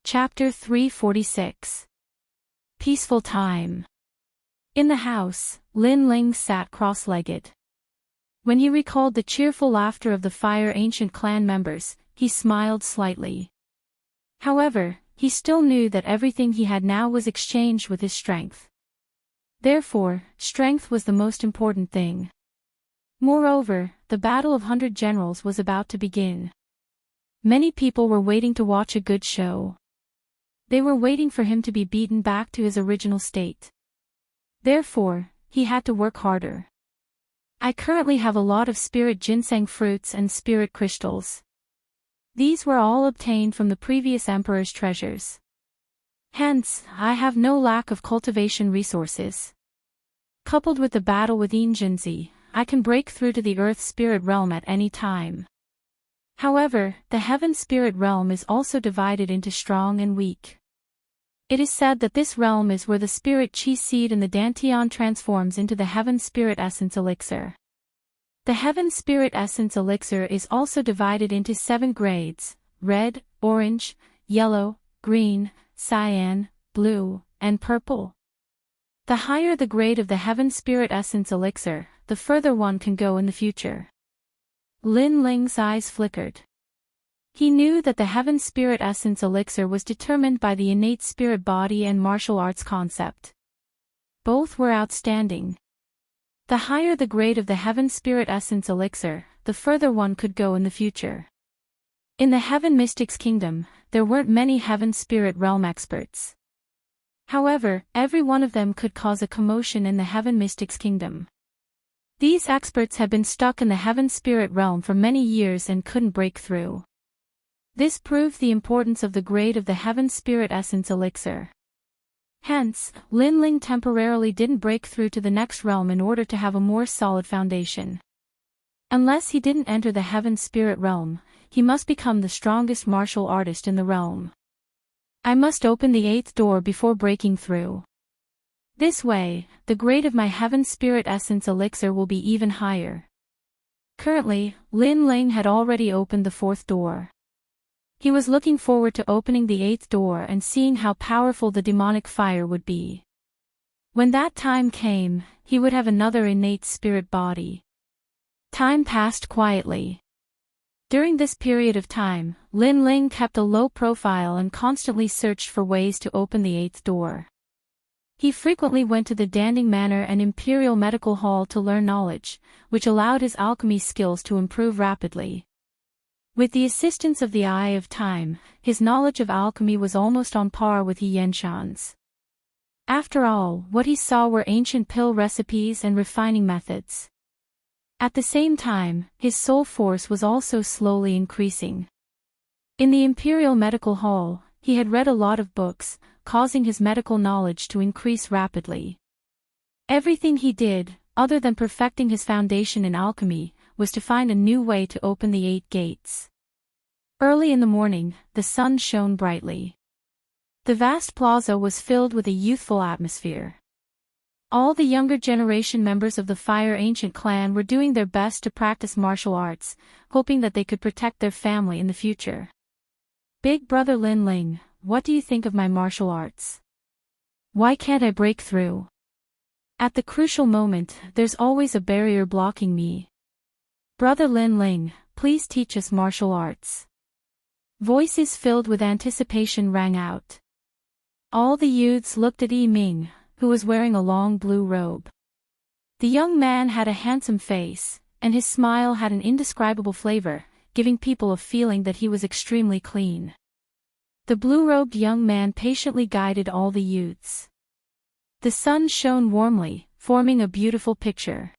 Chapter 346. Peaceful Time. In the house, Lin Ling sat cross-legged. When he recalled the cheerful laughter of the Fire Ancient clan members, he smiled slightly. However, he still knew that everything he had now was exchanged with his strength. Therefore, strength was the most important thing. Moreover, the Battle of 100 Generals was about to begin. Many people were waiting to watch a good show. They were waiting for him to be beaten back to his original state. Therefore, he had to work harder. I currently have a lot of spirit ginseng fruits and spirit crystals. These were all obtained from the previous emperor's treasures. Hence, I have no lack of cultivation resources. Coupled with the battle with Injinzi, I can break through to the earth spirit realm at any time. However, the heaven spirit realm is also divided into strong and weak. It is said that this realm is where the spirit chi seed in the Dantian transforms into the heaven spirit essence elixir. The heaven spirit essence elixir is also divided into 7 grades: red, orange, yellow, green, cyan, blue, and purple. The higher the grade of the heaven spirit essence elixir, the further one can go in the future. Lin Ling's eyes flickered. He knew that the heaven spirit essence elixir was determined by the innate spirit body and martial arts concept. Both were outstanding. The higher the grade of the heaven spirit essence elixir, the further one could go in the future. In the heaven mystics kingdom, there weren't many heaven spirit realm experts. However, every one of them could cause a commotion in the heaven mystics kingdom. These experts had been stuck in the heaven spirit realm for many years and couldn't break through. This proved the importance of the grade of the heaven spirit essence elixir. Hence, Lin Ling temporarily didn't break through to the next realm in order to have a more solid foundation. Unless he didn't enter the heaven spirit realm, he must become the strongest martial artist in the realm. I must open the 8th door before breaking through. This way, the grade of my heaven spirit essence elixir will be even higher. Currently, Lin Ling had already opened the 4th door. He was looking forward to opening the 8th door and seeing how powerful the demonic fire would be. When that time came, he would have another innate spirit body. Time passed quietly. During this period of time, Lin Ling kept a low profile and constantly searched for ways to open the 8th door. He frequently went to the Danding Manor and Imperial Medical Hall to learn knowledge, which allowed his alchemy skills to improve rapidly. With the assistance of the Eye of Time, his knowledge of alchemy was almost on par with He Yenshan's. After all, what he saw were ancient pill recipes and refining methods. At the same time, his soul force was also slowly increasing. In the Imperial Medical Hall, he had read a lot of books, causing his medical knowledge to increase rapidly. Everything he did, other than perfecting his foundation in alchemy, was to find a new way to open the 8 gates. Early in the morning, the sun shone brightly. The vast plaza was filled with a youthful atmosphere. All the younger generation members of the Fire Ancient clan were doing their best to practice martial arts, hoping that they could protect their family in the future. Big brother Lin Ling, what do you think of my martial arts? Why can't I break through? At the crucial moment, there's always a barrier blocking me. Brother Lin Ling, please teach us martial arts. Voices filled with anticipation rang out. All the youths looked at Yi Ming, who was wearing a long blue robe. The young man had a handsome face, and his smile had an indescribable flavor, giving people a feeling that he was extremely clean. The blue-robed young man patiently guided all the youths. The sun shone warmly, forming a beautiful picture.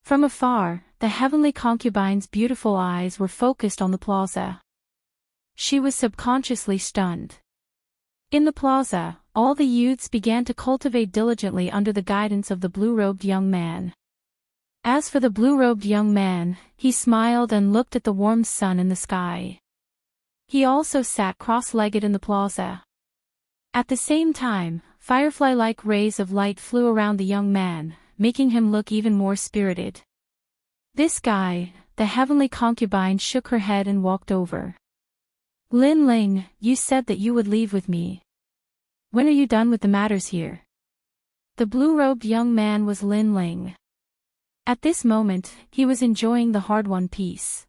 From afar, the heavenly concubine's beautiful eyes were focused on the plaza. She was subconsciously stunned. In the plaza, all the youths began to cultivate diligently under the guidance of the blue-robed young man. As for the blue-robed young man, he smiled and looked at the warm sun in the sky. He also sat cross-legged in the plaza. At the same time, firefly-like rays of light flew around the young man, making him look even more spirited. This guy, the heavenly concubine, shook her head and walked over. Lin Ling, you said that you would leave with me. When are you done with the matters here? The blue-robed young man was Lin Ling. At this moment, he was enjoying the hard-won peace.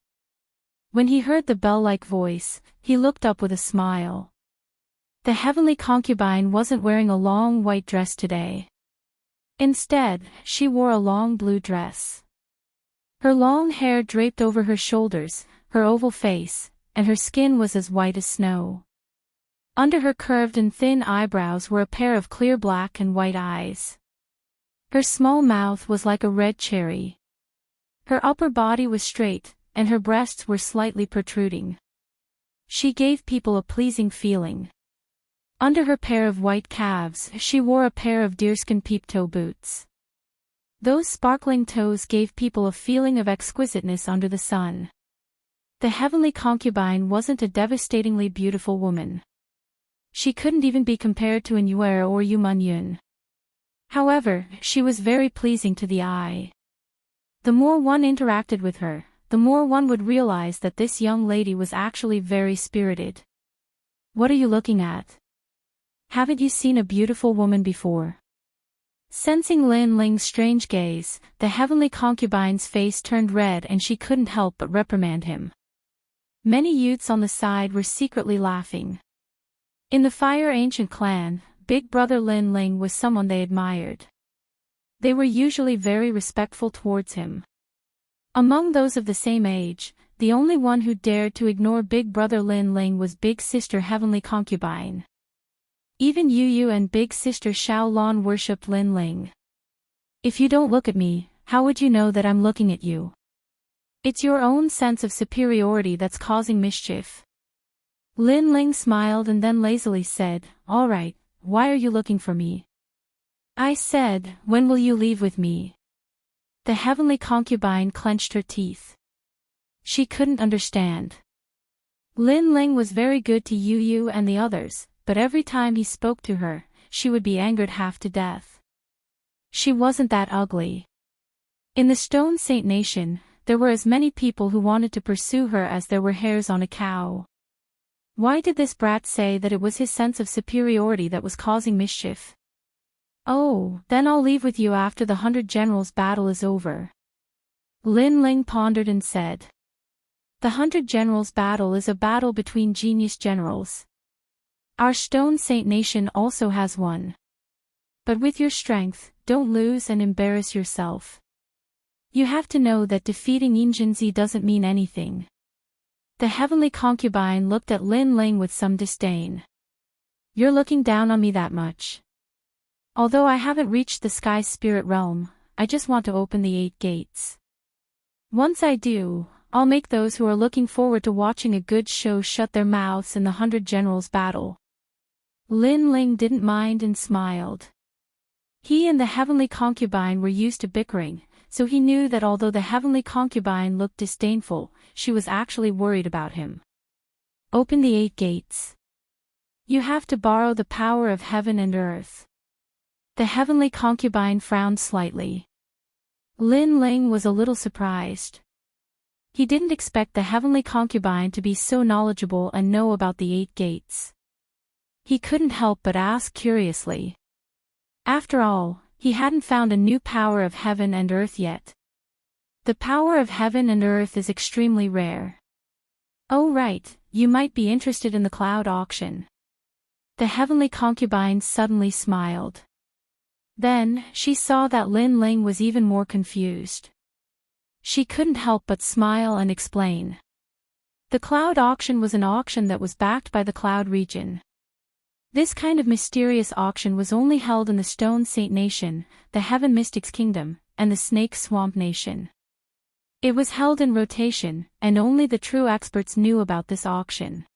When he heard the bell-like voice, he looked up with a smile. The heavenly concubine wasn't wearing a long white dress today. Instead, she wore a long blue dress. Her long hair draped over her shoulders, her oval face, and her skin was as white as snow. Under her curved and thin eyebrows were a pair of clear black and white eyes. Her small mouth was like a red cherry. Her upper body was straight, and her breasts were slightly protruding. She gave people a pleasing feeling. Under her pair of white calves she wore a pair of deerskin peep-toe boots. Those sparkling toes gave people a feeling of exquisiteness under the sun. The heavenly concubine wasn't a devastatingly beautiful woman. She couldn't even be compared to an Yuer or Yu Yun. However, she was very pleasing to the eye. The more one interacted with her, the more one would realize that this young lady was actually very spirited. What are you looking at? Haven't you seen a beautiful woman before? Sensing Lin Ling's strange gaze, the heavenly concubine's face turned red and she couldn't help but reprimand him. Many youths on the side were secretly laughing. In the Fire Ancient clan, Big Brother Lin Ling was someone they admired. They were usually very respectful towards him. Among those of the same age, the only one who dared to ignore Big Brother Lin Ling was Big Sister Heavenly Concubine. Even Yu Yu and Big Sister Xiao Lan worshipped Lin Ling. If you don't look at me, how would you know that I'm looking at you? It's your own sense of superiority that's causing mischief. Lin Ling smiled and then lazily said, "All right, why are you looking for me?" I said, "When will you leave with me?" The heavenly concubine clenched her teeth. She couldn't understand. Lin Ling was very good to Yu Yu and the others, but every time he spoke to her, she would be angered half to death. She wasn't that ugly. In the Stone Saint Nation, there were as many people who wanted to pursue her as there were hairs on a cow. Why did this brat say that it was his sense of superiority that was causing mischief? Oh, then I'll leave with you after the 100 Generals battle is over. Lin Ling pondered and said. The 100 Generals battle is a battle between genius generals. Our Stone Saint Nation also has one. But with your strength, don't lose and embarrass yourself. You have to know that defeating Injinzi doesn't mean anything. The heavenly concubine looked at Lin Ling with some disdain. You're looking down on me that much. Although I haven't reached the sky spirit realm, I just want to open the 8 gates. Once I do, I'll make those who are looking forward to watching a good show shut their mouths in the 100 Generals battle. Lin Ling didn't mind and smiled. He and the heavenly concubine were used to bickering, so he knew that although the heavenly concubine looked disdainful, she was actually worried about him. Open the 8 gates. You have to borrow the power of heaven and earth. The heavenly concubine frowned slightly. Lin Ling was a little surprised. He didn't expect the heavenly concubine to be so knowledgeable and know about the 8 gates. He couldn't help but ask curiously. After all, he hadn't found a new power of heaven and earth yet. The power of heaven and earth is extremely rare. Oh right, you might be interested in the cloud auction. The heavenly concubine suddenly smiled. Then, she saw that Lin Ling was even more confused. She couldn't help but smile and explain. The cloud auction was an auction that was backed by the cloud region. This kind of mysterious auction was only held in the Stone Saint Nation, the Heaven Mystics Kingdom, and the Snake Swamp Nation. It was held in rotation, and only the true experts knew about this auction.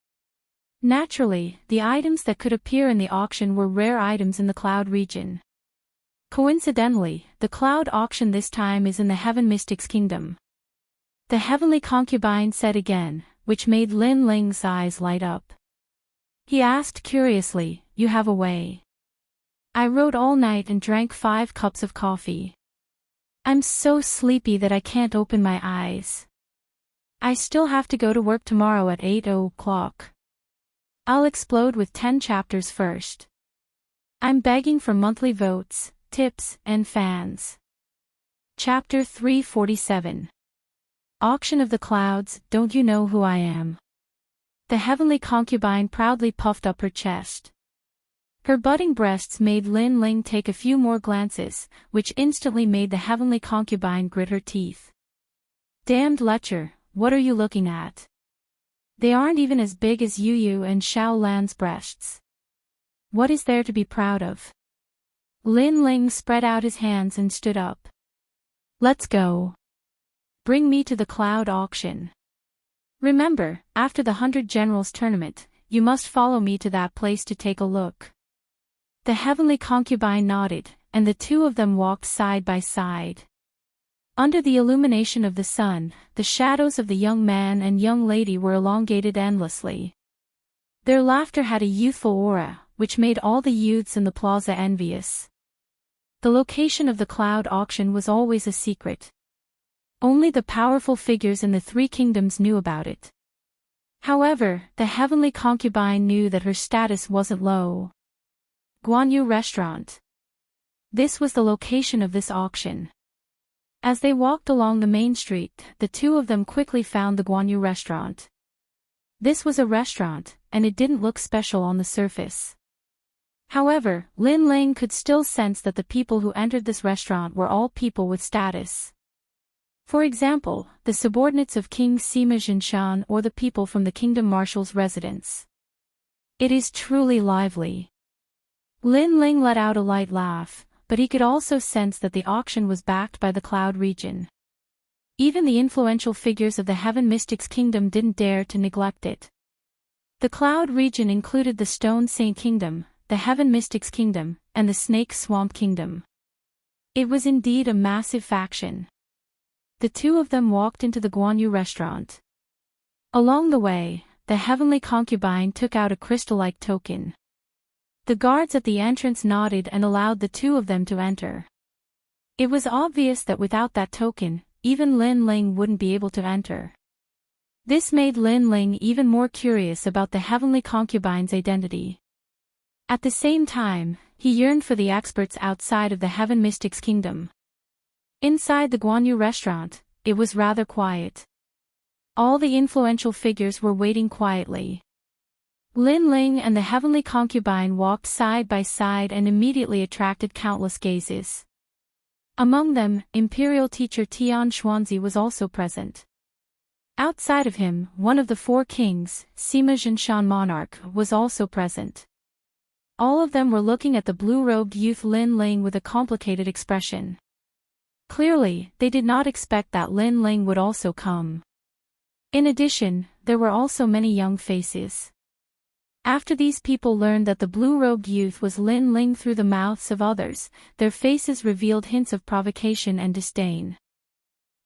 Naturally, the items that could appear in the auction were rare items in the cloud region. Coincidentally, the cloud auction this time is in the Heaven Mystics Kingdom. The heavenly concubine said again, which made Lin Ling's eyes light up. He asked curiously, "You have a way?" I rode all night and drank 5 cups of coffee. I'm so sleepy that I can't open my eyes. I still have to go to work tomorrow at 8 o'clock. I'll explode with 10 chapters first. I'm begging for monthly votes, tips, and fans. Chapter 347. Auction of the Clouds, Don't You Know Who I Am? The heavenly concubine proudly puffed up her chest. Her budding breasts made Lin Ling take a few more glances, which instantly made the heavenly concubine grit her teeth. Damned lecher, what are you looking at? They aren't even as big as Yu and Xiao Lan's breasts. What is there to be proud of? Lin Ling spread out his hands and stood up. Let's go. Bring me to the cloud auction. Remember, after the 100 Generals tournament, you must follow me to that place to take a look. The heavenly concubine nodded, and the two of them walked side by side. Under the illumination of the sun, the shadows of the young man and young lady were elongated endlessly. Their laughter had a youthful aura, which made all the youths in the plaza envious. The location of the cloud auction was always a secret. Only the powerful figures in the three kingdoms knew about it. However, the heavenly concubine knew that her status wasn't low. Guanyu Restaurant. This was the location of this auction. As they walked along the main street, the two of them quickly found the Guanyu Restaurant. This was a restaurant, and it didn't look special on the surface. However, Lin Ling could still sense that the people who entered this restaurant were all people with status. For example, the subordinates of King Sima Jinshan or the people from the kingdom marshal's residence. It is truly lively. Lin Ling let out a light laugh, but he could also sense that the auction was backed by the Cloud region. Even the influential figures of the Heaven Mystics Kingdom didn't dare to neglect it. The Cloud region included the Stone Saint Kingdom, the Heaven Mystics Kingdom, and the Snake Swamp Kingdom. It was indeed a massive faction. The two of them walked into the Guanyu restaurant. Along the way, the heavenly concubine took out a crystal-like token. The guards at the entrance nodded and allowed the two of them to enter. It was obvious that without that token, even Lin Ling wouldn't be able to enter. This made Lin Ling even more curious about the heavenly concubine's identity. At the same time, he yearned for the experts outside of the Heaven Mystics Kingdom. Inside the Guanyu restaurant, it was rather quiet. All the influential figures were waiting quietly. Lin Ling and the heavenly concubine walked side by side and immediately attracted countless gazes. Among them, Imperial teacher Tian Xuanzi was also present. Outside of him, one of the four kings, Sima Jinshan monarch, was also present. All of them were looking at the blue-robed youth Lin Ling with a complicated expression. Clearly, they did not expect that Lin Ling would also come. In addition, there were also many young faces. After these people learned that the blue-robed youth was Lin Ling through the mouths of others, their faces revealed hints of provocation and disdain.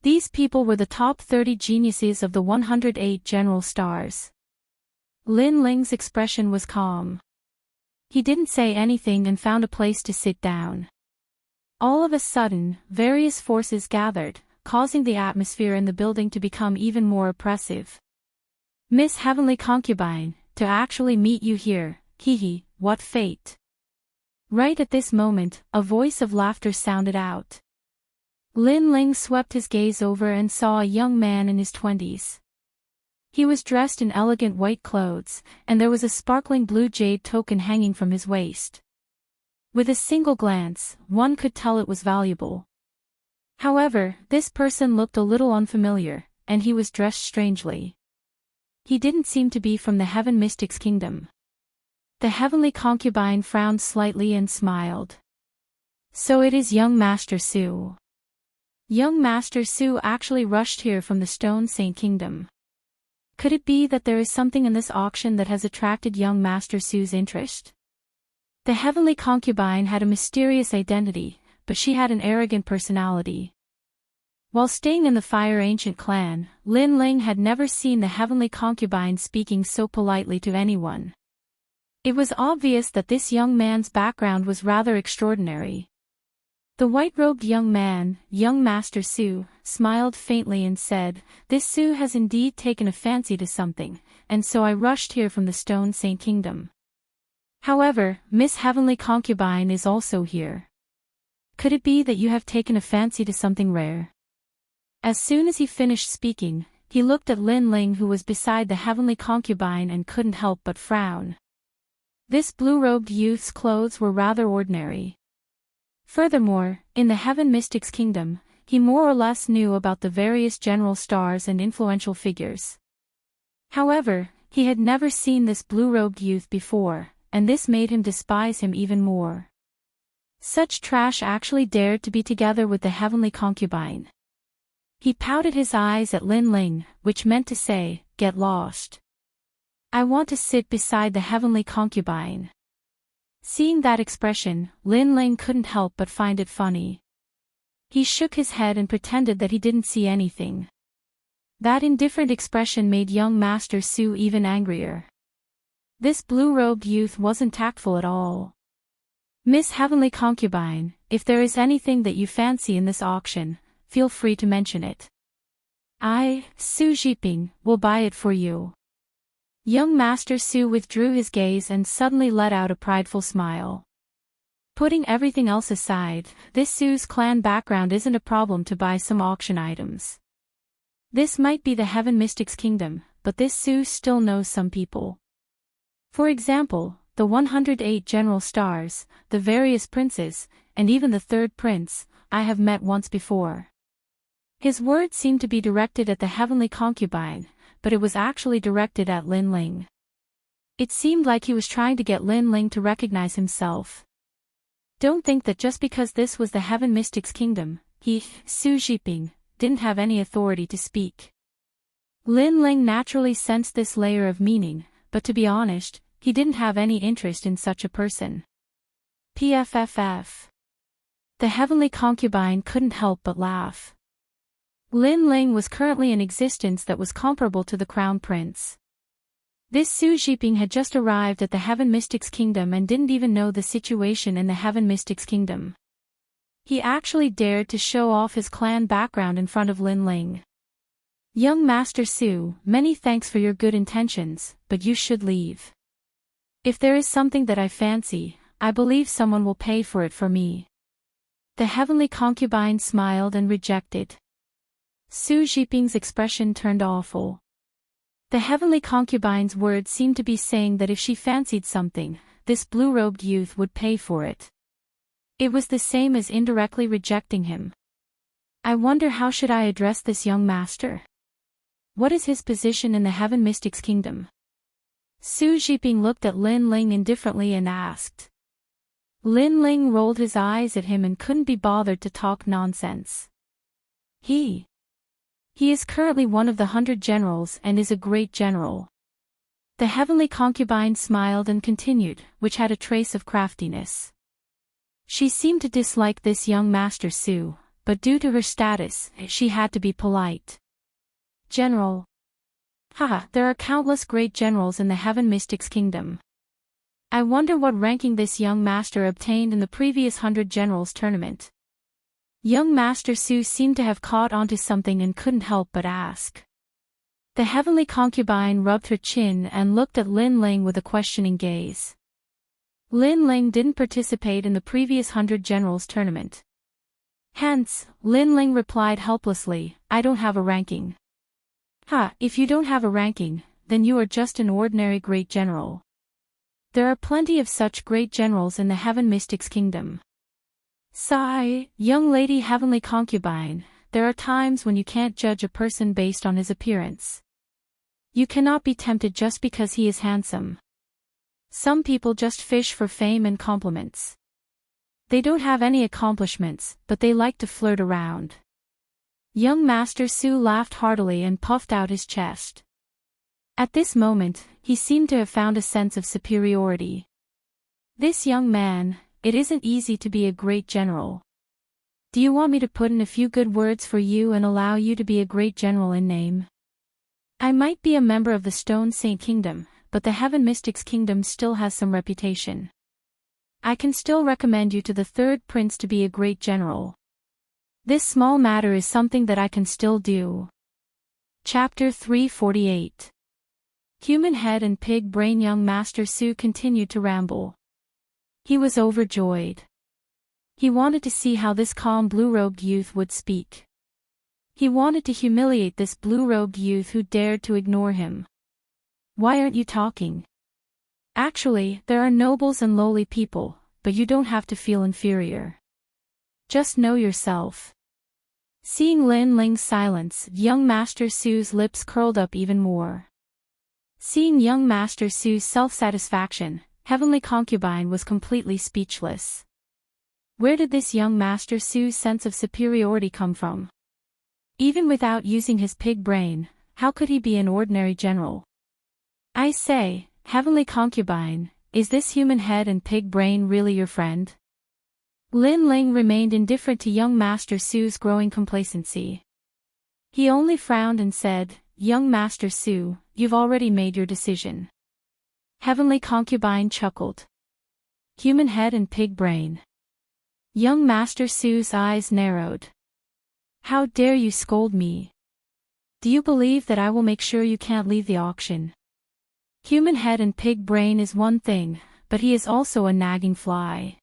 These people were the top 30 geniuses of the 108 general stars. Lin Ling's expression was calm. He didn't say anything and found a place to sit down. All of a sudden, various forces gathered, causing the atmosphere in the building to become even more oppressive. Miss Heavenly Concubine, to actually meet you here, hee, what fate. Right at this moment, a voice of laughter sounded out. Lin Ling swept his gaze over and saw a young man in his 20s. He was dressed in elegant white clothes, and there was a sparkling blue jade token hanging from his waist. With a single glance, one could tell it was valuable. However, this person looked a little unfamiliar, and he was dressed strangely. He didn't seem to be from the Heaven Mystics Kingdom. The heavenly concubine frowned slightly and smiled. So it is young Master Su. Young Master Su actually rushed here from the Stone Saint Kingdom. Could it be that there is something in this auction that has attracted young Master Su's interest? The heavenly concubine had a mysterious identity, but she had an arrogant personality. While staying in the Fire Ancient clan, Lin Ling had never seen the heavenly concubine speaking so politely to anyone. It was obvious that this young man's background was rather extraordinary. The white-robed young man, young Master Su, smiled faintly and said, "This Su has indeed taken a fancy to something, and so I rushed here from the Stone Saint Kingdom. However, Miss Heavenly Concubine is also here. Could it be that you have taken a fancy to something rare?" As soon as he finished speaking, he looked at Lin Ling, who was beside the Heavenly Concubine, and couldn't help but frown. This blue-robed youth's clothes were rather ordinary. Furthermore, in the Heaven Mystics Kingdom, he more or less knew about the various general stars and influential figures. However, he had never seen this blue-robed youth before, and this made him despise him even more. Such trash actually dared to be together with the Heavenly Concubine. He pouted his eyes at Lin Ling, which meant to say, "Get lost. I want to sit beside the Heavenly Concubine." Seeing that expression, Lin Ling couldn't help but find it funny. He shook his head and pretended that he didn't see anything. That indifferent expression made young Master Su even angrier. This blue-robed youth wasn't tactful at all. "Miss Heavenly Concubine, if there is anything that you fancy in this auction, feel free to mention it. I, Su Jiping, will buy it for you." Young Master Su withdrew his gaze and suddenly let out a prideful smile. Putting everything else aside, this Su's clan background isn't a problem to buy some auction items. This might be the Heaven Mystics Kingdom, but this Su still knows some people. For example, the 108 general stars, the various princes, and even the third prince, I have met once before. His words seemed to be directed at the Heavenly Concubine, but it was actually directed at Lin Ling. It seemed like he was trying to get Lin Ling to recognize himself. Don't think that just because this was the Heaven Mystics Kingdom, he, Su Jiping, didn't have any authority to speak. Lin Ling naturally sensed this layer of meaning, but to be honest, he didn't have any interest in such a person. PFFF. The Heavenly Concubine couldn't help but laugh. Lin Ling was currently in existence that was comparable to the Crown Prince. This Su Jiping had just arrived at the Heaven Mystics Kingdom and didn't even know the situation in the Heaven Mystics Kingdom. He actually dared to show off his clan background in front of Lin Ling. "Young Master Su, many thanks for your good intentions, but you should leave. If there is something that I fancy, I believe someone will pay for it for me." The Heavenly Concubine smiled and rejected. Su Jiping's expression turned awful. The Heavenly Concubine's words seemed to be saying that if she fancied something, this blue-robed youth would pay for it. It was the same as indirectly rejecting him. I wonder how should I address this young master? What is his position in the Heaven Mystics Kingdom? Su Jiping looked at Lin Ling indifferently and asked. Lin Ling rolled his eyes at him and couldn't be bothered to talk nonsense. He is currently one of the 100 generals and is a great general. The Heavenly Concubine smiled and continued, which had a trace of craftiness. She seemed to dislike this young Master Su, but due to her status, she had to be polite. General. Haha, there are countless great generals in the Heaven Mystics Kingdom. I wonder what ranking this young master obtained in the previous 100 generals tournament. Young Master Su seemed to have caught onto something and couldn't help but ask. The Heavenly Concubine rubbed her chin and looked at Lin Ling with a questioning gaze. Lin Ling didn't participate in the previous 100 generals tournament. Hence, Lin Ling replied helplessly, I don't have a ranking. If you don't have a ranking, then you are just an ordinary great general. There are plenty of such great generals in the Heaven Mystics Kingdom. Sigh, young lady Heavenly Concubine, there are times when you can't judge a person based on his appearance. You cannot be tempted just because he is handsome. Some people just fish for fame and compliments. They don't have any accomplishments, but they like to flirt around. Young Master Su laughed heartily and puffed out his chest. At this moment, he seemed to have found a sense of superiority. This young man, it isn't easy to be a great general. Do you want me to put in a few good words for you and allow you to be a great general in name? I might be a member of the Stone Saint Kingdom, but the Heaven Mystics Kingdom still has some reputation. I can still recommend you to the third prince to be a great general. This small matter is something that I can still do. Chapter 348. Human head and pig brain. Young Master Su continued to ramble. He was overjoyed. He wanted to see how this calm blue-robed youth would speak. He wanted to humiliate this blue-robed youth who dared to ignore him. Why aren't you talking? Actually, there are nobles and lowly people, but you don't have to feel inferior. Just know yourself. Seeing Lin Ling's silence, young Master Su's lips curled up even more. Seeing young Master Su's self-satisfaction, Heavenly Concubine was completely speechless. Where did this young Master Su's sense of superiority come from? Even without using his pig brain, how could he be an ordinary general? I say, Heavenly Concubine, is this human head and pig brain really your friend? Lin Ling remained indifferent to young Master Su's growing complacency. He only frowned and said, Young Master Su, you've already made your decision. Heavenly Concubine chuckled. Human head and pig brain. Young Master Su's eyes narrowed. How dare you scold me? Do you believe that I will make sure you can't leave the auction? Human head and pig brain is one thing, but he is also a nagging fly.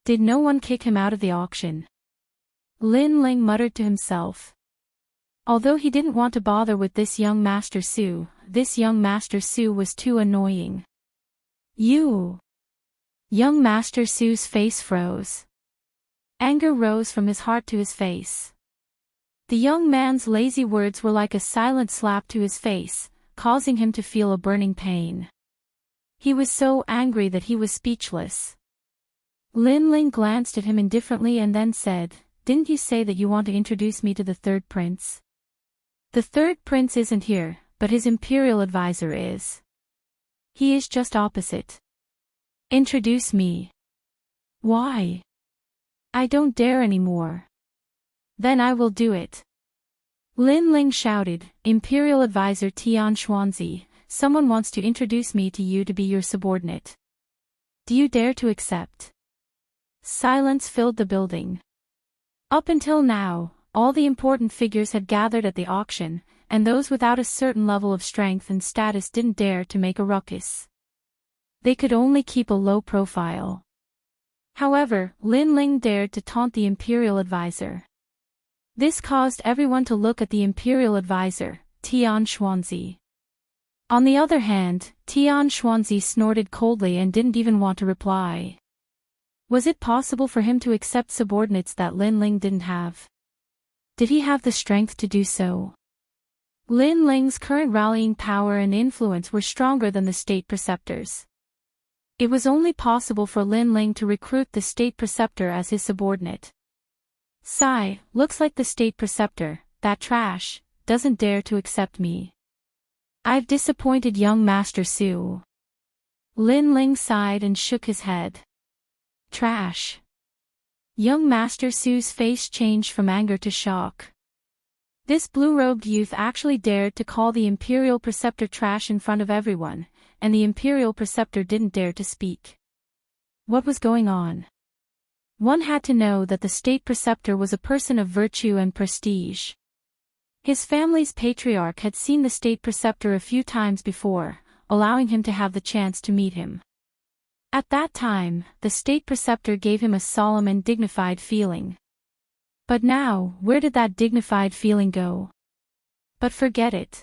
Did no one kick him out of the auction? Lin Ling muttered to himself. Although he didn't want to bother with this young Master Su, this young Master Su was too annoying. You! Young Master Su's face froze. Anger rose from his heart to his face. The young man's lazy words were like a silent slap to his face, causing him to feel a burning pain. He was so angry that he was speechless. Lin Ling glanced at him indifferently and then said, Didn't you say that you want to introduce me to the third prince? The third prince isn't here, but his imperial advisor is. He is just opposite. Introduce me. Why? I don't dare anymore. Then I will do it. Lin Ling shouted, Imperial Advisor Tian Xuanzi, someone wants to introduce me to you to be your subordinate. Do you dare to accept? Silence filled the building. Up until now, all the important figures had gathered at the auction, and those without a certain level of strength and status didn't dare to make a ruckus. They could only keep a low profile. However, Lin Ling dared to taunt the imperial advisor. This caused everyone to look at the imperial advisor, Tian Xuanzi. On the other hand, Tian Xuanzi snorted coldly and didn't even want to reply. Was it possible for him to accept subordinates that Lin Ling didn't have? Did he have the strength to do so? Lin Ling's current rallying power and influence were stronger than the state preceptors. It was only possible for Lin Ling to recruit the state preceptor as his subordinate. Sigh, looks like the state preceptor, that trash, doesn't dare to accept me. I've disappointed young Master Su. Lin Ling sighed and shook his head. Trash. Young Master Su's face changed from anger to shock. This blue-robed youth actually dared to call the imperial preceptor trash in front of everyone, and the imperial preceptor didn't dare to speak. What was going on? One had to know that the state preceptor was a person of virtue and prestige. His family's patriarch had seen the state preceptor a few times before, allowing him to have the chance to meet him. At that time, the state preceptor gave him a solemn and dignified feeling. But now, where did that dignified feeling go? But forget it.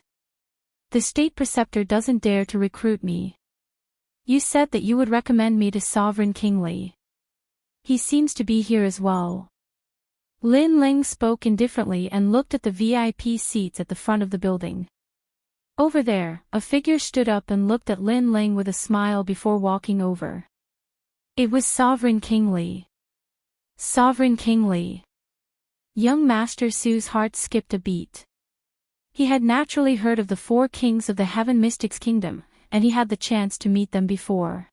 The state preceptor doesn't dare to recruit me. You said that you would recommend me to Sovereign King Li. He seems to be here as well. Lin Ling spoke indifferently and looked at the VIP seats at the front of the building. Over there, a figure stood up and looked at Lin Ling with a smile before walking over. It was Sovereign King Li. Sovereign King Li. Young Master Su's heart skipped a beat. He had naturally heard of the 4 kings of the Heaven Mystics Kingdom, and he had the chance to meet them before.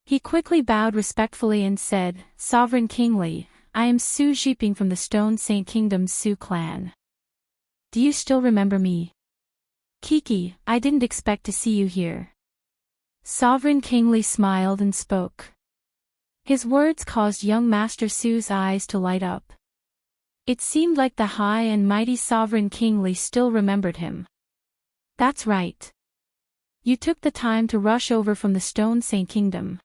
He quickly bowed respectfully and said, Sovereign King Li, I am Su Zhiping from the Stone Saint Kingdom's Su clan. Do you still remember me? Kiki, I didn't expect to see you here. Sovereign King Li smiled and spoke. His words caused young Master Su's eyes to light up. It seemed like the high and mighty sovereign King Li still remembered him. That's right. You took the time to rush over from the Stone Saint Kingdom.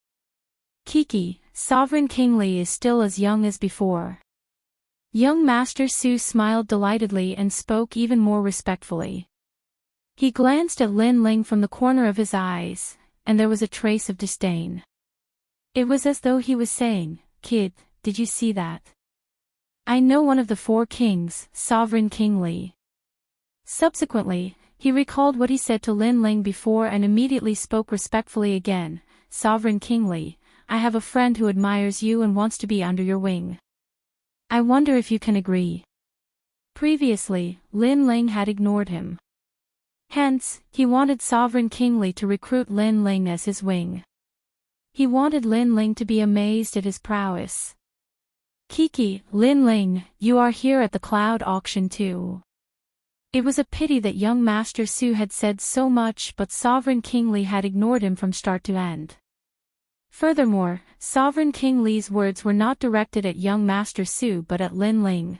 Kiki, Sovereign King Li is still as young as before. Young Master Su smiled delightedly and spoke even more respectfully. He glanced at Lin Ling from the corner of his eyes, and there was a trace of disdain. It was as though he was saying, "Kid, did you see that? I know one of the four kings, Sovereign King Li." Subsequently, he recalled what he said to Lin Ling before and immediately spoke respectfully again, "Sovereign King Li, I have a friend who admires you and wants to be under your wing. I wonder if you can agree." Previously, Lin Ling had ignored him. Hence, he wanted Sovereign King Li to recruit Lin Ling as his wing. He wanted Lin Ling to be amazed at his prowess. "Kiki, Lin Ling, you are here at the cloud auction too." It was a pity that young Master Su had said so much, but Sovereign King Li had ignored him from start to end. Furthermore, Sovereign King Li's words were not directed at young Master Su but at Lin Ling.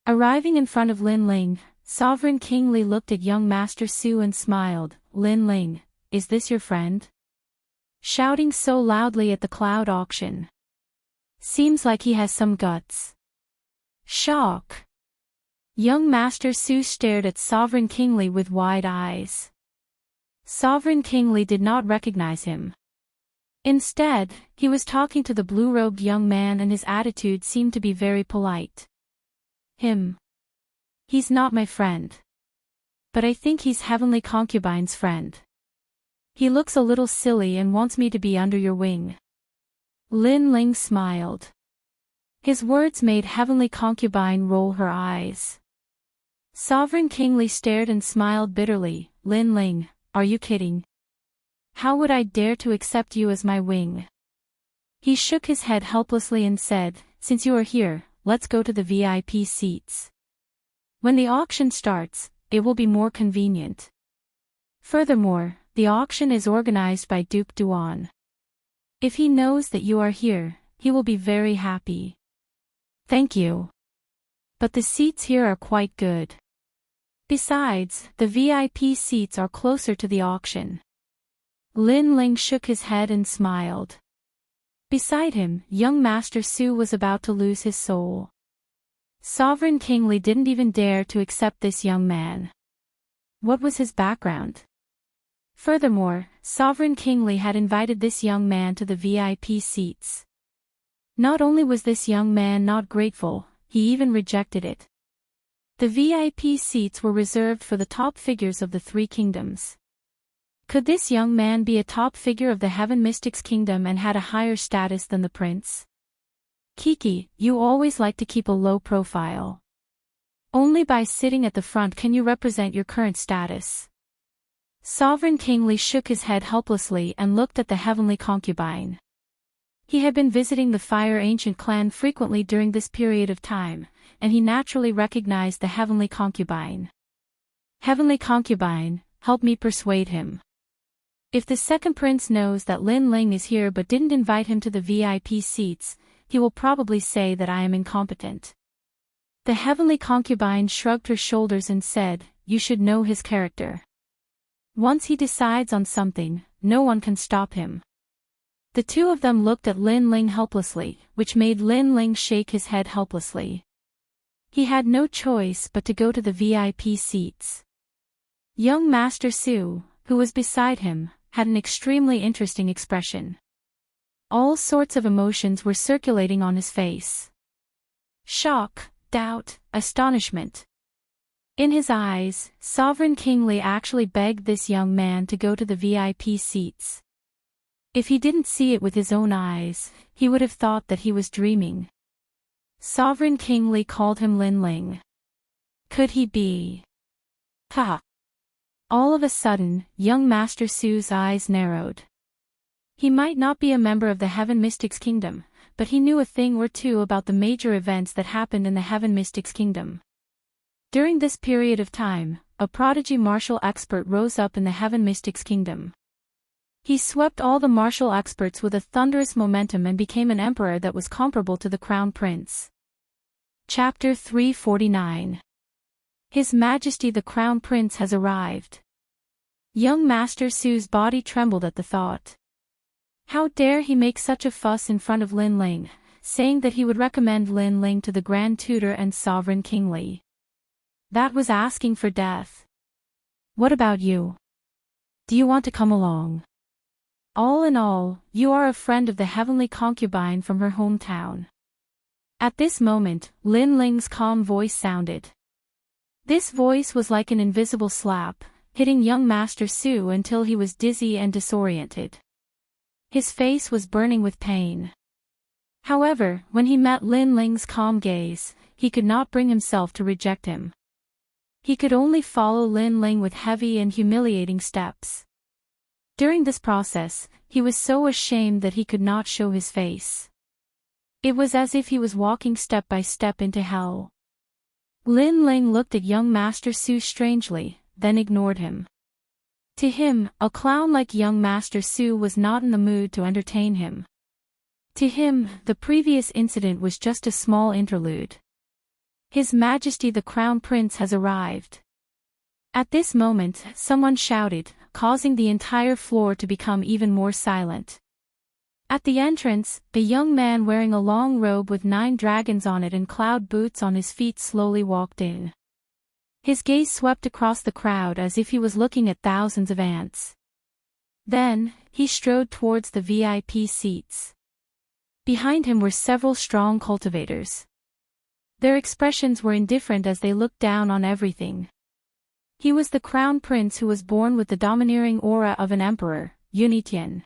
Arriving in front of Lin Ling, Sovereign King Li looked at young Master Su and smiled. "Lin Ling, is this your friend? Shouting so loudly at the cloud auction. Seems like he has some guts." Shock. Young Master Su stared at Sovereign King Li with wide eyes. Sovereign King Li did not recognize him. Instead, he was talking to the blue-robed young man and his attitude seemed to be very polite. "Him. He's not my friend. But I think he's Heavenly Concubine's friend. He looks a little silly and wants me to be under your wing." Lin Ling smiled. His words made Heavenly Concubine roll her eyes. Sovereign King Li stared and smiled bitterly. "Lin Ling, are you kidding? How would I dare to accept you as my wing?" He shook his head helplessly and said, "Since you are here, let's go to the VIP seats. When the auction starts, it will be more convenient. Furthermore, the auction is organized by Duke Duan. If he knows that you are here, he will be very happy." "Thank you. But the seats here are quite good. Besides, the VIP seats are closer to the auction." Lin Ling shook his head and smiled. Beside him, young Master Su was about to lose his soul. Sovereign King Li didn't even dare to accept this young man. What was his background? Furthermore, Sovereign King Li had invited this young man to the VIP seats. Not only was this young man not grateful, he even rejected it. The VIP seats were reserved for the top figures of the three kingdoms. Could this young man be a top figure of the Heaven Mystics Kingdom and had a higher status than the prince? "Kiki, you always like to keep a low profile. Only by sitting at the front can you represent your current status." Sovereign King Li shook his head helplessly and looked at the Heavenly Concubine. He had been visiting the Fire Ancient clan frequently during this period of time, and he naturally recognized the Heavenly Concubine. "Heavenly Concubine, help me persuade him. If the second prince knows that Lin Ling is here but didn't invite him to the VIP seats, he will probably say that I am incompetent." The Heavenly Concubine shrugged her shoulders and said, "You should know his character. Once he decides on something, no one can stop him." The two of them looked at Lin Ling helplessly, which made Lin Ling shake his head helplessly. He had no choice but to go to the VIP seats. Young Master Su, who was beside him, had an extremely interesting expression. All sorts of emotions were circulating on his face. Shock, doubt, astonishment. In his eyes, Sovereign King Li actually begged this young man to go to the VIP seats. If he didn't see it with his own eyes, he would have thought that he was dreaming. Sovereign King Li called him Lin Ling. Could he be? Ha! All of a sudden, young Master Su's eyes narrowed. He might not be a member of the Heaven Mystics Kingdom, but he knew a thing or two about the major events that happened in the Heaven Mystics Kingdom. During this period of time, a prodigy martial expert rose up in the Heaven Mystics Kingdom. He swept all the martial experts with a thunderous momentum and became an emperor that was comparable to the crown prince. Chapter 349. His Majesty the Crown Prince has arrived. Young Master Su's body trembled at the thought. How dare he make such a fuss in front of Lin Ling, saying that he would recommend Lin Ling to the Grand Tutor and Sovereign King Li. That was asking for death. What about you? Do you want to come along? All in all, you are a friend of the heavenly concubine from her hometown. At this moment, Lin Ling's calm voice sounded. This voice was like an invisible slap, hitting young Master Su until he was dizzy and disoriented. His face was burning with pain. However, when he met Lin Ling's calm gaze, he could not bring himself to reject him. He could only follow Lin Ling with heavy and humiliating steps. During this process, he was so ashamed that he could not show his face. It was as if he was walking step by step into hell. Lin Ling looked at young Master Su strangely, then ignored him. To him, a clown like young Master Su was not in the mood to entertain him. To him, the previous incident was just a small interlude. His Majesty the Crown Prince has arrived. At this moment, someone shouted, causing the entire floor to become even more silent. At the entrance, a young man wearing a long robe with 9 dragons on it and cloud boots on his feet slowly walked in. His gaze swept across the crowd as if he was looking at thousands of ants. Then, he strode towards the VIP seats. Behind him were several strong cultivators. Their expressions were indifferent as they looked down on everything. He was the crown prince who was born with the domineering aura of an emperor, Unitian.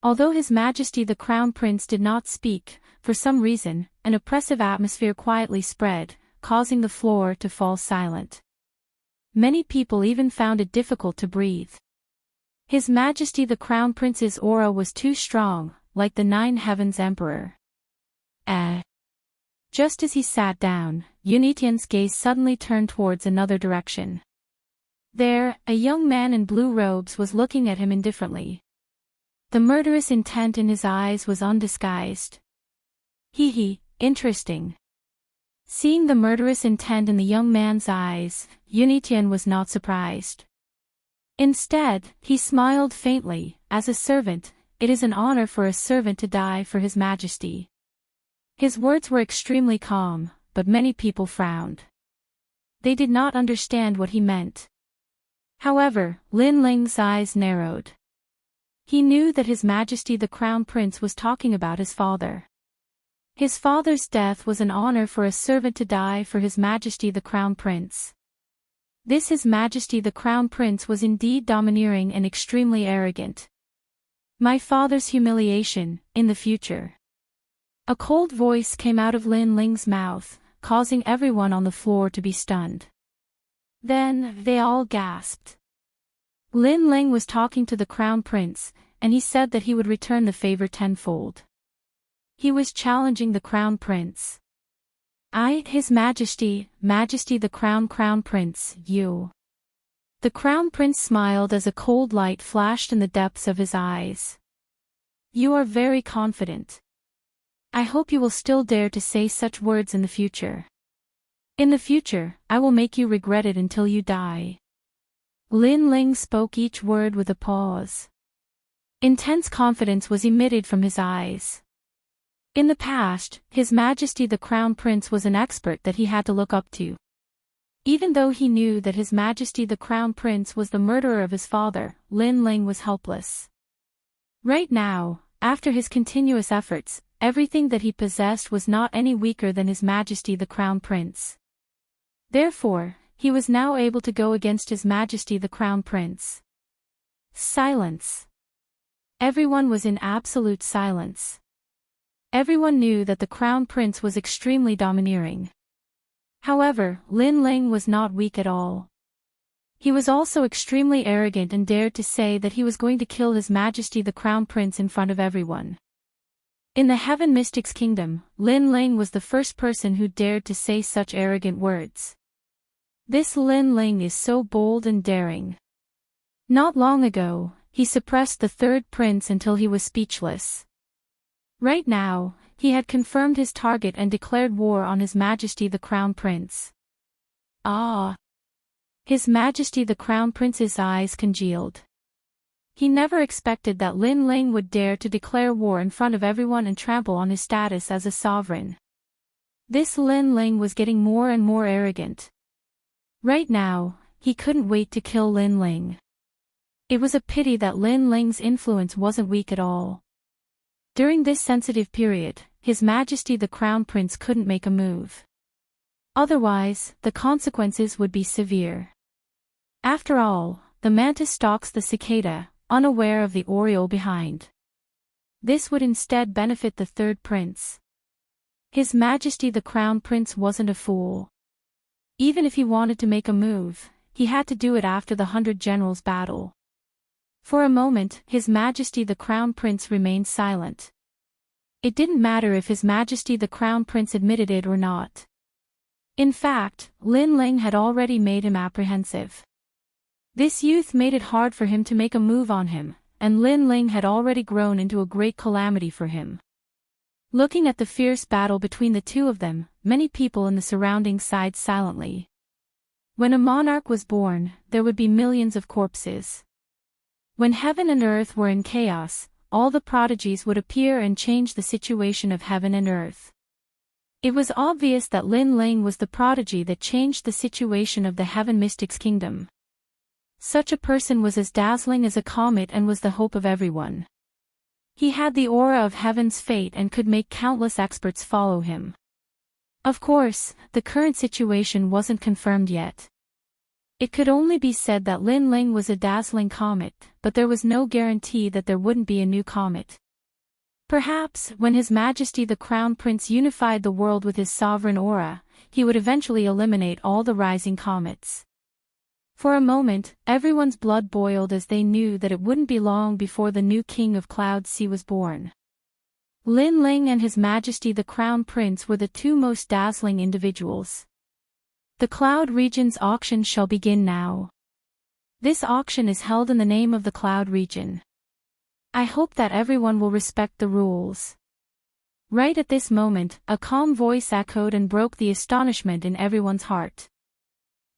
Although His Majesty the Crown Prince did not speak, for some reason, an oppressive atmosphere quietly spread, causing the floor to fall silent. Many people even found it difficult to breathe. His Majesty the Crown Prince's aura was too strong, like the 9 heavens emperor. Just as he sat down, Unitian's gaze suddenly turned towards another direction. There, a young man in blue robes was looking at him indifferently. The murderous intent in his eyes was undisguised. Interesting. Seeing the murderous intent in the young man's eyes, Unitian was not surprised. Instead, he smiled faintly. As a servant, it is an honor for a servant to die for His Majesty. His words were extremely calm, but many people frowned. They did not understand what he meant. However, Lin Ling's eyes narrowed. He knew that His Majesty the Crown Prince was talking about his father. His father's death was an honor for a servant to die for His Majesty the Crown Prince. This His Majesty the Crown Prince was indeed domineering and extremely arrogant. My father's humiliation, in the future. A cold voice came out of Lin Ling's mouth, causing everyone on the floor to be stunned. Then, they all gasped. Lin Ling was talking to the Crown Prince, and he said that he would return the favor tenfold. He was challenging the Crown Prince. His Majesty the Crown Prince, you. The Crown Prince smiled as a cold light flashed in the depths of his eyes. You are very confident. I hope you will still dare to say such words in the future. In the future, I will make you regret it until you die. Lin Ling spoke each word with a pause. Intense confidence was emitted from his eyes. In the past, His Majesty the Crown Prince was an expert that he had to look up to. Even though he knew that His Majesty the Crown Prince was the murderer of his father, Lin Ling was helpless. Right now, after his continuous efforts, everything that he possessed was not any weaker than His Majesty the Crown Prince. Therefore, he was now able to go against His Majesty the Crown Prince. Silence. Everyone was in absolute silence. Everyone knew that the Crown Prince was extremely domineering. However, Lin Ling was not weak at all. He was also extremely arrogant and dared to say that he was going to kill His Majesty the Crown Prince in front of everyone. In the Heaven Mystics Kingdom, Lin Ling was the first person who dared to say such arrogant words. This Lin Ling is so bold and daring. Not long ago, he suppressed the third prince until he was speechless. Right now, he had confirmed his target and declared war on His Majesty the Crown Prince. Ah! His Majesty the Crown Prince's eyes congealed. He never expected that Lin Ling would dare to declare war in front of everyone and trample on his status as a sovereign. This Lin Ling was getting more and more arrogant. Right now, he couldn't wait to kill Lin Ling. It was a pity that Lin Ling's influence wasn't weak at all. During this sensitive period, His Majesty the Crown Prince couldn't make a move. Otherwise, the consequences would be severe. After all, the mantis stalks the cicada, unaware of the oriole behind. This would instead benefit the third prince. His Majesty the Crown Prince wasn't a fool. Even if he wanted to make a move, he had to do it after the 100 Generals battle. For a moment, His Majesty the Crown Prince remained silent. It didn't matter if His Majesty the Crown Prince admitted it or not. In fact, Lin Ling had already made him apprehensive. This youth made it hard for him to make a move on him, and Lin Ling had already grown into a great calamity for him. Looking at the fierce battle between the two of them, many people in the surroundings sighed silently. When a monarch was born, there would be millions of corpses. When heaven and earth were in chaos, all the prodigies would appear and change the situation of heaven and earth. It was obvious that Lin Ling was the prodigy that changed the situation of the Heaven Mystics Kingdom. Such a person was as dazzling as a comet and was the hope of everyone. He had the aura of heaven's fate and could make countless experts follow him. Of course, the current situation wasn't confirmed yet. It could only be said that Lin Ling was a dazzling comet, but there was no guarantee that there wouldn't be a new comet. Perhaps, when His Majesty the Crown Prince unified the world with his sovereign aura, he would eventually eliminate all the rising comets. For a moment, everyone's blood boiled as they knew that it wouldn't be long before the new King of Cloud Sea was born. Lin Ling and His Majesty the Crown Prince were the two most dazzling individuals. The Cloud Region's auction shall begin now. This auction is held in the name of the Cloud Region. I hope that everyone will respect the rules. Right at this moment, a calm voice echoed and broke the astonishment in everyone's heart.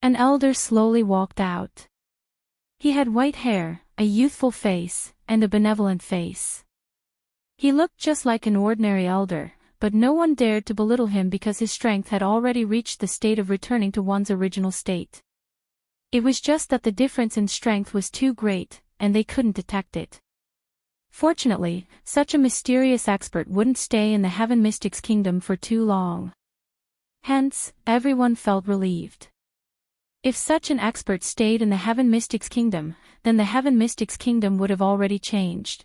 An elder slowly walked out. He had white hair, a youthful face, and a benevolent face. He looked just like an ordinary elder, but no one dared to belittle him because his strength had already reached the state of returning to one's original state. It was just that the difference in strength was too great, and they couldn't detect it. Fortunately, such a mysterious expert wouldn't stay in the Heaven Mystics Kingdom for too long. Hence, everyone felt relieved. If such an expert stayed in the Heaven Mystics Kingdom, then the Heaven Mystics Kingdom would have already changed.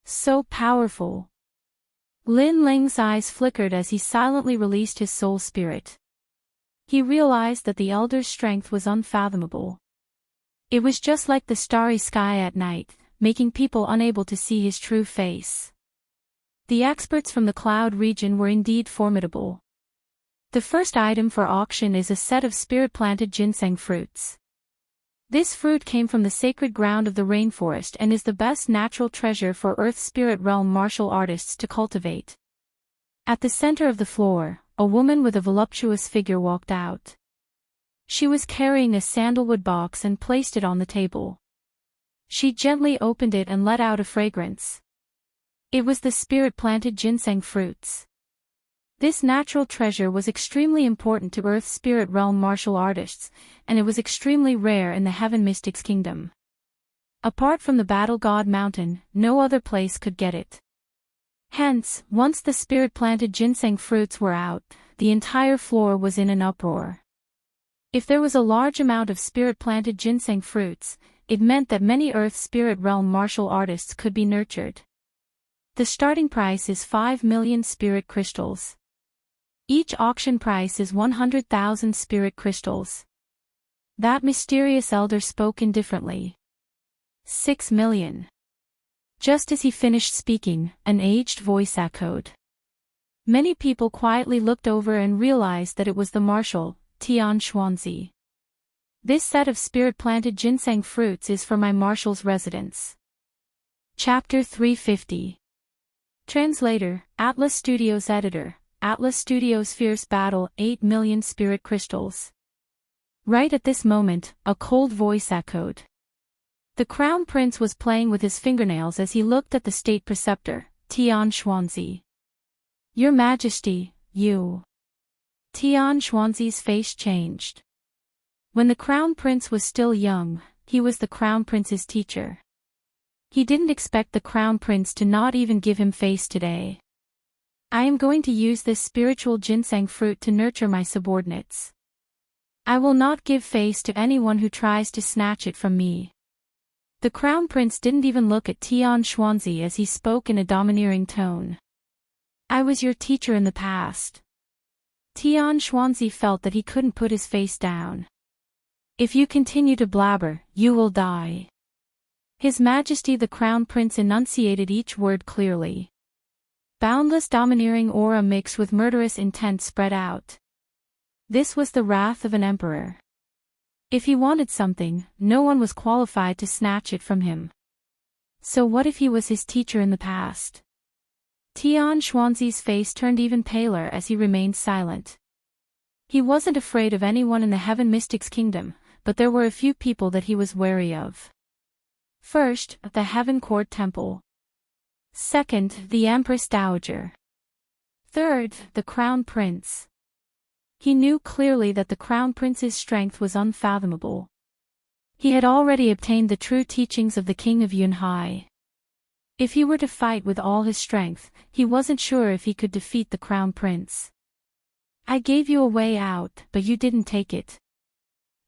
So powerful. Lin Ling's eyes flickered as he silently released his soul spirit. He realized that the elder's strength was unfathomable. It was just like the starry sky at night, making people unable to see his true face. The experts from the Cloud Region were indeed formidable. The first item for auction is a set of spirit-planted ginseng fruits. This fruit came from the sacred ground of the rainforest and is the best natural treasure for Earth's spirit realm martial artists to cultivate. At the center of the floor, a woman with a voluptuous figure walked out. She was carrying a sandalwood box and placed it on the table. She gently opened it and let out a fragrance. It was the spirit-planted ginseng fruits. This natural treasure was extremely important to Earth's spirit realm martial artists, and it was extremely rare in the Heaven Mystics Kingdom. Apart from the Battle God Mountain, no other place could get it. Hence, once the spirit-planted ginseng fruits were out, the entire floor was in an uproar. If there was a large amount of spirit-planted ginseng fruits, it meant that many Earth spirit realm martial artists could be nurtured. The starting price is 5 million spirit crystals. Each auction price is 100,000 spirit crystals. That mysterious elder spoke indifferently. 6 million. Just as he finished speaking, an aged voice echoed. Many people quietly looked over and realized that it was the marshal, Tian Xuanzi. This set of spirit-planted ginseng fruits is for my marshal's residence. Chapter 350. Translator, Atlas Studios Editor, Atlas Studios Fierce Battle, 8 million spirit crystals. Right at this moment, a cold voice echoed. The Crown Prince was playing with his fingernails as he looked at the state preceptor, Tian Xuanzi. Your Majesty, you. Tian Xuanzi's face changed. When the Crown Prince was still young, he was the Crown Prince's teacher. He didn't expect the Crown Prince to not even give him face today. I am going to use this spiritual ginseng fruit to nurture my subordinates. I will not give face to anyone who tries to snatch it from me. The Crown Prince didn't even look at Tian Xuanzi as he spoke in a domineering tone. I was your teacher in the past. Tian Xuanzi felt that he couldn't put his face down. If you continue to blabber, you will die. His Majesty the Crown Prince enunciated each word clearly. Boundless domineering aura mixed with murderous intent spread out. This was the wrath of an emperor. If he wanted something, no one was qualified to snatch it from him. So what if he was his teacher in the past? Tian Xuanzi's face turned even paler as he remained silent. He wasn't afraid of anyone in the Heaven Mystics Kingdom, but there were a few people that he was wary of. First, the Heaven Court Temple. Second, the Empress Dowager. Third, the Crown Prince. He knew clearly that the Crown Prince's strength was unfathomable. He had already obtained the true teachings of the King of Yunhai. If he were to fight with all his strength, he wasn't sure if he could defeat the Crown Prince. I gave you a way out, but you didn't take it.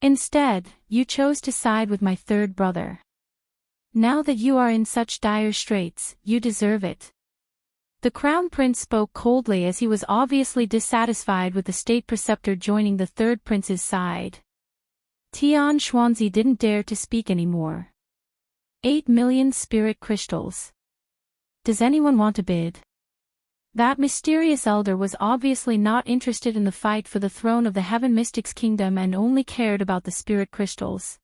Instead, you chose to side with my third brother. Now that you are in such dire straits, you deserve it. The Crown Prince spoke coldly as he was obviously dissatisfied with the state preceptor joining the third prince's side. Tian Xuanzi didn't dare to speak anymore. 8 million spirit crystals. Does anyone want to bid? That mysterious elder was obviously not interested in the fight for the throne of the Heaven Mystics Kingdom and only cared about the spirit crystals.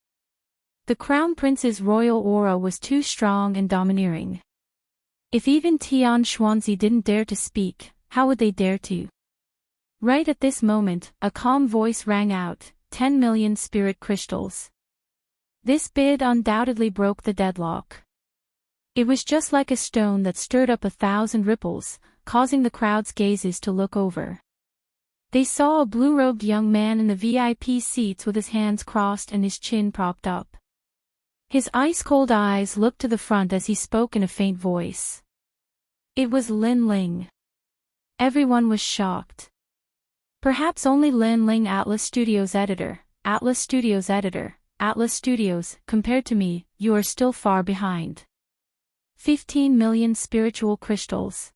The Crown Prince's royal aura was too strong and domineering. If even Tian Xuanzi didn't dare to speak, how would they dare to? Right at this moment, a calm voice rang out, 10 million spirit crystals. This bid undoubtedly broke the deadlock. It was just like a stone that stirred up 1,000 ripples, causing the crowd's gazes to look over. They saw a blue-robed young man in the VIP seats with his hands crossed and his chin propped up. His ice-cold eyes looked to the front as he spoke in a faint voice. It was Lin Ling. Everyone was shocked. Perhaps only Lin Ling, Atlas Studios Editor, Atlas Studios Editor, Atlas Studios, compared to me, you are still far behind. 15 million spiritual crystals.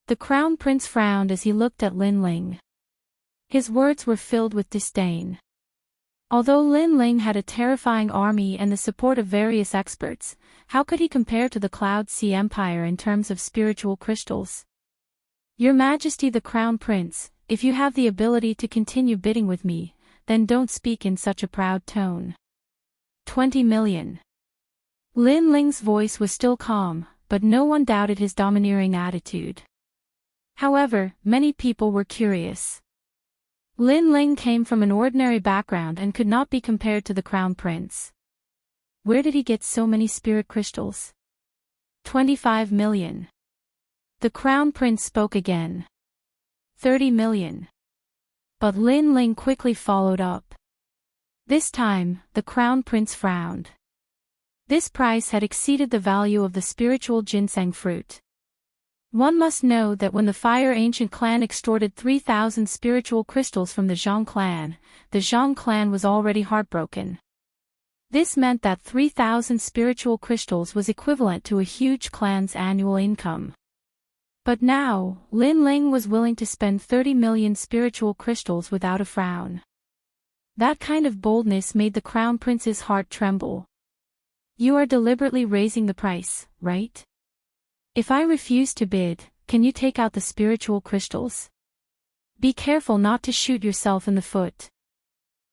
The Crown Prince frowned as he looked at Lin Ling. His words were filled with disdain. Although Lin Ling had a terrifying army and the support of various experts, how could he compare to the Cloud Sea Empire in terms of spiritual crystals? Your Majesty the Crown Prince, if you have the ability to continue bidding with me, then don't speak in such a proud tone. 20 million. Lin Ling's voice was still calm, but no one doubted his domineering attitude. However, many people were curious. Lin Ling came from an ordinary background and could not be compared to the Crown Prince. Where did he get so many spirit crystals? 25 million. The Crown Prince spoke again. 30 million. But Lin Ling quickly followed up. This time, the Crown Prince frowned. This price had exceeded the value of the spiritual ginseng fruit. One must know that when the Fire Ancient clan extorted 3,000 spiritual crystals from the Zhang clan, the Zhang clan was already heartbroken. This meant that 3,000 spiritual crystals was equivalent to a huge clan's annual income. But now, Lin Ling was willing to spend 30 million spiritual crystals without a frown. That kind of boldness made the Crown Prince's heart tremble. You are deliberately raising the price, right? If I refuse to bid, can you take out the spiritual crystals? Be careful not to shoot yourself in the foot.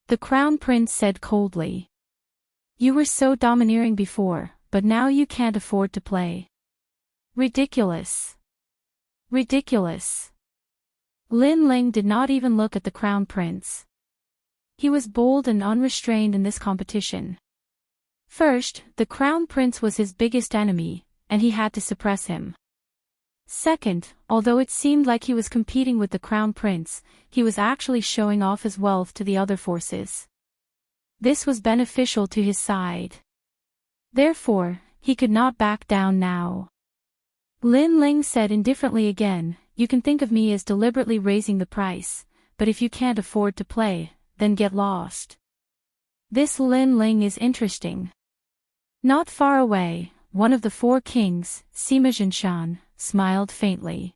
The Crown Prince said coldly. You were so domineering before, but now you can't afford to play. Ridiculous. Ridiculous. Lin Ling did not even look at the Crown Prince. He was bold and unrestrained in this competition. First, the Crown Prince was his biggest enemy, and he had to suppress him. Second, although it seemed like he was competing with the Crown Prince, he was actually showing off his wealth to the other forces. This was beneficial to his side. Therefore, he could not back down now. Lin Ling said indifferently again, you can think of me as deliberately raising the price, but if you can't afford to play, then get lost. This Lin Ling is interesting. Not far away, one of the four kings, Sima Jinshan, smiled faintly.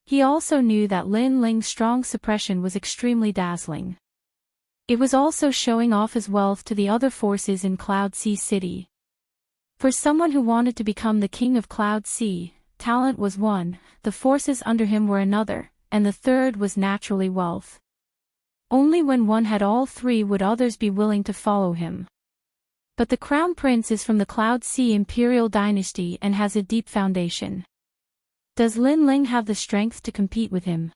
He also knew that Lin Ling's strong suppression was extremely dazzling. It was also showing off his wealth to the other forces in Cloud Sea City. For someone who wanted to become the king of Cloud Sea, talent was one, the forces under him were another, and the third was naturally wealth. Only when one had all three would others be willing to follow him. But the Crown Prince is from the Cloud Sea Imperial Dynasty and has a deep foundation. Does Lin Ling have the strength to compete with him?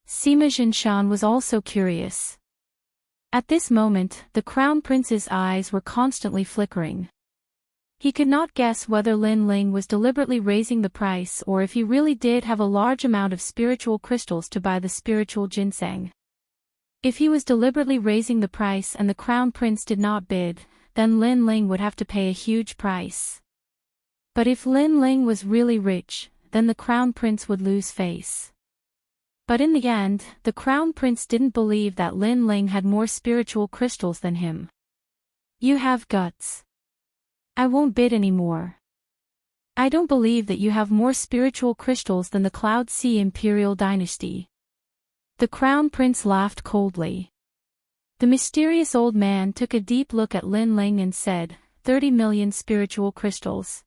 Sima Jinshan was also curious. At this moment, the Crown Prince's eyes were constantly flickering. He could not guess whether Lin Ling was deliberately raising the price or if he really did have a large amount of spiritual crystals to buy the spiritual ginseng. If he was deliberately raising the price and the Crown Prince did not bid, then Lin Ling would have to pay a huge price. But if Lin Ling was really rich, then the Crown Prince would lose face. But in the end, the Crown Prince didn't believe that Lin Ling had more spiritual crystals than him. You have guts. I won't bid anymore. I don't believe that you have more spiritual crystals than the Cloud Sea Imperial Dynasty. The Crown Prince laughed coldly. The mysterious old man took a deep look at Lin Ling and said, 30 million spiritual crystals.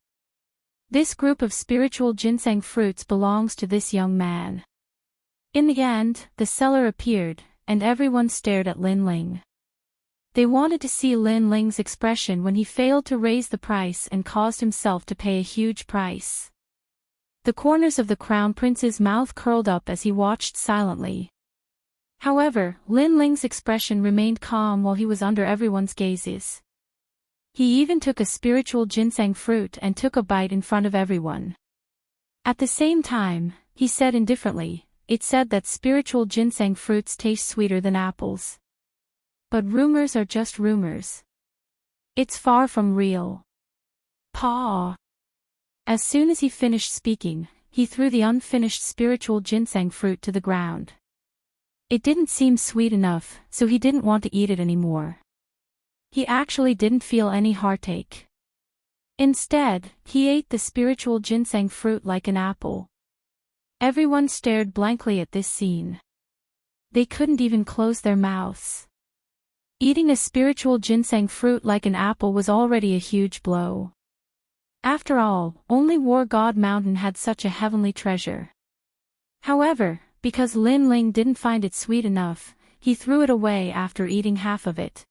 This group of spiritual ginseng fruits belongs to this young man. In the end, the seller appeared, and everyone stared at Lin Ling. They wanted to see Lin Ling's expression when he failed to raise the price and caused himself to pay a huge price. The corners of the Crown Prince's mouth curled up as he watched silently. However, Lin Ling's expression remained calm while he was under everyone's gazes. He even took a spiritual ginseng fruit and took a bite in front of everyone. At the same time, he said indifferently, it's said that spiritual ginseng fruits taste sweeter than apples. But rumors are just rumors. It's far from real. Paw. As soon as he finished speaking, he threw the unfinished spiritual ginseng fruit to the ground. It didn't seem sweet enough, so he didn't want to eat it anymore. He actually didn't feel any heartache. Instead, he ate the spiritual ginseng fruit like an apple. Everyone stared blankly at this scene. They couldn't even close their mouths. Eating a spiritual ginseng fruit like an apple was already a huge blow. After all, only War God Mountain had such a heavenly treasure. However, because Lin Ling didn't find it sweet enough, he threw it away after eating half of it.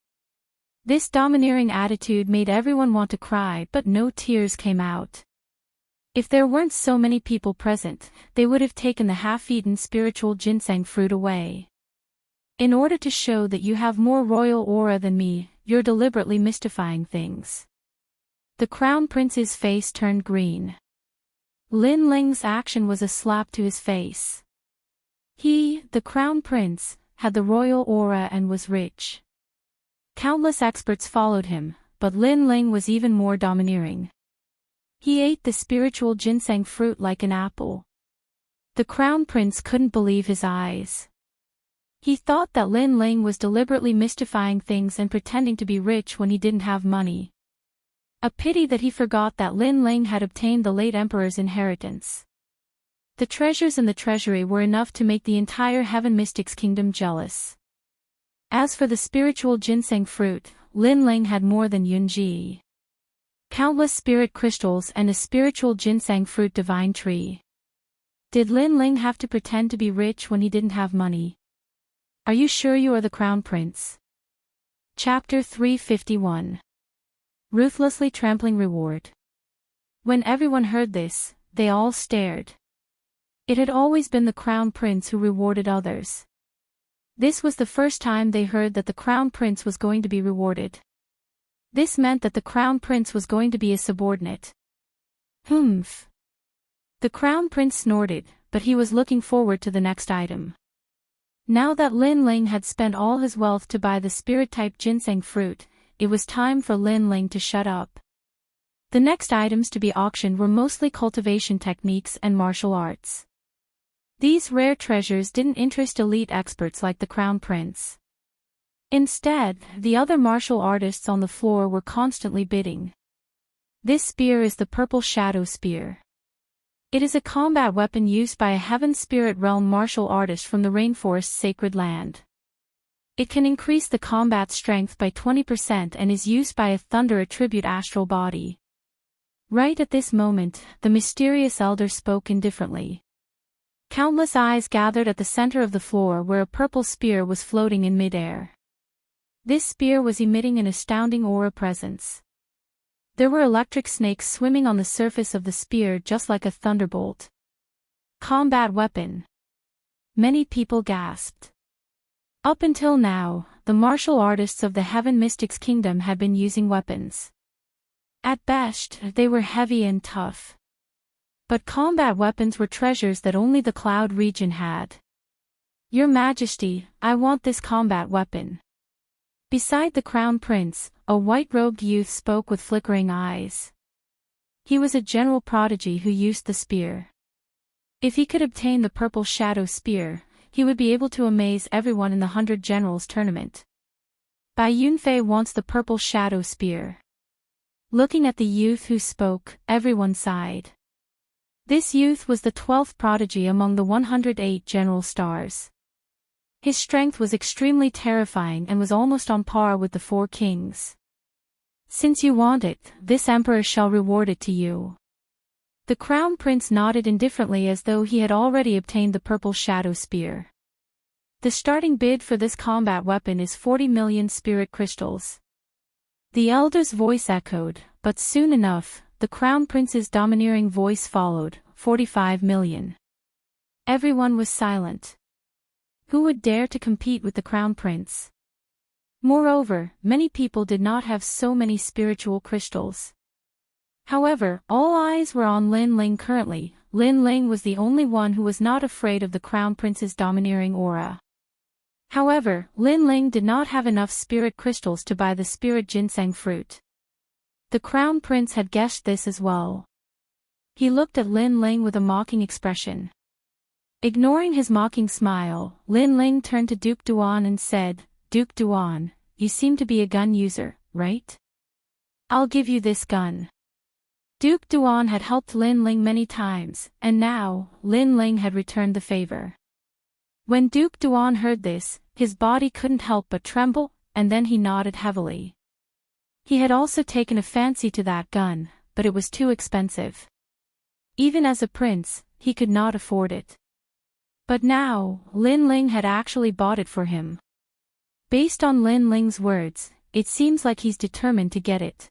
This domineering attitude made everyone want to cry, but no tears came out. If there weren't so many people present, they would have taken the half-eaten spiritual ginseng fruit away. In order to show that you have more royal aura than me, you're deliberately mystifying things. The Crown Prince's face turned green. Lin Ling's action was a slap to his face. He, the Crown Prince, had the royal aura and was rich. Countless experts followed him, but Lin Ling was even more domineering. He ate the spiritual ginseng fruit like an apple. The Crown Prince couldn't believe his eyes. He thought that Lin Ling was deliberately mystifying things and pretending to be rich when he didn't have money. A pity that he forgot that Lin Ling had obtained the late emperor's inheritance. The treasures in the treasury were enough to make the entire Heaven Mystics Kingdom jealous. As for the spiritual ginseng fruit, Lin Ling had more than Yunji. Countless spirit crystals and a spiritual ginseng fruit divine tree. Did Lin Ling have to pretend to be rich when he didn't have money? Are you sure you are the Crown Prince? Chapter 351. Ruthlessly Trampling Reward. When everyone heard this, they all stared. It had always been the Crown Prince who rewarded others. This was the first time they heard that the Crown Prince was going to be rewarded. This meant that the Crown Prince was going to be a subordinate. Humph. The Crown Prince snorted, but he was looking forward to the next item. Now that Lin Ling had spent all his wealth to buy the spirit-type ginseng fruit, it was time for Lin Ling to shut up. The next items to be auctioned were mostly cultivation techniques and martial arts. These rare treasures didn't interest elite experts like the Crown Prince. Instead, the other martial artists on the floor were constantly bidding. This spear is the Purple Shadow Spear. It is a combat weapon used by a Heaven Spirit Realm martial artist from the Rainforest's sacred land. It can increase the combat strength by 20% and is used by a Thunder attribute astral body. Right at this moment, the mysterious elder spoke indifferently. Countless eyes gathered at the center of the floor where a purple spear was floating in midair. This spear was emitting an astounding aura presence. There were electric snakes swimming on the surface of the spear just like a thunderbolt. Combat weapon. Many people gasped. Up until now, the martial artists of the Heaven Mystics Kingdom had been using weapons. At best, they were heavy and tough. But combat weapons were treasures that only the Cloud region had. Your Majesty, I want this combat weapon. Beside the Crown Prince, a white-robed youth spoke with flickering eyes. He was a general prodigy who used the spear. If he could obtain the Purple Shadow Spear, he would be able to amaze everyone in the 100 Generals tournament. Bai Yunfei wants the Purple Shadow Spear. Looking at the youth who spoke, everyone sighed. This youth was the 12th prodigy among the 108 General Stars. His strength was extremely terrifying and was almost on par with the 4 kings. Since you want it, this emperor shall reward it to you. The Crown Prince nodded indifferently as though he had already obtained the Purple Shadow Spear. The starting bid for this combat weapon is 40 million spirit crystals. The elder's voice echoed, but soon enough, the Crown Prince's domineering voice followed, 45 million. Everyone was silent. Who would dare to compete with the Crown Prince? Moreover, many people did not have so many spiritual crystals. However, all eyes were on Lin Ling currently. Lin Ling was the only one who was not afraid of the Crown Prince's domineering aura. However, Lin Ling did not have enough spirit crystals to buy the spirit ginseng fruit. The Crown Prince had guessed this as well. He looked at Lin Ling with a mocking expression. Ignoring his mocking smile, Lin Ling turned to Duke Duan and said, Duke Duan, you seem to be a gun user, right? I'll give you this gun. Duke Duan had helped Lin Ling many times, and now, Lin Ling had returned the favor. When Duke Duan heard this, his body couldn't help but tremble, and then he nodded heavily. He had also taken a fancy to that gun, but it was too expensive. Even as a prince, he could not afford it. But now, Lin Ling had actually bought it for him. Based on Lin Ling's words, it seems like he's determined to get it.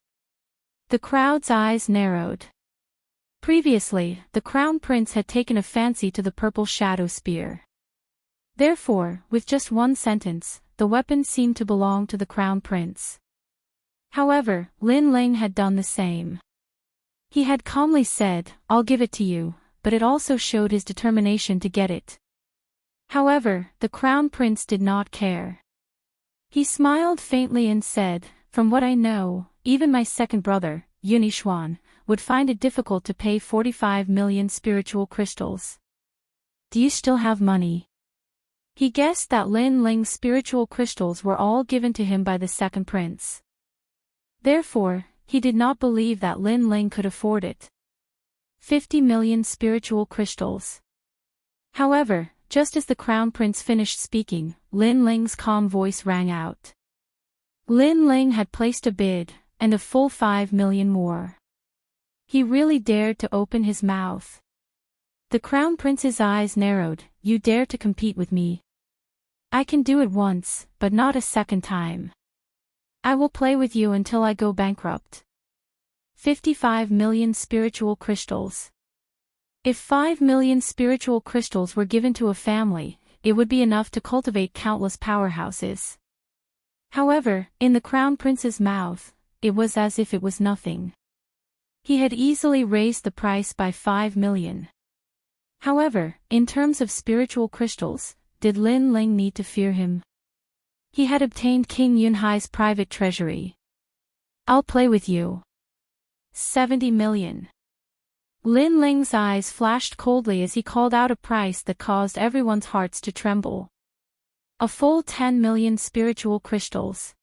The crowd's eyes narrowed. Previously, the Crown Prince had taken a fancy to the Purple Shadow Spear. Therefore, with just one sentence, the weapon seemed to belong to the Crown Prince. However, Lin Ling had done the same. He had calmly said, I'll give it to you, but it also showed his determination to get it. However, the Crown Prince did not care. He smiled faintly and said, from what I know, even my second brother, Yunishuan, would find it difficult to pay 45 million spiritual crystals. Do you still have money? He guessed that Lin Ling's spiritual crystals were all given to him by the second prince. Therefore, he did not believe that Lin Ling could afford it. 50 million spiritual crystals. However, just as the Crown Prince finished speaking, Lin Ling's calm voice rang out. Lin Ling had placed a bid, and a full 5 million more. He really dared to open his mouth. The Crown Prince's eyes narrowed. You dare to compete with me? I can do it once, but not a second time. I will play with you until I go bankrupt. 55 million spiritual crystals. If 5 million spiritual crystals were given to a family, it would be enough to cultivate countless powerhouses. However, in the Crown Prince's mouth, it was as if it was nothing. He had easily raised the price by 5 million. However, in terms of spiritual crystals, did Lin Ling need to fear him? He had obtained King Yunhai's private treasury. I'll play with you. 70 million. Lin Ling's eyes flashed coldly as he called out a price that caused everyone's hearts to tremble. A full 10 million spiritual crystals.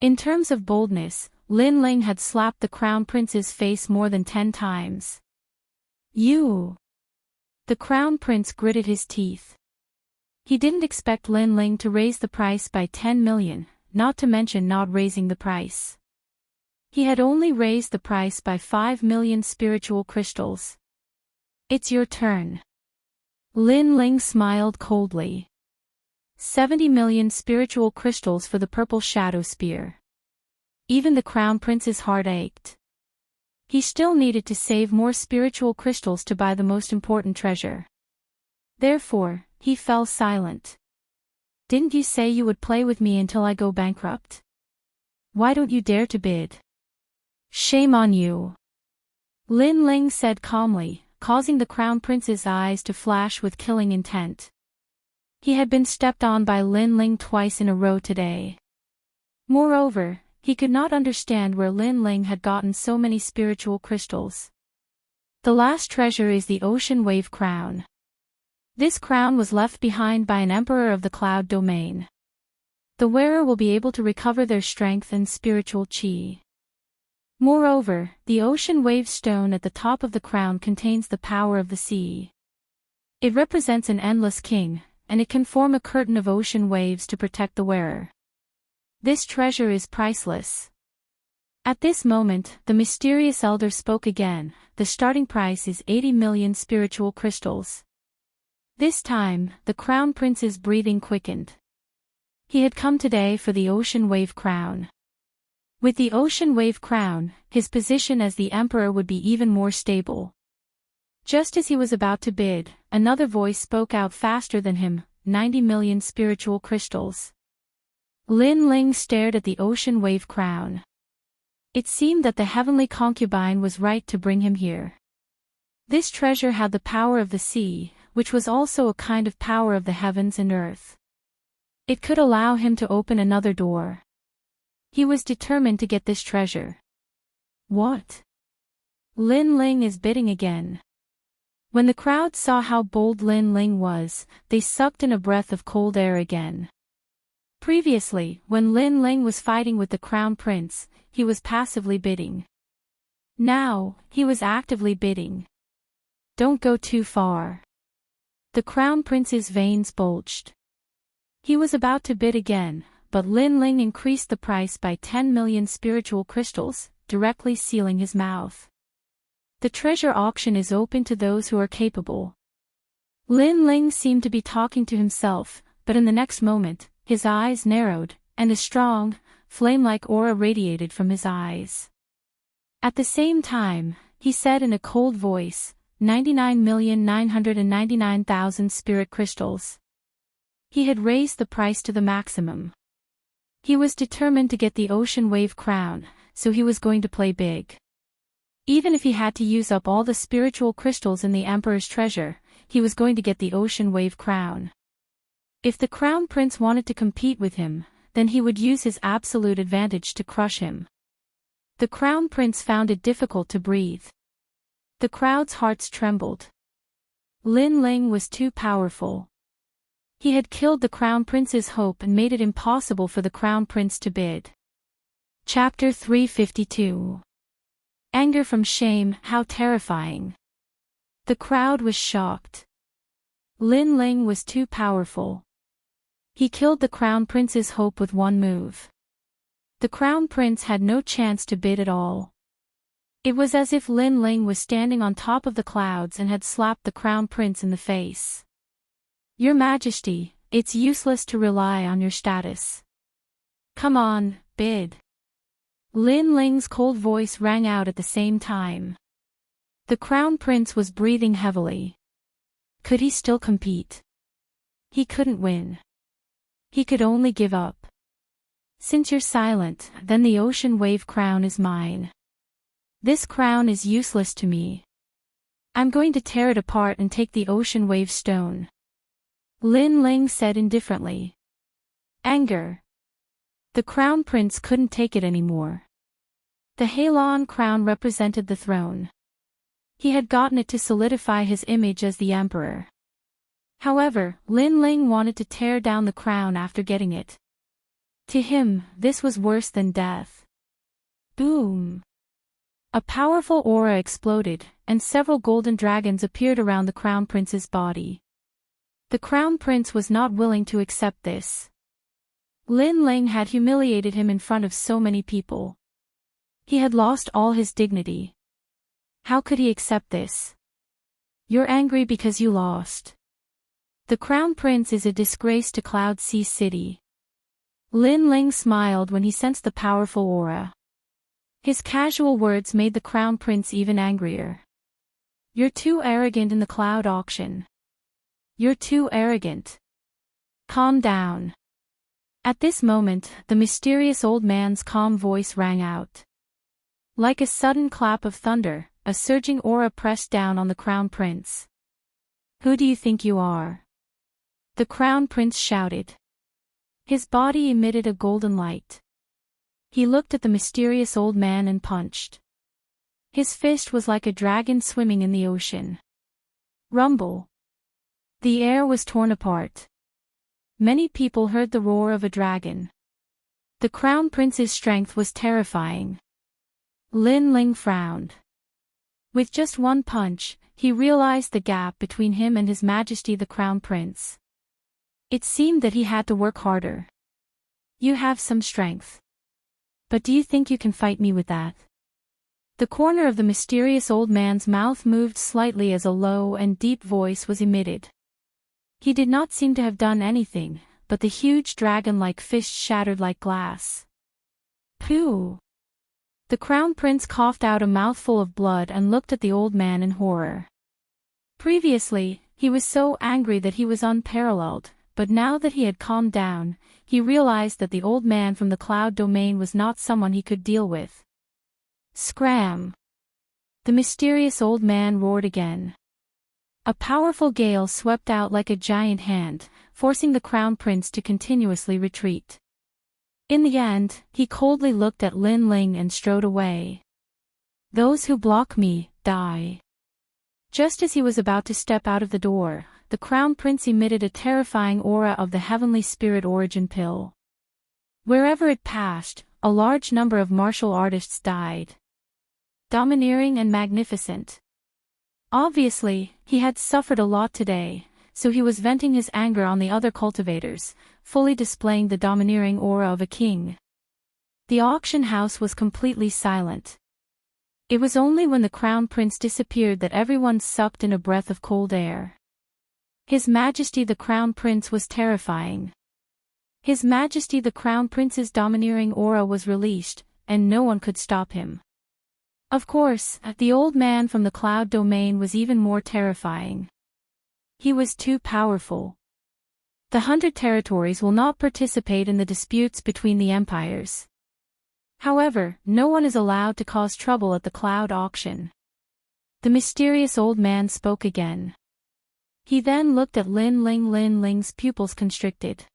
In terms of boldness, Lin Ling had slapped the Crown Prince's face more than 10 times. You! The Crown Prince gritted his teeth. He didn't expect Lin Ling to raise the price by 10 million, not to mention not raising the price. He had only raised the price by 5 million spiritual crystals. It's your turn. Lin Ling smiled coldly. 70 million spiritual crystals for the purple shadow spear. Even the Crown Prince's heart ached. He still needed to save more spiritual crystals to buy the most important treasure. Therefore, he fell silent. Didn't you say you would play with me until I go bankrupt? Why don't you dare to bid? Shame on you. Lin Ling said calmly, causing the Crown Prince's eyes to flash with killing intent. He had been stepped on by Lin Ling twice in a row today. Moreover, he could not understand where Lin Ling had gotten so many spiritual crystals. The last treasure is the Ocean Wave Crown. This crown was left behind by an emperor of the cloud domain. The wearer will be able to recover their strength and spiritual chi. Moreover, the ocean wave stone at the top of the crown contains the power of the sea. It represents an endless king, and it can form a curtain of ocean waves to protect the wearer. This treasure is priceless. At this moment, the mysterious elder spoke again. The starting price is 80 million spiritual crystals. This time, the Crown Prince's breathing quickened. He had come today for the Ocean Wave Crown. With the Ocean Wave Crown, his position as the emperor would be even more stable. Just as he was about to bid, another voice spoke out faster than him, 90 million spiritual crystals. Lin Ling stared at the Ocean Wave Crown. It seemed that the heavenly concubine was right to bring him here. This treasure had the power of the sea, which was also a kind of power of the heavens and earth. It could allow him to open another door. He was determined to get this treasure. What? Lin Ling is bidding again. When the crowd saw how bold Lin Ling was, they sucked in a breath of cold air again. Previously, when Lin Ling was fighting with the Crown Prince, he was passively bidding. Now, he was actively bidding. Don't go too far. The Crown Prince's veins bulged. He was about to bid again, but Lin Ling increased the price by 10 million spiritual crystals, directly sealing his mouth. The treasure auction is open to those who are capable. Lin Ling seemed to be talking to himself, but in the next moment, his eyes narrowed, and a strong, flame-like aura radiated from his eyes. At the same time, he said in a cold voice, 99,999,000 spirit crystals. He had raised the price to the maximum. He was determined to get the Ocean Wave Crown, so he was going to play big. Even if he had to use up all the spiritual crystals in the Emperor's treasure, he was going to get the Ocean Wave Crown. If the Crown Prince wanted to compete with him, then he would use his absolute advantage to crush him. The Crown Prince found it difficult to breathe. The crowd's hearts trembled. Lin Ling was too powerful. He had killed the Crown Prince's hope and made it impossible for the Crown Prince to bid. Chapter 352. Anger from shame, how terrifying. The crowd was shocked. Lin Ling was too powerful. He killed the Crown Prince's hope with one move. The Crown Prince had no chance to bid at all. It was as if Lin Ling was standing on top of the clouds and had slapped the Crown Prince in the face. Your Majesty, it's useless to rely on your status. Come on, bid. Lin Ling's cold voice rang out at the same time. The Crown Prince was breathing heavily. Could he still compete? He couldn't win. He could only give up. Since you're silent, then the ocean wave crown is mine. This crown is useless to me. I'm going to tear it apart and take the ocean wave stone. Lin Ling said indifferently. Anger. The Crown Prince couldn't take it anymore. The Halon crown represented the throne. He had gotten it to solidify his image as the emperor. However, Lin Ling wanted to tear down the crown after getting it. To him, this was worse than death. Boom! A powerful aura exploded, and several golden dragons appeared around the Crown Prince's body. The Crown Prince was not willing to accept this. Lin Ling had humiliated him in front of so many people. He had lost all his dignity. How could he accept this? You're angry because you lost. The Crown Prince is a disgrace to Cloud Sea City. Lin Ling smiled when he sensed the powerful aura. His casual words made the Crown Prince even angrier. You're too arrogant in the cloud auction. You're too arrogant. Calm down. At this moment, the mysterious old man's calm voice rang out. Like a sudden clap of thunder, a surging aura pressed down on the Crown Prince. Who do you think you are? The Crown Prince shouted. His body emitted a golden light. He looked at the mysterious old man and punched. His fist was like a dragon swimming in the ocean. Rumble. The air was torn apart. Many people heard the roar of a dragon. The Crown Prince's strength was terrifying. Lin Ling frowned. With just one punch, he realized the gap between him and His Majesty the Crown Prince. It seemed that he had to work harder. You have some strength. But do you think you can fight me with that? The corner of the mysterious old man's mouth moved slightly as a low and deep voice was emitted. He did not seem to have done anything, but the huge dragon-like fist shattered like glass. Pooh! The Crown Prince coughed out a mouthful of blood and looked at the old man in horror. Previously, he was so angry that he was unparalleled, but now that he had calmed down, he realized that the old man from the cloud domain was not someone he could deal with. Scram! The mysterious old man roared again. A powerful gale swept out like a giant hand, forcing the Crown Prince to continuously retreat. In the end, he coldly looked at Lin Ling and strode away. Those who block me, die. Just as he was about to step out of the door, the Crown Prince emitted a terrifying aura of the heavenly spirit origin pill. Wherever it passed, a large number of martial artists died. Domineering and magnificent. Obviously, he had suffered a lot today, so he was venting his anger on the other cultivators, fully displaying the domineering aura of a king. The auction house was completely silent. It was only when the Crown Prince disappeared that everyone sucked in a breath of cold air. His Majesty the Crown Prince was terrifying. His Majesty the Crown Prince's domineering aura was released, and no one could stop him. Of course, the old man from the cloud domain was even more terrifying. He was too powerful. The 100 territories will not participate in the disputes between the empires. However, no one is allowed to cause trouble at the cloud auction. The mysterious old man spoke again. He then looked at Lin Ling. Lin Ling's pupils constricted.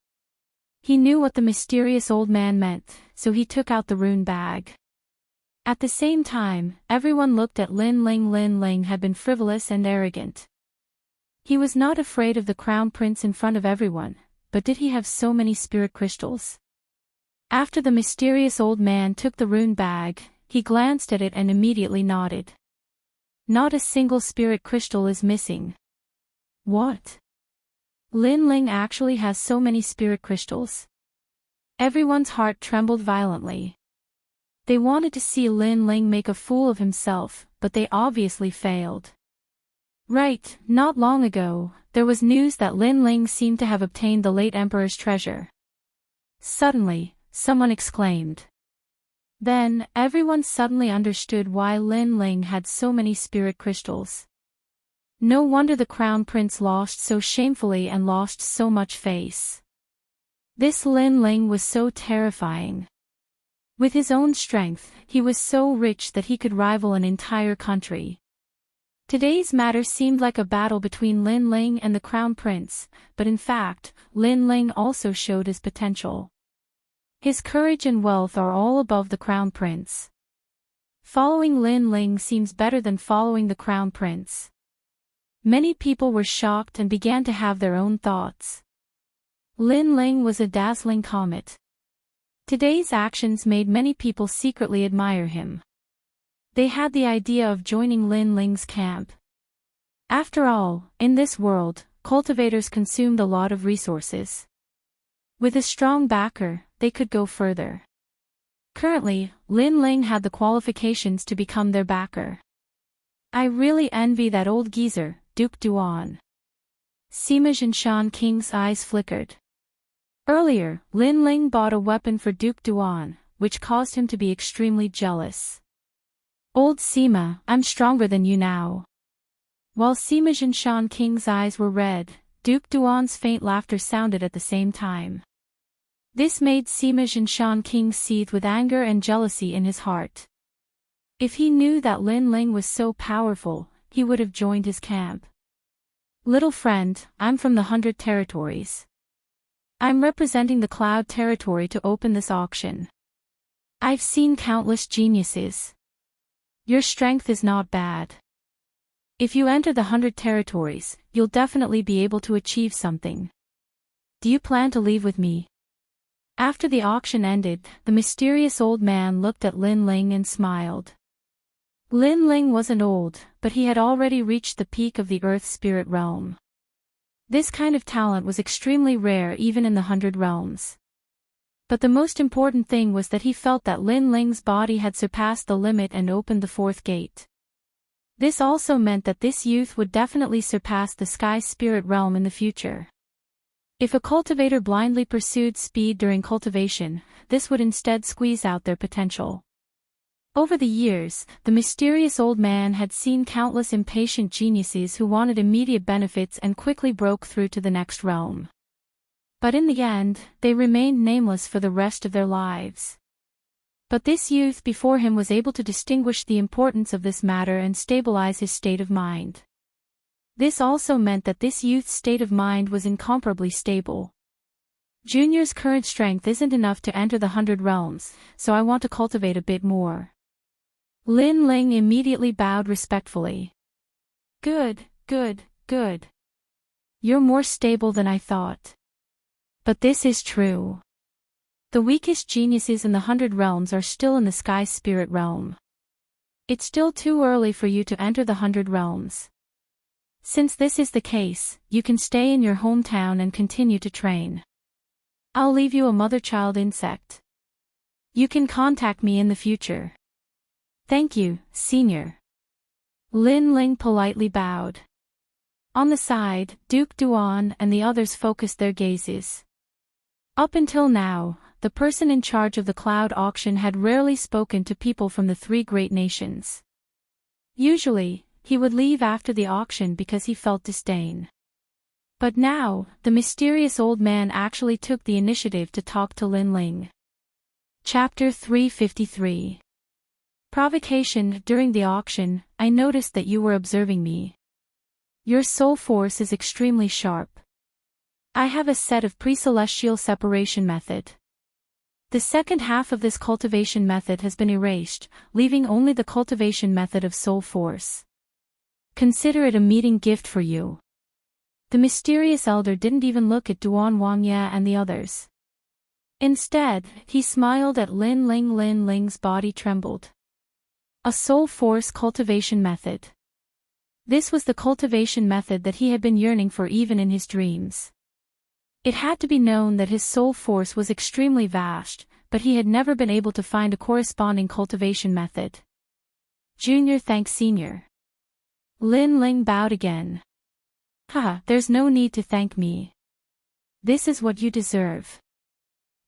He knew what the mysterious old man meant, so he took out the rune bag. At the same time, everyone looked at Lin Ling. Lin Ling had been frivolous and arrogant. He was not afraid of the Crown Prince in front of everyone, but did he have so many spirit crystals? After the mysterious old man took the rune bag, he glanced at it and immediately nodded. Not a single spirit crystal is missing. What? Lin Ling actually has so many spirit crystals? Everyone's heart trembled violently. They wanted to see Lin Ling make a fool of himself, but they obviously failed. Right, not long ago, there was news that Lin Ling seemed to have obtained the late emperor's treasure. Suddenly, someone exclaimed. Then, everyone suddenly understood why Lin Ling had so many spirit crystals. No wonder the crown prince lost so shamefully and lost so much face. This Lin Ling was so terrifying. With his own strength, he was so rich that he could rival an entire country. Today's matter seemed like a battle between Lin Ling and the crown prince, but in fact, Lin Ling also showed his potential. His courage and wealth are all above the crown prince. Following Lin Ling seems better than following the crown prince. Many people were shocked and began to have their own thoughts. Lin Ling was a dazzling comet. Today's actions made many people secretly admire him. They had the idea of joining Lin Ling's camp. After all, in this world, cultivators consumed a lot of resources. With a strong backer, they could go further. Currently, Lin Ling had the qualifications to become their backer. I really envy that old geezer, Duke Duan. Sima Jinshan King's eyes flickered. Earlier, Lin Ling bought a weapon for Duke Duan, which caused him to be extremely jealous. Old Sima, I'm stronger than you now. While Sima Jinshan King's eyes were red, Duke Duan's faint laughter sounded at the same time. This made Sima Jinshan King seethe with anger and jealousy in his heart. If he knew that Lin Ling was so powerful, he would have joined his camp. Little friend, I'm from the 100 territories. I'm representing the Cloud territory to open this auction. I've seen countless geniuses. Your strength is not bad. If you enter the 100 territories, you'll definitely be able to achieve something. Do you plan to leave with me? After the auction ended, the mysterious old man looked at Lin Ling and smiled. Lin Ling wasn't old, but he had already reached the peak of the earth spirit realm. This kind of talent was extremely rare even in the 100 realms. But the most important thing was that he felt that Lin Ling's body had surpassed the limit and opened the fourth gate. This also meant that this youth would definitely surpass the sky spirit realm in the future. If a cultivator blindly pursued speed during cultivation, this would instead squeeze out their potential. Over the years, the mysterious old man had seen countless impatient geniuses who wanted immediate benefits and quickly broke through to the next realm. But in the end, they remained nameless for the rest of their lives. But this youth before him was able to distinguish the importance of this matter and stabilize his state of mind. This also meant that this youth's state of mind was incomparably stable. Junior's current strength isn't enough to enter the 100 realms, so I want to cultivate a bit more. Lin Ling immediately bowed respectfully. Good, good, good. You're more stable than I thought. But this is true. The weakest geniuses in the 100 realms are still in the sky spirit realm. It's still too early for you to enter the 100 realms. Since this is the case, you can stay in your hometown and continue to train. I'll leave you a mother-child insect. You can contact me in the future. Thank you, Senior. Lin Ling politely bowed. On the side, Duke Duan and the others focused their gazes. Up until now, the person in charge of the cloud auction had rarely spoken to people from the three great nations. Usually, he would leave after the auction because he felt disdain. But now, the mysterious old man actually took the initiative to talk to Lin Ling. Chapter 353. Provocation. During the auction, I noticed that you were observing me. Your soul force is extremely sharp. I have a set of pre-celestial separation method. The second half of this cultivation method has been erased, leaving only the cultivation method of soul force. Consider it a meeting gift for you. The mysterious elder didn't even look at Duan Wangya and the others. Instead, he smiled at Lin Ling. Lin Ling's body trembled. A soul force cultivation method. This was the cultivation method that he had been yearning for even in his dreams. It had to be known that his soul force was extremely vast, but he had never been able to find a corresponding cultivation method. Junior thanks Senior. Lin Ling bowed again. Haha, there's no need to thank me. This is what you deserve.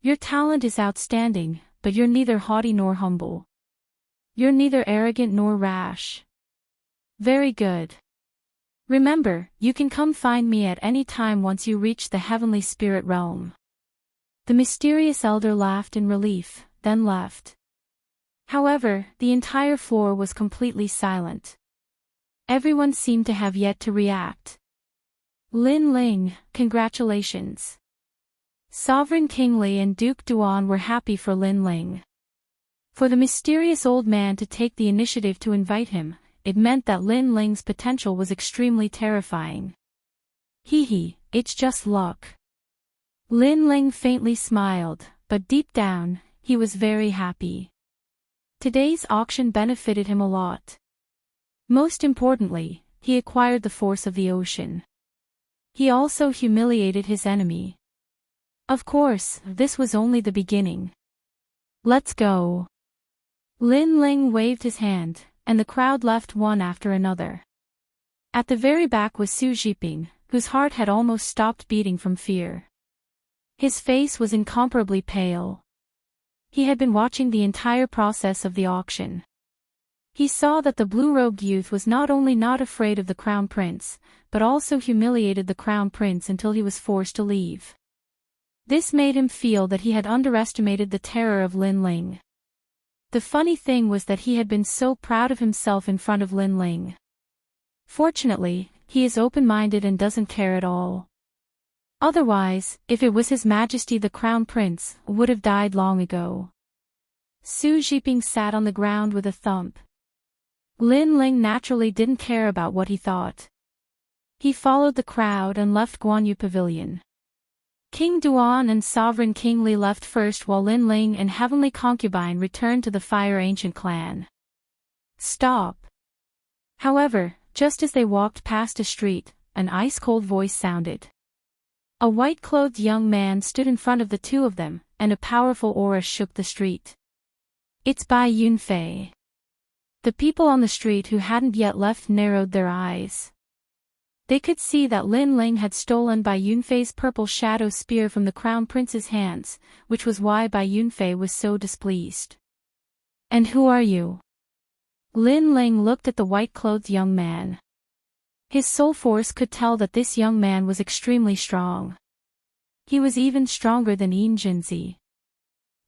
Your talent is outstanding, but you're neither haughty nor humble. You're neither arrogant nor rash. Very good. Remember, you can come find me at any time once you reach the heavenly spirit realm." The mysterious elder laughed in relief, then left. However, the entire floor was completely silent. Everyone seemed to have yet to react. "Lin Ling, congratulations." Sovereign King Li and Duke Duan were happy for Lin Ling. For the mysterious old man to take the initiative to invite him, it meant that Lin Ling's potential was extremely terrifying. Hee, it's just luck. Lin Ling faintly smiled, but deep down, he was very happy. Today's auction benefited him a lot. Most importantly, he acquired the force of the ocean. He also humiliated his enemy. Of course, this was only the beginning. "Let's go." Lin Ling waved his hand, and the crowd left one after another. At the very back was Su Jiping, whose heart had almost stopped beating from fear. His face was incomparably pale. He had been watching the entire process of the auction. He saw that the blue-robed youth was not only not afraid of the crown prince, but also humiliated the crown prince until he was forced to leave. This made him feel that he had underestimated the terror of Lin Ling. The funny thing was that he had been so proud of himself in front of Lin Ling. Fortunately, he is open-minded and doesn't care at all. Otherwise, if it was His Majesty the Crown Prince, would have died long ago. Su Jiping sat on the ground with a thump. Lin Ling naturally didn't care about what he thought. He followed the crowd and left Guanyu Pavilion. King Duan and Sovereign King Li left first while Lin Ling and Heavenly Concubine returned to the Fire Ancient clan. "Stop." However, just as they walked past a street, an ice-cold voice sounded. A white-clothed young man stood in front of the two of them, and a powerful aura shook the street. "It's Bai Yunfei." The people on the street who hadn't yet left narrowed their eyes. They could see that Lin Ling had stolen Bai Yunfei's purple shadow spear from the Crown Prince's hands, which was why Bai Yunfei was so displeased. "And who are you?" Lin Ling looked at the white-clothed young man. His soul force could tell that this young man was extremely strong. He was even stronger than Yin Jinzi.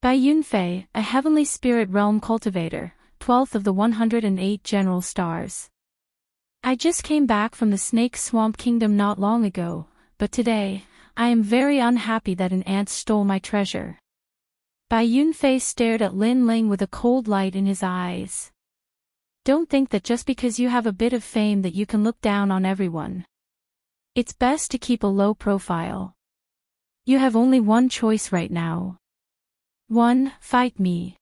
Bai Yunfei, a heavenly spirit realm cultivator, 12th of the 108 general stars. "I just came back from the Snake Swamp Kingdom not long ago, but today, I am very unhappy that an ant stole my treasure." Bai Yunfei stared at Lin Ling with a cold light in his eyes. "Don't think that just because you have a bit of fame that you can look down on everyone. It's best to keep a low profile. You have only one choice right now. 1. Fight me.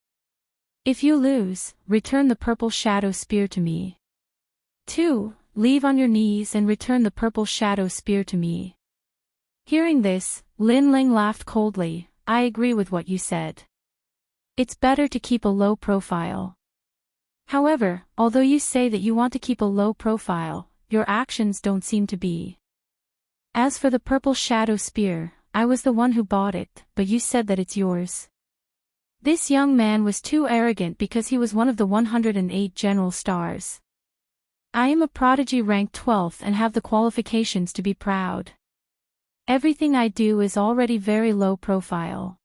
If you lose, return the purple shadow spear to me. 2. Leave on your knees and return the purple shadow spear to me." Hearing this, Lin Ling laughed coldly. "I agree with what you said. It's better to keep a low profile. However, although you say that you want to keep a low profile, your actions don't seem to be. As for the purple shadow spear, I was the one who bought it, but you said that it's yours." This young man was too arrogant because he was one of the 108 general stars. "I am a prodigy ranked 12th and have the qualifications to be proud. Everything I do is already very low profile.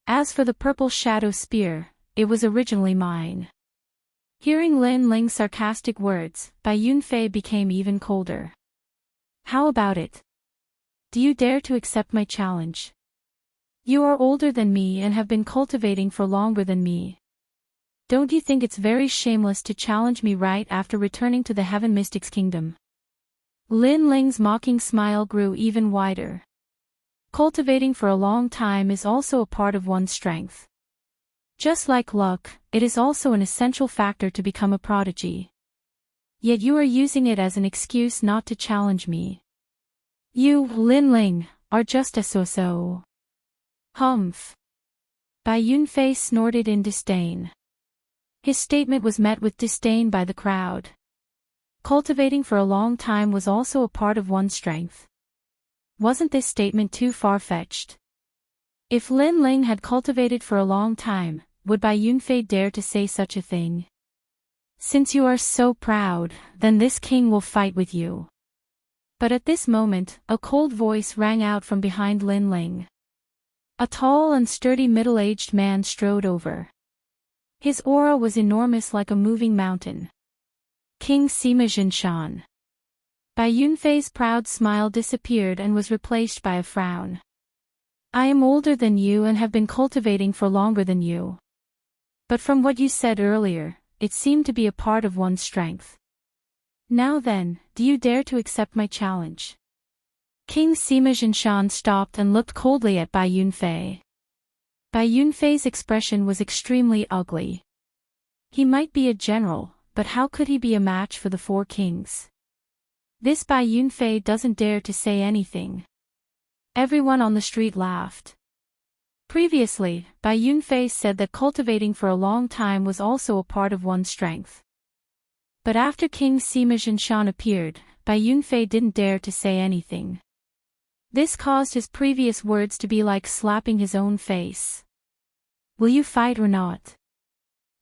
As for the purple shadow spear, it was originally mine." Hearing Lin Ling's sarcastic words, Bai Yunfei became even colder. "How about it? Do you dare to accept my challenge? You are older than me and have been cultivating for longer than me. Don't you think it's very shameless to challenge me right after returning to the Heaven Mystics Kingdom?" Lin Ling's mocking smile grew even wider. Cultivating for a long time is also a part of one's strength. Just like luck, it is also an essential factor to become a prodigy. Yet you are using it as an excuse not to challenge me. You, Lin Ling, are just a so-so. Humph. Bai Yunfei snorted in disdain. His statement was met with disdain by the crowd. Cultivating for a long time was also a part of one's strength. Wasn't this statement too far-fetched? If Lin Ling had cultivated for a long time, would Bai Yunfei dare to say such a thing? Since you are so proud, then this king will fight with you. But at this moment, a cold voice rang out from behind Lin Ling. A tall and sturdy middle-aged man strode over. His aura was enormous like a moving mountain. King Sima Jinshan. Bai Yunfei's proud smile disappeared and was replaced by a frown. I am older than you and have been cultivating for longer than you. But from what you said earlier, it seemed to be a part of one's strength. Now then, do you dare to accept my challenge? King Sima Jinshan stopped and looked coldly at Bai Yunfei. Bai Yunfei's expression was extremely ugly. He might be a general, but how could he be a match for the four kings? This Bai Yunfei doesn't dare to say anything. Everyone on the street laughed. Previously, Bai Yunfei said that cultivating for a long time was also a part of one's strength. But after King Sima Jinshan appeared, Bai Yunfei didn't dare to say anything. This caused his previous words to be like slapping his own face. Will you fight or not?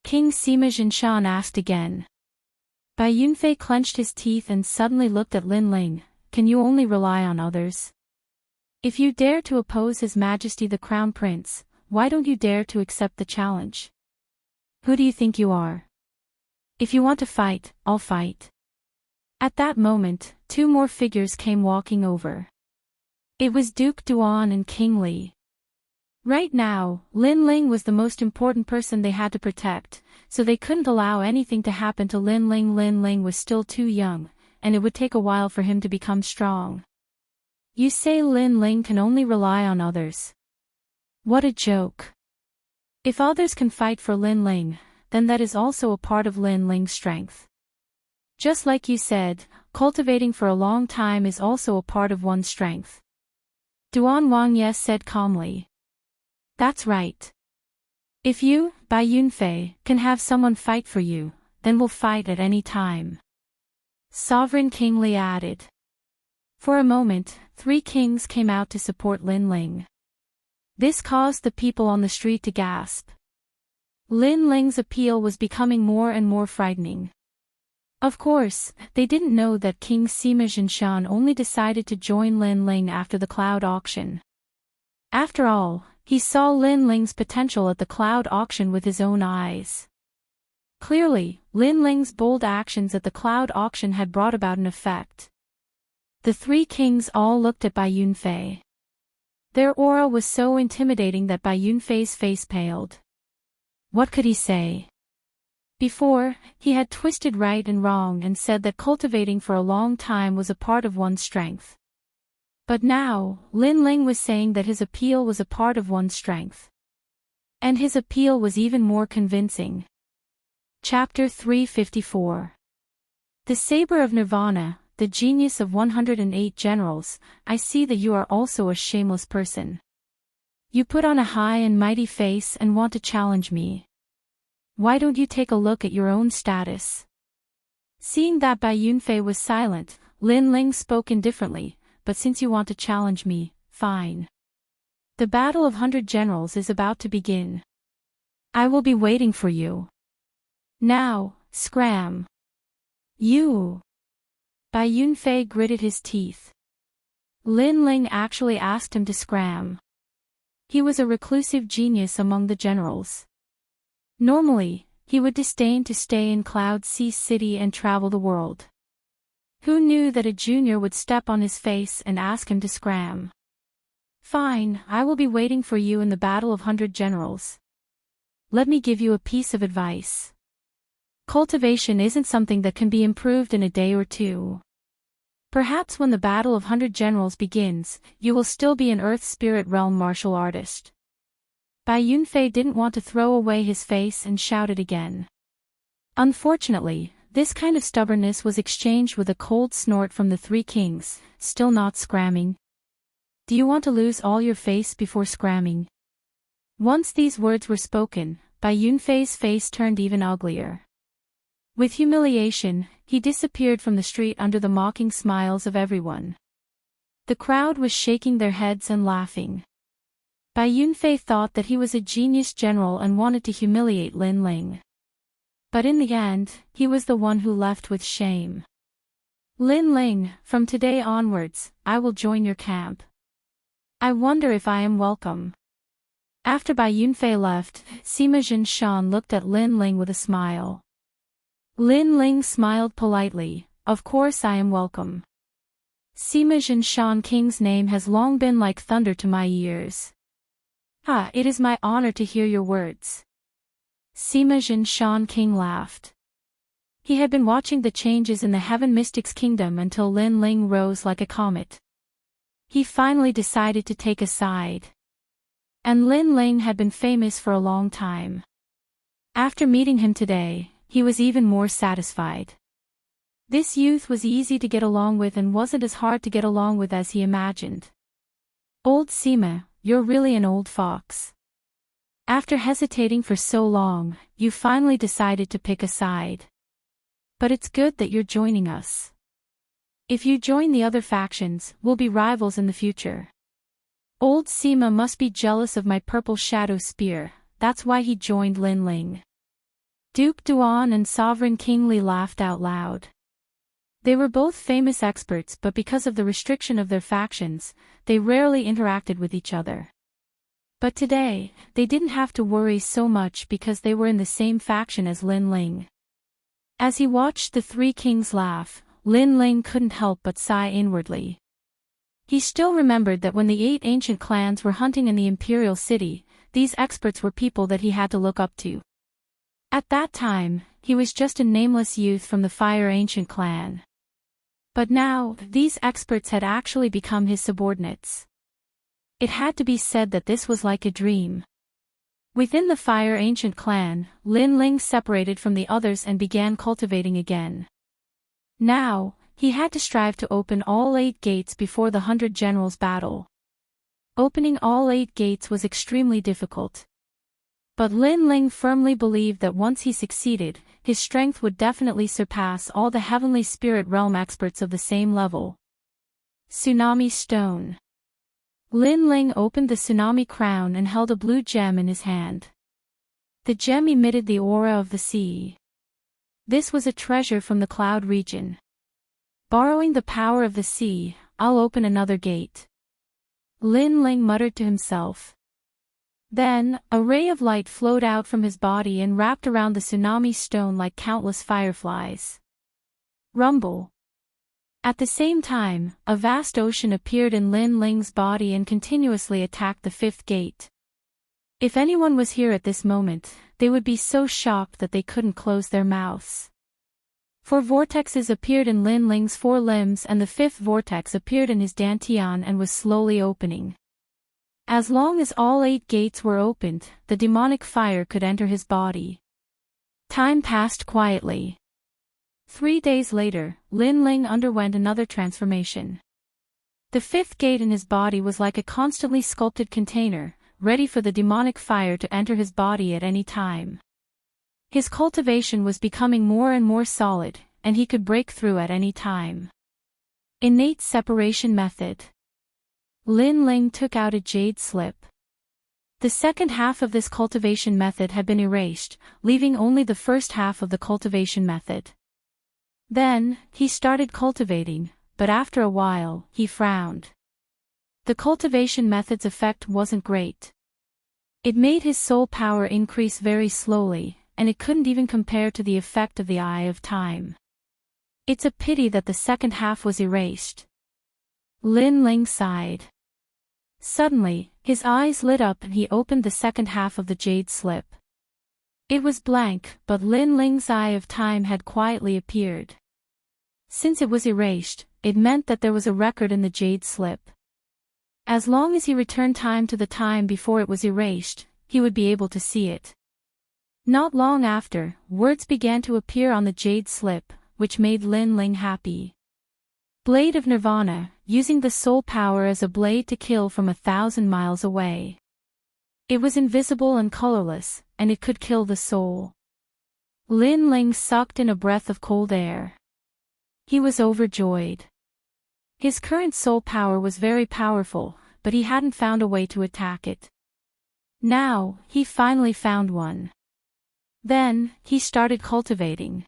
King Sima Jinshan asked again. Bai Yunfei clenched his teeth and suddenly looked at Lin Ling. Can you only rely on others? If you dare to oppose His Majesty the Crown Prince, why don't you dare to accept the challenge? Who do you think you are? If you want to fight, I'll fight. At that moment, two more figures came walking over. It was Duke Duan and King Li. Right now, Lin Ling was the most important person they had to protect, so they couldn't allow anything to happen to Lin Ling. Lin Ling was still too young, and it would take a while for him to become strong. You say Lin Ling can only rely on others. What a joke. If others can fight for Lin Ling, then that is also a part of Lin Ling's strength. Just like you said, cultivating for a long time is also a part of one's strength. Duan Wangye said calmly. That's right. If you, Bai Yunfei, can have someone fight for you, then we'll fight at any time. Sovereign King Li added. For a moment, three kings came out to support Lin Ling. This caused the people on the street to gasp. Lin Ling's appeal was becoming more and more frightening. Of course, they didn't know that King Sima Jinshan only decided to join Lin Ling after the cloud auction. After all, he saw Lin Ling's potential at the cloud auction with his own eyes. Clearly, Lin Ling's bold actions at the cloud auction had brought about an effect. The three kings all looked at Bai Yunfei. Their aura was so intimidating that Bai Yunfei's face paled. What could he say? Before, he had twisted right and wrong and said that cultivating for a long time was a part of one's strength. But now, Lin Ling was saying that his appeal was a part of one's strength. And his appeal was even more convincing. Chapter 354. The Saber of Nirvana, the genius of 108 generals. I see that you are also a shameless person. You put on a high and mighty face and want to challenge me. Why don't you take a look at your own status? Seeing that Bai Yunfei was silent, Lin Ling spoke indifferently, but since you want to challenge me, fine. The battle of 100 generals is about to begin. I will be waiting for you. Now, scram. You. Bai Yunfei gritted his teeth. Lin Ling actually asked him to scram. He was a reclusive genius among the generals. Normally, he would disdain to stay in Cloud Sea City and travel the world. Who knew that a junior would step on his face and ask him to scram? Fine, I will be waiting for you in the battle of 100 generals. Let me give you a piece of advice. Cultivation isn't something that can be improved in a day or two. Perhaps when the battle of 100 generals begins, you will still be an Earth Spirit Realm martial artist. Bai Yunfei didn't want to throw away his face and shouted again. Unfortunately, this kind of stubbornness was exchanged with a cold snort from the three kings, still not scramming. Do you want to lose all your face before scramming? Once these words were spoken, Bai Yunfei's face turned even uglier. With humiliation, he disappeared from the street under the mocking smiles of everyone. The crowd was shaking their heads and laughing. Bai Yunfei thought that he was a genius general and wanted to humiliate Lin Ling. But in the end, he was the one who left with shame. Lin Ling, from today onwards, I will join your camp. I wonder if I am welcome. After Bai Yunfei left, Sima Jinshan looked at Lin Ling with a smile. Lin Ling smiled politely, of course I am welcome. Sima Jinshan King's name has long been like thunder to my ears. It is my honor to hear your words. Sima Jinshan King laughed. He had been watching the changes in the Heaven Mystics Kingdom until Lin Ling rose like a comet. He finally decided to take a side. And Lin Ling had been famous for a long time. After meeting him today, he was even more satisfied. This youth was easy to get along with and wasn't as hard to get along with as he imagined. Old Sima, you're really an old fox. After hesitating for so long, you finally decided to pick a side. But it's good that you're joining us. If you join the other factions, we'll be rivals in the future. Old Sima must be jealous of my purple shadow spear, that's why he joined Lin Ling. Duke Duan and Sovereign King Li laughed out loud. They were both famous experts, but because of the restriction of their factions, they rarely interacted with each other. But today, they didn't have to worry so much because they were in the same faction as Lin Ling. As he watched the three kings laugh, Lin Ling couldn't help but sigh inwardly. He still remembered that when the 8 ancient clans were hunting in the imperial city, these experts were people that he had to look up to. At that time, he was just a nameless youth from the Fire Ancient clan. But now, these experts had actually become his subordinates. It had to be said that this was like a dream. Within the Fire Ancient clan, Lin Ling separated from the others and began cultivating again. Now, he had to strive to open all 8 gates before the 100 Generals battle. Opening all 8 gates was extremely difficult. But Lin Ling firmly believed that once he succeeded, his strength would definitely surpass all the heavenly spirit realm experts of the same level. Tsunami Stone. Lin Ling opened the tsunami crown and held a blue gem in his hand. The gem emitted the aura of the sea. This was a treasure from the cloud region. Borrowing the power of the sea, I'll open another gate. Lin Ling muttered to himself. Then, a ray of light flowed out from his body and wrapped around the tsunami stone like countless fireflies. Rumble. At the same time, a vast ocean appeared in Lin Ling's body and continuously attacked the 5th gate. If anyone was here at this moment, they would be so shocked that they couldn't close their mouths. 4 vortexes appeared in Lin Ling's 4 limbs and the 5th vortex appeared in his dantian and was slowly opening. As long as all 8 gates were opened, the demonic fire could enter his body. Time passed quietly. 3 days later, Lin Ling underwent another transformation. The 5th gate in his body was like a constantly sculpted container, ready for the demonic fire to enter his body at any time. His cultivation was becoming more and more solid, and he could break through at any time. Innate separation method. Lin Ling took out a jade slip. The second half of this cultivation method had been erased, leaving only the first half of the cultivation method. Then, he started cultivating, but after a while, he frowned. The cultivation method's effect wasn't great. It made his soul power increase very slowly, and it couldn't even compare to the effect of the Eye of Time. It's a pity that the second half was erased. Lin Ling sighed. Suddenly, his eyes lit up and he opened the second half of the jade slip. It was blank, but Lin Ling's Eye of Time had quietly appeared. Since it was erased, it meant that there was a record in the jade slip. As long as he returned time to the time before it was erased, he would be able to see it. Not long after, words began to appear on the jade slip, which made Lin Ling happy. Blade of Nirvana, using the soul power as a blade to kill from 1,000 miles away. It was invisible and colorless, and it could kill the soul. Lin Ling sucked in a breath of cold air. He was overjoyed. His current soul power was very powerful, but he hadn't found a way to attack it. Now, he finally found one. Then, he started cultivating.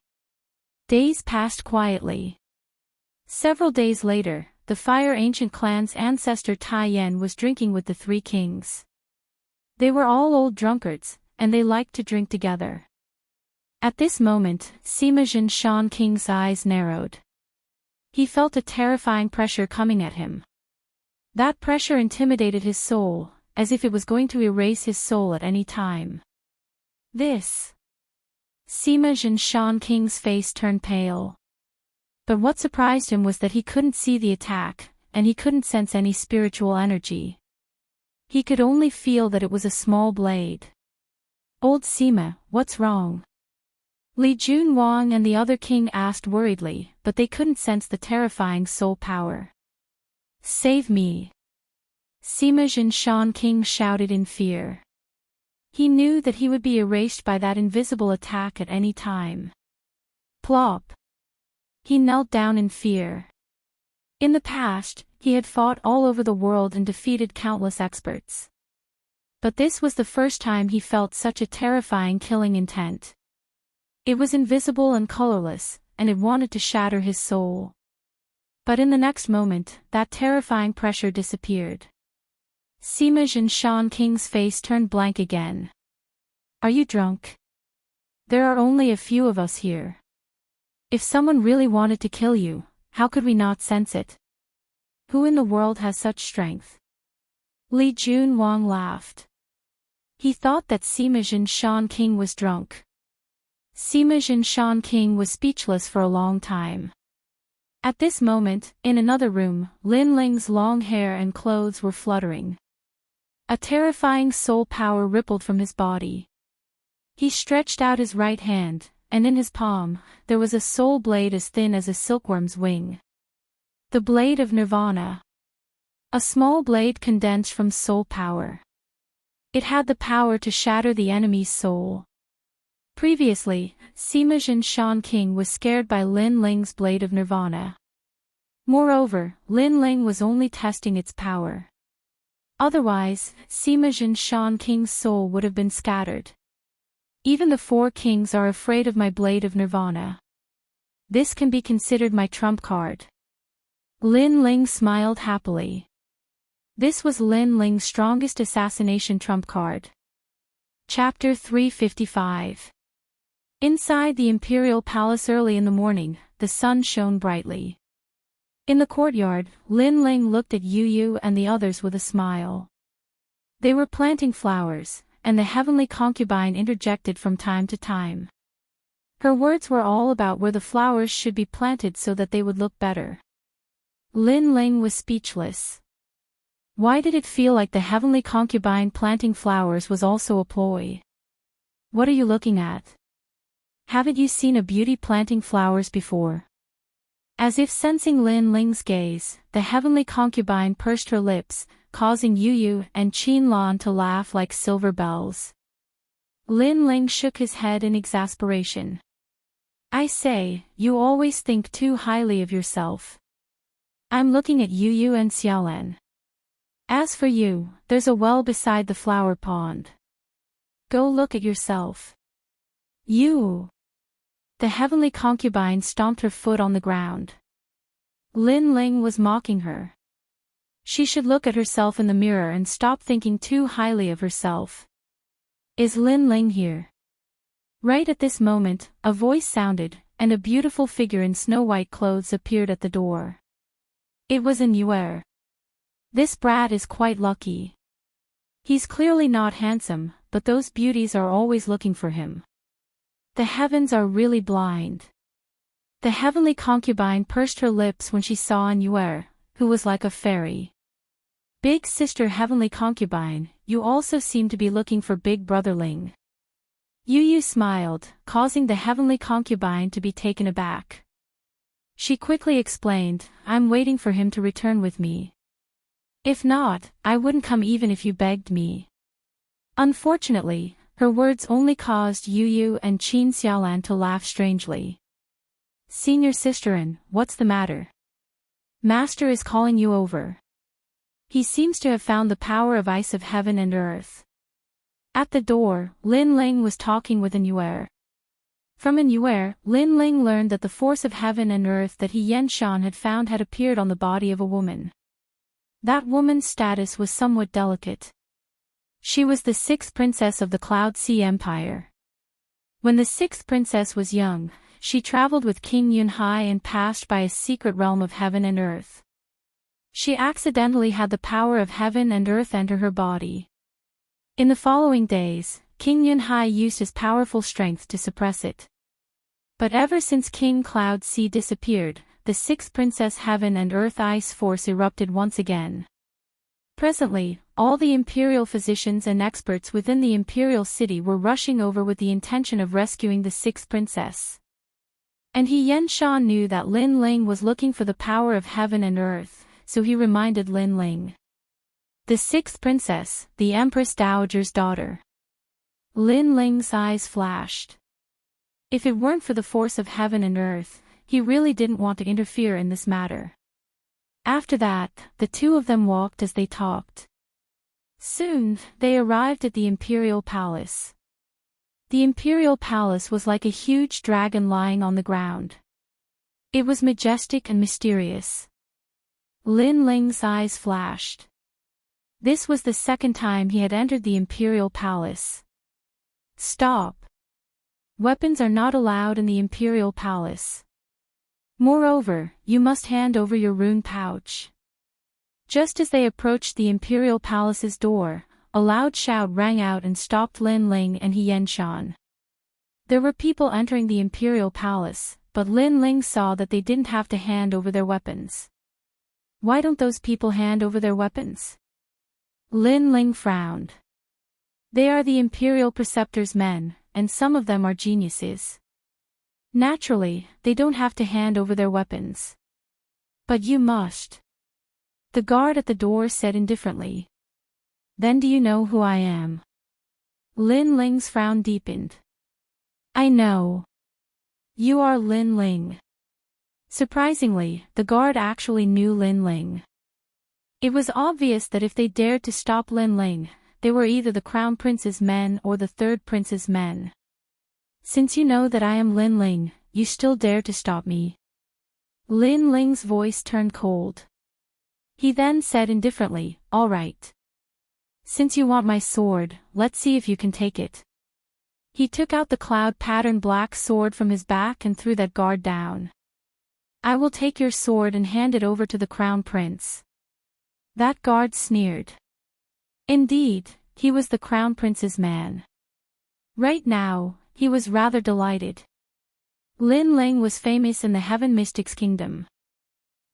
Days passed quietly. Several days later, the Fire Ancient clan's ancestor Tai Yen was drinking with the three kings. They were all old drunkards, and they liked to drink together. At this moment, Sima Jin Shan King's eyes narrowed. He felt a terrifying pressure coming at him. That pressure intimidated his soul, as if it was going to erase his soul at any time. Sima Jin Shan King's face turned pale. But what surprised him was that he couldn't see the attack, and he couldn't sense any spiritual energy. He could only feel that it was a small blade. Old Sima, what's wrong? Li Junwang and the other king asked worriedly, but they couldn't sense the terrifying soul power. Save me! Sima Jin Shan King shouted in fear. He knew that he would be erased by that invisible attack at any time. Plop! He knelt down in fear. In the past, he had fought all over the world and defeated countless experts. But this was the first time he felt such a terrifying killing intent. It was invisible and colorless, and it wanted to shatter his soul. But in the next moment, that terrifying pressure disappeared. Sima Jin Shan King's face turned blank again. Are you drunk? There are only a few of us here. If someone really wanted to kill you, how could we not sense it? Who in the world has such strength? Li Junwang laughed. He thought that Sima Jin Shan King was drunk. Sima Jin Shan King was speechless for a long time. At this moment, in another room, Lin Ling's long hair and clothes were fluttering. A terrifying soul power rippled from his body. He stretched out his right hand, and in his palm, there was a soul blade as thin as a silkworm's wing. The blade of Nirvana. A small blade condensed from soul power. It had the power to shatter the enemy's soul. Previously, Sima Jin Shan King was scared by Lin Ling's blade of Nirvana. Moreover, Lin Ling was only testing its power. Otherwise, Sima Jin Shan King's soul would have been scattered. Even the four kings are afraid of my blade of Nirvana. This can be considered my trump card. Lin Ling smiled happily. This was Lin Ling's strongest assassination trump card. Chapter 355. Inside the imperial palace early in the morning, the sun shone brightly. In the courtyard, Lin Ling looked at Yu Yu and the others with a smile. They were planting flowers, and the heavenly concubine interjected from time to time. Her words were all about where the flowers should be planted so that they would look better. Lin Ling was speechless. Why did it feel like the heavenly concubine planting flowers was also a ploy? What are you looking at? Haven't you seen a beauty planting flowers before? As if sensing Lin Ling's gaze, the heavenly concubine pursed her lips, causing Yu Yu and Qin Lan to laugh like silver bells. Lin Ling shook his head in exasperation. I say, you always think too highly of yourself. I'm looking at Yu Yu and Xiaolan. As for you, there's a well beside the flower pond. Go look at yourself. You! The heavenly concubine stomped her foot on the ground. Lin Ling was mocking her. She should look at herself in the mirror and stop thinking too highly of herself. Is Lin Ling here? Right at this moment, a voice sounded, and a beautiful figure in snow-white clothes appeared at the door. It was an Wielder. This brat is quite lucky. He's clearly not handsome, but those beauties are always looking for him. The heavens are really blind. The heavenly concubine pursed her lips when she saw an Wielder, who was like a fairy. Big sister heavenly concubine, you also seem to be looking for big brother Ling. Yu Yu smiled, causing the heavenly concubine to be taken aback. She quickly explained, I'm waiting for him to return with me. If not, I wouldn't come even if you begged me. Unfortunately, her words only caused Yu Yu and Qin Xiaolan to laugh strangely. Senior sisterin, what's the matter? Master is calling you over. He seems to have found the power of ice of heaven and earth. At the door, Lin Ling was talking with an Yuer. From an Yuer, Lin Ling learned that the force of heaven and earth that he Yen Shan had found had appeared on the body of a woman. That woman's status was somewhat delicate. She was the sixth princess of the Cloud Sea Empire. When the sixth princess was young, she traveled with King Yunhai and passed by a secret realm of heaven and earth. She accidentally had the power of heaven and earth enter her body. In the following days, King Yunhai used his powerful strength to suppress it. But ever since King Cloud Sea disappeared, the sixth princess heaven and earth ice force erupted once again. Presently, all the imperial physicians and experts within the imperial city were rushing over with the intention of rescuing the sixth princess. And he Yen Shan knew that Lin Ling was looking for the power of heaven and earth, so he reminded Lin Ling. The sixth princess, the Empress Dowager's daughter. Lin Ling's eyes flashed. If it weren't for the force of heaven and earth, he really didn't want to interfere in this matter. After that, the two of them walked as they talked. Soon, they arrived at the imperial palace. The imperial palace was like a huge dragon lying on the ground. It was majestic and mysterious. Lin Ling's eyes flashed. This was the second time he had entered the imperial palace. Stop. Weapons are not allowed in the imperial palace. Moreover, you must hand over your rune pouch. Just as they approached the imperial palace's door, a loud shout rang out and stopped Lin Ling and He Yen Shan. There were people entering the imperial palace, but Lin Ling saw that they didn't have to hand over their weapons. Why don't those people hand over their weapons? Lin Ling frowned. They are the imperial preceptor's men, and some of them are geniuses. Naturally, they don't have to hand over their weapons. But you must. The guard at the door said indifferently. Then do you know who I am? Lin Ling's frown deepened. I know. You are Lin Ling. Surprisingly, the guard actually knew Lin Ling. It was obvious that if they dared to stop Lin Ling, they were either the Crown Prince's men or the Third Prince's men. Since you know that I am Lin Ling, you still dare to stop me. Lin Ling's voice turned cold. He then said indifferently, all right. Since you want my sword, let's see if you can take it. He took out the cloud-patterned black sword from his back and threw that guard down. I will take your sword and hand it over to the Crown Prince. That guard sneered. Indeed, he was the Crown Prince's man. Right now, he was rather delighted. Lin Ling was famous in the Heaven Mystics Kingdom.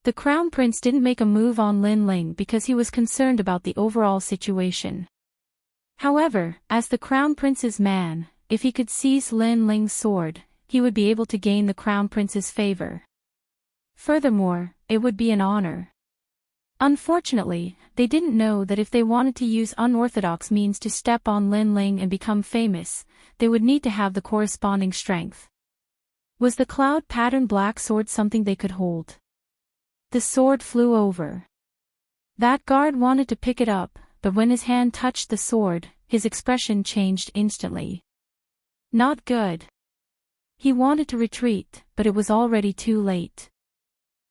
The Crown Prince didn't make a move on Lin Ling because he was concerned about the overall situation. However, as the Crown Prince's man, if he could seize Lin Ling's sword, he would be able to gain the Crown Prince's favor. Furthermore, it would be an honor. Unfortunately, they didn't know that if they wanted to use unorthodox means to step on Lin Ling and become famous, they would need to have the corresponding strength. Was the cloud-patterned black sword something they could hold? The sword flew over. That guard wanted to pick it up, but when his hand touched the sword, his expression changed instantly. Not good. He wanted to retreat, but it was already too late.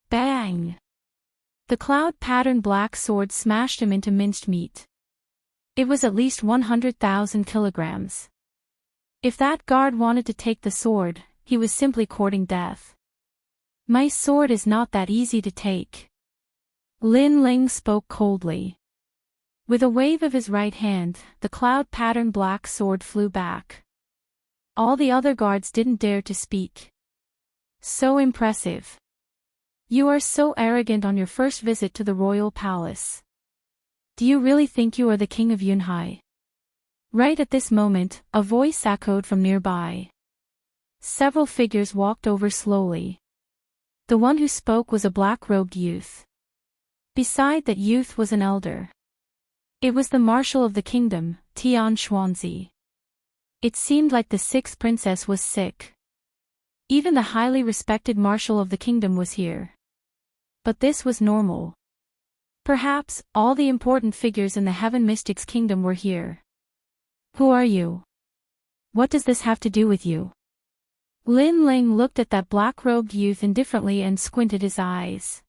Bang! The cloud-patterned black sword smashed him into minced meat. It was at least 100,000 kilograms. If that guard wanted to take the sword, he was simply courting death. My sword is not that easy to take. Lin Ling spoke coldly. With a wave of his right hand, the cloud-patterned black sword flew back. All the other guards didn't dare to speak. So impressive. You are so arrogant on your first visit to the royal palace. Do you really think you are the king of Yunhai? Right at this moment, a voice echoed from nearby. Several figures walked over slowly. The one who spoke was a black-robed youth. Beside that youth was an elder. It was the marshal of the kingdom, Tian Xuanzi. It seemed like the sixth princess was sick. Even the highly respected marshal of the kingdom was here. But this was normal. Perhaps, all the important figures in the Heaven Mystics Kingdom were here. Who are you? What does this have to do with you? Lin Ling looked at that black-robed youth indifferently and squinted his eyes.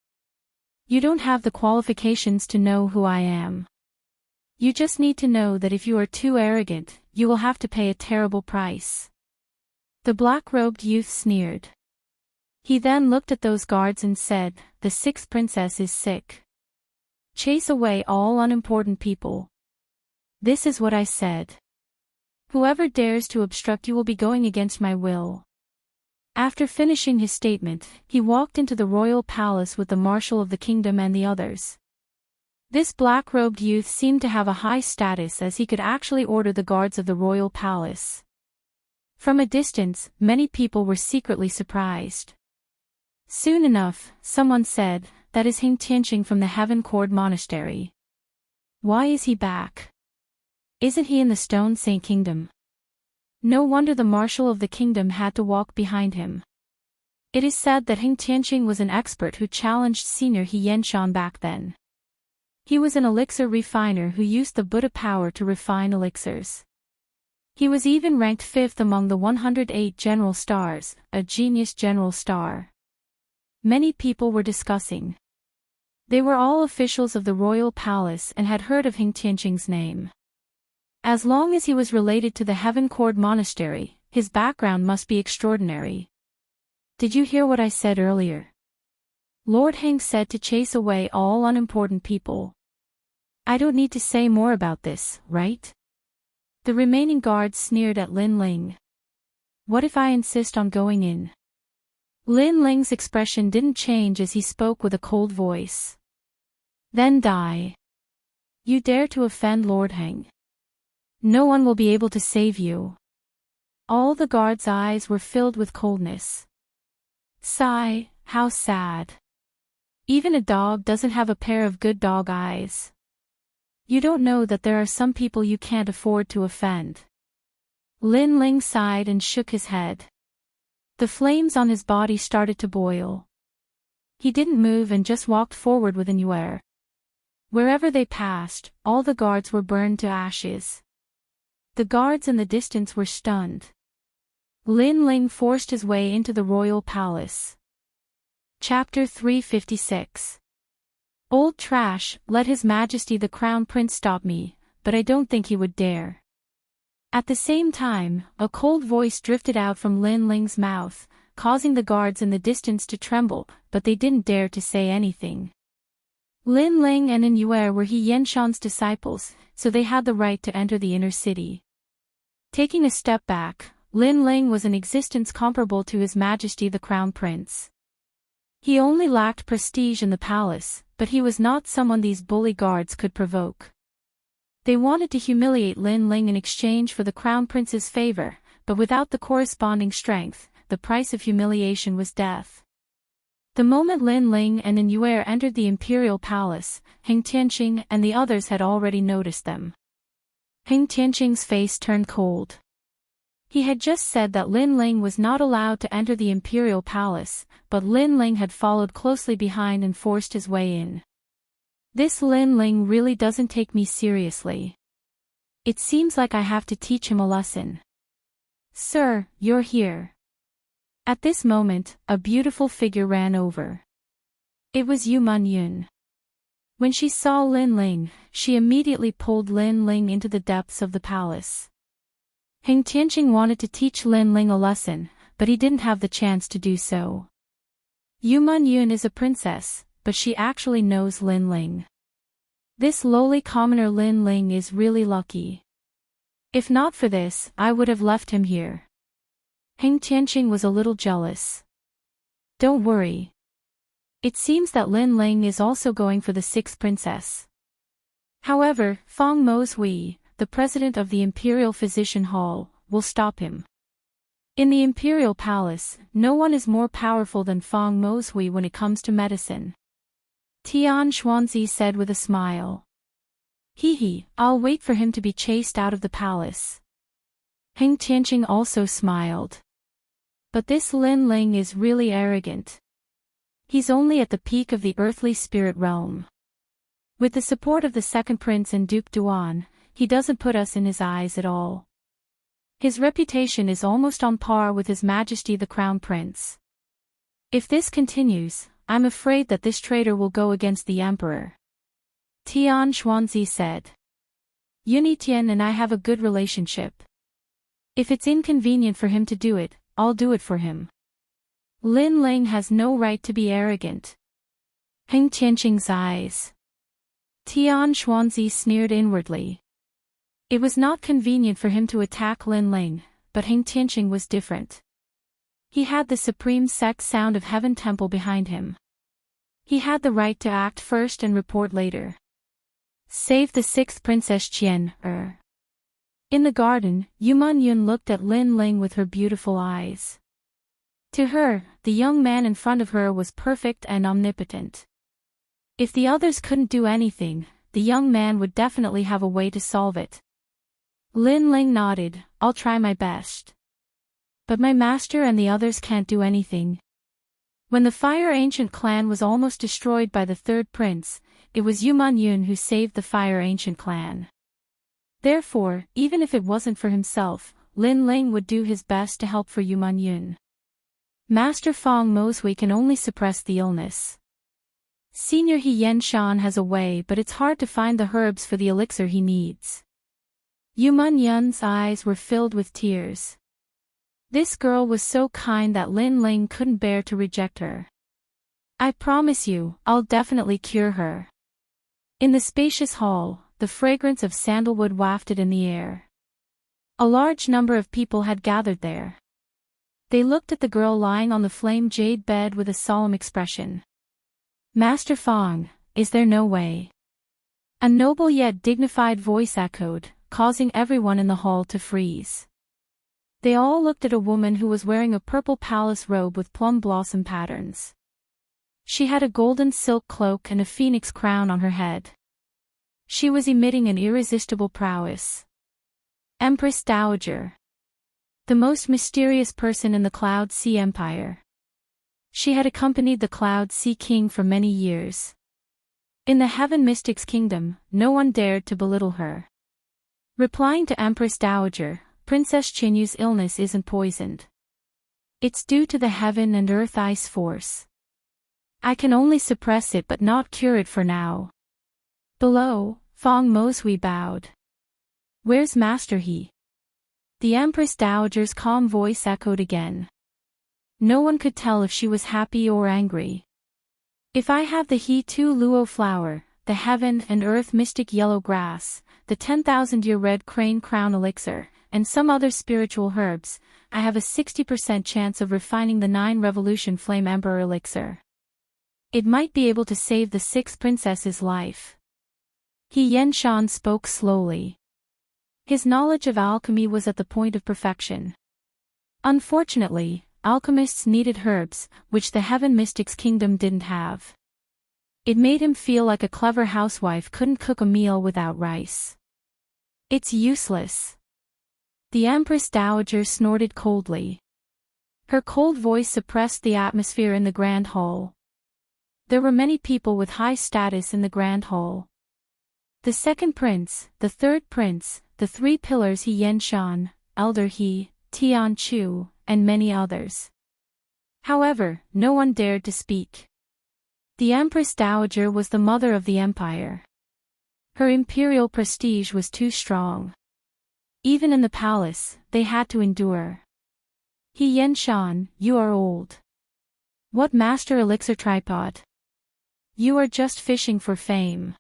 You don't have the qualifications to know who I am. You just need to know that if you are too arrogant, you will have to pay a terrible price. The black-robed youth sneered. He then looked at those guards and said, "The sixth princess is sick. Chase away all unimportant people. This is what I said. Whoever dares to obstruct you will be going against my will." After finishing his statement, he walked into the royal palace with the marshal of the kingdom and the others. This black-robed youth seemed to have a high status as he could actually order the guards of the royal palace. From a distance, many people were secretly surprised. Soon enough, someone said, "That is Hing Tianqing from the Heaven Cord Monastery. Why is he back? Isn't he in the Stone Saint Kingdom?" No wonder the marshal of the kingdom had to walk behind him. It is said that Hing Tianqing was an expert who challenged senior He Yenshan back then. He was an elixir refiner who used the Buddha power to refine elixirs. He was even ranked 5th among the 108 general stars, a genius general star. Many people were discussing. They were all officials of the royal palace and had heard of Hing Tianqing's name. As long as he was related to the Heaven Cord Monastery, his background must be extraordinary. Did you hear what I said earlier? Lord Heng said to chase away all unimportant people. I don't need to say more about this, right? The remaining guards sneered at Lin Ling. What if I insist on going in? Lin Ling's expression didn't change as he spoke with a cold voice. Then die. You dare to offend Lord Heng. No one will be able to save you. All the guards' eyes were filled with coldness. Sigh, how sad. Even a dog doesn't have a pair of good dog eyes. You don't know that there are some people you can't afford to offend. Lin Ling sighed and shook his head. The flames on his body started to boil. He didn't move and just walked forward with an yuer. Wherever they passed, all the guards were burned to ashes. The guards in the distance were stunned. Lin Ling forced his way into the royal palace. Chapter 356. Old trash, let His Majesty the Crown Prince stop me, but I don't think he would dare. At the same time, a cold voice drifted out from Lin Ling's mouth, causing the guards in the distance to tremble, but they didn't dare to say anything. Lin Ling and An Yue were He Yenshan's disciples, so they had the right to enter the inner city. Taking a step back, Lin Ling was an existence comparable to His Majesty the Crown Prince. He only lacked prestige in the palace, but he was not someone these bully guards could provoke. They wanted to humiliate Lin Ling in exchange for the Crown Prince's favor, but without the corresponding strength, the price of humiliation was death. The moment Lin Ling and An Yue entered the imperial palace, Hing Tianqing and the others had already noticed them. Hing Tianqing's face turned cold. He had just said that Lin Ling was not allowed to enter the imperial palace, but Lin Ling had followed closely behind and forced his way in. This Lin Ling really doesn't take me seriously. It seems like I have to teach him a lesson. Sir, you're here. At this moment, a beautiful figure ran over. It was Yu Man-yun. When she saw Lin Ling, she immediately pulled Lin Ling into the depths of the palace. Hing Tianqing wanted to teach Lin Ling a lesson, but he didn't have the chance to do so. Yu Man-yun is a princess, but she actually knows Lin Ling. This lowly commoner Lin Ling is really lucky. If not for this, I would have left him here. Hing Tianqing was a little jealous. Don't worry. It seems that Lin Ling is also going for the sixth princess. However, Feng Mozhui, the president of the Imperial Physician Hall, will stop him. In the Imperial Palace, no one is more powerful than Feng Mozhui when it comes to medicine. Tian Xuanzi said with a smile. Hee, I'll wait for him to be chased out of the palace. Hing Tianqing also smiled. But this Lin Ling is really arrogant. He's only at the peak of the earthly spirit realm. With the support of the second prince and Duke Duan, he doesn't put us in his eyes at all. His reputation is almost on par with His Majesty the Crown Prince. If this continues, I'm afraid that this traitor will go against the Emperor. Tian Xuanzi said. Yunitian and I have a good relationship. If it's inconvenient for him to do it, I'll do it for him. Lin Ling has no right to be arrogant. Heng Tianqing's eyes. Tian Xuanzi sneered inwardly. It was not convenient for him to attack Lin Ling, but Heng Tianqing was different. He had the supreme sect sound of Heaven Temple behind him. He had the right to act first and report later. Save the sixth Princess Qian, In the garden, Yuman Yun looked at Lin Ling with her beautiful eyes. To her, the young man in front of her was perfect and omnipotent. If the others couldn't do anything, the young man would definitely have a way to solve it. Lin Ling nodded, I'll try my best. But my master and the others can't do anything. When the Fire Ancient clan was almost destroyed by the third prince, it was Yuman Yun who saved the Fire Ancient clan. Therefore, even if it wasn't for himself, Lin Ling would do his best to help for Yuman Yun. Master Fang Moshui can only suppress the illness. Senior He Yen Shan has a way, but it's hard to find the herbs for the elixir he needs. Yuman Yun's eyes were filled with tears. This girl was so kind that Lin Ling couldn't bear to reject her. I promise you, I'll definitely cure her. In the spacious hall, the fragrance of sandalwood wafted in the air. A large number of people had gathered there. They looked at the girl lying on the flame jade bed with a solemn expression. Master Fang, is there no way? A noble yet dignified voice echoed, causing everyone in the hall to freeze. They all looked at a woman who was wearing a purple palace robe with plum blossom patterns. She had a golden silk cloak and a phoenix crown on her head. She was emitting an irresistible prowess. Empress Dowager. The most mysterious person in the Cloud Sea Empire. She had accompanied the Cloud Sea King for many years. In the Heaven Mystics Kingdom, no one dared to belittle her. Replying to Empress Dowager, Princess Qinyu's illness isn't poisoned. It's due to the Heaven and Earth Ice Force. I can only suppress it but not cure it for now. Below, Fang Moshui bowed. Where's Master He? The Empress Dowager's calm voice echoed again. No one could tell if she was happy or angry. If I have the He Tu Luo flower, the Heaven and Earth Mystic Yellow Grass, the 10,000-year Red Crane Crown Elixir, and some other spiritual herbs, I have a 60% chance of refining the 9 Revolution Flame Emperor Elixir. It might be able to save the 6th princess's life. He Yen Shan spoke slowly. His knowledge of alchemy was at the point of perfection. Unfortunately, alchemists needed herbs, which the Heaven Mystics Kingdom didn't have. It made him feel like a clever housewife couldn't cook a meal without rice. It's useless. The Empress Dowager snorted coldly. Her cold voice suppressed the atmosphere in the Grand Hall. There were many people with high status in the Grand Hall. The second prince, the third prince, the 3 pillars He Yen Shan, Elder He, Tian Chu, and many others. However, no one dared to speak. The Empress Dowager was the mother of the empire. Her imperial prestige was too strong. Even in the palace, they had to endure. He Yen Shan, you are old. What master elixir tripod? You are just fishing for fame.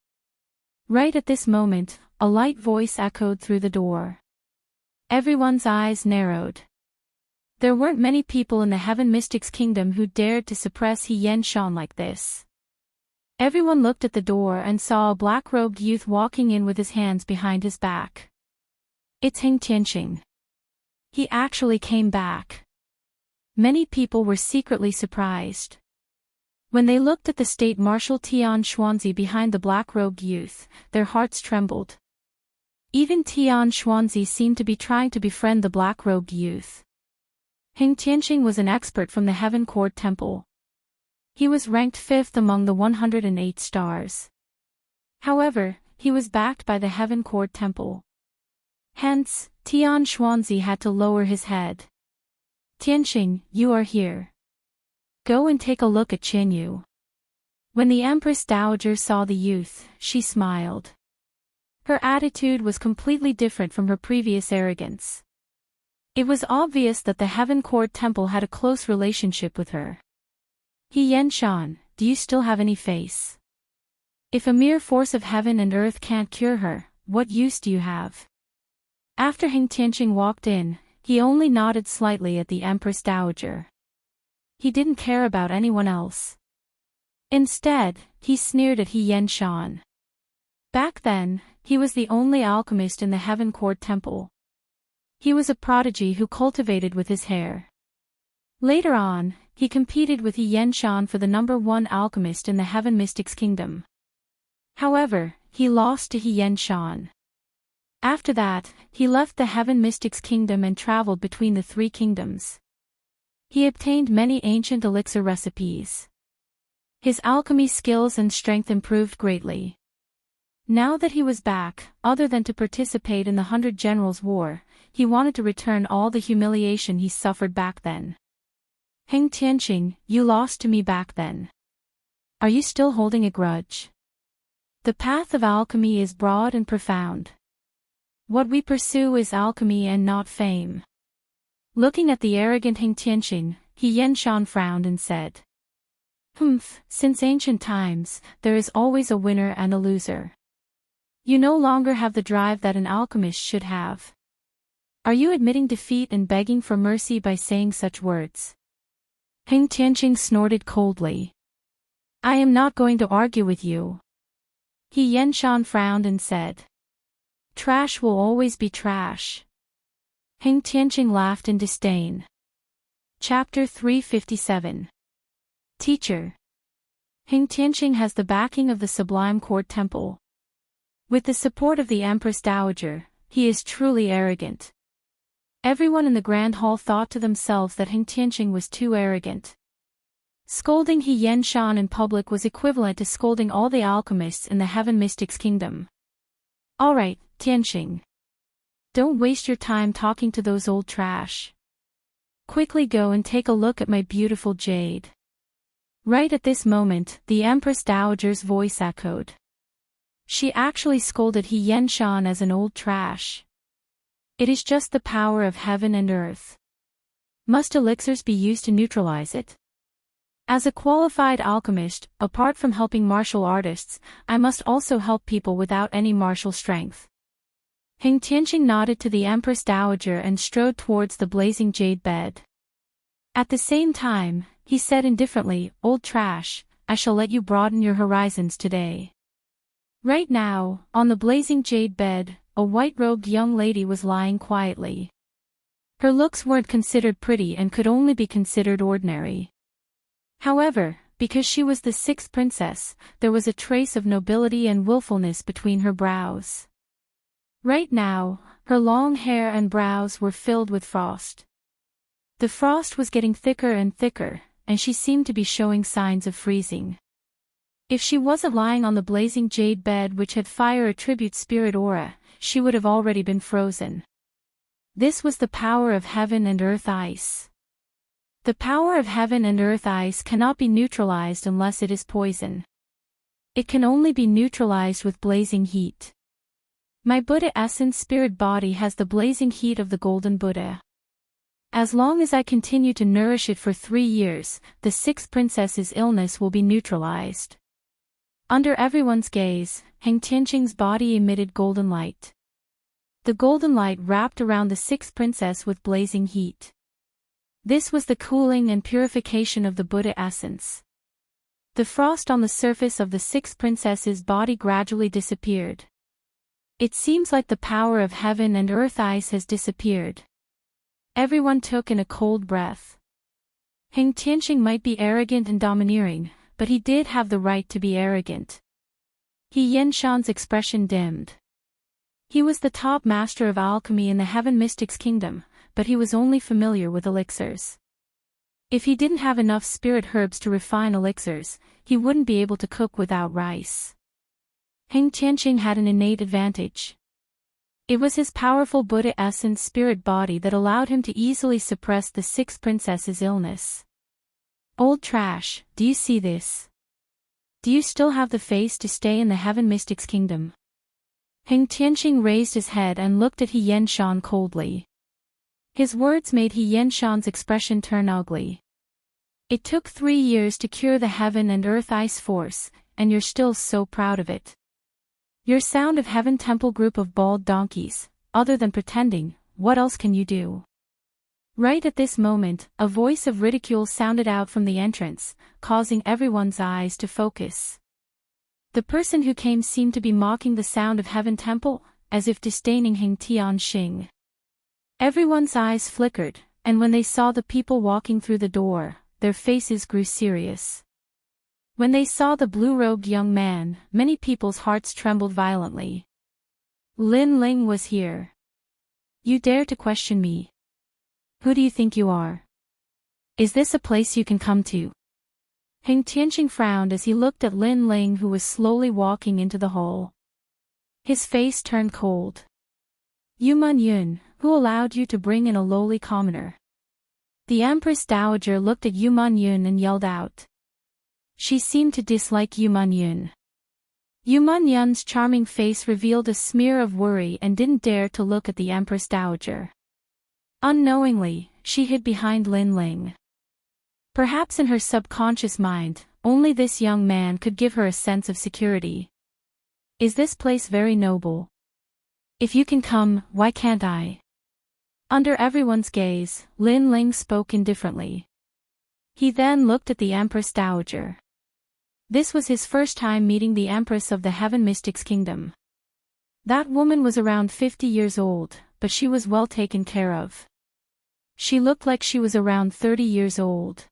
Right at this moment, a light voice echoed through the door. Everyone's eyes narrowed. There weren't many people in the Heaven Mystics Kingdom who dared to suppress He Yen Shan like this. Everyone looked at the door and saw a black-robed youth walking in with his hands behind his back. It's Heng Tianqing. He actually came back. Many people were secretly surprised. When they looked at the State Marshal Tian Xuanzi behind the black-robed youth, their hearts trembled. Even Tian Xuanzi seemed to be trying to befriend the black-robed youth. Heng Tianqing was an expert from the Heaven Court Temple. He was ranked 5th among the 108 stars. However, he was backed by the Heaven Court Temple. Hence, Tian Xuanzi had to lower his head. Tianqing, you are here. Go and take a look at Qinyu. When the Empress Dowager saw the youth, she smiled. Her attitude was completely different from her previous arrogance. It was obvious that the Heaven Court Temple had a close relationship with her. He Yanshan, do you still have any face? If a mere force of heaven and earth can't cure her, what use do you have? After Heng Tianqing walked in, he only nodded slightly at the Empress Dowager. He didn't care about anyone else. Instead, he sneered at He Yanshan. Back then, he was the only alchemist in the Heaven Court Temple. He was a prodigy who cultivated with his hair. Later on, he competed with He Yanshan for the #1 alchemist in the Heaven Mystics Kingdom. However, he lost to He Yanshan. After that, he left the Heaven Mystics Kingdom and traveled between the 3 kingdoms. He obtained many ancient elixir recipes. His alchemy skills and strength improved greatly. Now that he was back, other than to participate in the 100 Generals' War, he wanted to return all the humiliation he suffered back then. Heng Tianqing, you lost to me back then. Are you still holding a grudge? The path of alchemy is broad and profound. What we pursue is alchemy and not fame. Looking at the arrogant Heng Tianqing, He Yanshan frowned and said, Since ancient times, there is always a winner and a loser. You no longer have the drive that an alchemist should have. Are you admitting defeat and begging for mercy by saying such words? Heng Tianqing snorted coldly. I am not going to argue with you. He Yanshan frowned and said, Trash will always be trash. Heng Tianqing laughed in disdain. Chapter 357. Teacher. Heng Tianqing has the backing of the Sublime Court Temple. With the support of the Empress Dowager, he is truly arrogant. Everyone in the Grand Hall thought to themselves that Heng Tianqing was too arrogant. Scolding He Yanshan in public was equivalent to scolding all the alchemists in the Heaven Mystics Kingdom. Alright, Tianqing. Don't waste your time talking to those old trash. Quickly go and take a look at my beautiful jade. Right at this moment, the Empress Dowager's voice echoed. She actually scolded He Yanshan as an old trash. It is just the power of heaven and earth. Must elixirs be used to neutralize it? As a qualified alchemist, apart from helping martial artists, I must also help people without any martial strength. Heng Tianqing nodded to the Empress Dowager and strode towards the blazing jade bed. At the same time, he said indifferently, Old trash, I shall let you broaden your horizons today. Right now, on the blazing jade bed, a white-robed young lady was lying quietly. Her looks weren't considered pretty and could only be considered ordinary. However, because she was the 6th princess, there was a trace of nobility and willfulness between her brows. Right now, her long hair and brows were filled with frost. The frost was getting thicker and thicker, and she seemed to be showing signs of freezing. If she wasn't lying on the blazing jade bed which had fire attribute spirit aura, she would have already been frozen. This was the power of heaven and earth ice. The power of heaven and earth ice cannot be neutralized unless it is poison. It can only be neutralized with blazing heat. My Buddha essence spirit body has the blazing heat of the golden Buddha. As long as I continue to nourish it for 3 years, the 6th princess's illness will be neutralized. Under everyone's gaze, Heng Tianqing's body emitted golden light. The golden light wrapped around the 6th princess with blazing heat. This was the cooling and purification of the Buddha essence. The frost on the surface of the 6th princess's body gradually disappeared. It seems like the power of heaven and earth ice has disappeared. Everyone took in a cold breath. Heng Tianqing might be arrogant and domineering, but he did have the right to be arrogant. He Yanshan's expression dimmed. He was the top master of alchemy in the Heaven Mystics Kingdom, but he was only familiar with elixirs. If he didn't have enough spirit herbs to refine elixirs, he wouldn't be able to cook without rice. Heng Tianqing had an innate advantage. It was his powerful Buddha essence spirit body that allowed him to easily suppress the sixth princess's illness. Old trash, do you see this? Do you still have the face to stay in the Heaven Mystic's kingdom? Heng Tianqing raised his head and looked at He Yenshan coldly. His words made He Yenshan's expression turn ugly. It took 3 years to cure the heaven and earth ice force, and you're still so proud of it. Your Sound of Heaven Temple group of bald donkeys, other than pretending, what else can you do? Right at this moment, a voice of ridicule sounded out from the entrance, causing everyone's eyes to focus. The person who came seemed to be mocking the Sound of Heaven Temple, as if disdaining Heng Tianqing. Everyone's eyes flickered, and when they saw the people walking through the door, their faces grew serious. When they saw the blue-robed young man, many people's hearts trembled violently. Lin Ling was here. You dare to question me? Who do you think you are? Is this a place you can come to? Heng Tianqing frowned as he looked at Lin Ling, who was slowly walking into the hall. His face turned cold. Yu Man Yun, who allowed you to bring in a lowly commoner? The Empress Dowager looked at Yu Man Yun and yelled out. She seemed to dislike Yu Man Yun. Yu Man Yun's charming face revealed a smear of worry and didn't dare to look at the Empress Dowager. Unknowingly, she hid behind Lin Ling. Perhaps in her subconscious mind, only this young man could give her a sense of security. Is this place very noble? If you can come, why can't I? Under everyone's gaze, Lin Ling spoke indifferently. He then looked at the Empress Dowager. This was his first time meeting the Empress of the Heaven Mystic's kingdom. That woman was around 50 years old, but she was well taken care of. She looked like she was around 30 years old.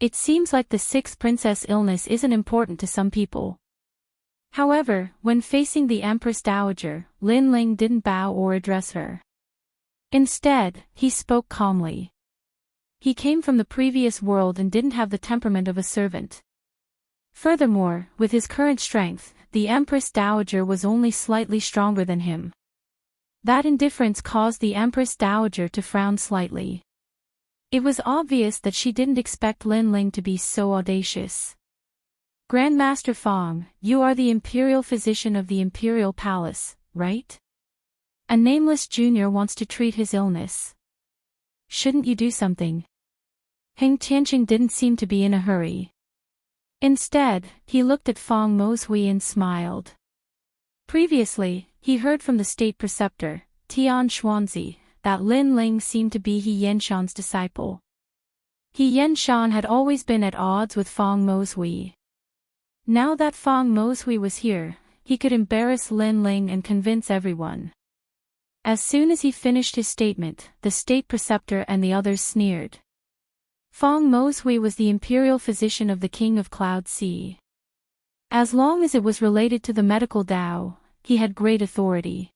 It seems like the sixth princess illness isn't important to some people. However, when facing the Empress Dowager, Lin Ling didn't bow or address her. Instead, he spoke calmly. He came from the previous world and didn't have the temperament of a servant. Furthermore, with his current strength, the Empress Dowager was only slightly stronger than him. That indifference caused the Empress Dowager to frown slightly. It was obvious that she didn't expect Lin Ling to be so audacious. Grandmaster Fong, you are the imperial physician of the Imperial Palace, right? A nameless junior wants to treat his illness. Shouldn't you do something? Heng Tianqing didn't seem to be in a hurry. Instead, he looked at Fong Moshui and smiled. Previously, he heard from the state preceptor, Tian Xuanzi, that Lin Ling seemed to be He Yenshan's disciple. He Yenshan had always been at odds with Fong Moshui. Now that Fong Moshui was here, he could embarrass Lin Ling and convince everyone. As soon as he finished his statement, the state preceptor and the others sneered. Fong Moshui was the imperial physician of the King of Cloud Sea. As long as it was related to the medical Tao, he had great authority.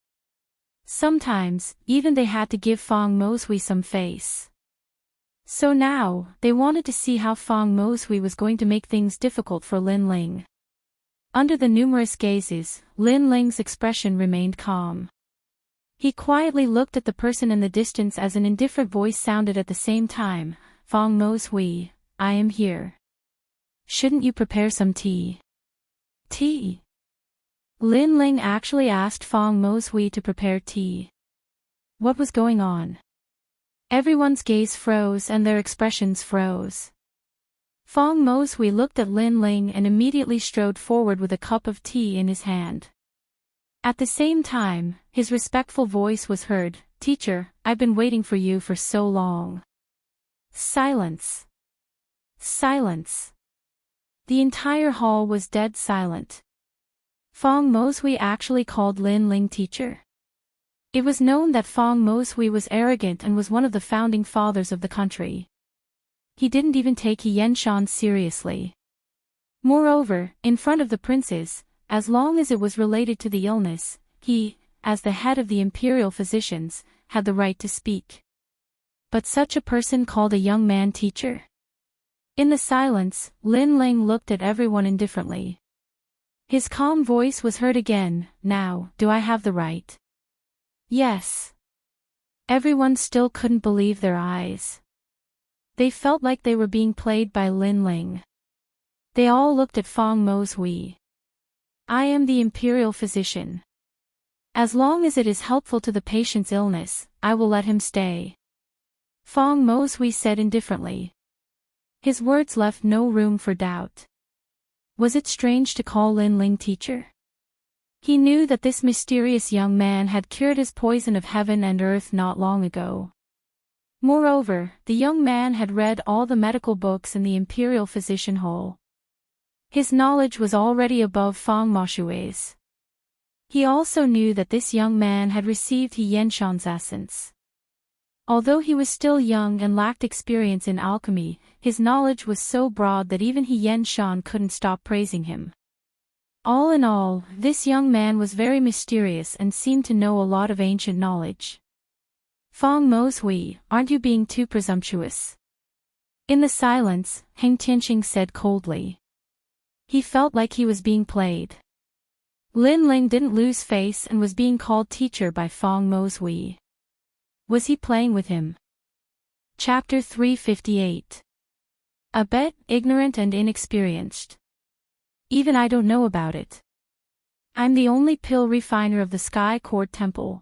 Sometimes, even they had to give Fong Moshui some face. So now, they wanted to see how Fong Moshui was going to make things difficult for Lin Ling. Under the numerous gazes, Lin Ling's expression remained calm. He quietly looked at the person in the distance as an indifferent voice sounded at the same time, Fong Moshui, I am here. Shouldn't you prepare some tea? Tea? Lin Ling actually asked Fong Moshui to prepare tea. What was going on? Everyone's gaze froze and their expressions froze. Fong Moshui looked at Lin Ling and immediately strode forward with a cup of tea in his hand. At the same time, his respectful voice was heard, Teacher, I've been waiting for you for so long. Silence. Silence. The entire hall was dead silent. Fong Moshui actually called Lin Ling teacher. It was known that Fong Moshui was arrogant and was one of the founding fathers of the country. He didn't even take He Yenshan seriously. Moreover, in front of the princes, as long as it was related to the illness, he, as the head of the imperial physicians, had the right to speak. But such a person called a young man teacher? In the silence, Lin Ling looked at everyone indifferently. His calm voice was heard again. "Now, do I have the right?" "Yes." Everyone still couldn't believe their eyes. They felt like they were being played by Lin Ling. They all looked at Feng Mozhui. "I am the imperial physician. As long as it is helpful to the patient's illness, I will let him stay," Feng Mozhui said indifferently. His words left no room for doubt. Was it strange to call Lin Ling teacher? He knew that this mysterious young man had cured his poison of heaven and earth not long ago. Moreover, the young man had read all the medical books in the imperial physician hall. His knowledge was already above Feng Mozhui's. He also knew that this young man had received He Yenshan's essence. Although he was still young and lacked experience in alchemy, his knowledge was so broad that even He Yenshan couldn't stop praising him. All in all, this young man was very mysterious and seemed to know a lot of ancient knowledge. "Feng Mozhui, aren't you being too presumptuous?" In the silence, Heng Tianqing said coldly. He felt like he was being played. Lin Ling didn't lose face and was being called teacher by Feng Mozhui. Was he playing with him? Chapter 358. A bit ignorant and inexperienced. Even I don't know about it. I'm the only pill refiner of the Sky Court Temple.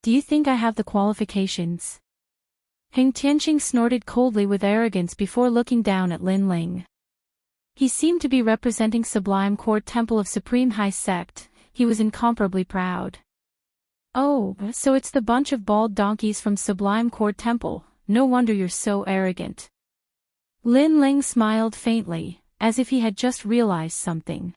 Do you think I have the qualifications? Heng Tianqing snorted coldly with arrogance before looking down at Lin Ling. He seemed to be representing Sublime Court Temple of Supreme High Sect. He was incomparably proud. "Oh, so it's the bunch of bald donkeys from Sublime Court Temple. No wonder you're so arrogant." Lin Ling smiled faintly, as if he had just realized something.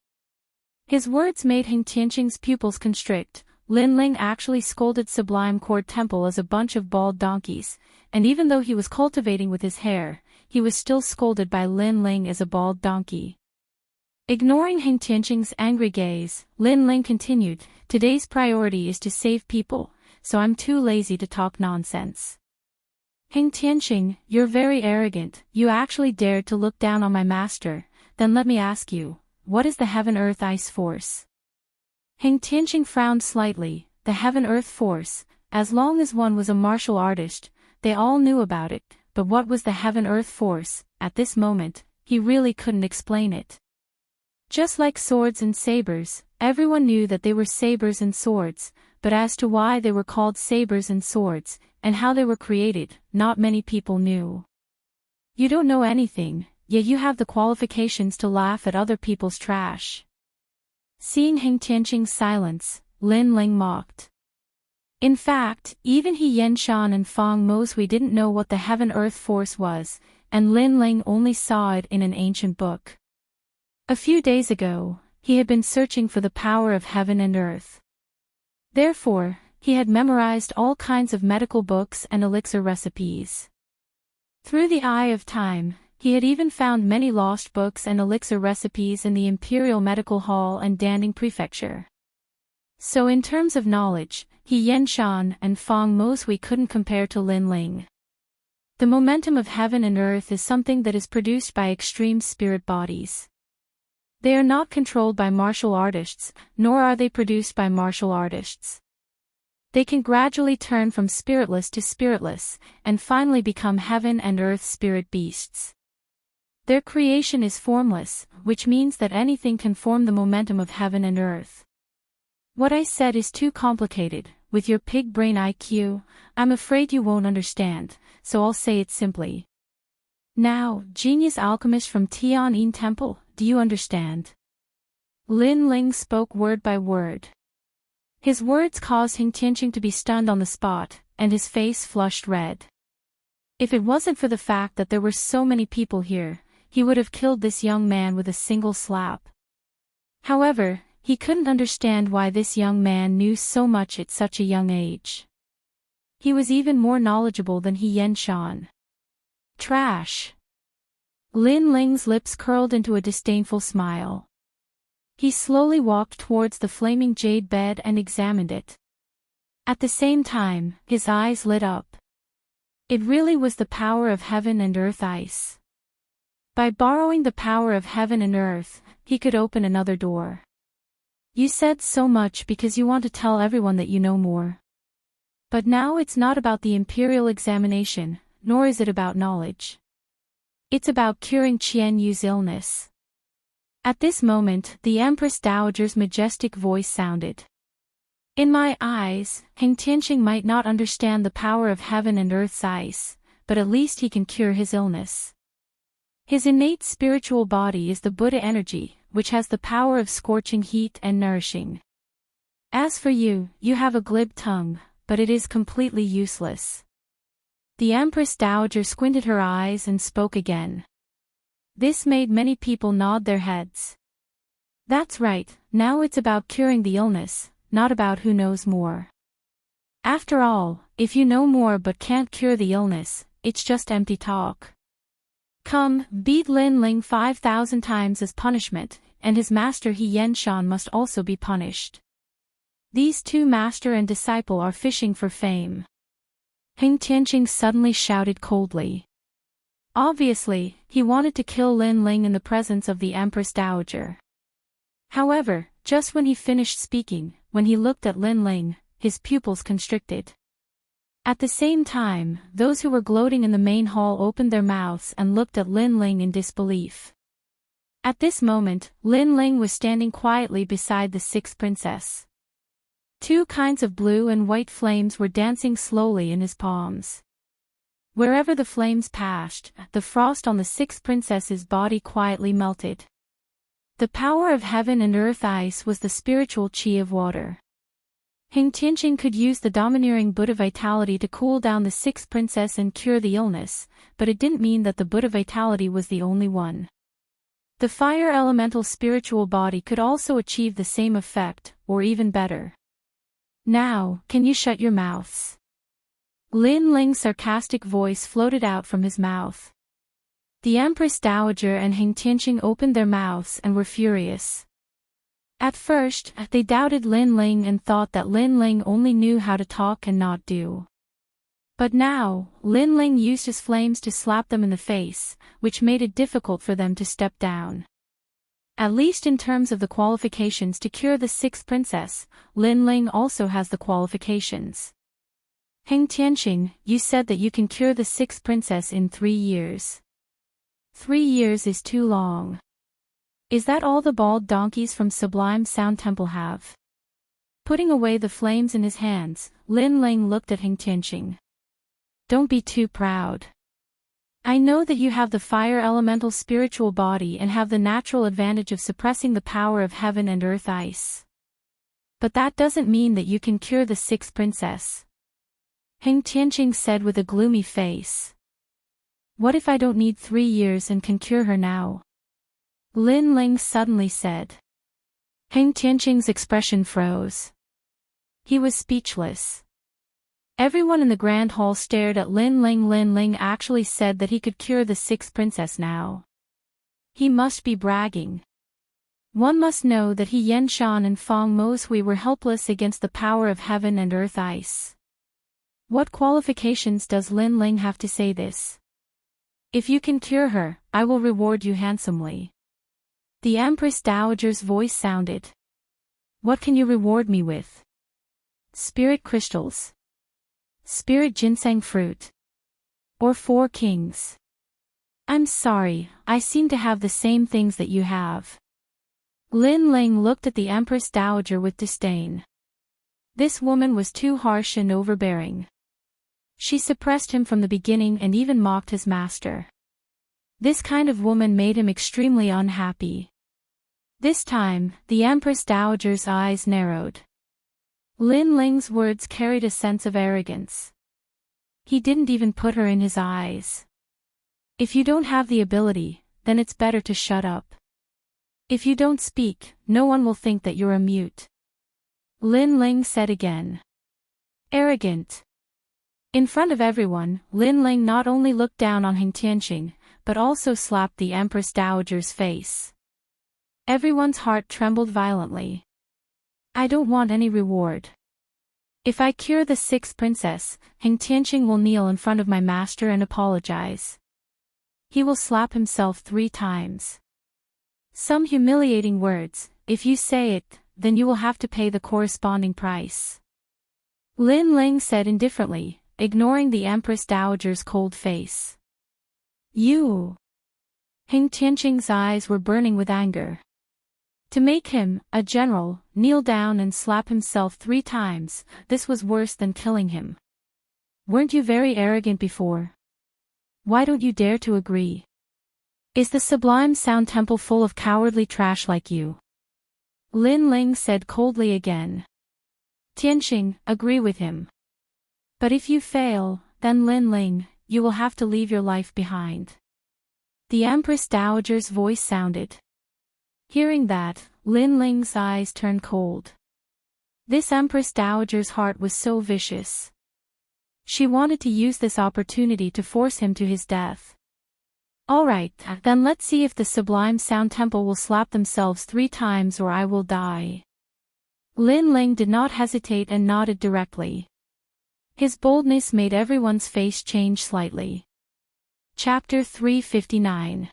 His words made Heng Tianqing's pupils constrict. Lin Ling actually scolded Sublime Court Temple as a bunch of bald donkeys, and even though he was cultivating with his hair, he was still scolded by Lin Ling as a bald donkey. Ignoring Heng Tianqing's angry gaze, Lin Ling continued, "Today's priority is to save people, so I'm too lazy to talk nonsense." "Heng Tianqing, you're very arrogant. You actually dared to look down on my master. Then let me ask you, what is the Heaven-Earth-Ice Force?" Heng Tianqing frowned slightly. The Heaven-Earth Force, as long as one was a martial artist, they all knew about it, but what was the Heaven-Earth Force? At this moment, he really couldn't explain it. Just like swords and sabers, everyone knew that they were sabers and swords, but as to why they were called sabers and swords, and how they were created, not many people knew. You don't know anything, yet you have the qualifications to laugh at other people's trash. Seeing Heng Tianqing's silence, Lin Ling mocked. In fact, even He Yenshan and Feng Mozhui didn't know what the Heaven-Earth Force was, and Lin Ling only saw it in an ancient book. A few days ago, he had been searching for the power of heaven and earth. Therefore, he had memorized all kinds of medical books and elixir recipes. Through the eye of time, he had even found many lost books and elixir recipes in the Imperial Medical Hall and Danding Prefecture. So in terms of knowledge, He Yenshan and Feng Mozhui couldn't compare to Lin Ling. The momentum of heaven and earth is something that is produced by extreme spirit bodies. They are not controlled by martial artists, nor are they produced by martial artists. They can gradually turn from spiritless to spiritless, and finally become heaven and earth spirit beasts. Their creation is formless, which means that anything can form the momentum of heaven and earth. What I said is too complicated. With your pig brain IQ, I'm afraid you won't understand, so I'll say it simply. Now, genius alchemist from Tian'an Temple, do you understand? Lin Ling spoke word by word. His words caused Heng Tianqing to be stunned on the spot, and his face flushed red. If it wasn't for the fact that there were so many people here, he would have killed this young man with a single slap. However, he couldn't understand why this young man knew so much at such a young age. He was even more knowledgeable than He Yenshan. Trash. Lin Ling's lips curled into a disdainful smile. He slowly walked towards the flaming jade bed and examined it. At the same time, his eyes lit up. It really was the power of heaven and earth ice. By borrowing the power of heaven and earth, he could open another door. You said so much because you want to tell everyone that you know more. But now it's not about the imperial examination, nor is it about knowledge. It's about curing Qian Yu's illness. At this moment, the Empress Dowager's majestic voice sounded. In my eyes, Heng Tianqing might not understand the power of heaven and earth's ice, but at least he can cure his illness. His innate spiritual body is the Buddha energy, which has the power of scorching heat and nourishing. As for you, you have a glib tongue, but it is completely useless. The Empress Dowager squinted her eyes and spoke again. This made many people nod their heads. That's right, now it's about curing the illness, not about who knows more. After all, if you know more but can't cure the illness, it's just empty talk. Come, beat Lin Ling 5,000 times as punishment, and his master He Yenshan must also be punished. These two master and disciple are fishing for fame. Heng Tianqing suddenly shouted coldly. Obviously, he wanted to kill Lin Ling in the presence of the Empress Dowager. However, just when he finished speaking, when he looked at Lin Ling, his pupils constricted. At the same time, those who were gloating in the main hall opened their mouths and looked at Lin Ling in disbelief. At this moment, Lin Ling was standing quietly beside the sixth princess. Two kinds of blue and white flames were dancing slowly in his palms. Wherever the flames passed, the frost on the sixth princess's body quietly melted. The power of heaven and earth ice was the spiritual qi of water. Heng Tianqing could use the domineering Buddha vitality to cool down the sixth princess and cure the illness, but it didn't mean that the Buddha vitality was the only one. The fire elemental spiritual body could also achieve the same effect, or even better. Now, can you shut your mouths? Lin Ling's sarcastic voice floated out from his mouth. The Empress Dowager and Heng Tianqing opened their mouths and were furious. At first, they doubted Lin Ling and thought that Lin Ling only knew how to talk and not do. But now, Lin Ling used his flames to slap them in the face, which made it difficult for them to step down. At least in terms of the qualifications to cure the sixth princess, Lin Ling also has the qualifications. Heng Tianqing, you said that you can cure the sixth princess in 3 years. 3 years is too long. Is that all the bald donkeys from Sublime Sound Temple have? Putting away the flames in his hands, Lin Ling looked at Heng Tianqing. Don't be too proud. I know that you have the fire elemental spiritual body and have the natural advantage of suppressing the power of heaven and earth ice. But that doesn't mean that you can cure the sixth princess. Heng Tianqing said with a gloomy face. What if I don't need 3 years and can cure her now? Lin Ling suddenly said. Heng Tianqing's expression froze. He was speechless. Everyone in the grand hall stared at Lin Ling. Lin Ling actually said that he could cure the sixth princess now. He must be bragging. One must know that He Yenshan and Feng Mohui were helpless against the power of heaven and earth ice. What qualifications does Lin Ling have to say this? If you can cure her, I will reward you handsomely. The Empress Dowager's voice sounded. What can you reward me with? Spirit crystals. Spirit ginseng fruit. Or 4 kings. I'm sorry, I seem to have the same things that you have. Lin Ling looked at the Empress Dowager with disdain. This woman was too harsh and overbearing. She suppressed him from the beginning and even mocked his master. This kind of woman made him extremely unhappy. This time, the Empress Dowager's eyes narrowed. Lin Ling's words carried a sense of arrogance. He didn't even put her in his eyes. If you don't have the ability, then it's better to shut up. If you don't speak, no one will think that you're a mute. Lin Ling said again. Arrogant. In front of everyone, Lin Ling not only looked down on Heng Tianqing, but also slapped the Empress Dowager's face. Everyone's heart trembled violently. I don't want any reward. If I cure the sixth princess, Heng Tianqing will kneel in front of my master and apologize. He will slap himself 3 times. Some humiliating words, if you say it, then you will have to pay the corresponding price. Lin Ling said indifferently, ignoring the Empress Dowager's cold face. You. Heng Tianqing's eyes were burning with anger. To make him, a general, kneel down and slap himself 3 times, this was worse than killing him. Weren't you very arrogant before? Why don't you dare to agree? Is the Sublime Sound Temple full of cowardly trash like you? Lin Ling said coldly again. Tianqing, agree with him. But if you fail, then Lin Ling, you will have to leave your life behind. The Empress Dowager's voice sounded. Hearing that, Lin Ling's eyes turned cold. This Empress Dowager's heart was so vicious. She wanted to use this opportunity to force him to his death. Alright, then let's see if the Sublime Sound Temple will slap themselves 3 times or I will die. Lin Ling did not hesitate and nodded directly. His boldness made everyone's face change slightly. Chapter 359.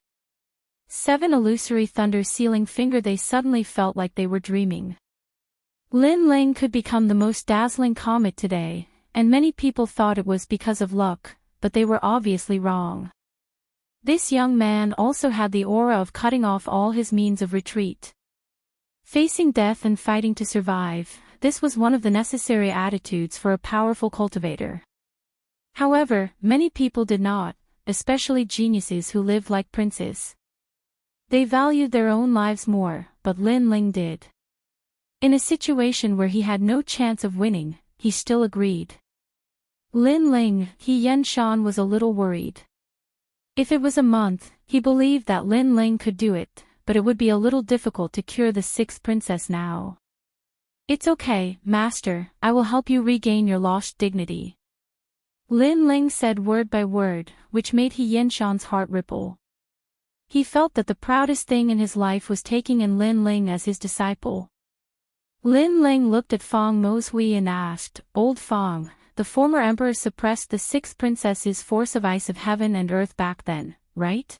7 illusory thunder sealing finger. They suddenly felt like they were dreaming. Lin Ling could become the most dazzling comet today, and many people thought it was because of luck, but they were obviously wrong. This young man also had the aura of cutting off all his means of retreat. Facing death and fighting to survive, this was one of the necessary attitudes for a powerful cultivator. However, many people did not, especially geniuses who lived like princes. They valued their own lives more, but Lin Ling did. In a situation where he had no chance of winning, he still agreed. Lin Ling, He Yenshan was a little worried. If it was a month, he believed that Lin Ling could do it, but it would be a little difficult to cure the 6th princess now. It's okay, master, I will help you regain your lost dignity. Lin Ling said word by word, which made He Yenshan's heart ripple. He felt that the proudest thing in his life was taking in Lin Ling as his disciple. Lin Ling looked at Feng Mozhui and asked, Old Feng, the former emperor suppressed the 6th princess's force of ice of heaven and earth back then, right?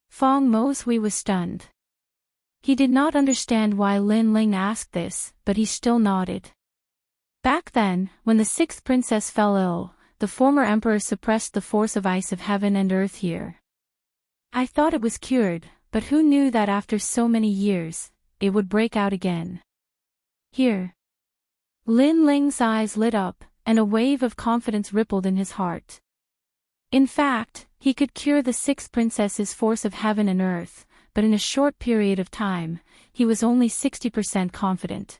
Feng Mozhui was stunned. He did not understand why Lin Ling asked this, but he still nodded. Back then, when the 6th princess fell ill, the former emperor suppressed the force of ice of heaven and earth here. I thought it was cured, but who knew that after so many years, it would break out again. Here. Lin Ling's eyes lit up, and a wave of confidence rippled in his heart. In fact, he could cure the 6th princess's force of heaven and earth, but in a short period of time, he was only 60% confident.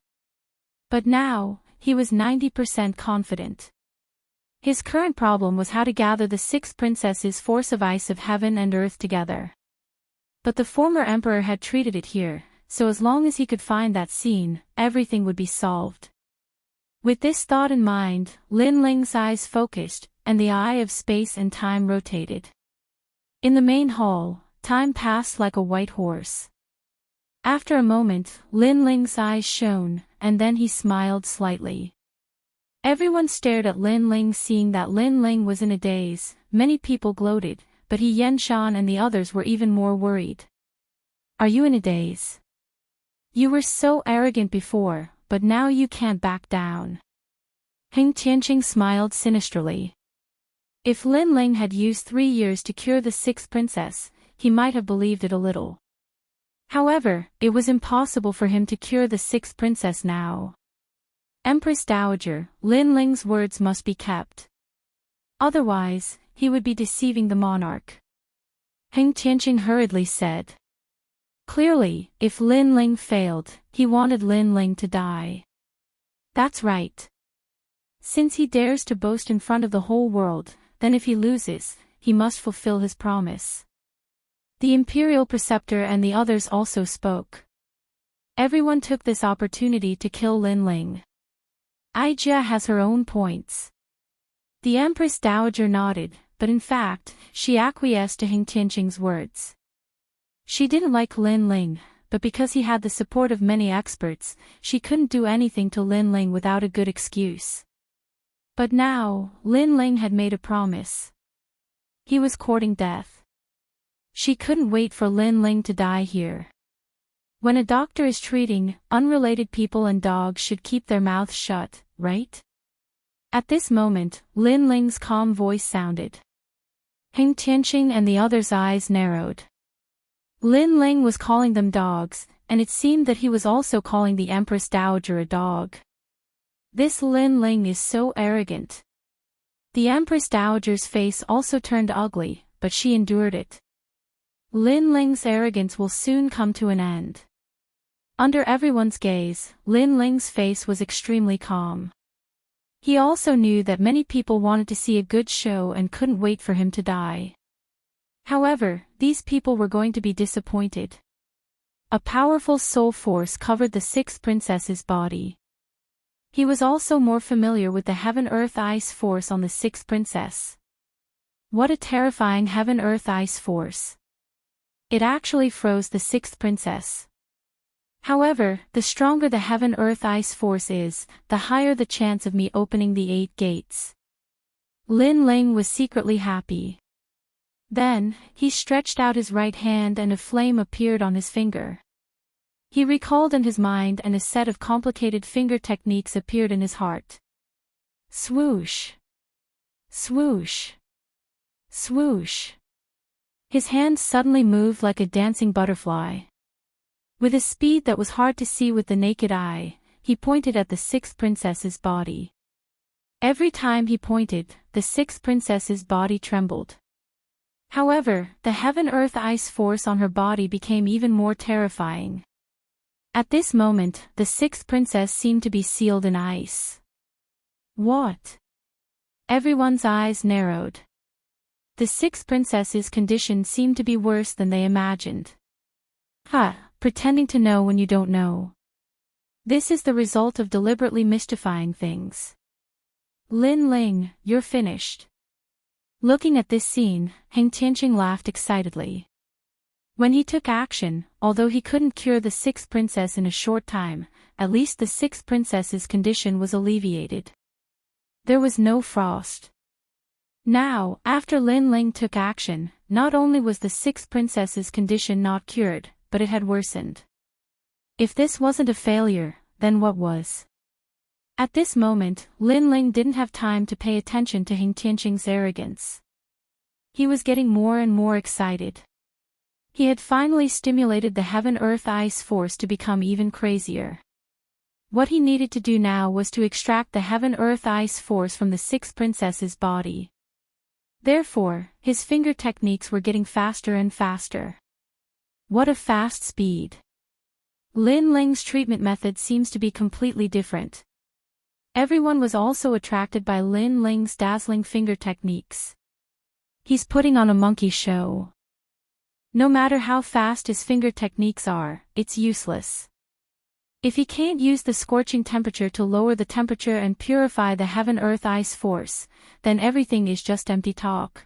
But now, he was 90% confident. His current problem was how to gather the 6th princess's force of ice of heaven and earth together. But the former emperor had treated it here, so as long as he could find that scene, everything would be solved. With this thought in mind, Lin Ling's eyes focused, and the eye of space and time rotated. In the main hall, time passed like a white horse. After a moment, Lin Ling's eyes shone, and then he smiled slightly. Everyone stared at Lin Ling. Seeing that Lin Ling was in a daze, many people gloated, but He Yenshan and the others were even more worried. Are you in a daze? You were so arrogant before, but now you can't back down. Heng Tianqing smiled sinisterly. If Lin Ling had used 3 years to cure the 6th princess, he might have believed it a little. However, it was impossible for him to cure the 6th princess now. Empress Dowager, Lin Ling's words must be kept. Otherwise, he would be deceiving the monarch. Heng Tianqing hurriedly said. Clearly, if Lin Ling failed, he wanted Lin Ling to die. That's right. Since he dares to boast in front of the whole world, then if he loses, he must fulfill his promise. The imperial preceptor and the others also spoke. Everyone took this opportunity to kill Lin Ling. Aijia has her own points. The Empress Dowager nodded, but in fact, she acquiesced to Heng Tianqing's words. She didn't like Lin Ling, but because he had the support of many experts, she couldn't do anything to Lin Ling without a good excuse. But now, Lin Ling had made a promise. He was courting death. She couldn't wait for Lin Ling to die here. When a doctor is treating, unrelated people and dogs should keep their mouths shut, right? At this moment, Lin Ling's calm voice sounded. Heng Tianqing and the other's eyes narrowed. Lin Ling was calling them dogs, and it seemed that he was also calling the Empress Dowager a dog. This Lin Ling is so arrogant. The Empress Dowager's face also turned ugly, but she endured it. Lin Ling's arrogance will soon come to an end. Under everyone's gaze, Lin Ling's face was extremely calm. He also knew that many people wanted to see a good show and couldn't wait for him to die. However, these people were going to be disappointed. A powerful soul force covered the sixth princess's body. He was also more familiar with the heaven-earth-ice force on the sixth princess. What a terrifying heaven-earth-ice force. It actually froze the sixth princess. However, the stronger the heaven-earth-ice force is, the higher the chance of me opening the 8 gates. Lin Ling was secretly happy. Then, he stretched out his right hand and a flame appeared on his finger. He recalled in his mind and a set of complicated finger techniques appeared in his heart. Swoosh! Swoosh! Swoosh! His hand suddenly moved like a dancing butterfly. With a speed that was hard to see with the naked eye, he pointed at the sixth princess's body. Every time he pointed, the sixth princess's body trembled. However, the heaven-earth-ice force on her body became even more terrifying. At this moment, the sixth princess seemed to be sealed in ice. What? Everyone's eyes narrowed. The sixth princess's condition seemed to be worse than they imagined. Pretending to know when you don't know. This is the result of deliberately mystifying things. Lin Ling, you're finished. Looking at this scene, Heng Tianqing laughed excitedly. When he took action, although he couldn't cure the sixth princess in a short time, at least the sixth princess's condition was alleviated. There was no frost. Now, after Lin Ling took action, not only was the sixth princess's condition not cured, but it had worsened. If this wasn't a failure, then what was? At this moment, Lin Ling didn't have time to pay attention to Heng Tianqing's arrogance. He was getting more and more excited. He had finally stimulated the heaven-earth-ice force to become even crazier. What he needed to do now was to extract the heaven-earth-ice force from the sixth princess's body. Therefore, his finger techniques were getting faster and faster. What a fast speed! Lin Ling's treatment method seems to be completely different. Everyone was also attracted by Lin Ling's dazzling finger techniques. He's putting on a monkey show. No matter how fast his finger techniques are, it's useless. If he can't use the scorching temperature to lower the temperature and purify the heaven-earth-ice force, then everything is just empty talk.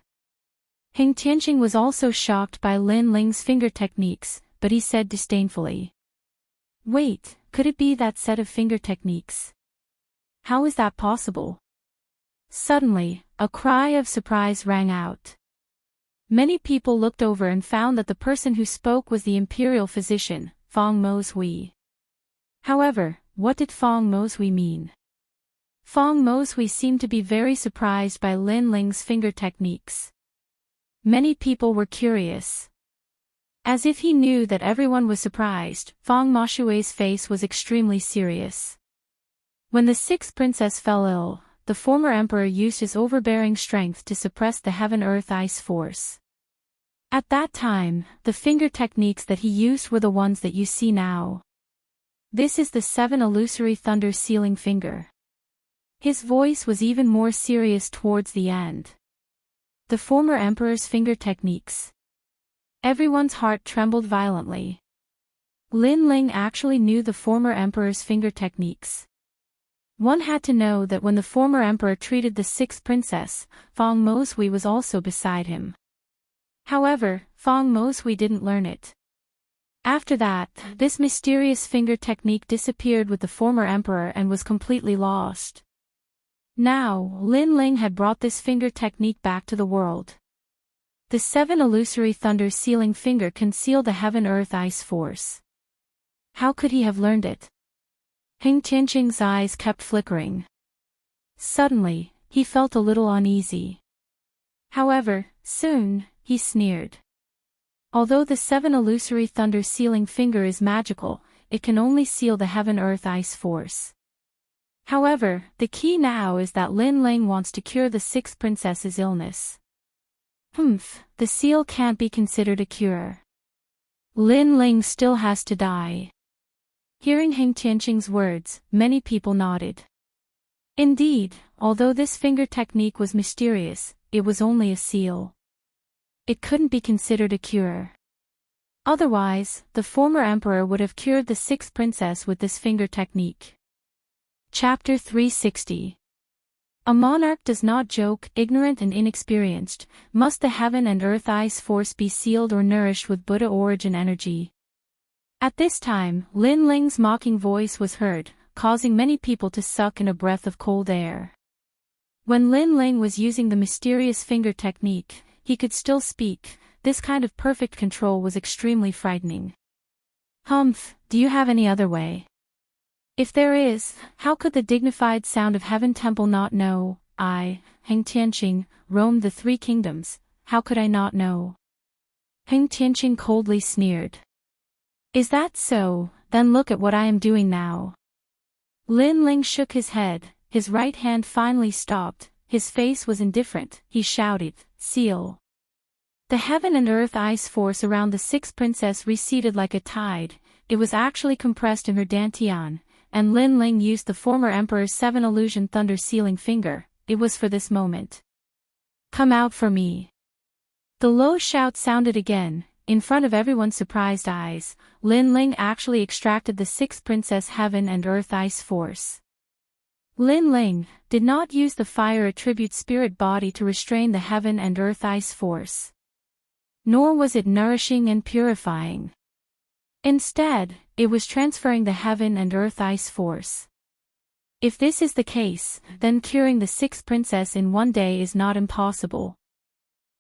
Heng Tianqing was also shocked by Lin Ling's finger techniques, but he said disdainfully. Wait, could it be that set of finger techniques? How is that possible? Suddenly, a cry of surprise rang out. Many people looked over and found that the person who spoke was the imperial physician, Feng Mozhui. However, what did Feng Mozhui mean? Feng Mozhui seemed to be very surprised by Lin Ling's finger techniques. Many people were curious. As if he knew that everyone was surprised, Feng Mozhui's face was extremely serious. When the sixth princess fell ill, the former emperor used his overbearing strength to suppress the heaven-earth-ice force. At that time, the finger techniques that he used were the ones that you see now. This is the 7 illusory thunder sealing finger. His voice was even more serious towards the end. The former emperor's finger techniques. Everyone's heart trembled violently. Lin Ling actually knew the former emperor's finger techniques. One had to know that when the former emperor treated the sixth princess, Feng Mozhui was also beside him. However, Feng Mozhui didn't learn it. After that, this mysterious finger technique disappeared with the former emperor and was completely lost. Now, Lin Ling had brought this finger technique back to the world. The 7 illusory thunder sealing finger concealed the heaven-earth-ice force. How could he have learned it? Heng Tianqing's eyes kept flickering. Suddenly, he felt a little uneasy. However, soon, he sneered. Although the 7 illusory thunder sealing finger is magical, it can only seal the heaven-earth-ice force. However, the key now is that Lin Ling wants to cure the 6th princess's illness. The seal can't be considered a cure. Lin Ling still has to die. Hearing Heng Tianqing's words, many people nodded. Indeed, although this finger technique was mysterious, it was only a seal. It couldn't be considered a cure. Otherwise, the former emperor would have cured the 6th princess with this finger technique. Chapter 360. A monarch does not joke. Ignorant and inexperienced, must the heaven and earth ice force be sealed or nourished with Buddha origin energy. At this time, Lin Ling's mocking voice was heard, causing many people to suck in a breath of cold air. When Lin Ling was using the mysterious finger technique, he could still speak. This kind of perfect control was extremely frightening. Do you have any other way? If there is, how could the dignified sound of Heaven Temple not know? I, Heng Tianqing, roamed the 3 kingdoms, how could I not know? Heng Tianqing coldly sneered. Is that so? Then look at what I am doing now. Lin Ling shook his head, his right hand finally stopped, his face was indifferent, he shouted, seal. The heaven and earth ice force around the 6th princess receded like a tide, it was actually compressed in her dantian, and Lin Ling used the former emperor's 7 illusion thunder sealing finger, it was for this moment. Come out for me. The low shout sounded again, in front of everyone's surprised eyes, Lin Ling actually extracted the 6th princess heaven and earth ice force. Lin Ling did not use the fire attribute spirit body to restrain the heaven and earth ice force. Nor was it nourishing and purifying. Instead, it was transferring the heaven and earth ice force. If this is the case, then curing the 6th princess in one day is not impossible.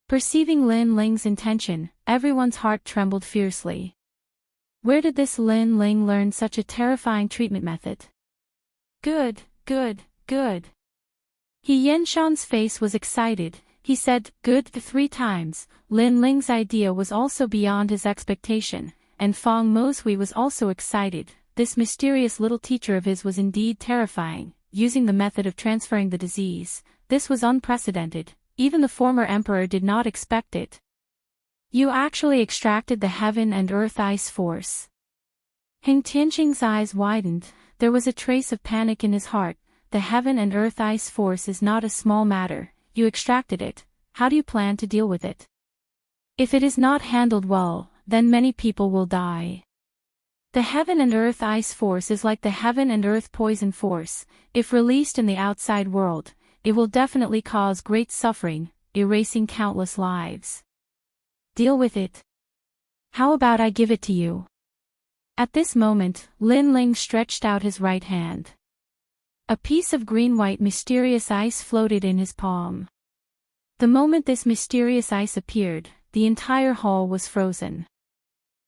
Perceiving Lin Ling's intention, everyone's heart trembled fiercely. Where did this Lin Ling learn such a terrifying treatment method? Good, good, good. He Yenshan's face was excited, he said, good 3 times, Lin Ling's idea was also beyond his expectation, and Fang Moshui was also excited, this mysterious little teacher of his was indeed terrifying, using the method of transferring the disease, this was unprecedented, even the former emperor did not expect it. You actually extracted the heaven and earth ice force. Heng Tianqing's eyes widened, there was a trace of panic in his heart, the heaven and earth ice force is not a small matter, you extracted it, how do you plan to deal with it? If it is not handled well, then many people will die. The heaven and earth ice force is like the heaven and earth poison force, if released in the outside world, it will definitely cause great suffering, erasing countless lives. Deal with it. How about I give it to you? At this moment, Lin Ling stretched out his right hand. A piece of green-white mysterious ice floated in his palm. The moment this mysterious ice appeared, the entire hall was frozen.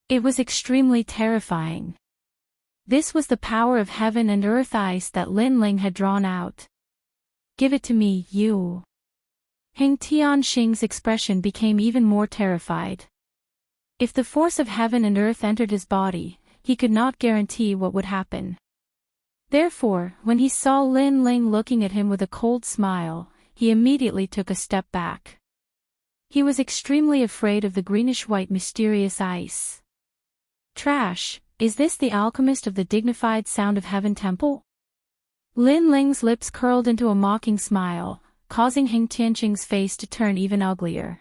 It was extremely terrifying. This was the power of heaven and earth ice that Lin Ling had drawn out. Give it to me, you. Heng Tianqing's expression became even more terrified. If the force of heaven and earth entered his body, he could not guarantee what would happen. Therefore, when he saw Lin Ling looking at him with a cold smile, he immediately took a step back. He was extremely afraid of the greenish-white mysterious ice. Trash, is this the alchemist of the dignified sound of Heaven Temple? Lin Ling's lips curled into a mocking smile, causing Heng Tianqing's face to turn even uglier.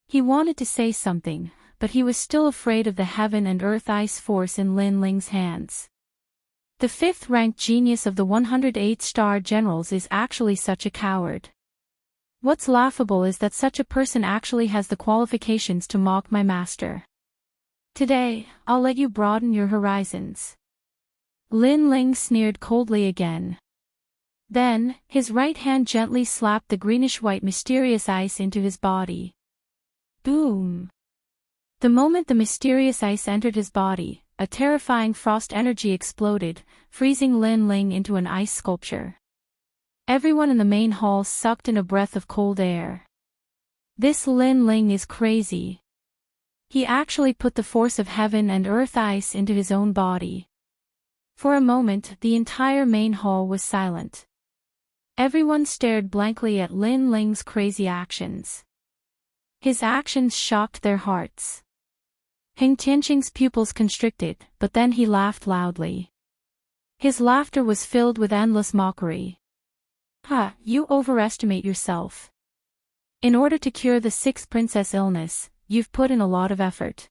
He wanted to say something, but he was still afraid of the heaven and earth ice force in Lin Ling's hands. The 5th-ranked genius of the 108-star generals is actually such a coward. What's laughable is that such a person actually has the qualifications to mock my master. Today, I'll let you broaden your horizons. Lin Ling sneered coldly again. Then, his right hand gently slapped the greenish-white mysterious ice into his body. Boom! The moment the mysterious ice entered his body, a terrifying frost energy exploded, freezing Lin Ling into an ice sculpture. Everyone in the main hall sucked in a breath of cold air. This Lin Ling is crazy. He actually put the force of heaven and earth ice into his own body. For a moment, the entire main hall was silent. Everyone stared blankly at Lin Ling's crazy actions. His actions shocked their hearts. Heng Tianqing's pupils constricted, but then he laughed loudly. His laughter was filled with endless mockery. "Ha, you overestimate yourself. In order to cure the sixth princess illness, you've put in a lot of effort.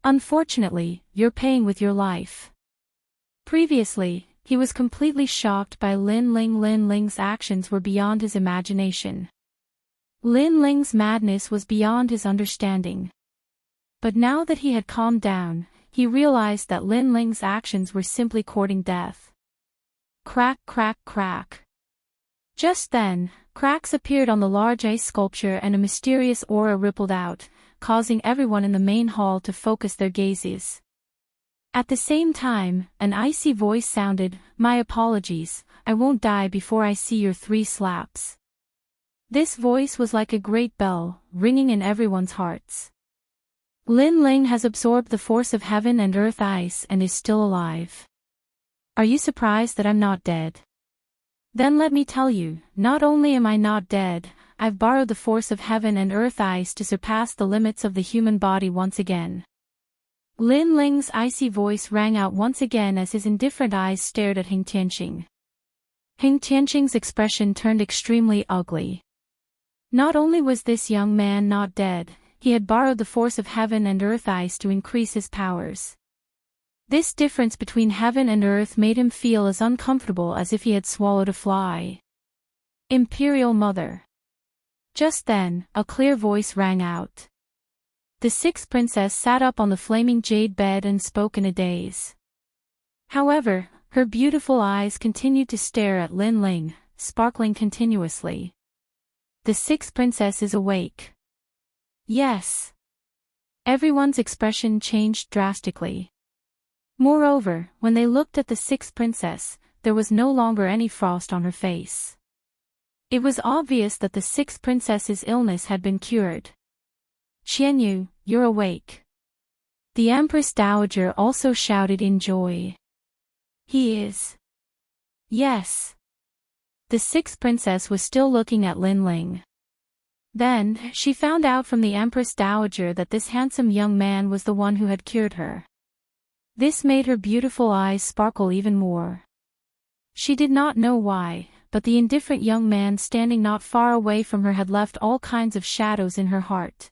Unfortunately, you're paying with your life." Previously, he was completely shocked by Lin Ling. Lin Ling's actions were beyond his imagination. Lin Ling's madness was beyond his understanding. But now that he had calmed down, he realized that Lin Ling's actions were simply courting death. Crack, crack, crack. Just then, cracks appeared on the large ice sculpture and a mysterious aura rippled out, causing everyone in the main hall to focus their gazes. At the same time, an icy voice sounded, "My apologies, I won't die before I see your 3 slaps." This voice was like a great bell, ringing in everyone's hearts. Lin Ling has absorbed the force of heaven and earth ice and is still alive. Are you surprised that I'm not dead? Then let me tell you, not only am I not dead, I've borrowed the force of heaven and earth ice to surpass the limits of the human body once again. Lin Ling's icy voice rang out once again as his indifferent eyes stared at Heng Tianqing. Heng Tianqing's expression turned extremely ugly. Not only was this young man not dead, he had borrowed the force of heaven and earth ice to increase his powers. This difference between heaven and earth made him feel as uncomfortable as if he had swallowed a fly. Imperial Mother. Just then, a clear voice rang out. The sixth princess sat up on the flaming jade bed and spoke in a daze. However, her beautiful eyes continued to stare at Lin Ling, sparkling continuously. The sixth princess is awake. Yes. Everyone's expression changed drastically. Moreover, when they looked at the sixth princess, there was no longer any frost on her face. It was obvious that the sixth princess's illness had been cured. "Qianyu, you're awake." The Empress Dowager also shouted in joy. "He is." Yes. The sixth princess was still looking at Lin Ling. Then, she found out from the Empress Dowager that this handsome young man was the one who had cured her. This made her beautiful eyes sparkle even more. She did not know why, but the indifferent young man standing not far away from her had left all kinds of shadows in her heart.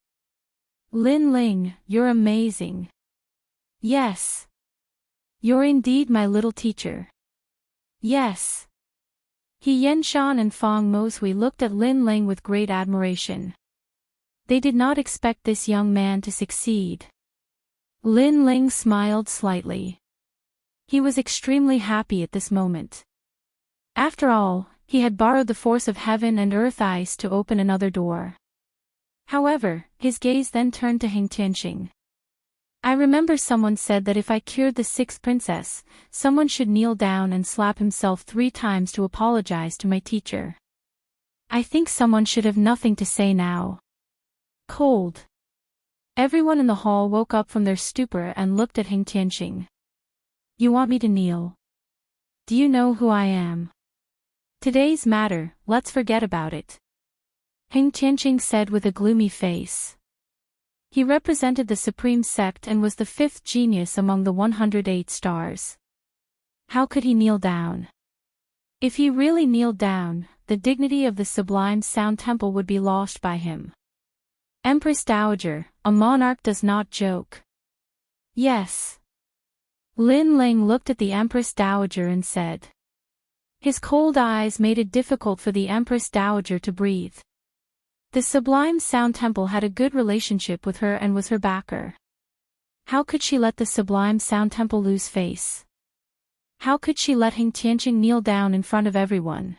"Lin Ling, you're amazing." "Yes. You're indeed my little teacher." "Yes." He Yenshan and Fang Moshui looked at Lin Ling with great admiration. They did not expect this young man to succeed. Lin Ling smiled slightly. He was extremely happy at this moment. After all, he had borrowed the force of heaven and earth ice to open another door. However, his gaze then turned to Heng Tianqing. "I remember someone said that if I cured the sixth princess, someone should kneel down and slap himself 3 times to apologize to my teacher. I think someone should have nothing to say now." Cold. Everyone in the hall woke up from their stupor and looked at Heng Tianqing. "You want me to kneel? Do you know who I am? Today's matter, let's forget about it," Heng Tianqing said with a gloomy face. He represented the supreme sect and was the 5th genius among the 108 stars. How could he kneel down? If he really kneeled down, the dignity of the sublime sound temple would be lost by him. Empress Dowager, a monarch does not joke. Yes. Lin Ling looked at the Empress Dowager and said. His cold eyes made it difficult for the Empress Dowager to breathe. The Sublime Sound Temple had a good relationship with her and was her backer. How could she let the Sublime Sound Temple lose face? How could she let Heng Tianqing kneel down in front of everyone?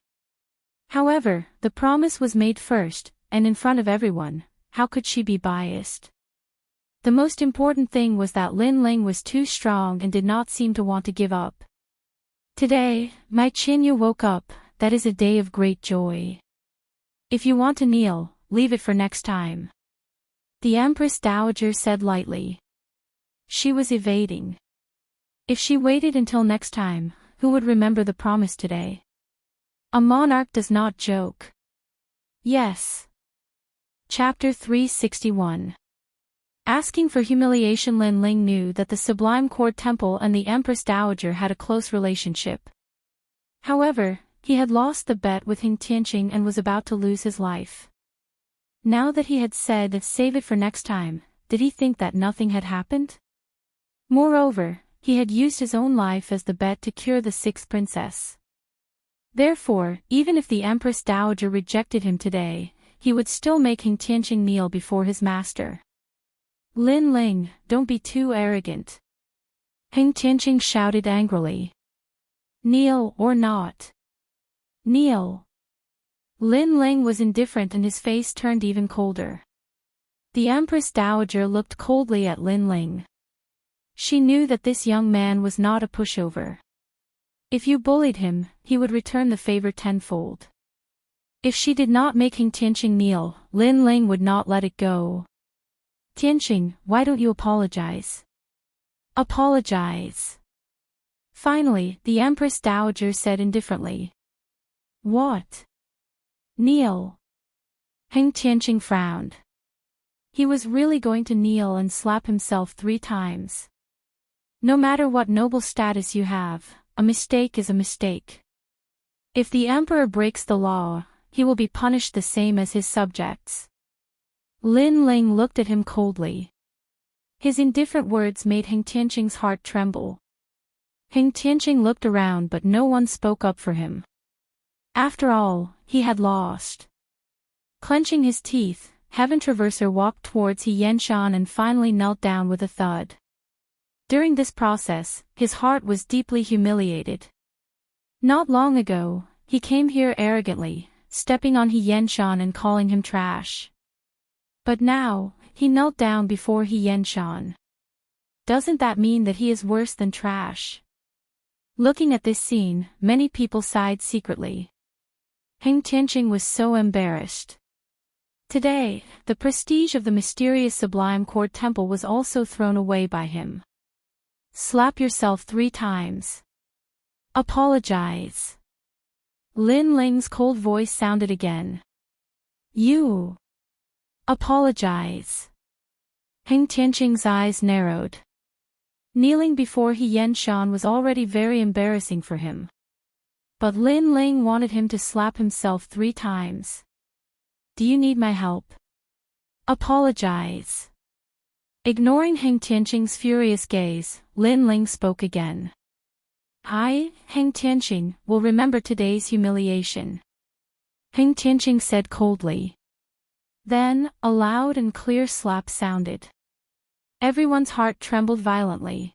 However, the promise was made first, and in front of everyone, how could she be biased? The most important thing was that Lin Ling was too strong and did not seem to want to give up. Today, my Chinyu woke up, that is a day of great joy. If you want to kneel, leave it for next time. The Empress Dowager said lightly. She was evading. If she waited until next time, who would remember the promise today? A monarch does not joke. Yes. Chapter 361. Asking for humiliation. Lin Ling knew that the Sublime Court Temple and the Empress Dowager had a close relationship. However, he had lost the bet with Hing Tianqing and was about to lose his life. Now that he had said save it for next time, did he think that nothing had happened? Moreover, he had used his own life as the bet to cure the sixth princess. Therefore, even if the Empress Dowager rejected him today, he would still make Hing Tianqing kneel before his master. Lin Ling, don't be too arrogant. Hing Tianqing shouted angrily. Kneel or not? Kneel. Lin Ling was indifferent and his face turned even colder. The Empress Dowager looked coldly at Lin Ling. She knew that this young man was not a pushover. If you bullied him, he would return the favor tenfold. If she did not make Hing Tianqing kneel, Lin Ling would not let it go. Tianqing, why don't you apologize? Apologize. Finally, the Empress Dowager said indifferently. What? Kneel. Hing Tianqing frowned. He was really going to kneel and slap himself 3 times. No matter what noble status you have, a mistake is a mistake. If the emperor breaks the law, he will be punished the same as his subjects. Lin Ling looked at him coldly. His indifferent words made Hing Tianqing's heart tremble. Hing Tianqing looked around but no one spoke up for him. After all, he had lost. Clenching his teeth, Heaven Traverser walked towards He Yenshan and finally knelt down with a thud. During this process, his heart was deeply humiliated. Not long ago, he came here arrogantly, stepping on He Yenshan and calling him trash. But now, he knelt down before He Yenshan. Doesn't that mean that he is worse than trash? Looking at this scene, many people sighed secretly. Hing Tianqing was so embarrassed. Today, the prestige of the mysterious Sublime Court Temple was also thrown away by him. Slap yourself 3 times. Apologize. Lin Ling's cold voice sounded again. You. Apologize. Hing Tianqing's eyes narrowed. Kneeling before He Yenshan was already very embarrassing for him. But Lin Ling wanted him to slap himself 3 times. Do you need my help? Apologize. Ignoring Hing Tianqing's furious gaze, Lin Ling spoke again. I, Hing Tianqing, will remember today's humiliation. Hing Tianqing said coldly. Then, a loud and clear slap sounded. Everyone's heart trembled violently.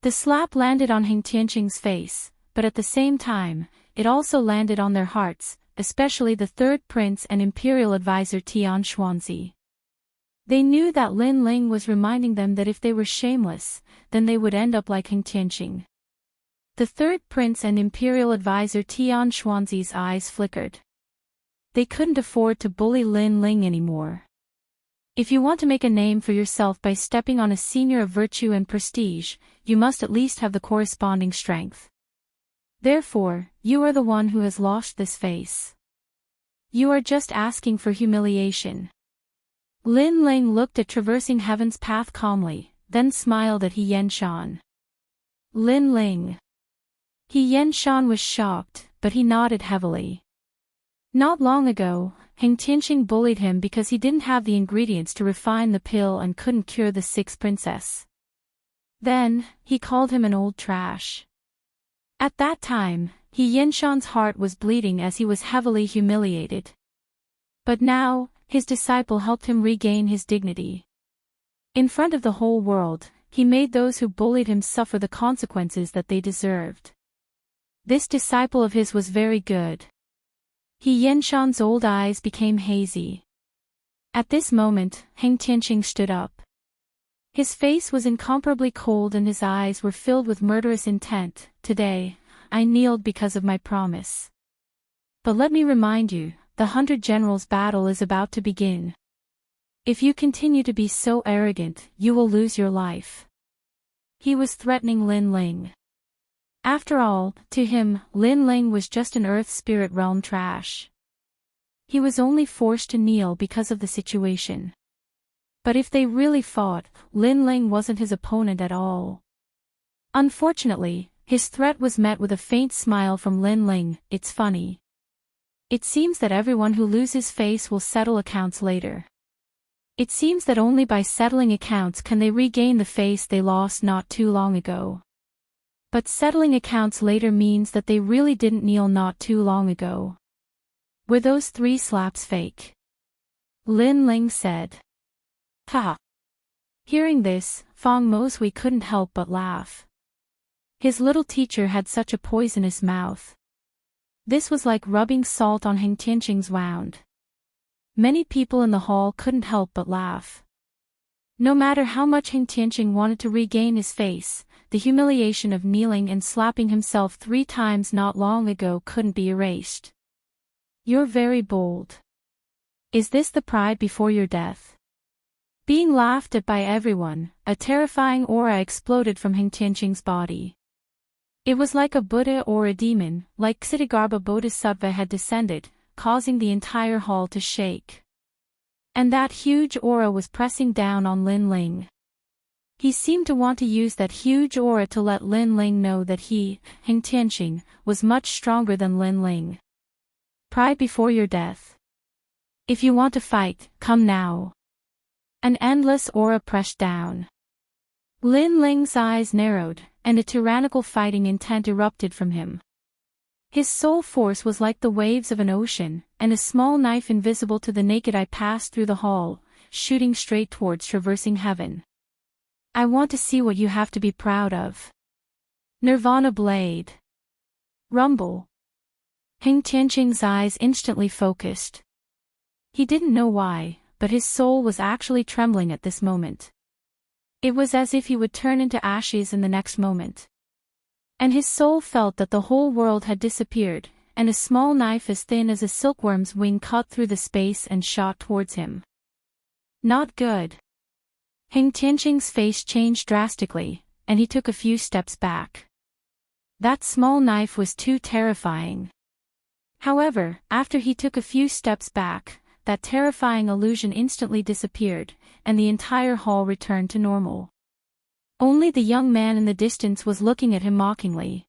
The slap landed on Hing Tianqing's face, but at the same time, it also landed on their hearts, especially the third prince and imperial advisor Tian Xuanzi. They knew that Lin Ling was reminding them that if they were shameless, then they would end up like Hing Tianqing. The third prince and imperial advisor Tian Xuanzi's eyes flickered. They couldn't afford to bully Lin Ling anymore. If you want to make a name for yourself by stepping on a senior of virtue and prestige, you must at least have the corresponding strength. Therefore, you are the one who has lost this face. You are just asking for humiliation. Lin Ling looked at traversing heaven's path calmly, then smiled at He Yenshan. Lin Ling. He Yenshan was shocked, but he nodded heavily. Not long ago, Hing Tianqing bullied him because he didn't have the ingredients to refine the pill and couldn't cure the sixth princess. Then, he called him an old trash. At that time, He Yenshan's heart was bleeding as he was heavily humiliated. But now, his disciple helped him regain his dignity. In front of the whole world, he made those who bullied him suffer the consequences that they deserved. This disciple of his was very good. He Yenshan's old eyes became hazy. At this moment, Hing Tianqing stood up. His face was incomparably cold and his eyes were filled with murderous intent. Today, I kneeled because of my promise. But let me remind you, the 100 Generals battle is about to begin. If you continue to be so arrogant, you will lose your life. He was threatening Lin Ling. After all, to him, Lin Ling was just an Earth spirit realm trash. He was only forced to kneel because of the situation. But if they really fought, Lin Ling wasn't his opponent at all. Unfortunately, his threat was met with a faint smile from Lin Ling. It's funny. It seems that everyone who loses face will settle accounts later. It seems that only by settling accounts can they regain the face they lost not too long ago. But settling accounts later means that they really didn't kneel not too long ago. Were those 3 slaps fake? Lin Ling said. Ha! Hearing this, Feng Moshui couldn't help but laugh. His little teacher had such a poisonous mouth. This was like rubbing salt on Heng Tianqing's wound. Many people in the hall couldn't help but laugh. No matter how much Heng Tianqing wanted to regain his face, the humiliation of kneeling and slapping himself 3 times not long ago couldn't be erased. You're very bold. Is this the pride before your death? Being laughed at by everyone, a terrifying aura exploded from Heng Tianqing's body. It was like a Buddha or a demon, like Ksitigarbha Bodhisattva had descended, causing the entire hall to shake. And that huge aura was pressing down on Lin Ling. He seemed to want to use that huge aura to let Lin Ling know that he, Heng Tianqing, was much stronger than Lin Ling. Pride before your death. If you want to fight, come now. An endless aura pressed down. Lin Ling's eyes narrowed, and a tyrannical fighting intent erupted from him. His soul force was like the waves of an ocean, and a small knife invisible to the naked eye passed through the hall, shooting straight towards traversing heaven. I want to see what you have to be proud of. Nirvana blade. Rumble. Heng Tianqing's eyes instantly focused. He didn't know why, but his soul was actually trembling at this moment. It was as if he would turn into ashes in the next moment. And his soul felt that the whole world had disappeared, and a small knife as thin as a silkworm's wing cut through the space and shot towards him. Not good. Heng Tianqing's face changed drastically, and he took a few steps back. That small knife was too terrifying. However, after he took a few steps back, that terrifying illusion instantly disappeared, and the entire hall returned to normal. Only the young man in the distance was looking at him mockingly.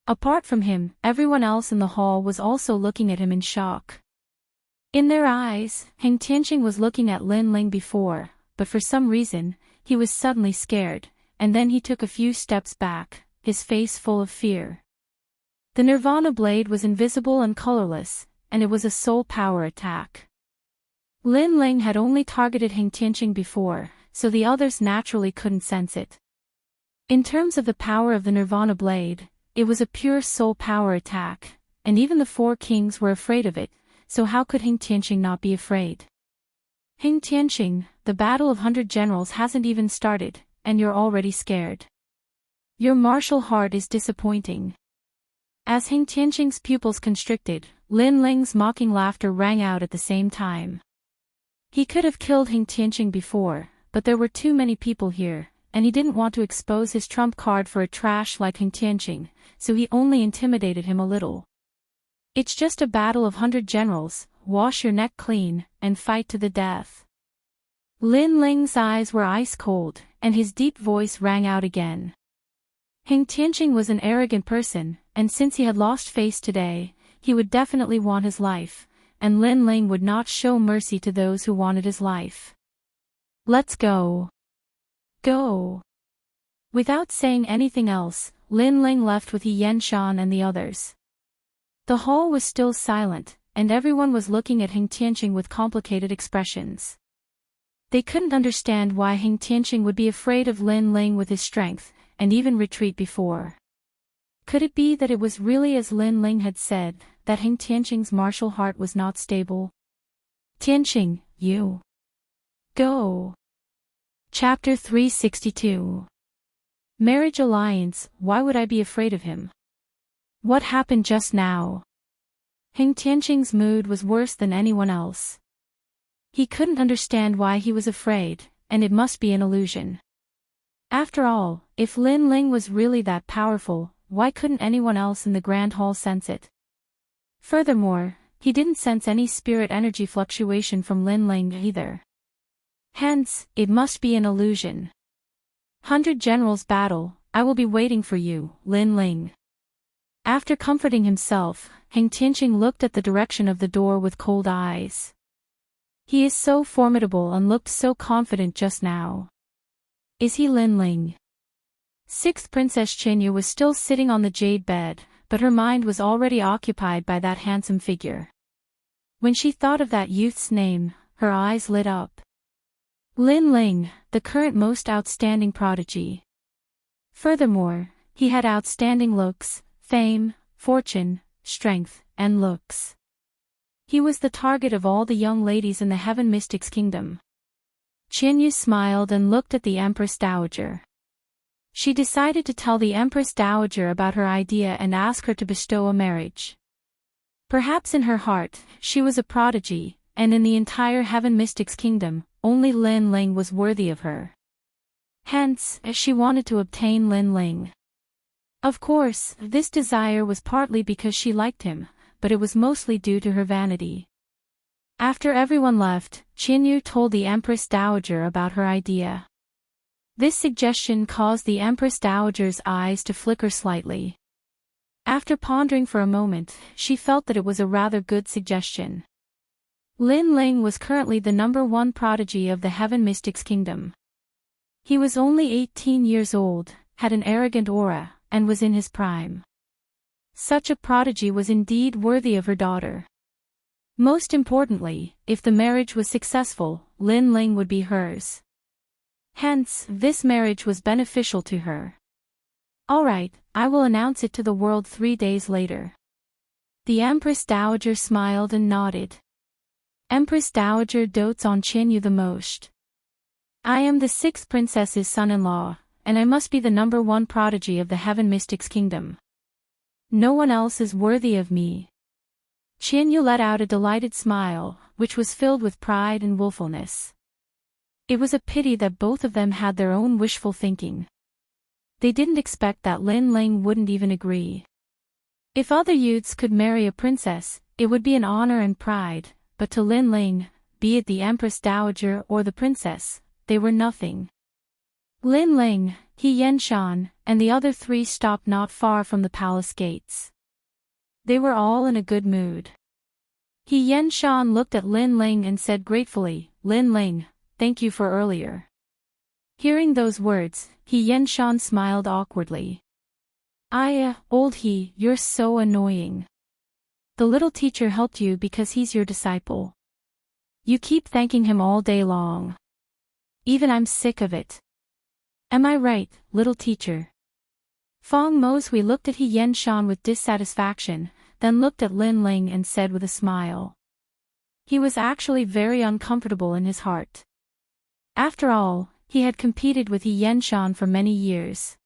Apart from him, everyone else in the hall was also looking at him in shock. In their eyes, Heng Tianqing was looking at Lin Ling before, but for some reason, he was suddenly scared, and then he took a few steps back, his face full of fear. The Nirvana blade was invisible and colorless, and it was a soul power attack. Lin Ling had only targeted Heng Tianqing before, so the others naturally couldn't sense it. In terms of the power of the Nirvana blade, it was a pure soul power attack, and even the 4 kings were afraid of it, so how could Heng Tianqing not be afraid? Heng Tianqing, the battle of 100 generals hasn't even started, and you're already scared. Your martial heart is disappointing. As Heng Tianqing's pupils constricted, Lin Ling's mocking laughter rang out at the same time. He could have killed Heng Tianqing before, but there were too many people here, and he didn't want to expose his trump card for a trash like Heng Tianqing, so he only intimidated him a little. It's just a battle of 100 generals, wash your neck clean, and fight to the death. Lin Ling's eyes were ice cold, and his deep voice rang out again. Heng Tianqing was an arrogant person, and since he had lost face today, he would definitely want his life, and Lin Ling would not show mercy to those who wanted his life. Let's go. Go. Without saying anything else, Lin Ling left with He Yenshan and the others. The hall was still silent, and everyone was looking at Heng Tianqing with complicated expressions. They couldn't understand why Heng Tianqing would be afraid of Lin Ling with his strength, and even retreat before. Could it be that it was really as Lin Ling had said, that Heng Tianqing's martial heart was not stable? Tianqing, you. Go. Chapter 362. Marriage Alliance, why would I be afraid of him? What happened just now? Heng Tianqing's mood was worse than anyone else. He couldn't understand why he was afraid, and it must be an illusion. After all, if Lin Ling was really that powerful, why couldn't anyone else in the Grand Hall sense it? Furthermore, he didn't sense any spirit energy fluctuation from Lin Ling either. Hence, it must be an illusion. 100 Generals battle, I will be waiting for you, Lin Ling. After comforting himself, Heng Tianqing looked at the direction of the door with cold eyes. He is so formidable and looked so confident just now. Is he Lin Ling? Sixth Princess Qianyu was still sitting on the jade bed, but her mind was already occupied by that handsome figure. When she thought of that youth's name, her eyes lit up. Lin Ling, the current most outstanding prodigy. Furthermore, he had outstanding looks, fame, fortune, strength, and looks. He was the target of all the young ladies in the Heaven Mystics Kingdom. Qianyu smiled and looked at the Empress Dowager. She decided to tell the Empress Dowager about her idea and ask her to bestow a marriage. Perhaps in her heart, she was a prodigy, and in the entire Heaven Mystics Kingdom, only Lin Ling was worthy of her. Hence, she wanted to obtain Lin Ling. Of course, this desire was partly because she liked him, but it was mostly due to her vanity. After everyone left, Qianyu told the Empress Dowager about her idea. This suggestion caused the Empress Dowager's eyes to flicker slightly. After pondering for a moment, she felt that it was a rather good suggestion. Lin Ling was currently the #1 prodigy of the Heaven Mystics Kingdom. He was only 18 years old, had an arrogant aura, and was in his prime. Such a prodigy was indeed worthy of her daughter. Most importantly, if the marriage was successful, Lin Ling would be hers. Hence, this marriage was beneficial to her. All right, I will announce it to the world 3 days later. The Empress Dowager smiled and nodded. Empress Dowager dotes on Qianyu the most. I am the 6th princess's son-in-law, and I must be the #1 prodigy of the Heaven Mystics Kingdom. No one else is worthy of me. Qianyu let out a delighted smile, which was filled with pride and willfulness. It was a pity that both of them had their own wishful thinking. They didn't expect that Lin Ling wouldn't even agree. If other youths could marry a princess, it would be an honor and pride, but to Lin Ling, be it the Empress Dowager or the princess, they were nothing. Lin Ling, He Yenshan, and the other 3 stopped not far from the palace gates. They were all in a good mood. He Yenshan looked at Lin Ling and said gratefully, Lin Ling, thank you for earlier. Hearing those words, He Yenshan smiled awkwardly. Old He, you're so annoying. The little teacher helped you because he's your disciple. You keep thanking him all day long. Even I'm sick of it. Am I right, little teacher? Feng Moshui looked at He Yenshan with dissatisfaction, then looked at Lin Ling and said with a smile. He was actually very uncomfortable in his heart. After all, he had competed with He Yenshan for many years.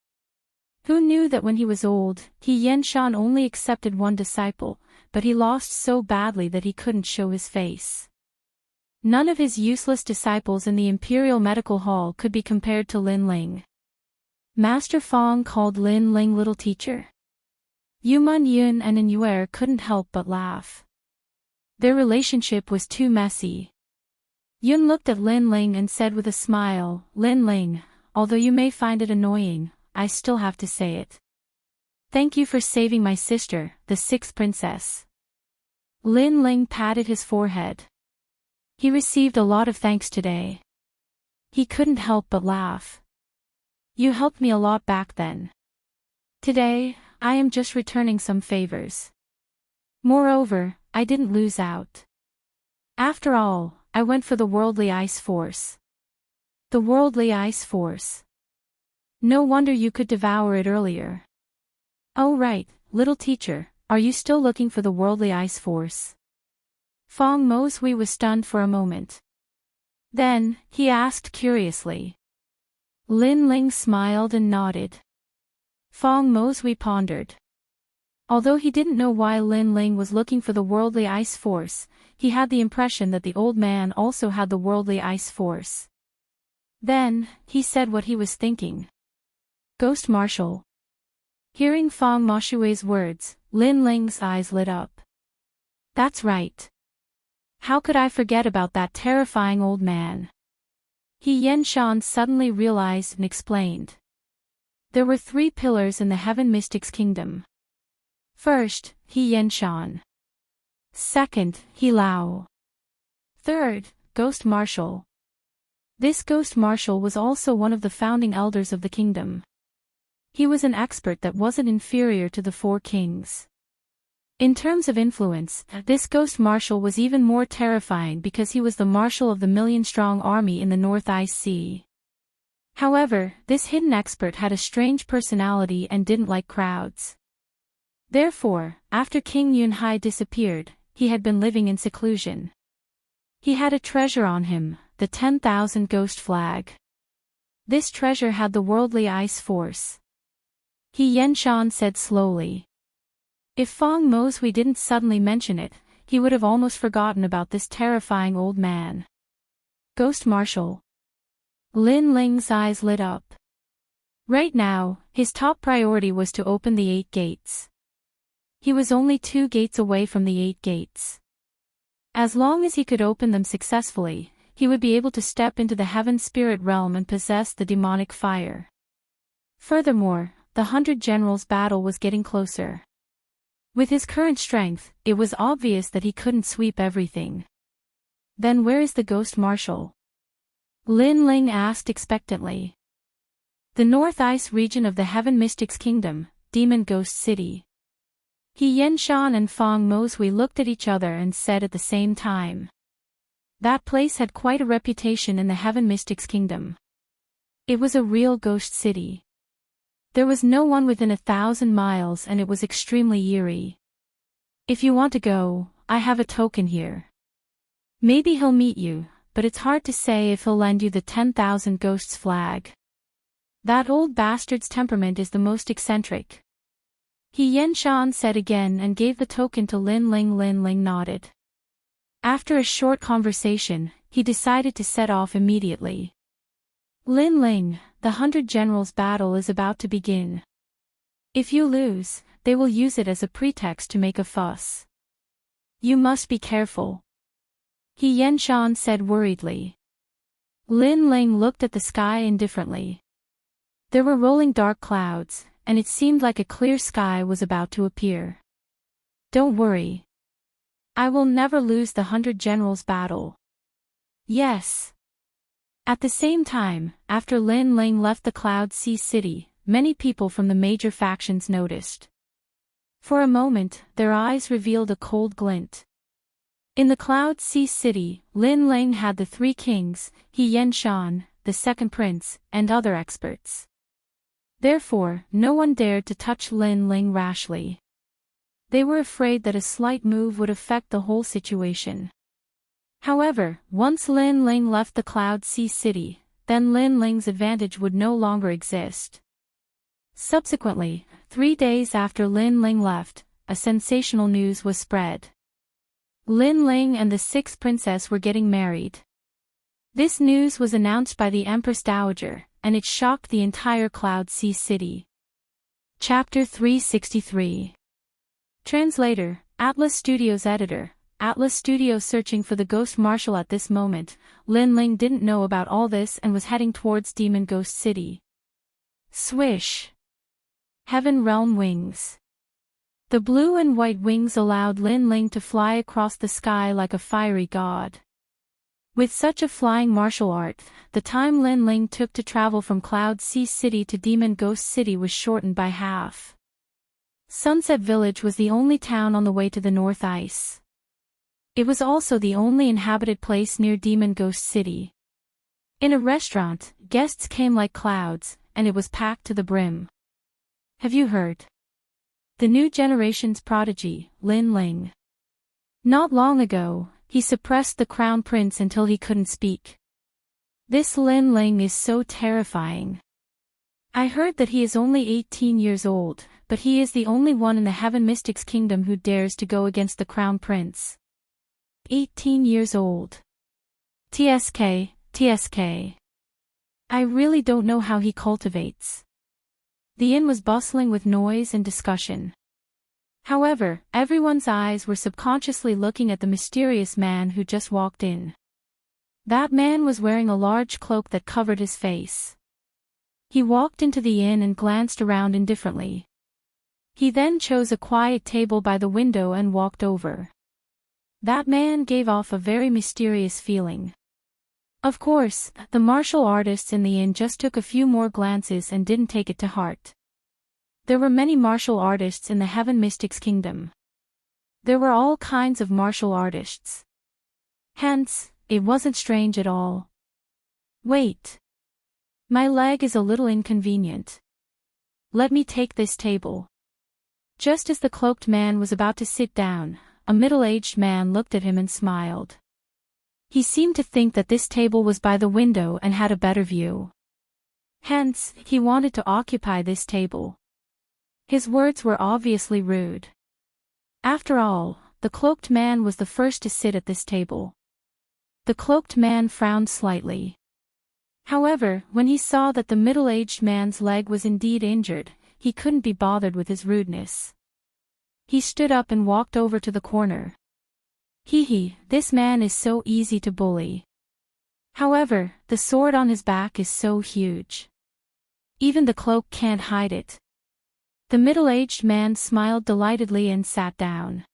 Who knew that when he was old, He Yenshan only accepted 1 disciple, but he lost so badly that he couldn't show his face. None of his useless disciples in the Imperial Medical Hall could be compared to Lin Ling. Master Feng called Lin Ling little teacher. Yuman Yun and Yin Yuer couldn't help but laugh. Their relationship was too messy. Yun looked at Lin Ling and said with a smile, Lin Ling, although you may find it annoying, I still have to say it. Thank you for saving my sister, the 6th princess. Lin Ling patted his forehead. He received a lot of thanks today. He couldn't help but laugh. You helped me a lot back then. Today, I am just returning some favors. Moreover, I didn't lose out. After all, I went for the worldly ice force. The worldly ice force. No wonder you could devour it earlier. Oh right, little teacher, are you still looking for the worldly ice force? Feng Moshui was stunned for a moment. Then, he asked curiously. Lin Ling smiled and nodded. Fong Mosui pondered. Although he didn't know why Lin Ling was looking for the worldly ice force, he had the impression that the old man also had the worldly ice force. Then, he said what he was thinking. Ghost Marshal. Hearing Fong Moshui's words, Lin Ling's eyes lit up. That's right. How could I forget about that terrifying old man? He Yen Shan suddenly realized and explained. There were 3 pillars in the Heaven Mystics Kingdom. First, He Yen Shan. Second, He Lao. Third, Ghost Marshal. This Ghost Marshal was also one of the founding elders of the kingdom. He was an expert that wasn't inferior to the 4 kings. In terms of influence, this Ghost Marshal was even more terrifying because he was the marshal of the million-strong army in the North Ice Sea. However, this hidden expert had a strange personality and didn't like crowds. Therefore, after King Yunhai disappeared, he had been living in seclusion. He had a treasure on him, the 10,000 Ghost Flag. This treasure had the worldly ice force. He Yen Shan said slowly. If Fong Mosui didn't suddenly mention it, he would have almost forgotten about this terrifying old man. Ghost Marshal. Lin Ling's eyes lit up. Right now, his top priority was to open the 8 gates. He was only 2 gates away from the 8 gates. As long as he could open them successfully, he would be able to step into the heaven spirit realm and possess the demonic fire. Furthermore, the 100 Generals battle was getting closer. With his current strength, it was obvious that he couldn't sweep everything. Then where is the Ghost Marshal? Lin Ling asked expectantly. The North Ice region of the Heaven Mystics Kingdom, Demon Ghost City. He Yen Shan and Fong Mosui looked at each other and said at the same time. That place had quite a reputation in the Heaven Mystics Kingdom. It was a real ghost city. There was no one within 1,000 miles and it was extremely eerie. If you want to go, I have a token here. Maybe he'll meet you, but it's hard to say if he'll lend you the 10,000 Ghosts flag. That old bastard's temperament is the most eccentric. He Yen Shan said again and gave the token to Lin Ling. Lin Ling nodded. After a short conversation, he decided to set off immediately. Lin Ling, the 100 Generals battle is about to begin. If you lose, they will use it as a pretext to make a fuss. You must be careful. He Yen Shan said worriedly. Lin Ling looked at the sky indifferently. There were rolling dark clouds, and it seemed like a clear sky was about to appear. Don't worry. I will never lose the 100 Generals battle. Yes. At the same time, after Lin Ling left the Cloud Sea City, many people from the major factions noticed. For a moment, their eyes revealed a cold glint. In the Cloud Sea City, Lin Ling had the 3 kings, He Yen Shan, the second prince, and other experts. Therefore, no one dared to touch Lin Ling rashly. They were afraid that a slight move would affect the whole situation. However, once Lin Ling left the Cloud Sea City, then Lin Ling's advantage would no longer exist. Subsequently, 3 days after Lin Ling left, a sensational news was spread. Lin Ling and the 6th princess were getting married. This news was announced by the Empress Dowager, and it shocked the entire Cloud Sea City. Chapter 363. Translator, Atlas Studios Editor, Atlas Studios. Searching for the Ghost Marshal. At this moment, Lin Ling didn't know about all this and was heading towards Demon Ghost City. Swish! Heaven Realm Wings. The blue and white wings allowed Lin Ling to fly across the sky like a fiery god. With such a flying martial art, the time Lin Ling took to travel from Cloud Sea City to Demon Ghost City was shortened by half. Sunset Village was the only town on the way to the North Ice. It was also the only inhabited place near Demon Ghost City. In a restaurant, guests came like clouds, and it was packed to the brim. Have you heard? The new generation's prodigy, Lin Ling. Not long ago, he suppressed the crown prince until he couldn't speak. This Lin Ling is so terrifying. I heard that he is only 18 years old, but he is the only one in the Heaven Mystics Kingdom who dares to go against the Crown Prince. 18 years old. TSK, TSK. I really don't know how he cultivates. The inn was bustling with noise and discussion. However, everyone's eyes were subconsciously looking at the mysterious man who just walked in. That man was wearing a large cloak that covered his face. He walked into the inn and glanced around indifferently. He then chose a quiet table by the window and walked over. That man gave off a very mysterious feeling. Of course, the martial artists in the inn just took a few more glances and didn't take it to heart. There were many martial artists in the Heaven Mystics Kingdom. There were all kinds of martial artists. Hence, it wasn't strange at all. Wait. My leg is a little inconvenient. Let me take this table. Just as the cloaked man was about to sit down, a middle-aged man looked at him and smiled. He seemed to think that this table was by the window and had a better view. Hence, he wanted to occupy this table. His words were obviously rude. After all, the cloaked man was the first to sit at this table. The cloaked man frowned slightly. However, when he saw that the middle-aged man's leg was indeed injured, he couldn't be bothered with his rudeness. He stood up and walked over to the corner. This man is so easy to bully. However, the sword on his back is so huge. Even the cloak can't hide it. The middle-aged man smiled delightedly and sat down.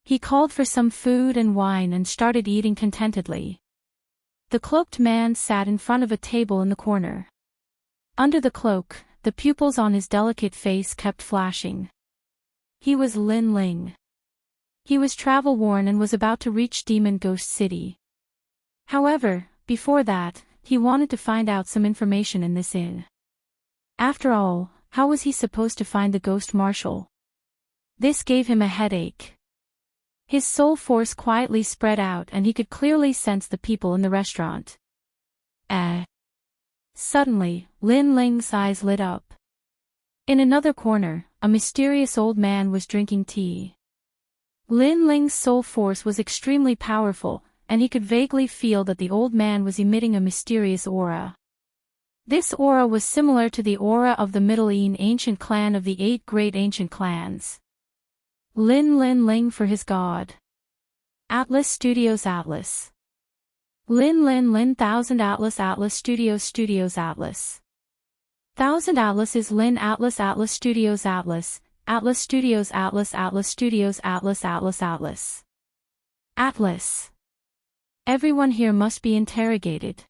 He called for some food and wine and started eating contentedly. The cloaked man sat in front of a table in the corner. Under the cloak, the pupils on his delicate face kept flashing. He was Lin Ling. He was travel-worn and was about to reach Demon Ghost City. However, before that, he wanted to find out some information in this inn. After all, how was he supposed to find the ghost marshal? This gave him a headache. His soul force quietly spread out and he could clearly sense the people in the restaurant. Suddenly, Lin Ling's eyes lit up. In another corner, a mysterious old man was drinking tea. Lin Ling's soul force was extremely powerful, and he could vaguely feel that the old man was emitting a mysterious aura. This aura was similar to the aura of the Middle ancient clan of the 8 great ancient clans. Lin Ling for his god. Atlas Studios Atlas. Lin 1000 Atlas Studios Atlas. 1000 Atlas is Lin Atlas Studios Atlas Studios Atlas Studios Atlas. Atlas. Everyone here must be interrogated.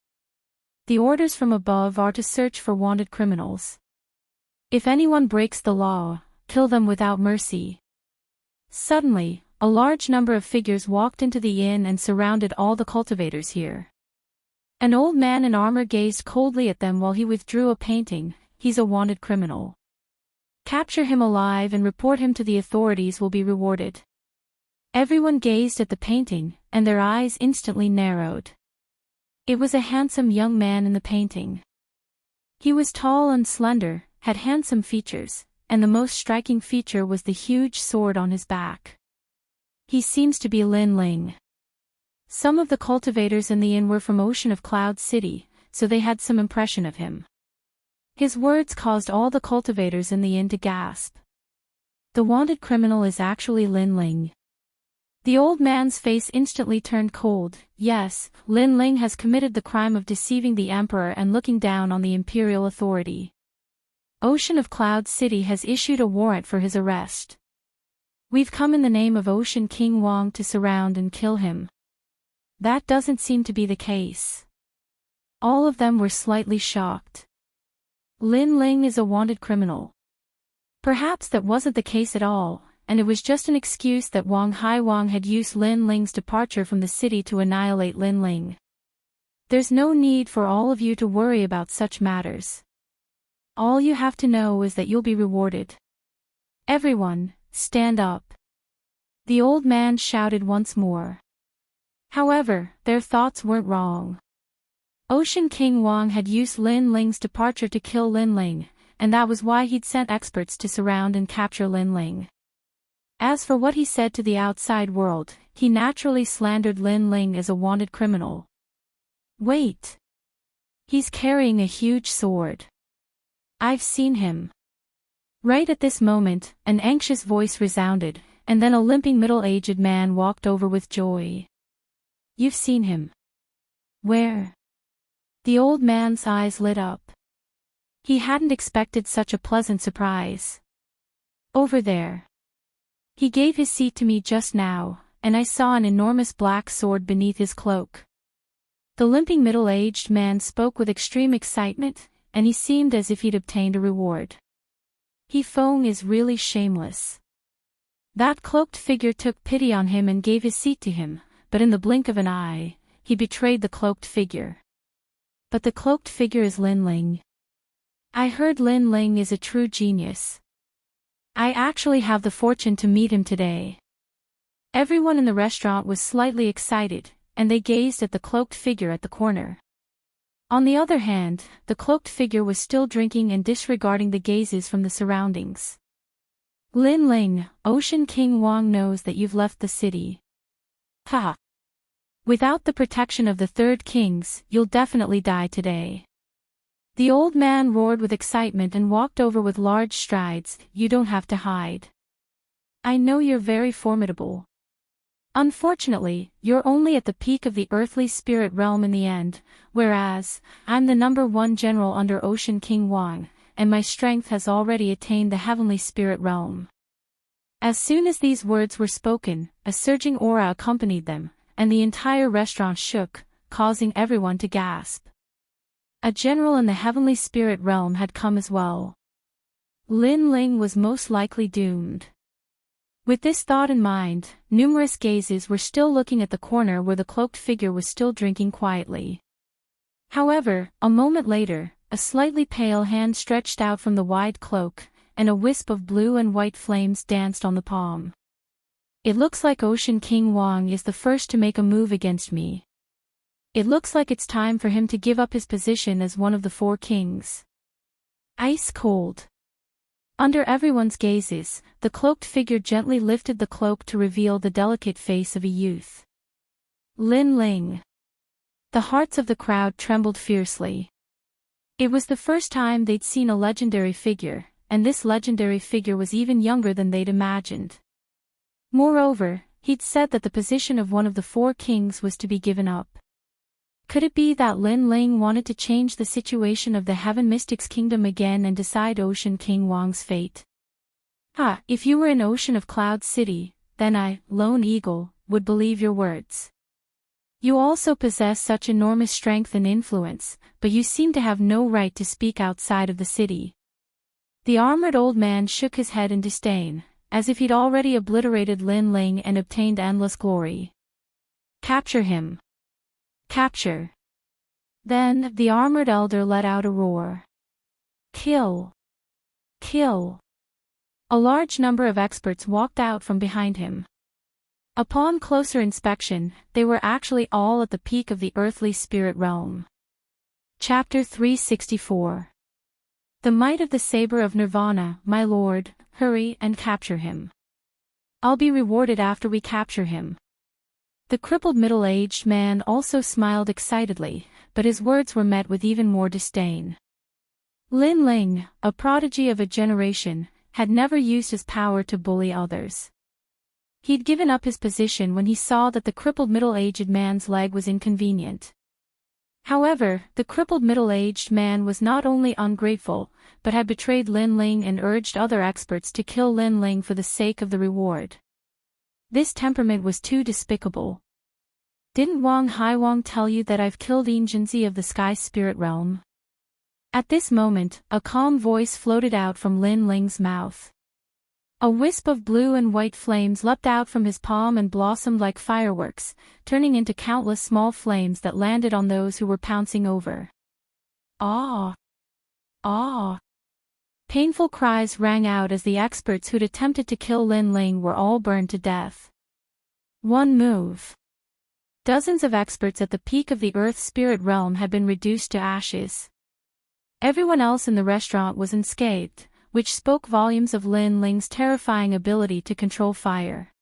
The orders from above are to search for wanted criminals. If anyone breaks the law, kill them without mercy. Suddenly, a large number of figures walked into the inn and surrounded all the cultivators here. An old man in armor gazed coldly at them while he withdrew a painting. He's a wanted criminal. Capture him alive and report him to the authorities will be rewarded. Everyone gazed at the painting, and their eyes instantly narrowed. It was a handsome young man in the painting. He was tall and slender, had handsome features, and the most striking feature was the huge sword on his back. He seems to be Lin Ling. Some of the cultivators in the inn were from Ocean of Cloud City, so they had some impression of him. His words caused all the cultivators in the inn to gasp. The wanted criminal is actually Lin Ling. The old man's face instantly turned cold. Yes, Lin Ling has committed the crime of deceiving the emperor and looking down on the imperial authority. Ocean of Cloud City has issued a warrant for his arrest. We've come in the name of Ocean King Wang to surround and kill him. That doesn't seem to be the case. All of them were slightly shocked. Lin Ling is a wanted criminal. Perhaps that wasn't the case at all, and it was just an excuse that Wang Haiwang had used Lin Ling's departure from the city to annihilate Lin Ling. There's no need for all of you to worry about such matters. All you have to know is that you'll be rewarded. Everyone, stand up. The old man shouted once more. However, their thoughts weren't wrong. Ocean King Wang had used Lin Ling's departure to kill Lin Ling, and that was why he'd sent experts to surround and capture Lin Ling. As for what he said to the outside world, he naturally slandered Lin Ling as a wanted criminal. Wait. He's carrying a huge sword. I've seen him. Right at this moment, an anxious voice resounded, and then a limping middle-aged man walked over with joy. You've seen him. Where? The old man's eyes lit up. He hadn't expected such a pleasant surprise. Over there. He gave his seat to me just now, and I saw an enormous black sword beneath his cloak. The limping middle-aged man spoke with extreme excitement, and he seemed as if he'd obtained a reward. He Feng is really shameless. That cloaked figure took pity on him and gave his seat to him, but in the blink of an eye, he betrayed the cloaked figure. But the cloaked figure is Lin Ling. I heard Lin Ling is a true genius. I actually have the fortune to meet him today. Everyone in the restaurant was slightly excited, and they gazed at the cloaked figure at the corner. On the other hand, the cloaked figure was still drinking and disregarding the gazes from the surroundings. Lin Ling, Ocean King Wang knows that you've left the city. Ha! Without the protection of the third kings, you'll definitely die today. The old man roared with excitement and walked over with large strides. You don't have to hide. I know you're very formidable. Unfortunately, you're only at the peak of the earthly spirit realm in the end, whereas, I'm the #1 general under Ocean King Wang, and my strength has already attained the heavenly spirit realm. As soon as these words were spoken, a surging aura accompanied them, and the entire restaurant shook, causing everyone to gasp. A general in the heavenly spirit realm had come as well. Lin Ling was most likely doomed. With this thought in mind, numerous gazes were still looking at the corner where the cloaked figure was still drinking quietly. However, a moment later, a slightly pale hand stretched out from the wide cloak, and a wisp of blue and white flames danced on the palm. It looks like Ocean King Wang is the first to make a move against me. It looks like it's time for him to give up his position as one of the 4 kings. Ice cold. Under everyone's gazes, the cloaked figure gently lifted the cloak to reveal the delicate face of a youth. Lin Ling. The hearts of the crowd trembled fiercely. It was the first time they'd seen a legendary figure, and this legendary figure was even younger than they'd imagined. Moreover, he'd said that the position of one of the 4 kings was to be given up. Could it be that Lin Ling wanted to change the situation of the Heaven Mystics Kingdom again and decide Ocean King Wang's fate? If you were in Ocean of Cloud City, then I, Lone Eagle, would believe your words. You also possess such enormous strength and influence, but you seem to have no right to speak outside of the city. The armored old man shook his head in disdain, as if he'd already obliterated Lin Ling and obtained endless glory. Capture him. Capture. Then, the armored elder let out a roar. Kill. Kill. A large number of experts walked out from behind him. Upon closer inspection, they were actually all at the peak of the earthly spirit realm. Chapter 364. The might of the saber of Nirvana, my lord, hurry and capture him. I'll be rewarded after we capture him. The crippled middle-aged man also smiled excitedly, but his words were met with even more disdain. Lin Ling, a prodigy of a generation, had never used his power to bully others. He'd given up his position when he saw that the crippled middle-aged man's leg was inconvenient. However, the crippled middle-aged man was not only ungrateful, but had betrayed Lin Ling and urged other experts to kill Lin Ling for the sake of the reward. This temperament was too despicable. Didn't Wang Haiwang tell you that I've killed Ingenzi of the Sky Spirit Realm? At this moment, a calm voice floated out from Lin Ling's mouth. A wisp of blue and white flames leapt out from his palm and blossomed like fireworks, turning into countless small flames that landed on those who were pouncing over. Ah! Ah! Painful cries rang out as the experts who'd attempted to kill Lin Ling were all burned to death. One move. Dozens of experts at the peak of the Earth spirit realm had been reduced to ashes. Everyone else in the restaurant was unscathed, which spoke volumes of Lin Ling's terrifying ability to control fire.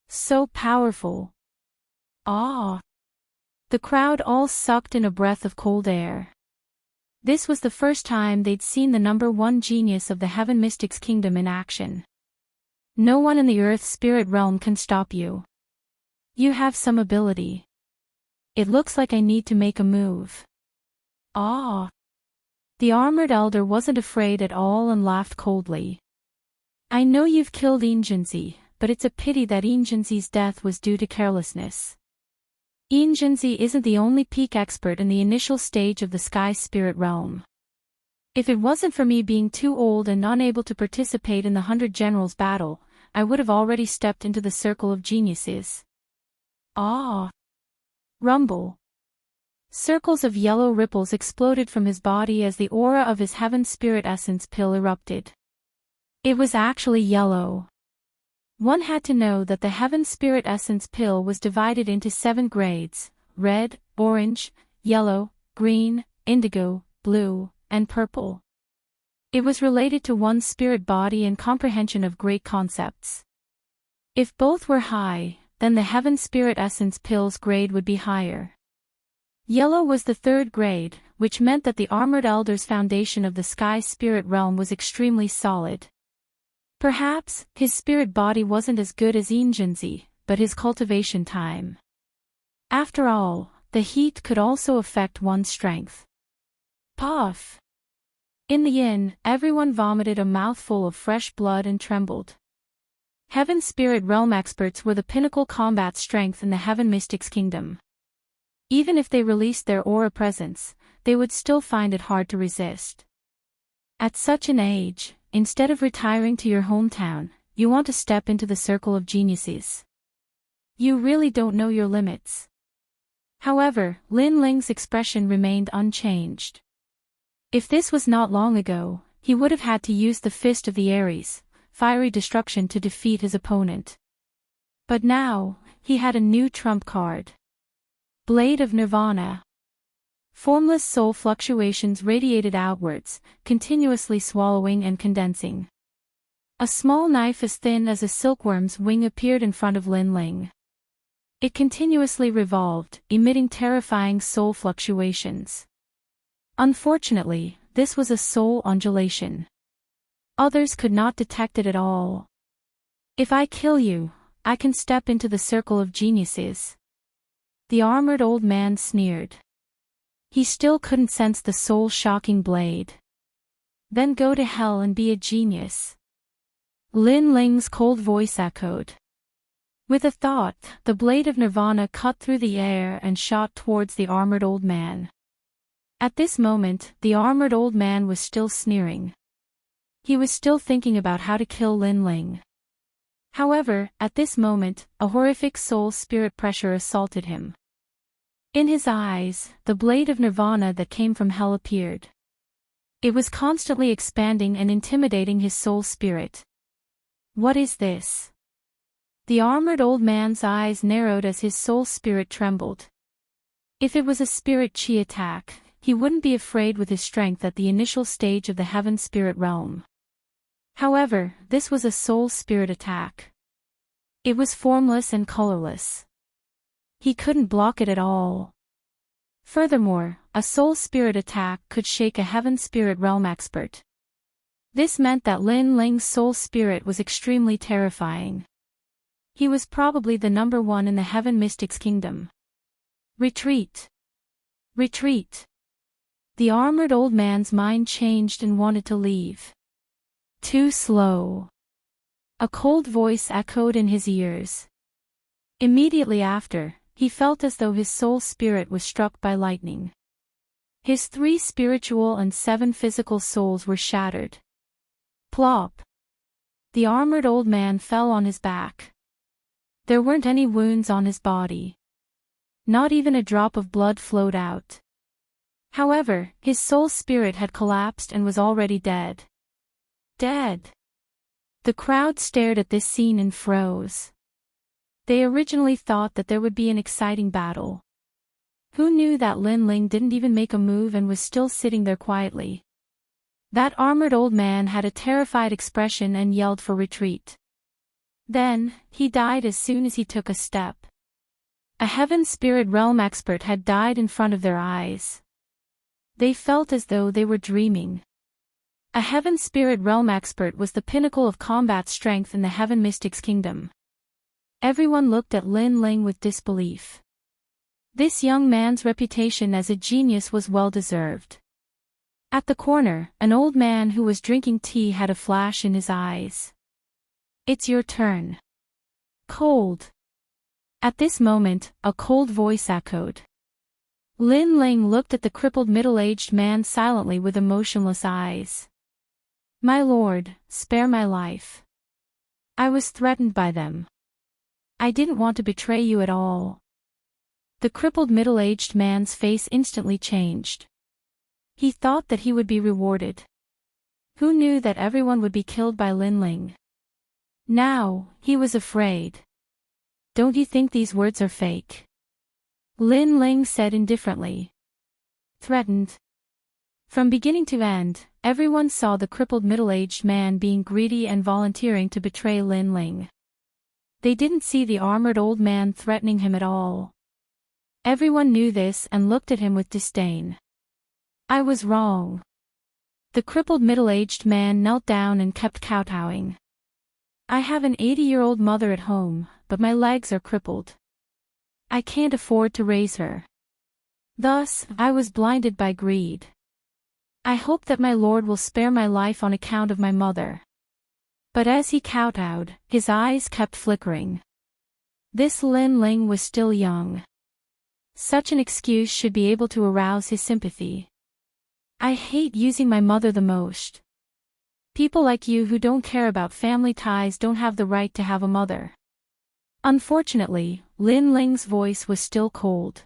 So powerful. Ah! The crowd all sucked in a breath of cold air. This was the first time they'd seen the #1 genius of the Heaven Mystics Kingdom in action. No one in the Earth spirit realm can stop you. You have some ability. It looks like I need to make a move. Ah! The armored elder wasn't afraid at all and laughed coldly. I know you've killed Ingenzi, but it's a pity that Ingenzi's death was due to carelessness. Ingenzi isn't the only peak expert in the initial stage of the sky spirit realm. If it wasn't for me being too old and unable to participate in the 100 Generals battle, I would have already stepped into the circle of geniuses. Ah! Rumble. Circles of yellow ripples exploded from his body as the aura of his heaven spirit essence pill erupted. It was actually yellow. One had to know that the heaven spirit essence pill was divided into 7 grades: red, orange, yellow, green, indigo, blue, and purple. It was related to one's spirit body and comprehension of great concepts. If both were high, then the heaven spirit essence pill's grade would be higher. Yellow was the 3rd grade, which meant that the armored elder's foundation of the sky spirit realm was extremely solid. Perhaps, his spirit body wasn't as good as Ingenzi, but his cultivation time. After all, the heat could also affect one's strength. Puff! In the inn, everyone vomited a mouthful of fresh blood and trembled. Heaven spirit realm experts were the pinnacle combat strength in the Heaven Mystics Kingdom. Even if they released their aura presence, they would still find it hard to resist. At such an age, instead of retiring to your hometown, you want to step into the circle of geniuses. You really don't know your limits. However, Lin Ling's expression remained unchanged. If this was not long ago, he would have had to use the Fist of the Aries, fiery destruction, to defeat his opponent. But now, he had a new trump card. Blade of Nirvana. Formless soul fluctuations radiated outwards, continuously swallowing and condensing. A small knife as thin as a silkworm's wing appeared in front of Lin Ling. It continuously revolved, emitting terrifying soul fluctuations. Unfortunately, this was a soul undulation. Others could not detect it at all. If I kill you, I can step into the circle of geniuses. The armored old man sneered. He still couldn't sense the soul-shocking blade. Then go to hell and be a genius. Lin Ling's cold voice echoed. With a thought, the blade of Nirvana cut through the air and shot towards the armored old man. At this moment, the armored old man was still sneering. He was still thinking about how to kill Lin Ling. However, at this moment, a horrific soul-spirit pressure assaulted him. In his eyes, the blade of Nirvana that came from hell appeared. It was constantly expanding and intimidating his soul-spirit. What is this? The armored old man's eyes narrowed as his soul-spirit trembled. If it was a spirit chi attack, he wouldn't be afraid with his strength at the initial stage of the heaven spirit realm. However, this was a soul-spirit attack. It was formless and colorless. He couldn't block it at all. Furthermore, a soul-spirit attack could shake a heaven spirit realm expert. This meant that Lin Ling's soul-spirit was extremely terrifying. He was probably the #1 in the Heaven Mystics Kingdom. Retreat! Retreat! The armored old man's mind changed and wanted to leave. Too slow. A cold voice echoed in his ears. Immediately after, he felt as though his soul spirit was struck by lightning. His 3 spiritual and 7 physical souls were shattered. Plop! The armored old man fell on his back. There weren't any wounds on his body. Not even a drop of blood flowed out. However, his soul spirit had collapsed and was already dead. Dead! The crowd stared at this scene and froze. They originally thought that there would be an exciting battle. Who knew that Lin Ling didn't even make a move and was still sitting there quietly? That armored old man had a terrified expression and yelled for retreat. Then, he died as soon as he took a step. A heaven spirit realm expert had died in front of their eyes. They felt as though they were dreaming. A heaven spirit realm expert was the pinnacle of combat strength in the heaven mystics kingdom. Everyone looked at Lin Ling with disbelief. This young man's reputation as a genius was well deserved. At the corner, an old man who was drinking tea had a flash in his eyes. "It's your turn." Cold. At this moment, a cold voice echoed. Lin Ling looked at the crippled middle-aged man silently with emotionless eyes. "My lord, spare my life. I was threatened by them. I didn't want to betray you at all." The crippled middle-aged man's face instantly changed. He thought that he would be rewarded. Who knew that everyone would be killed by Lin Ling? Now, he was afraid. "Don't you think these words are fake?" Lin Ling said indifferently. Threatened. From beginning to end, everyone saw the crippled middle-aged man being greedy and volunteering to betray Lin Ling. They didn't see the armored old man threatening him at all. Everyone knew this and looked at him with disdain. "I was wrong." The crippled middle-aged man knelt down and kept kowtowing. "I have an 80-year-old mother at home, but my legs are crippled. I can't afford to raise her. Thus, I was blinded by greed. I hope that my lord will spare my life on account of my mother." But as he kowtowed, his eyes kept flickering. This Lin Ling was still young. Such an excuse should be able to arouse his sympathy. "I hate using my mother the most. People like you who don't care about family ties don't have the right to have a mother." Unfortunately, Lin Ling's voice was still cold.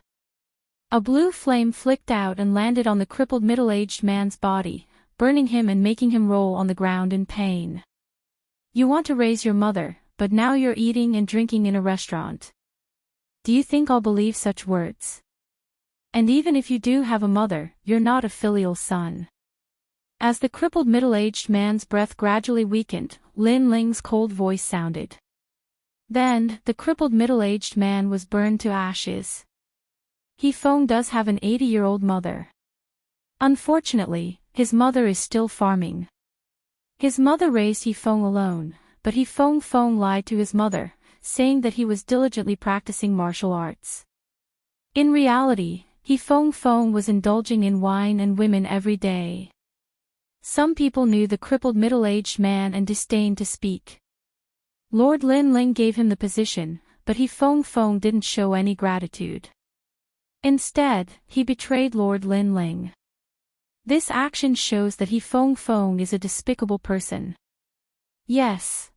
A blue flame flicked out and landed on the crippled middle-aged man's body, burning him and making him roll on the ground in pain. "You want to raise your mother, but now you're eating and drinking in a restaurant. Do you think I'll believe such words? And even if you do have a mother, you're not a filial son." As the crippled middle-aged man's breath gradually weakened, Lin Ling's cold voice sounded. Then, the crippled middle-aged man was burned to ashes. He Feng does have an 80-year-old mother. Unfortunately, his mother is still farming. His mother raised He Feng alone, but He Feng lied to his mother, saying that he was diligently practicing martial arts. In reality, He Feng was indulging in wine and women every day. Some people knew the crippled middle-aged man and disdained to speak. Lord Lin Ling gave him the position, but He Feng didn't show any gratitude. Instead, he betrayed Lord Lin Ling. This action shows that He Feng is a despicable person. Yes.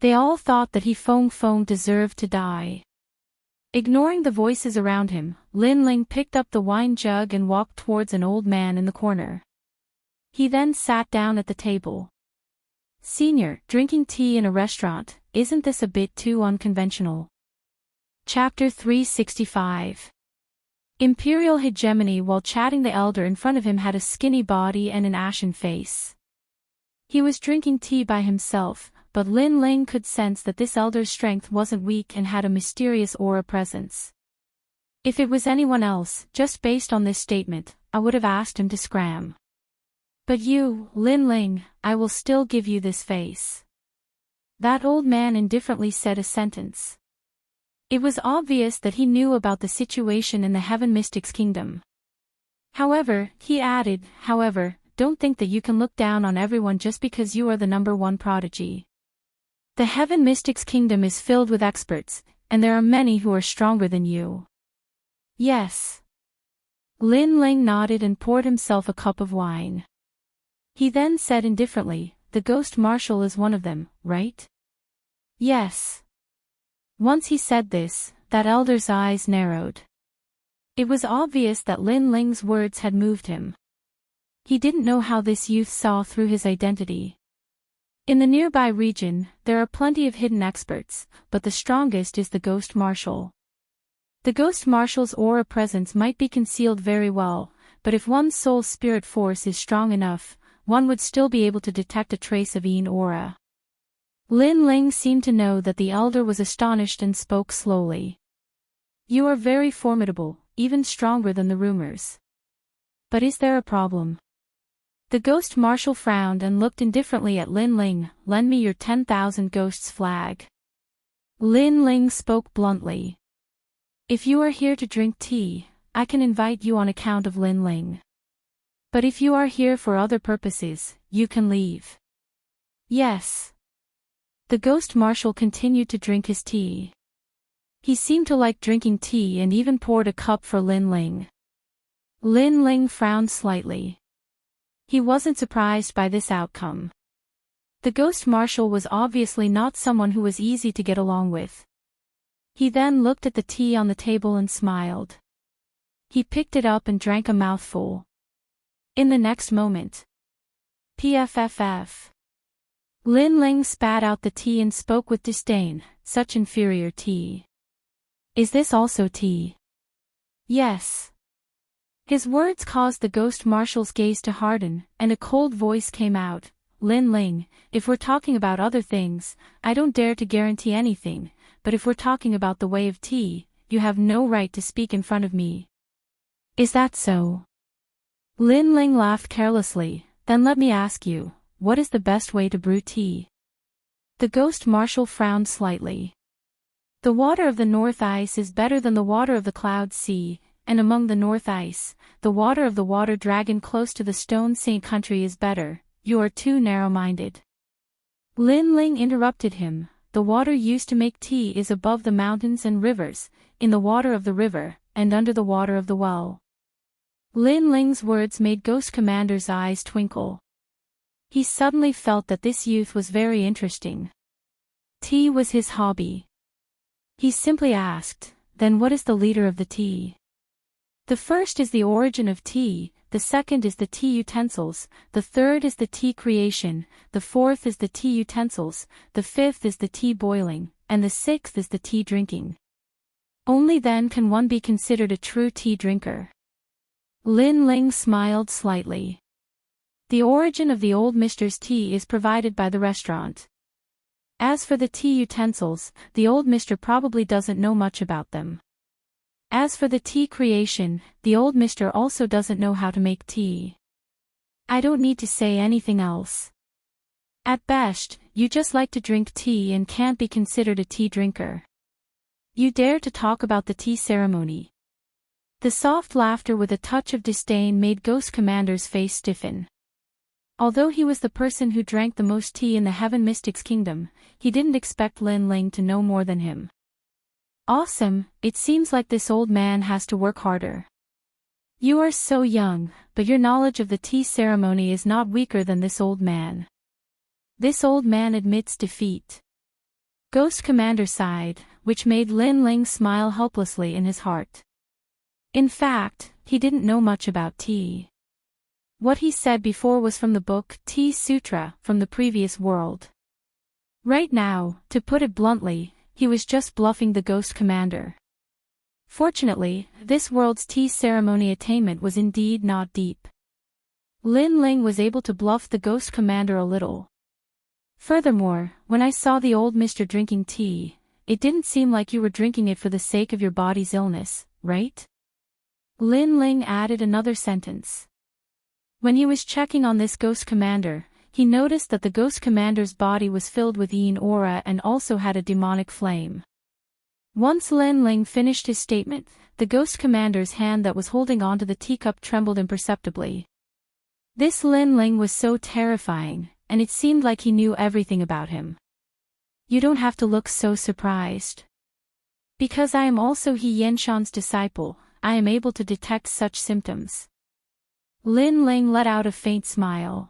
They all thought that He Feng deserved to die. Ignoring the voices around him, Lin Ling picked up the wine jug and walked towards an old man in the corner. He then sat down at the table. "Senior, drinking tea in a restaurant, isn't this a bit too unconventional?" Chapter 365. Imperial hegemony. While chatting, the elder in front of him had a skinny body and an ashen face. He was drinking tea by himself, but Lin Ling could sense that this elder's strength wasn't weak and had a mysterious aura presence. If it was anyone else, just based on this statement, I would have asked him to scram. But you, Lin Ling, I will still give you this face. That old man indifferently said a sentence. It was obvious that he knew about the situation in the Heaven Mystics Kingdom. However, he added, don't think that you can look down on everyone just because you are the #1 prodigy. The Heaven Mystics Kingdom is filled with experts, and there are many who are stronger than you. Yes. Lin Ling nodded and poured himself a cup of wine. He then said indifferently, the Ghost Marshal is one of them, right? Yes. Once he said this, that elder's eyes narrowed. It was obvious that Lin Ling's words had moved him. He didn't know how this youth saw through his identity. In the nearby region, there are plenty of hidden experts, but the strongest is the Ghost Marshal. The Ghost Marshal's aura presence might be concealed very well, but if one's soul spirit force is strong enough, one would still be able to detect a trace of Yin aura. Lin Ling seemed to know that the elder was astonished and spoke slowly. You are very formidable, even stronger than the rumors. But is there a problem? The Ghost Marshal frowned and looked indifferently at Lin Ling. Lend me your 10,000 ghosts flag. Lin Ling spoke bluntly. If you are here to drink tea, I can invite you on account of Lin Ling. But if you are here for other purposes, you can leave. Yes. The Ghost Marshal continued to drink his tea. He seemed to like drinking tea and even poured a cup for Lin Ling. Lin Ling frowned slightly. He wasn't surprised by this outcome. The Ghost Marshal was obviously not someone who was easy to get along with. He then looked at the tea on the table and smiled. He picked it up and drank a mouthful. In the next moment, PFFF. Lin Ling spat out the tea and spoke with disdain, such inferior tea. Is this also tea? Yes. His words caused the Ghost Marshal's gaze to harden, and a cold voice came out. Lin Ling, if we're talking about other things, I don't dare to guarantee anything, but if we're talking about the way of tea, you have no right to speak in front of me. Is that so? Lin Ling laughed carelessly. Then let me ask you, what is the best way to brew tea? The Ghost Marshal frowned slightly. The water of the North Ice is better than the water of the Cloud Sea, and among the North Ice, the water of the Water Dragon close to the Stone Saint country is better. You are too narrow-minded. Lin Ling interrupted him. The water used to make tea is above the mountains and rivers, in the water of the river, and under the water of the well. Lin Ling's words made Ghost Commander's eyes twinkle. He suddenly felt that this youth was very interesting. Tea was his hobby. He simply asked, then what is the leader of the tea? The first is the origin of tea, the second is the tea utensils, the third is the tea creation, the fourth is the tea utensils, the fifth is the tea boiling, and the sixth is the tea drinking. Only then can one be considered a true tea drinker. Lin Ling smiled slightly. The origin of the old mister's tea is provided by the restaurant. As for the tea utensils, the old mister probably doesn't know much about them. As for the tea creation, the old mister also doesn't know how to make tea. I don't need to say anything else. At best, you just like to drink tea and can't be considered a tea drinker. You dare to talk about the tea ceremony. The soft laughter with a touch of disdain made Ghost Commander's face stiffen. Although he was the person who drank the most tea in the Heaven Mystics Kingdom, he didn't expect Lin Ling to know more than him. Awesome, it seems like this old man has to work harder. You are so young, but your knowledge of the tea ceremony is not weaker than this old man. This old man admits defeat. Ghost Commander sighed, which made Lin Ling smile helplessly in his heart. In fact, he didn't know much about tea. What he said before was from the book Tea Sutra from the previous world. Right now, to put it bluntly, he was just bluffing the Ghost Commander. Fortunately, this world's tea ceremony attainment was indeed not deep. Lin Ling was able to bluff the Ghost Commander a little. Furthermore, when I saw the old mister drinking tea, it didn't seem like you were drinking it for the sake of your body's illness, right? Lin Ling added another sentence. When he was checking on this Ghost Commander, he noticed that the Ghost Commander's body was filled with Yin aura and also had a demonic flame. Once Lin Ling finished his statement, the Ghost Commander's hand that was holding onto the teacup trembled imperceptibly. This Lin Ling was so terrifying, and it seemed like he knew everything about him. You don't have to look so surprised. Because I am also He Yenshan's disciple, I am able to detect such symptoms. Lin Ling let out a faint smile.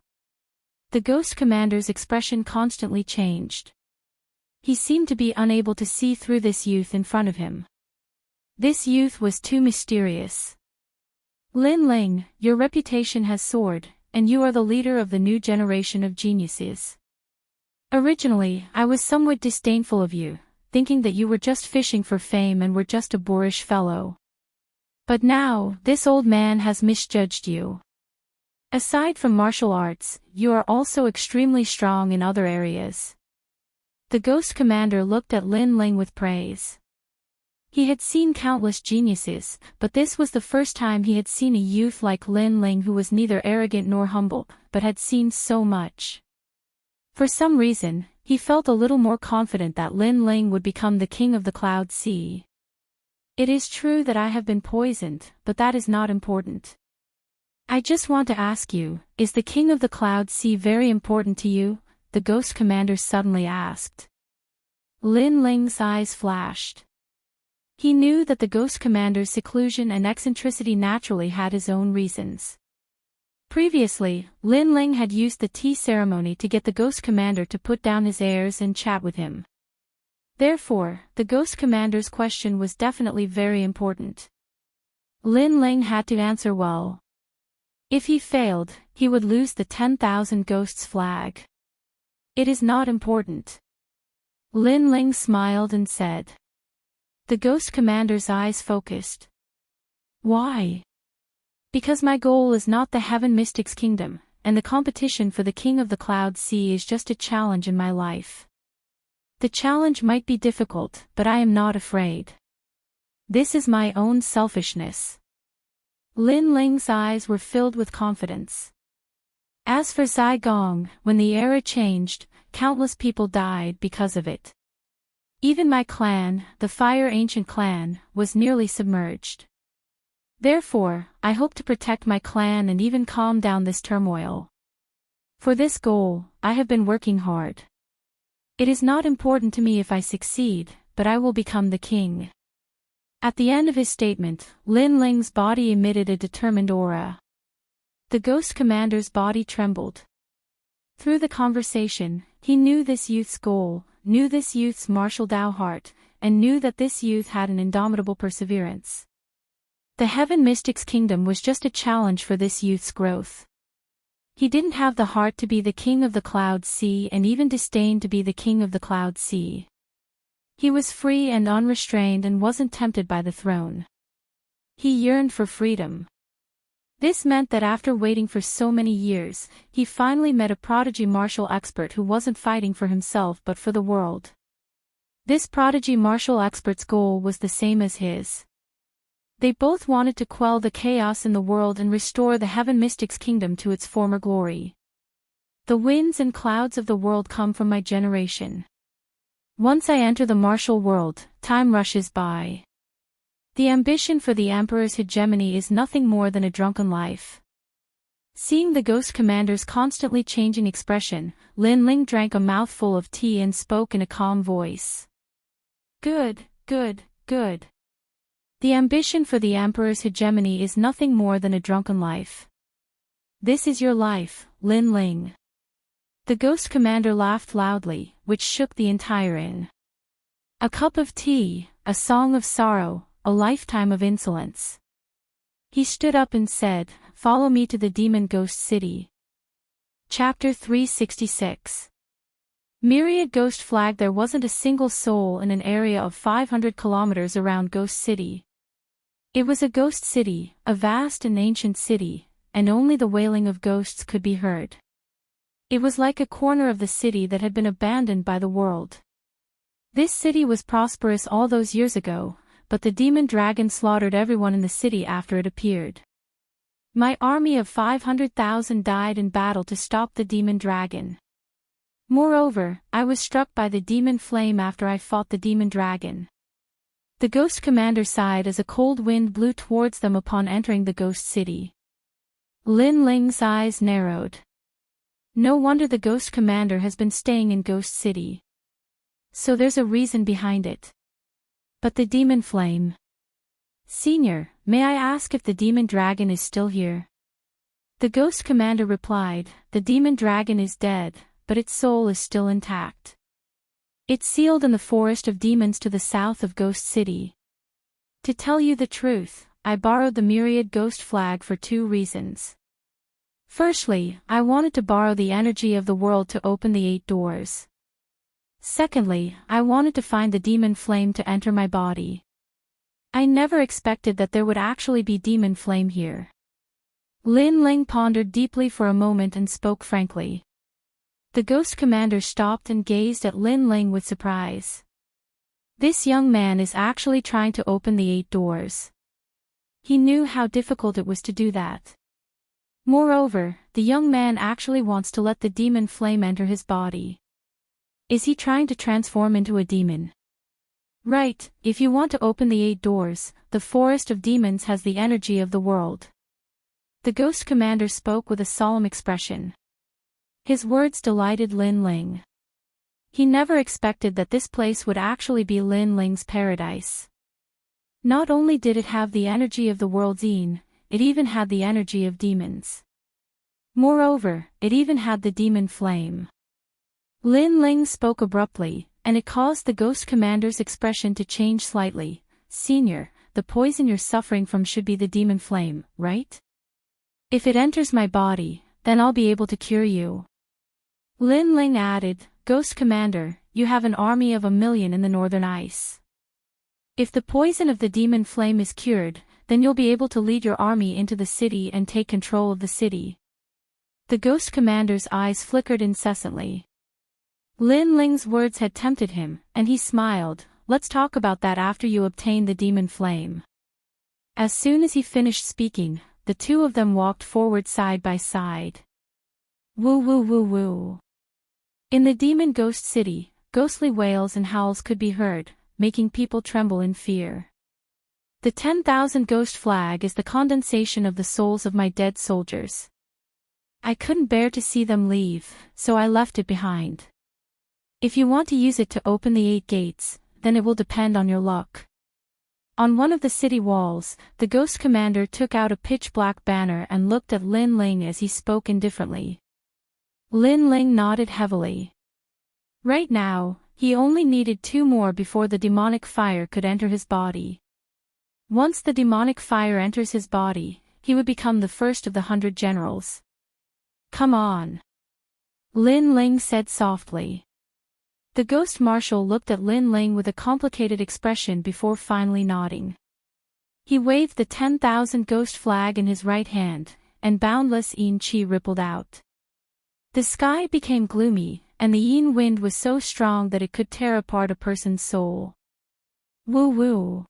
The Ghost Commander's expression constantly changed. He seemed to be unable to see through this youth in front of him. This youth was too mysterious. Lin Ling, your reputation has soared, and you are the leader of the new generation of geniuses. Originally, I was somewhat disdainful of you, thinking that you were just fishing for fame and were just a boorish fellow. But now, this old man has misjudged you. Aside from martial arts, you are also extremely strong in other areas. The Ghost Commander looked at Lin Ling with praise. He had seen countless geniuses, but this was the first time he had seen a youth like Lin Ling who was neither arrogant nor humble, but had seen so much. For some reason, he felt a little more confident that Lin Ling would become the king of the Cloud Sea. It is true that I have been poisoned, but that is not important. I just want to ask you, is the king of the Cloud Sea very important to you? The Ghost Commander suddenly asked. Lin Ling's eyes flashed. He knew that the Ghost Commander's seclusion and eccentricity naturally had his own reasons. Previously, Lin Ling had used the tea ceremony to get the Ghost Commander to put down his airs and chat with him. Therefore, the Ghost Commander's question was definitely very important. Lin Ling had to answer well. If he failed, he would lose the 10,000 Ghosts flag. It is not important. Lin Ling smiled and said. The Ghost Commander's eyes focused. Why? Because my goal is not the Heaven Mystic's kingdom, and the competition for the King of the Cloud Sea is just a challenge in my life. The challenge might be difficult, but I am not afraid. This is my own selfishness. Lin Ling's eyes were filled with confidence. As for Zai Gong, when the era changed, countless people died because of it. Even my clan, the Fire Ancient Clan, was nearly submerged. Therefore, I hope to protect my clan and even calm down this turmoil. For this goal, I have been working hard. It is not important to me if I succeed, but I will become the king. At the end of his statement, Lin Ling's body emitted a determined aura. The Ghost Commander's body trembled. Through the conversation, he knew this youth's goal, knew this youth's martial Dao heart, and knew that this youth had an indomitable perseverance. The Heaven Mystic's kingdom was just a challenge for this youth's growth. He didn't have the heart to be the king of the Cloud Sea and even disdained to be the king of the Cloud Sea. He was free and unrestrained and wasn't tempted by the throne. He yearned for freedom. This meant that after waiting for so many years, he finally met a prodigy martial expert who wasn't fighting for himself but for the world. This prodigy martial expert's goal was the same as his. They both wanted to quell the chaos in the world and restore the Heaven Mystic's kingdom to its former glory. The winds and clouds of the world come from my generation. Once I enter the martial world, time rushes by. The ambition for the Emperor's hegemony is nothing more than a drunken life. Seeing the Ghost Commander's constantly changing expression, Lin Ling drank a mouthful of tea and spoke in a calm voice. Good, good, good. The ambition for the Emperor's hegemony is nothing more than a drunken life. This is your life, Lin Ling. The Ghost Commander laughed loudly, which shook the entire inn. A cup of tea, a song of sorrow, a lifetime of insolence. He stood up and said, "Follow me to the Demon Ghost City." Chapter 366. Myriad Ghost Flag. There wasn't a single soul in an area of 500 kilometers around Ghost City. It was a ghost city, a vast and ancient city, and only the wailing of ghosts could be heard. It was like a corner of the city that had been abandoned by the world. This city was prosperous all those years ago, but the demon dragon slaughtered everyone in the city after it appeared. My army of 500,000 died in battle to stop the demon dragon. Moreover, I was struck by the demon flame after I fought the demon dragon. The Ghost Commander sighed as a cold wind blew towards them upon entering the ghost city. Lin Ling's eyes narrowed. No wonder the Ghost Commander has been staying in Ghost City. So there's a reason behind it. But the demon flame. Senior, may I ask if the demon dragon is still here? The Ghost Commander replied, the demon dragon is dead, but its soul is still intact. It's sealed in the forest of demons to the south of Ghost City. To tell you the truth, I borrowed the Myriad Ghost Flag for 2 reasons. Firstly, I wanted to borrow the energy of the world to open the 8 doors. Secondly, I wanted to find the demon flame to enter my body. I never expected that there would actually be demon flame here. Lin Ling pondered deeply for a moment and spoke frankly. The ghost commander stopped and gazed at Lin Ling with surprise. This young man is actually trying to open the 8 doors. He knew how difficult it was to do that. Moreover, the young man actually wants to let the demon flame enter his body. Is he trying to transform into a demon? Right, if you want to open the 8 doors, the forest of demons has the energy of the world. The ghost commander spoke with a solemn expression. His words delighted Lin Ling. He never expected that this place would actually be Lin Ling's paradise. Not only did it have the energy of the world's yin, it even had the energy of demons. Moreover, it even had the demon flame. Lin Ling spoke abruptly, and it caused the ghost commander's expression to change slightly. Senior, the poison you're suffering from should be the demon flame, right? If it enters my body, then I'll be able to cure you. Lin Ling added, Ghost Commander, you have an army of 1,000,000 in the northern ice. If the poison of the demon flame is cured, then you'll be able to lead your army into the city and take control of the city. The ghost commander's eyes flickered incessantly. Lin Ling's words had tempted him, and he smiled. Let's talk about that after you obtain the demon flame. As soon as he finished speaking, the two of them walked forward side by side. Woo woo woo woo. In the demon ghost city, ghostly wails and howls could be heard, making people tremble in fear. The 10,000 ghost flag is the condensation of the souls of my dead soldiers. I couldn't bear to see them leave, so I left it behind. If you want to use it to open the 8 gates, then it will depend on your luck. On one of the city walls, the ghost commander took out a pitch-black banner and looked at Lin Ling as he spoke indifferently. Lin Ling nodded heavily. Right now, he only needed 2 more before the demonic fire could enter his body. Once the demonic fire enters his body, he would become the first of the 100 generals. Come on. Lin Ling said softly. The ghost marshal looked at Lin Ling with a complicated expression before finally nodding. He waved the 10,000 ghost flag in his right hand, and boundless yin qi rippled out. The sky became gloomy, and the yin wind was so strong that it could tear apart a person's soul. Woo woo.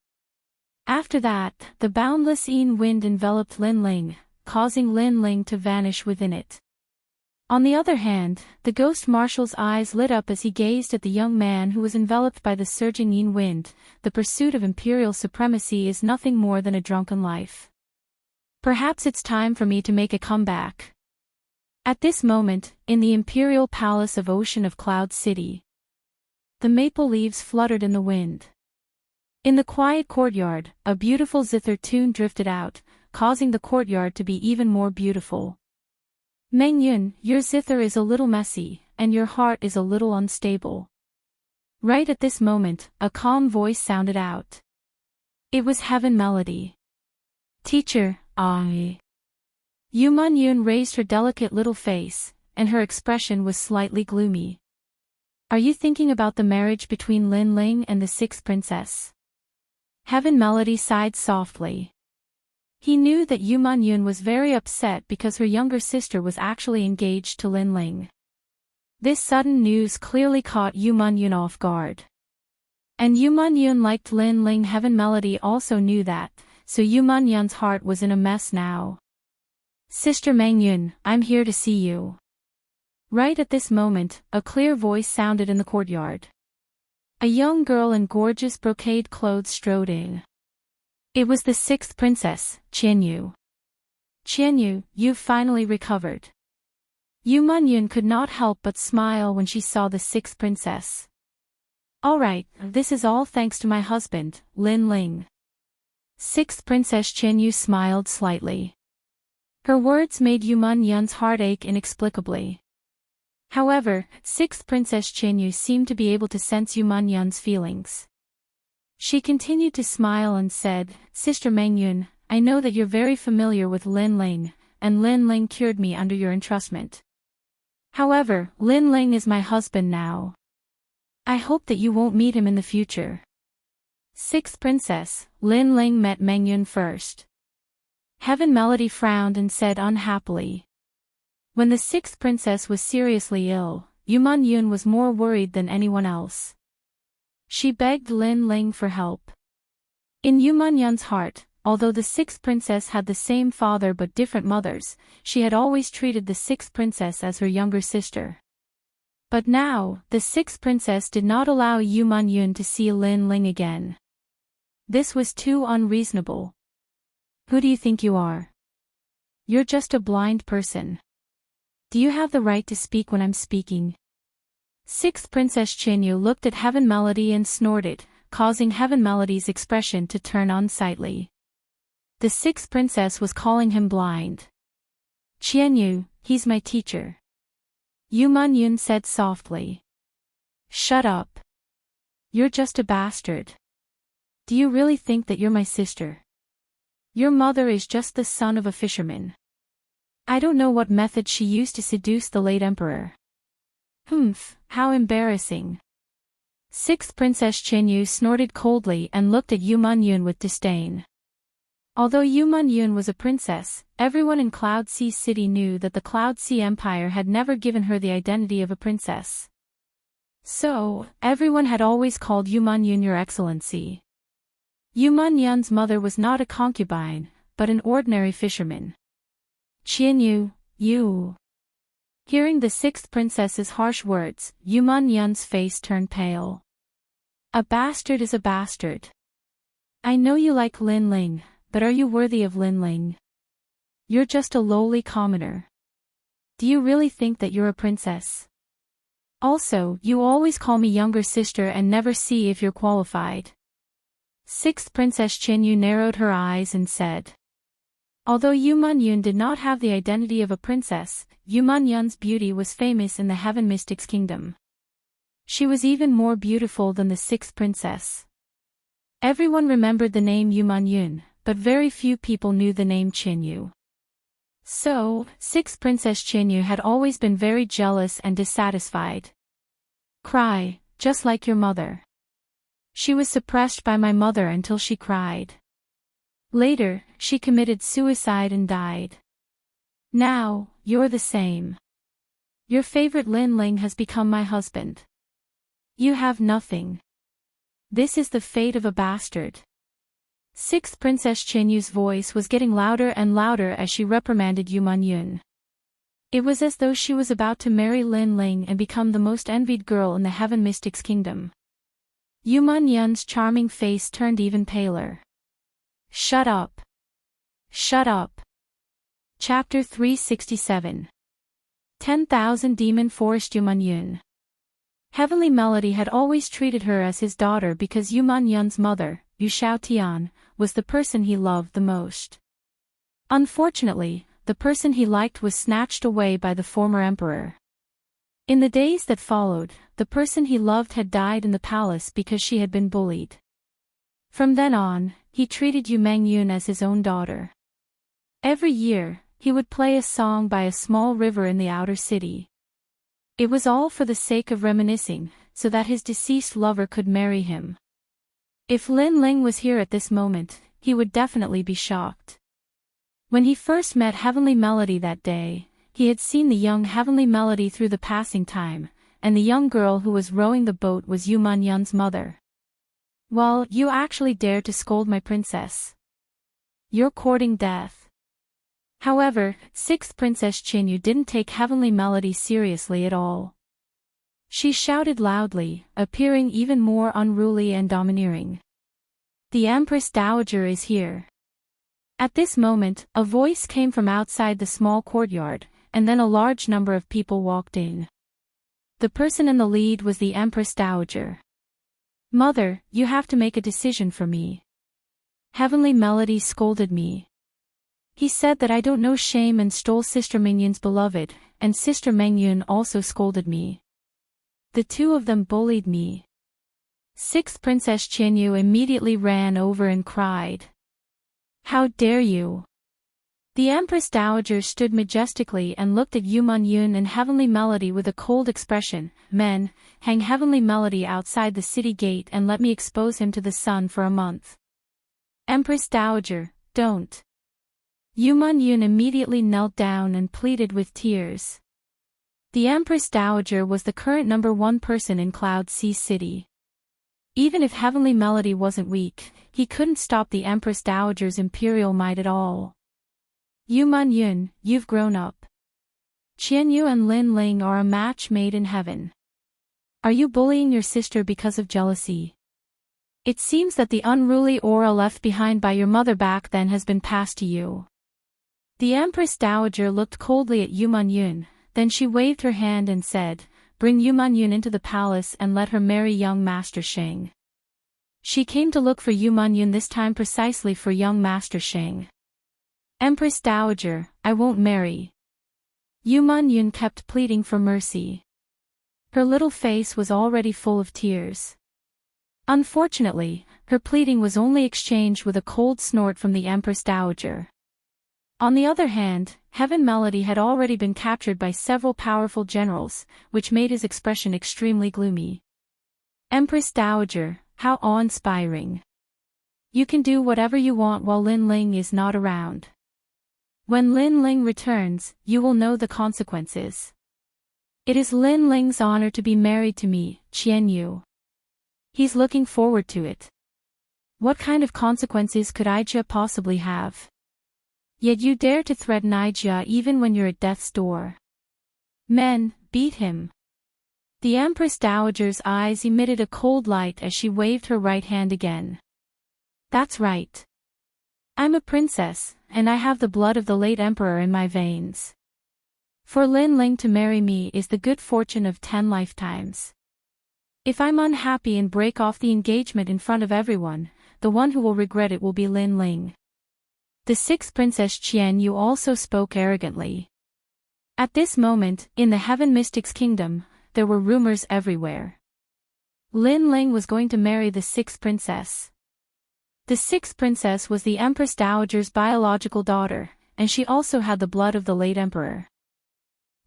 After that, the boundless yin wind enveloped Lin Ling, causing Lin Ling to vanish within it. On the other hand, the ghost marshal's eyes lit up as he gazed at the young man who was enveloped by the surging yin wind. The pursuit of imperial supremacy is nothing more than a drunken life. Perhaps it's time for me to make a comeback. At this moment, in the imperial palace of Ocean of Cloud City, the maple leaves fluttered in the wind. In the quiet courtyard, a beautiful zither tune drifted out, causing the courtyard to be even more beautiful. Meng Yun, your zither is a little messy, and your heart is a little unstable. Right at this moment, a calm voice sounded out. It was Heaven Melody. Teacher, Yuman Yun raised her delicate little face, and her expression was slightly gloomy. Are you thinking about the marriage between Lin Ling and the 6th princess? Heaven Melody sighed softly. He knew that Yuman Yun was very upset because her younger sister was actually engaged to Lin Ling. This sudden news clearly caught Yuman Yun off guard. And Yuman Yun liked Lin Ling. Heaven Melody also knew that, so Yuman Yun's heart was in a mess now. Sister Meng Yun, I'm here to see you. Right at this moment, a clear voice sounded in the courtyard. A young girl in gorgeous brocade clothes strode in. It was the 6th princess, Qianyu. Qianyu, you've finally recovered. Yuman Yun could not help but smile when she saw the 6th princess. All right, this is all thanks to my husband, Lin Ling. 6th Princess Qianyu smiled slightly. Her words made Yuman Yun's heart ache inexplicably. However, 6th Princess Qianyu seemed to be able to sense Yuman Yun's feelings. She continued to smile and said, Sister Meng Yun, I know that you're very familiar with Lin Ling, and Lin Ling cured me under your entrustment. However, Lin Ling is my husband now. I hope that you won't meet him in the future. Sixth princess, Lin Ling met Meng Yun first. Heaven Melody frowned and said unhappily. When the sixth princess was seriously ill, Yuman Yun was more worried than anyone else. She begged Lin Ling for help. In Yuman Yun's heart, although the sixth princess had the same father but different mothers, she had always treated the sixth princess as her younger sister. But now, the sixth princess did not allow Yuman Yun to see Lin Ling again. This was too unreasonable. Who do you think you are? You're just a blind person. Do you have the right to speak when I'm speaking? Sixth Princess Chinyu looked at Heaven Melody and snorted, causing Heaven Melody's expression to turn unsightly. The sixth princess was calling him blind. Qianyu, he's my teacher. Yuman Yun said softly. Shut up. You're just a bastard. Do you really think that you're my sister? Your mother is just the son of a fisherman. I don't know what method she used to seduce the late emperor. Humph, how embarrassing. Sixth Princess Chinyu snorted coldly and looked at Yuman Yun with disdain. Although Yuman Yun was a princess, everyone in Cloud Sea City knew that the Cloud Sea Empire had never given her the identity of a princess. So, everyone had always called Yuman Yun Your Excellency. Yuman Yun's mother was not a concubine, but an ordinary fisherman. Qianyu, you. Hearing the sixth princess's harsh words, Yuman Yun's face turned pale. A bastard is a bastard. I know you like Lin Ling, but are you worthy of Lin Ling? You're just a lowly commoner. Do you really think that you're a princess? Also, you always call me younger sister and never see if you're qualified. Sixth Princess Chinyu narrowed her eyes and said. Although Yuman Yun did not have the identity of a princess, Yuman Yun's beauty was famous in the Heaven Mystics Kingdom. She was even more beautiful than the sixth princess. Everyone remembered the name Yuman Yun, but very few people knew the name Chinyu. So, sixth Princess Chinyu had always been very jealous and dissatisfied. Cry, just like your mother. She was suppressed by my mother until she cried. Later, she committed suicide and died. Now, you're the same. Your favorite Lin Ling has become my husband. You have nothing. This is the fate of a bastard. Sixth Princess Chinyu's voice was getting louder and louder as she reprimanded Yuman Yun. It was as though she was about to marry Lin Ling and become the most envied girl in the Heaven Mystics Kingdom. Yuman Yun's charming face turned even paler. Shut up. Shut up. Chapter 367. 10,000 Demon Forest. Yuman Yun. Heavenly Melody had always treated her as his daughter because Yuman Yun's mother, Yu Xiaotian, was the person he loved the most. Unfortunately, the person he liked was snatched away by the former emperor. In the days that followed, the person he loved had died in the palace because she had been bullied. From then on, he treated Yu Mengyun as his own daughter. Every year, he would play a song by a small river in the outer city. It was all for the sake of reminiscing, so that his deceased lover could marry him. If Lin Ling was here at this moment, he would definitely be shocked. When he first met Heavenly Melody that day, he had seen the young Heavenly Melody through the passing time, and the young girl who was rowing the boat was Yuman Yun's mother. Well, you actually dared to scold my princess. You're courting death. However, sixth Princess Chinyu didn't take Heavenly Melody seriously at all. She shouted loudly, appearing even more unruly and domineering. The Empress Dowager is here. At this moment, a voice came from outside the small courtyard, and then a large number of people walked in. The person in the lead was the Empress Dowager. Mother, you have to make a decision for me. Heavenly Melody scolded me. He said that I don't know shame and stole Sister Mingyun's beloved, and Sister Mengyun also scolded me. The two of them bullied me. Sixth Princess Chinyu immediately ran over and cried. How dare you? The Empress Dowager stood majestically and looked at Yun and Heavenly Melody with a cold expression. Men, hang Heavenly Melody outside the city gate and let me expose him to the sun for a month. Empress Dowager, don't. Yun immediately knelt down and pleaded with tears. The Empress Dowager was the current #1 person in Cloud Sea City. Even if Heavenly Melody wasn't weak, he couldn't stop the Empress Dowager's imperial might at all. Yun, you've grown up. Qianyu and Lin Ling are a match made in heaven. Are you bullying your sister because of jealousy? It seems that the unruly aura left behind by your mother back then has been passed to you. The Empress Dowager looked coldly at Yun, then she waved her hand and said, "Bring Yun into the palace and let her marry young Master Sheng." She came to look for Yun this time precisely for young Master Sheng. Empress Dowager, I won't marry. Yun kept pleading for mercy. Her little face was already full of tears. Unfortunately, her pleading was only exchanged with a cold snort from the Empress Dowager. On the other hand, Heaven Melody had already been captured by several powerful generals, which made his expression extremely gloomy. Empress Dowager, how awe-inspiring. You can do whatever you want while Lin Ling is not around. When Lin Ling returns, you will know the consequences. It is Lin Ling's honor to be married to me, Qianyu. He's looking forward to it. What kind of consequences could Aijia possibly have? Yet you dare to threaten Aijia even when you're at death's door. Men, beat him. The Empress Dowager's eyes emitted a cold light as she waved her right hand again. That's right. I'm a princess, and I have the blood of the late emperor in my veins. For Lin Ling to marry me is the good fortune of 10 lifetimes. If I'm unhappy and break off the engagement in front of everyone, the one who will regret it will be Lin Ling. The 6th Princess Qianyu also spoke arrogantly. At this moment, in the Heaven Mystics Kingdom, there were rumors everywhere. Lin Ling was going to marry the 6th princess. The 6th princess was the Empress Dowager's biological daughter, and she also had the blood of the late emperor.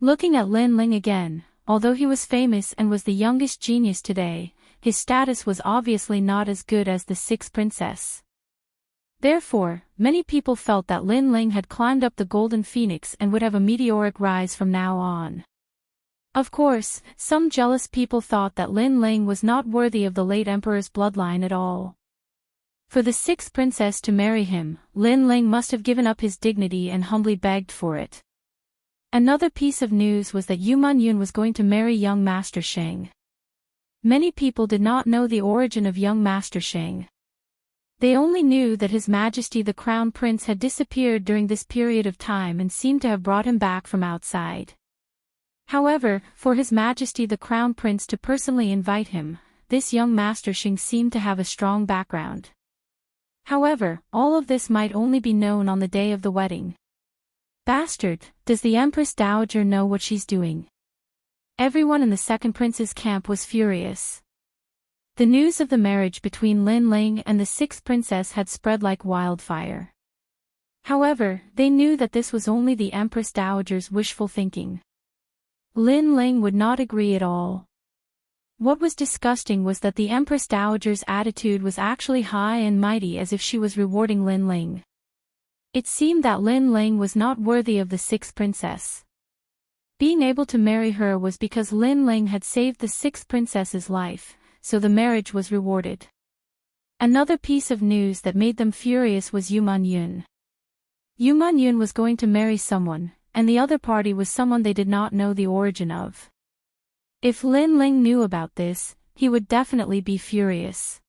Looking at Lin Ling again, although he was famous and was the youngest genius today, his status was obviously not as good as the 6th princess. Therefore, many people felt that Lin Ling had climbed up the Golden Phoenix and would have a meteoric rise from now on. Of course, some jealous people thought that Lin Ling was not worthy of the late emperor's bloodline at all. For the 6th princess to marry him, Lin Ling must have given up his dignity and humbly begged for it. Another piece of news was that Yun was going to marry young Master Sheng. Many people did not know the origin of young Master Sheng. They only knew that His Majesty the Crown Prince had disappeared during this period of time and seemed to have brought him back from outside. However, for His Majesty the Crown Prince to personally invite him, this young Master Sheng seemed to have a strong background. However, all of this might only be known on the day of the wedding. Bastard, does the Empress Dowager know what she's doing? Everyone in the 2nd prince's camp was furious. The news of the marriage between Lin Ling and the 6th princess had spread like wildfire. However, they knew that this was only the Empress Dowager's wishful thinking. Lin Ling would not agree at all. What was disgusting was that the Empress Dowager's attitude was actually high and mighty as if she was rewarding Lin Ling. It seemed that Lin Ling was not worthy of the 6th princess. Being able to marry her was because Lin Ling had saved the 6th princess's life, so the marriage was rewarded. Another piece of news that made them furious was Yun. Yun was going to marry someone, and the other party was someone they did not know the origin of. If Lin Ling knew about this, he would definitely be furious.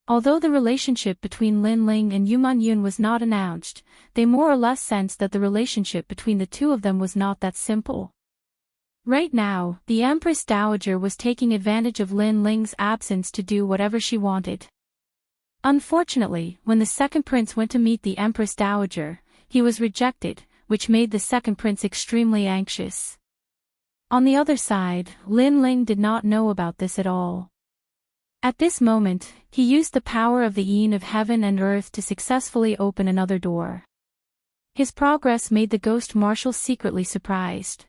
Although the relationship between Lin Ling and Yun was not announced, they more or less sensed that the relationship between the two of them was not that simple. Right now, the Empress Dowager was taking advantage of Lin Ling's absence to do whatever she wanted. Unfortunately, when the 2nd prince went to meet the Empress Dowager, he was rejected, which made the 2nd prince extremely anxious. On the other side, Lin Ling did not know about this at all. At this moment, he used the power of the Yin of heaven and earth to successfully open another door. His progress made the ghost marshal secretly surprised.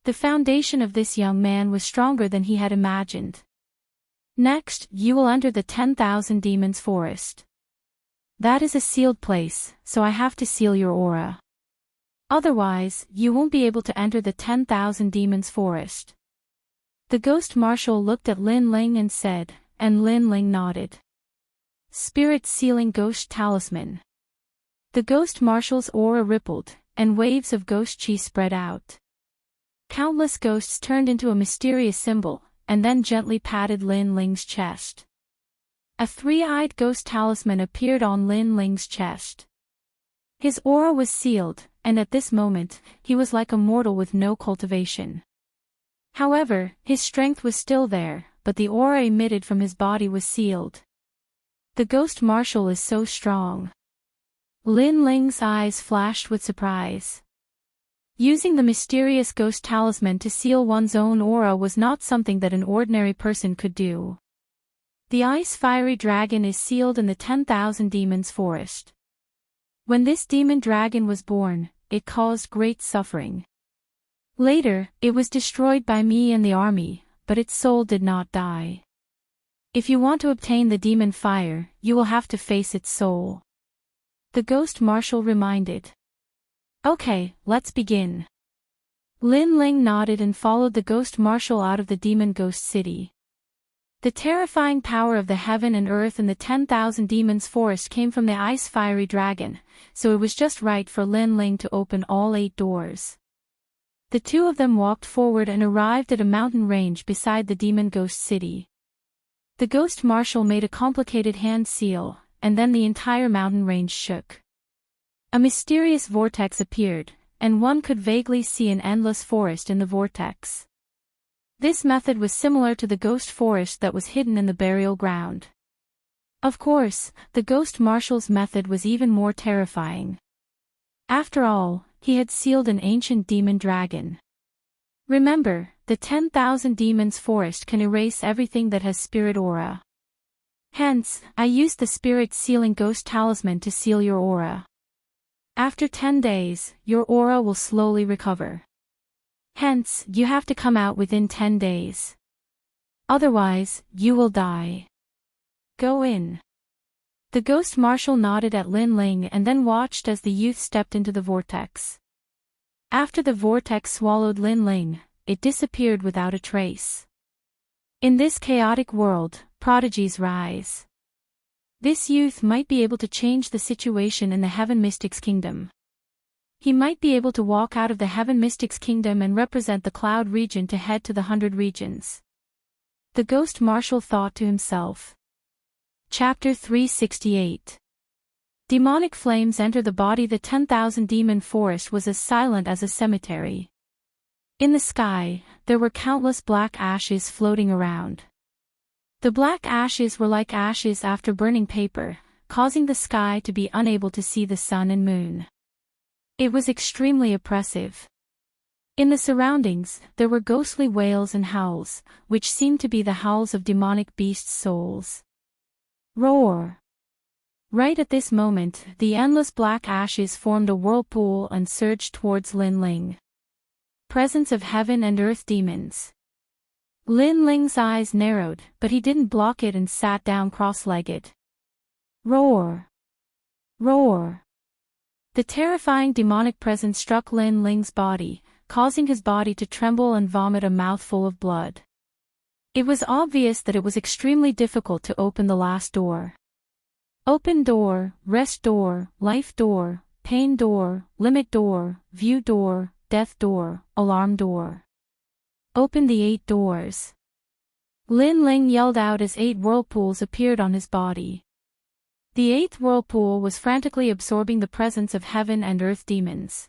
The foundation of this young man was stronger than he had imagined. Next, you will enter the 10,000 demons forest. That is a sealed place, so I have to seal your aura. Otherwise, you won't be able to enter the 10,000 demons forest. The ghost marshal looked at Lin Ling and said, and Lin Ling nodded. Spirit sealing ghost talisman. The ghost marshal's aura rippled, and waves of ghost chi spread out. Countless ghosts turned into a mysterious symbol, and then gently patted Lin Ling's chest. A three-eyed ghost talisman appeared on Lin Ling's chest. His aura was sealed, and at this moment, he was like a mortal with no cultivation. However, his strength was still there, but the aura emitted from his body was sealed. The ghost marshal is so strong. Lin Ling's eyes flashed with surprise. Using the mysterious ghost talisman to seal one's own aura was not something that an ordinary person could do. The ice fiery dragon is sealed in the 10,000 demons forest. When this demon dragon was born, it caused great suffering. Later, it was destroyed by me and the army, but its soul did not die. If you want to obtain the demon fire, you will have to face its soul. The ghost marshal reminded. Okay, let's begin. Lin Ling nodded and followed the ghost marshal out of the demon ghost city. The terrifying power of the heaven and earth in the 10,000 demons forest came from the ice fiery dragon, so it was just right for Lin Ling to open all 8 doors. The two of them walked forward and arrived at a mountain range beside the demon ghost city. The ghost marshal made a complicated hand seal, and then the entire mountain range shook. A mysterious vortex appeared, and one could vaguely see an endless forest in the vortex. This method was similar to the ghost forest that was hidden in the burial ground. Of course, the ghost marshal's method was even more terrifying. After all, he had sealed an ancient demon dragon. Remember, the 10,000 demons forest can erase everything that has spirit aura. Hence, I used the spirit sealing ghost talisman to seal your aura. After 10 days, your aura will slowly recover. Hence, you have to come out within 10 days. Otherwise, you will die. Go in. The ghost marshal nodded at Lin Ling and then watched as the youth stepped into the vortex. After the vortex swallowed Lin Ling, it disappeared without a trace. In this chaotic world, prodigies rise. This youth might be able to change the situation in the Heaven Mystics Kingdom. He might be able to walk out of the Heaven Mystics Kingdom and represent the Cloud region to head to the 100 regions. The ghost marshal thought to himself. Chapter 368. Demonic flames enter the body. The 10,000 demon forest was as silent as a cemetery. In the sky, there were countless black ashes floating around. The black ashes were like ashes after burning paper, causing the sky to be unable to see the sun and moon. It was extremely oppressive. In the surroundings, there were ghostly wails and howls, which seemed to be the howls of demonic beasts' souls. Roar! Right at this moment, the endless black ashes formed a whirlpool and surged towards Lin Ling. Presence of heaven and earth demons. Lin Ling's eyes narrowed, but he didn't block it and sat down cross-legged. Roar! Roar! The terrifying demonic presence struck Lin Ling's body, causing his body to tremble and vomit a mouthful of blood. It was obvious that it was extremely difficult to open the last door. Open door, rest door, life door, pain door, limit door, view door, death door, alarm door. Open the 8 doors. Lin Ling yelled out as 8 whirlpools appeared on his body. The 8th whirlpool was frantically absorbing the presence of heaven and earth demons.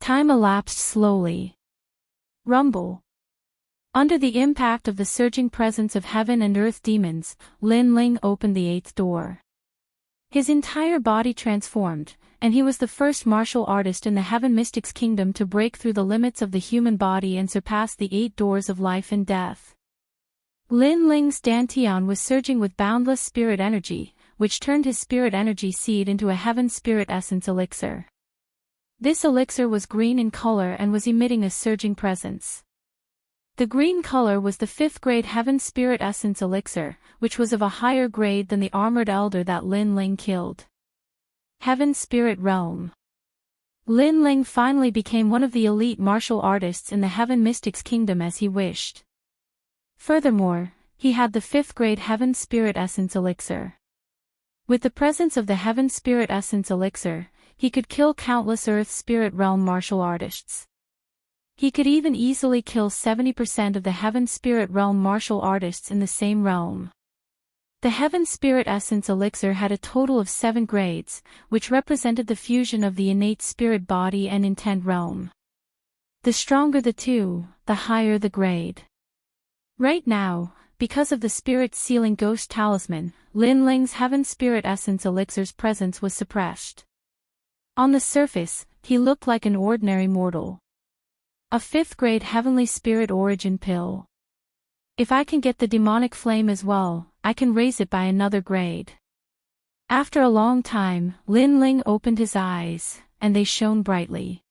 Time elapsed slowly. Rumble. Under the impact of the surging presence of heaven and earth demons, Lin Ling opened the 8th door. His entire body transformed, and he was the first martial artist in the Heaven Mystics Kingdom to break through the limits of the human body and surpass the 8 doors of life and death. Lin Ling's dantian was surging with boundless spirit energy, which turned his spirit energy seed into a heaven spirit essence elixir. This elixir was green in color and was emitting a surging presence. The green color was the 5th grade Heaven Spirit Essence elixir, which was of a higher grade than the armored elder that Lin Ling killed. Heaven Spirit Realm. Lin Ling finally became one of the elite martial artists in the Heaven Mystics Kingdom as he wished. Furthermore, he had the 5th grade Heaven Spirit Essence elixir. With the presence of the Heaven Spirit Essence elixir, he could kill countless Earth Spirit Realm martial artists. He could even easily kill 70% of the Heaven Spirit Realm martial artists in the same realm. The Heaven Spirit Essence elixir had a total of 7 grades, which represented the fusion of the innate spirit body and intent realm. The stronger the two, the higher the grade. Right now, because of the Spirit Sealing Ghost Talisman, Lin Ling's Heaven Spirit Essence elixir's presence was suppressed. On the surface, he looked like an ordinary mortal. A 5th grade Heavenly Spirit Origin pill. If I can get the demonic flame as well, I can raise it by another grade. After a long time, Lin Ling opened his eyes, and they shone brightly.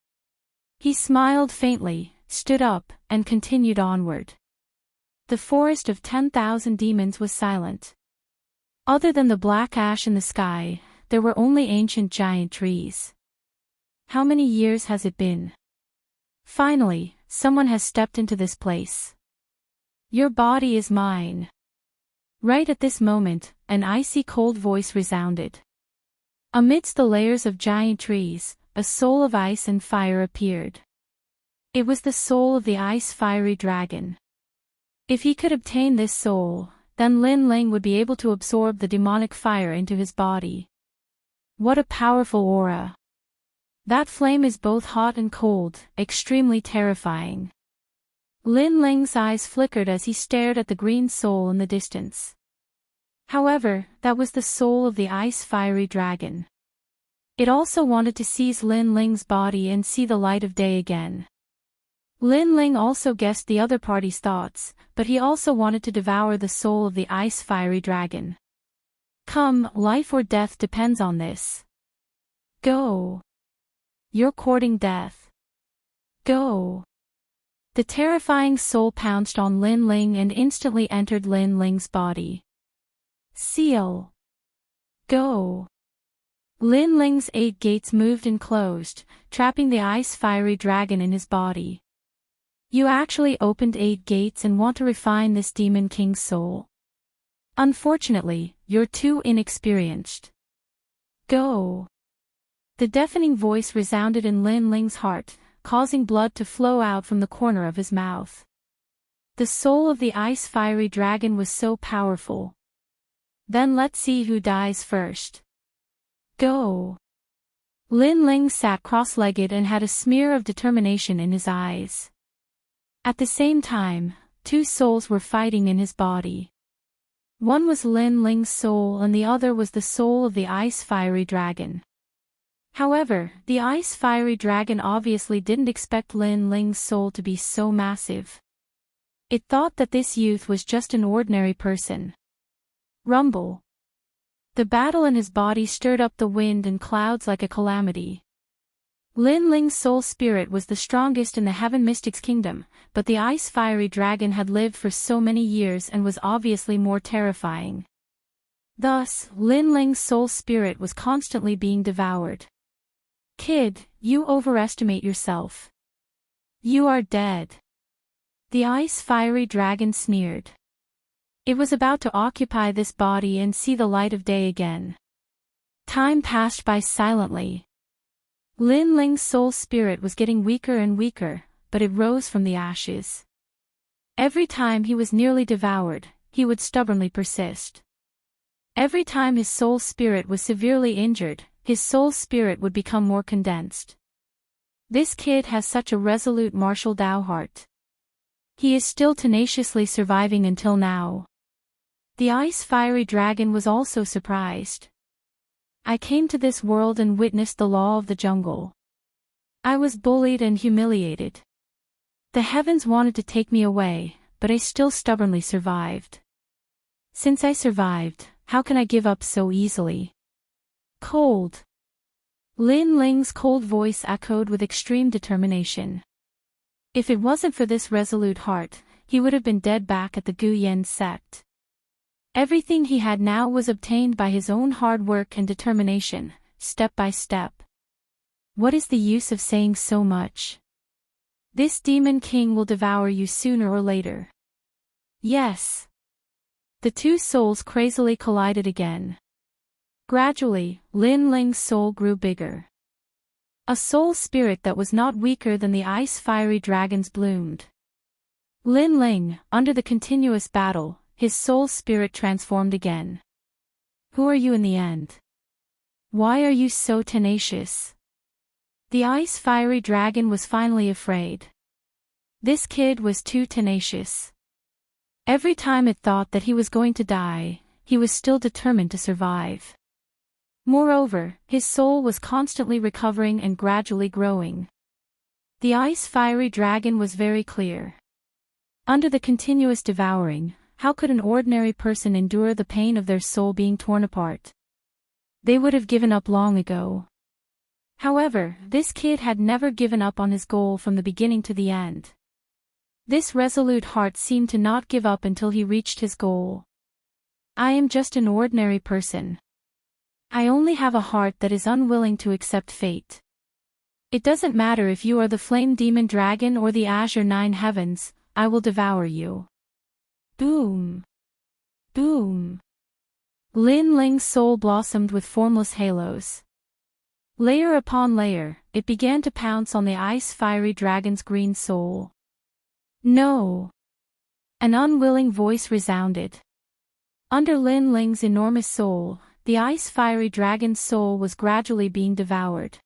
He smiled faintly, stood up, and continued onward. The forest of 10,000 demons was silent. Other than the black ash in the sky, there were only ancient giant trees. How many years has it been? Finally, someone has stepped into this place. Your body is mine. Right at this moment, an icy cold voice resounded. Amidst the layers of giant trees, a soul of ice and fire appeared. It was the soul of the ice-fiery dragon. If he could obtain this soul, then Lin Ling would be able to absorb the demonic fire into his body. What a powerful aura! That flame is both hot and cold, extremely terrifying. Lin Ling's eyes flickered as he stared at the green soul in the distance. However, that was the soul of the ice-fiery dragon. It also wanted to seize Lin Ling's body and see the light of day again. Lin Ling also guessed the other party's thoughts, but he also wanted to devour the soul of the ice-fiery dragon. Come, life or death depends on this. Go. You're courting death. Go. The terrifying soul pounced on Lin Ling and instantly entered Lin Ling's body. Seal. Go. Lin Ling's 8 gates moved and closed, trapping the ice-fiery dragon in his body. You actually opened 8 gates and want to refine this demon king's soul. Unfortunately, you're too inexperienced. Go. The deafening voice resounded in Lin Ling's heart, causing blood to flow out from the corner of his mouth. The soul of the ice-fiery dragon was so powerful. Then let's see who dies first. Go. Lin Ling sat cross-legged and had a smear of determination in his eyes. At the same time, 2 souls were fighting in his body. One was Lin Ling's soul and the other was the soul of the ice-fiery dragon. However, the ice-fiery dragon obviously didn't expect Lin Ling's soul to be so massive. It thought that this youth was just an ordinary person. Rumble. The battle in his body stirred up the wind and clouds like a calamity. Lin Ling's soul spirit was the strongest in the Heaven Mystics Kingdom, but the ice-fiery dragon had lived for so many years and was obviously more terrifying. Thus, Lin Ling's soul spirit was constantly being devoured. Kid, you overestimate yourself. You are dead. The ice-fiery dragon sneered. It was about to occupy this body and see the light of day again. Time passed by silently. Lin Ling's soul spirit was getting weaker and weaker, but it rose from the ashes. Every time he was nearly devoured, he would stubbornly persist. Every time his soul spirit was severely injured, his soul spirit would become more condensed. This kid has such a resolute martial Dao heart. He is still tenaciously surviving until now. The ice-fiery dragon was also surprised. I came to this world and witnessed the law of the jungle. I was bullied and humiliated. The heavens wanted to take me away, but I still stubbornly survived. Since I survived, how can I give up so easily? Cold. Lin Ling's cold voice echoed with extreme determination. If it wasn't for this resolute heart, he would have been dead back at the Gu Yen sect. Everything he had now was obtained by his own hard work and determination, step by step. What is the use of saying so much? This demon king will devour you sooner or later. Yes. The two souls crazily collided again. Gradually, Lin Ling's soul grew bigger. A soul spirit that was not weaker than the ice-fiery dragons bloomed. Lin Ling, under the continuous battle, his soul spirit transformed again. Who are you in the end? Why are you so tenacious? The ice-fiery dragon was finally afraid. This kid was too tenacious. Every time it thought that he was going to die, he was still determined to survive. Moreover, his soul was constantly recovering and gradually growing. The ice-fiery dragon was very clear. Under the continuous devouring, how could an ordinary person endure the pain of their soul being torn apart? They would have given up long ago. However, this kid had never given up on his goal from the beginning to the end. This resolute heart seemed to not give up until he reached his goal. I am just an ordinary person. I only have a heart that is unwilling to accept fate. It doesn't matter if you are the flame demon dragon or the azure nine heavens, I will devour you. Boom. Boom. Lin Ling's soul blossomed with formless halos. Layer upon layer, it began to pounce on the ice-fiery dragon's green soul. No. An unwilling voice resounded. Under Lin Ling's enormous soul, the ice-fiery dragon's soul was gradually being devoured.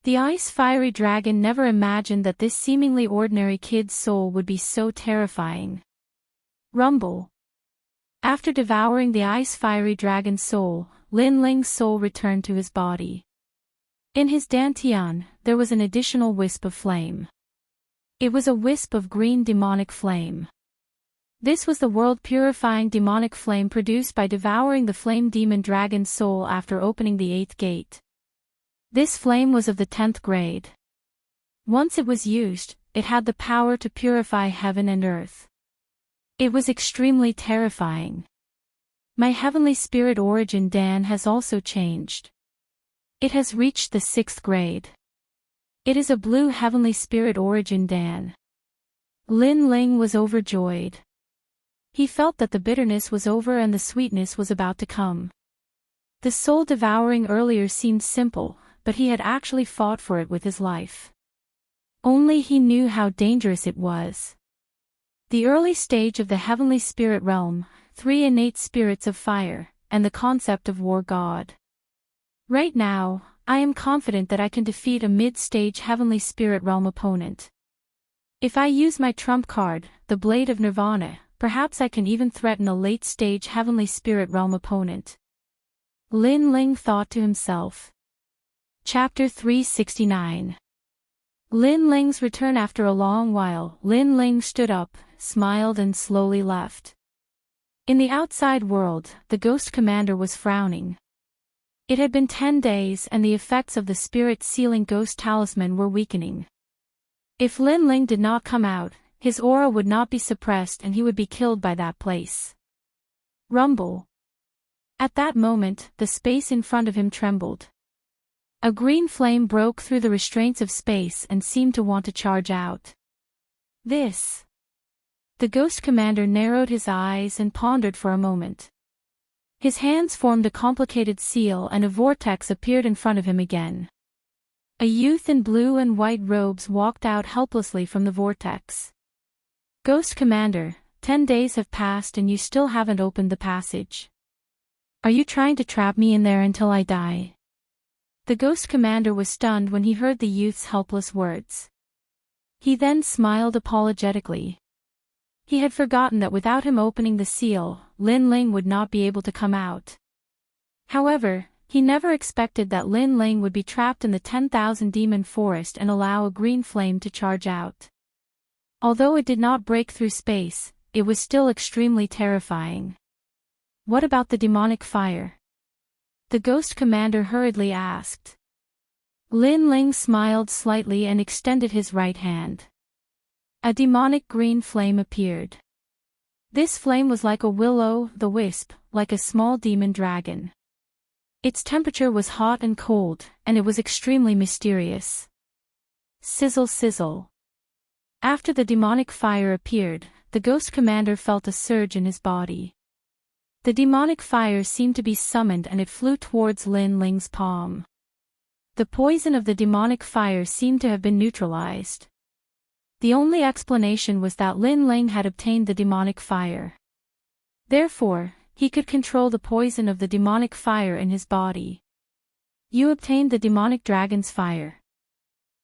The ice-fiery dragon never imagined that this seemingly ordinary kid's soul would be so terrifying. Rumble. After devouring the ice-fiery dragon's soul, Lin Ling's soul returned to his body. In his dantian, there was an additional wisp of flame. It was a wisp of green demonic flame. This was the world-purifying demonic flame produced by devouring the flame demon dragon's soul after opening the 8th gate. This flame was of the 10th grade. Once it was used, it had the power to purify heaven and earth. It was extremely terrifying. My heavenly spirit origin Dan has also changed. It has reached the 6th grade. It is a blue heavenly spirit origin Dan. Lin Ling was overjoyed. He felt that the bitterness was over and the sweetness was about to come. The soul devouring earlier seemed simple, but he had actually fought for it with his life. Only he knew how dangerous it was. The early stage of the heavenly spirit realm, 3 innate spirits of fire, and the concept of war god. Right now, I am confident that I can defeat a mid-stage heavenly spirit realm opponent. If I use my trump card, the Blade of Nirvana, perhaps I can even threaten a late-stage heavenly spirit realm opponent. Lin Ling thought to himself. Chapter 369. Lin Ling's return. After a long while, Lin Ling stood up, smiled and slowly left. In the outside world, the ghost commander was frowning. It had been 10 days and the effects of the spirit-sealing ghost talisman were weakening. If Lin Ling did not come out, his aura would not be suppressed and he would be killed by that place. Rumble. At that moment, the space in front of him trembled. A green flame broke through the restraints of space and seemed to want to charge out. This. The ghost commander narrowed his eyes and pondered for a moment. His hands formed a complicated seal and a vortex appeared in front of him again. A youth in blue and white robes walked out helplessly from the vortex. Ghost Commander, 10 days have passed and you still haven't opened the passage. Are you trying to trap me in there until I die? The Ghost Commander was stunned when he heard the youth's helpless words. He then smiled apologetically. He had forgotten that without him opening the seal, Lin Ling would not be able to come out. However, he never expected that Lin Ling would be trapped in the 10,000 demon forest and allow a green flame to charge out. Although it did not break through space, it was still extremely terrifying. What about the demonic fire? The Ghost Commander hurriedly asked. Lin Ling smiled slightly and extended his right hand. A demonic green flame appeared. This flame was like a will-o'-the-wisp, like a small demon dragon. Its temperature was hot and cold, and it was extremely mysterious. Sizzle sizzle. After the demonic fire appeared, the ghost commander felt a surge in his body. The demonic fire seemed to be summoned and it flew towards Lin Ling's palm. The poison of the demonic fire seemed to have been neutralized. The only explanation was that Lin Ling had obtained the demonic fire. Therefore, he could control the poison of the demonic fire in his body. You obtained the demonic dragon's fire.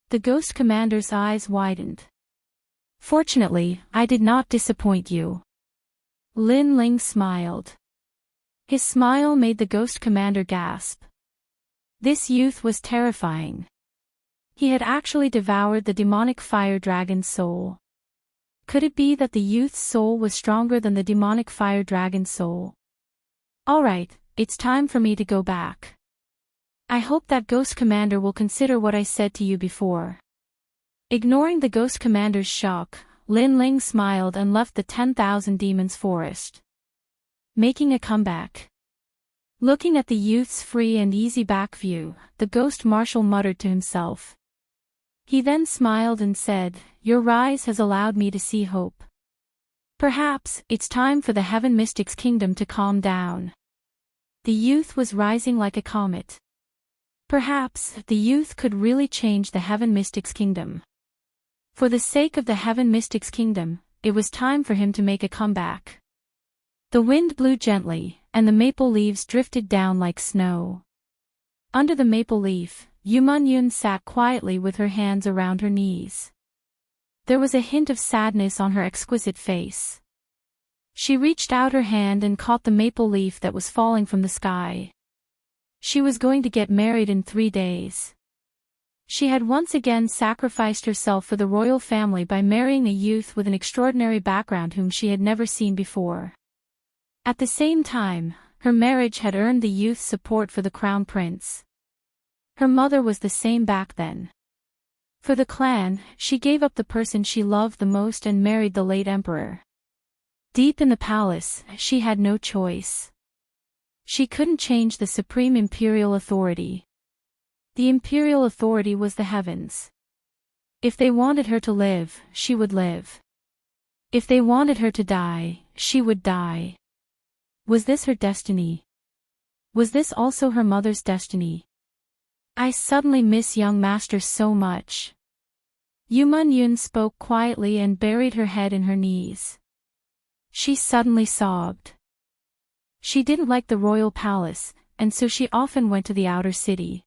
The ghost commander's eyes widened. Fortunately, I did not disappoint you. Lin Ling smiled. His smile made the ghost commander gasp. This youth was terrifying. He had actually devoured the demonic fire dragon's soul. Could it be that the youth's soul was stronger than the demonic fire dragon's soul? Alright, it's time for me to go back. I hope that ghost commander will consider what I said to you before. Ignoring the ghost commander's shock, Lin Ling smiled and left the 10,000 demons forest. Making a comeback. Looking at the youth's free and easy back view, the ghost marshal muttered to himself. He then smiled and said, Your rise has allowed me to see hope. Perhaps, it's time for the Heaven Mystics Kingdom to calm down. The youth was rising like a comet. Perhaps, the youth could really change the Heaven Mystics Kingdom. For the sake of the Heaven Mystics Kingdom, it was time for him to make a comeback. The wind blew gently, and the maple leaves drifted down like snow. Under the maple leaf, Yuman sat quietly with her hands around her knees. There was a hint of sadness on her exquisite face. She reached out her hand and caught the maple leaf that was falling from the sky. She was going to get married in 3 days. She had once again sacrificed herself for the royal family by marrying a youth with an extraordinary background whom she had never seen before. At the same time, her marriage had earned the youth's support for the crown prince. Her mother was the same back then. For the clan, she gave up the person she loved the most and married the late emperor. Deep in the palace, she had no choice. She couldn't change the supreme imperial authority. The imperial authority was the heavens. If they wanted her to live, she would live. If they wanted her to die, she would die. Was this her destiny? Was this also her mother's destiny? I suddenly miss young master so much. Yuman spoke quietly and buried her head in her knees. She suddenly sobbed. She didn't like the royal palace, and so she often went to the outer city.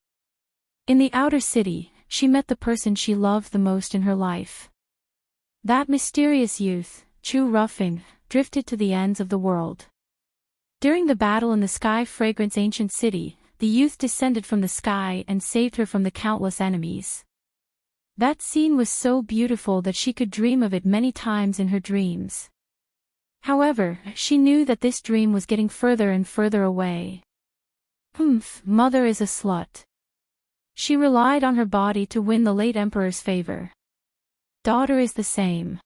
In the outer city, she met the person she loved the most in her life. That mysterious youth, Chu Ruffing, drifted to the ends of the world. During the battle in the Sky Fragrance ancient city, the youth descended from the sky and saved her from the countless enemies. That scene was so beautiful that she could dream of it many times in her dreams. However, she knew that this dream was getting further and further away. Mother is a slut. She relied on her body to win the late emperor's favor. Daughter is the same.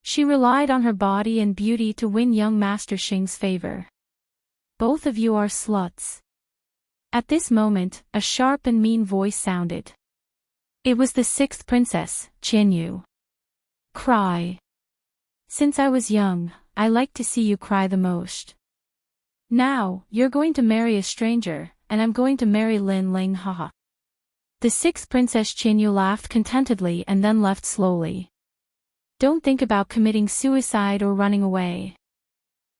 She relied on her body and beauty to win young Master Xing's favor. Both of you are sluts. At this moment, a sharp and mean voice sounded. It was the 6th princess, Qianyu. Cry. Since I was young, I liked to see you cry the most. Now, you're going to marry a stranger, and I'm going to marry Lin Ling, haha. The 6th princess Qianyu laughed contentedly and then left slowly. Don't think about committing suicide or running away.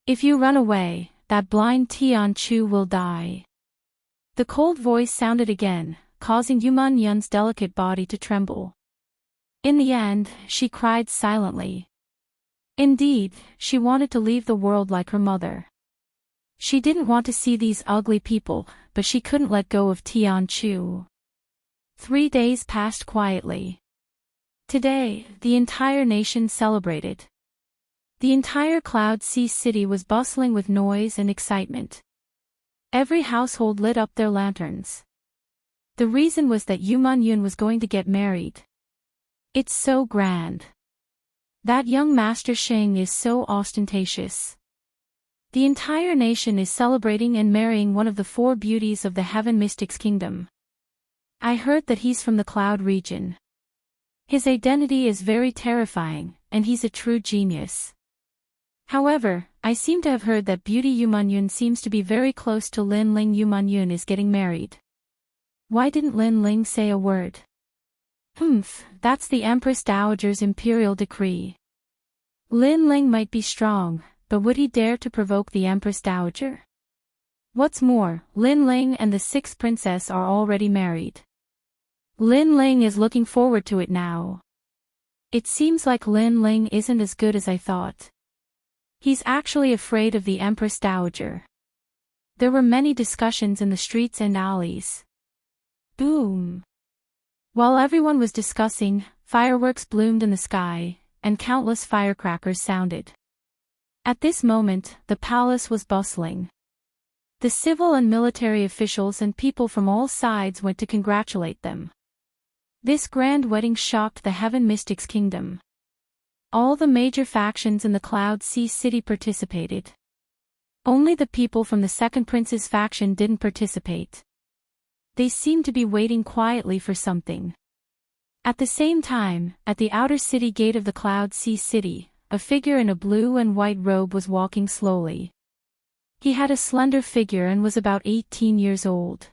If you run away, that blind Tian Chu will die. The cold voice sounded again, causing Yuman delicate body to tremble. In the end, she cried silently. Indeed, she wanted to leave the world like her mother. She didn't want to see these ugly people, but she couldn't let go of Tian Chu. 3 days passed quietly. Today, the entire nation celebrated. The entire Cloud Sea city was bustling with noise and excitement. Every household lit up their lanterns. The reason was that Yu Man-yun was going to get married. It's so grand. That young Master Sheng is so ostentatious. The entire nation is celebrating and marrying one of the four beauties of the Heaven Mystics Kingdom. I heard that he's from the Cloud region. His identity is very terrifying, and he's a true genius. However, I seem to have heard that Beauty Yu Man-yun seems to be very close to Lin Ling. Yu Man-yun is getting married. Why didn't Lin Ling say a word? That's the Empress Dowager's imperial decree. Lin Ling might be strong, but would he dare to provoke the Empress Dowager? What's more, Lin Ling and the sixth princess are already married. Lin Ling is looking forward to it now. It seems like Lin Ling isn't as good as I thought. He's actually afraid of the Empress Dowager. There were many discussions in the streets and alleys. Boom! While everyone was discussing, fireworks bloomed in the sky, and countless firecrackers sounded. At this moment, the palace was bustling. The civil and military officials and people from all sides went to congratulate them. This grand wedding shocked the Heaven Mystics Kingdom. All the major factions in the Cloud Sea City participated. Only the people from the Second Prince's faction didn't participate. They seemed to be waiting quietly for something. At the same time, at the outer city gate of the Cloud Sea City, a figure in a blue and white robe was walking slowly. He had a slender figure and was about 18 years old.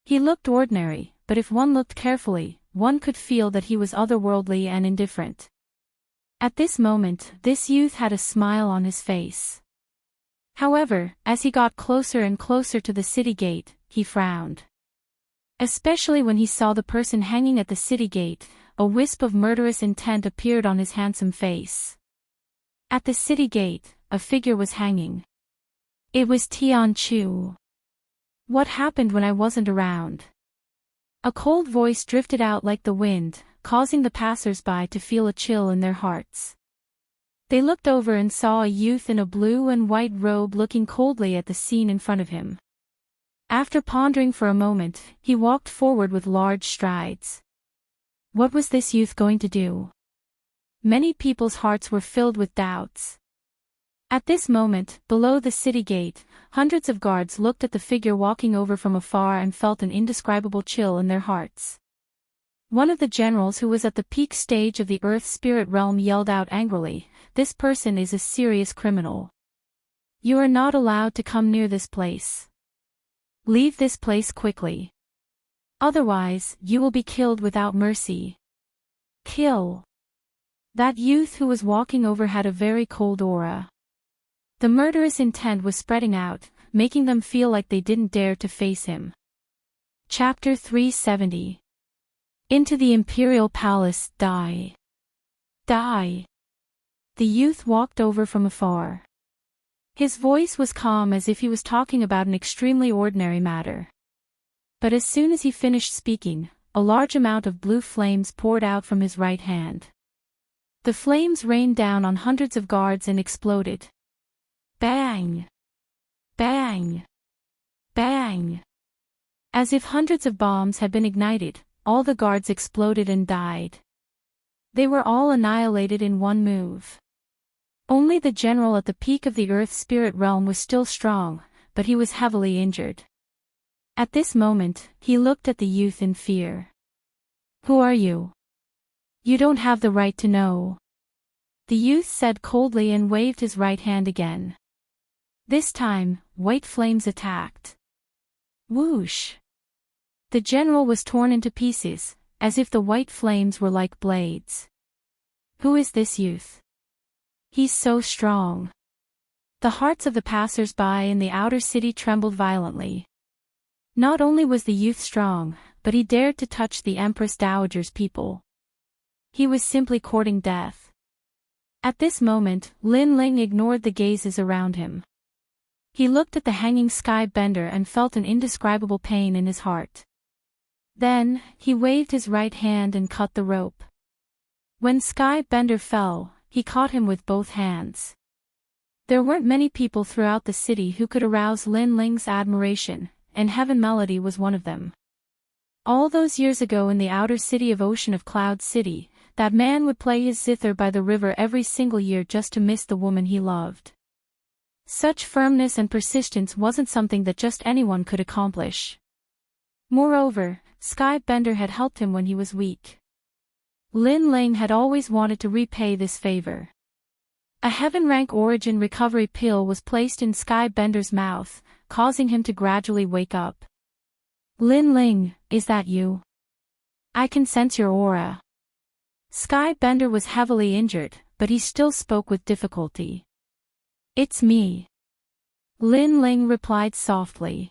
He looked ordinary, but if one looked carefully, one could feel that he was otherworldly and indifferent. At this moment, this youth had a smile on his face. However, as he got closer and closer to the city gate, he frowned. Especially when he saw the person hanging at the city gate, a wisp of murderous intent appeared on his handsome face. At the city gate, a figure was hanging. It was Tian Chu. What happened when I wasn't around? A cold voice drifted out like the wind, causing the passers-by to feel a chill in their hearts. They looked over and saw a youth in a blue and white robe looking coldly at the scene in front of him. After pondering for a moment, he walked forward with large strides. What was this youth going to do? Many people's hearts were filled with doubts. At this moment, below the city gate, hundreds of guards looked at the figure walking over from afar and felt an indescribable chill in their hearts. One of the generals who was at the peak stage of the Earth Spirit realm yelled out angrily, "This person is a serious criminal. You are not allowed to come near this place. Leave this place quickly. Otherwise, you will be killed without mercy." Kill. That youth who was walking over had a very cold aura. The murderous intent was spreading out, making them feel like they didn't dare to face him. Chapter 370. Into the Imperial Palace, die. Die. The youth walked over from afar. His voice was calm as if he was talking about an extremely ordinary matter. But as soon as he finished speaking, a large amount of blue flames poured out from his right hand. The flames rained down on hundreds of guards and exploded. Bang! Bang! Bang! As if hundreds of bombs had been ignited, all the guards exploded and died. They were all annihilated in one move. Only the general at the peak of the Earth Spirit realm was still strong, but he was heavily injured. At this moment, he looked at the youth in fear. Who are you? You don't have the right to know. The youth said coldly and waved his right hand again. This time, white flames attacked. Whoosh! The general was torn into pieces, as if the white flames were like blades. Who is this youth? He's so strong. The hearts of the passers-by in the outer city trembled violently. Not only was the youth strong, but he dared to touch the Empress Dowager's people. He was simply courting death. At this moment, Lin Ling ignored the gazes around him. He looked at the hanging sky bender and felt an indescribable pain in his heart. Then, he waved his right hand and cut the rope. When Sky Bender fell, he caught him with both hands. There weren't many people throughout the city who could arouse Lin Ling's admiration, and Heaven Melody was one of them. All those years ago in the outer city of Ocean of Cloud City, that man would play his zither by the river every single year just to miss the woman he loved. Such firmness and persistence wasn't something that just anyone could accomplish. Moreover, Sky Bender had helped him when he was weak. Lin Ling had always wanted to repay this favor. A heaven rank origin recovery pill was placed in Sky Bender's mouth, causing him to gradually wake up. Lin Ling, is that you? I can sense your aura. Sky Bender was heavily injured, but he still spoke with difficulty. It's me. Lin Ling replied softly.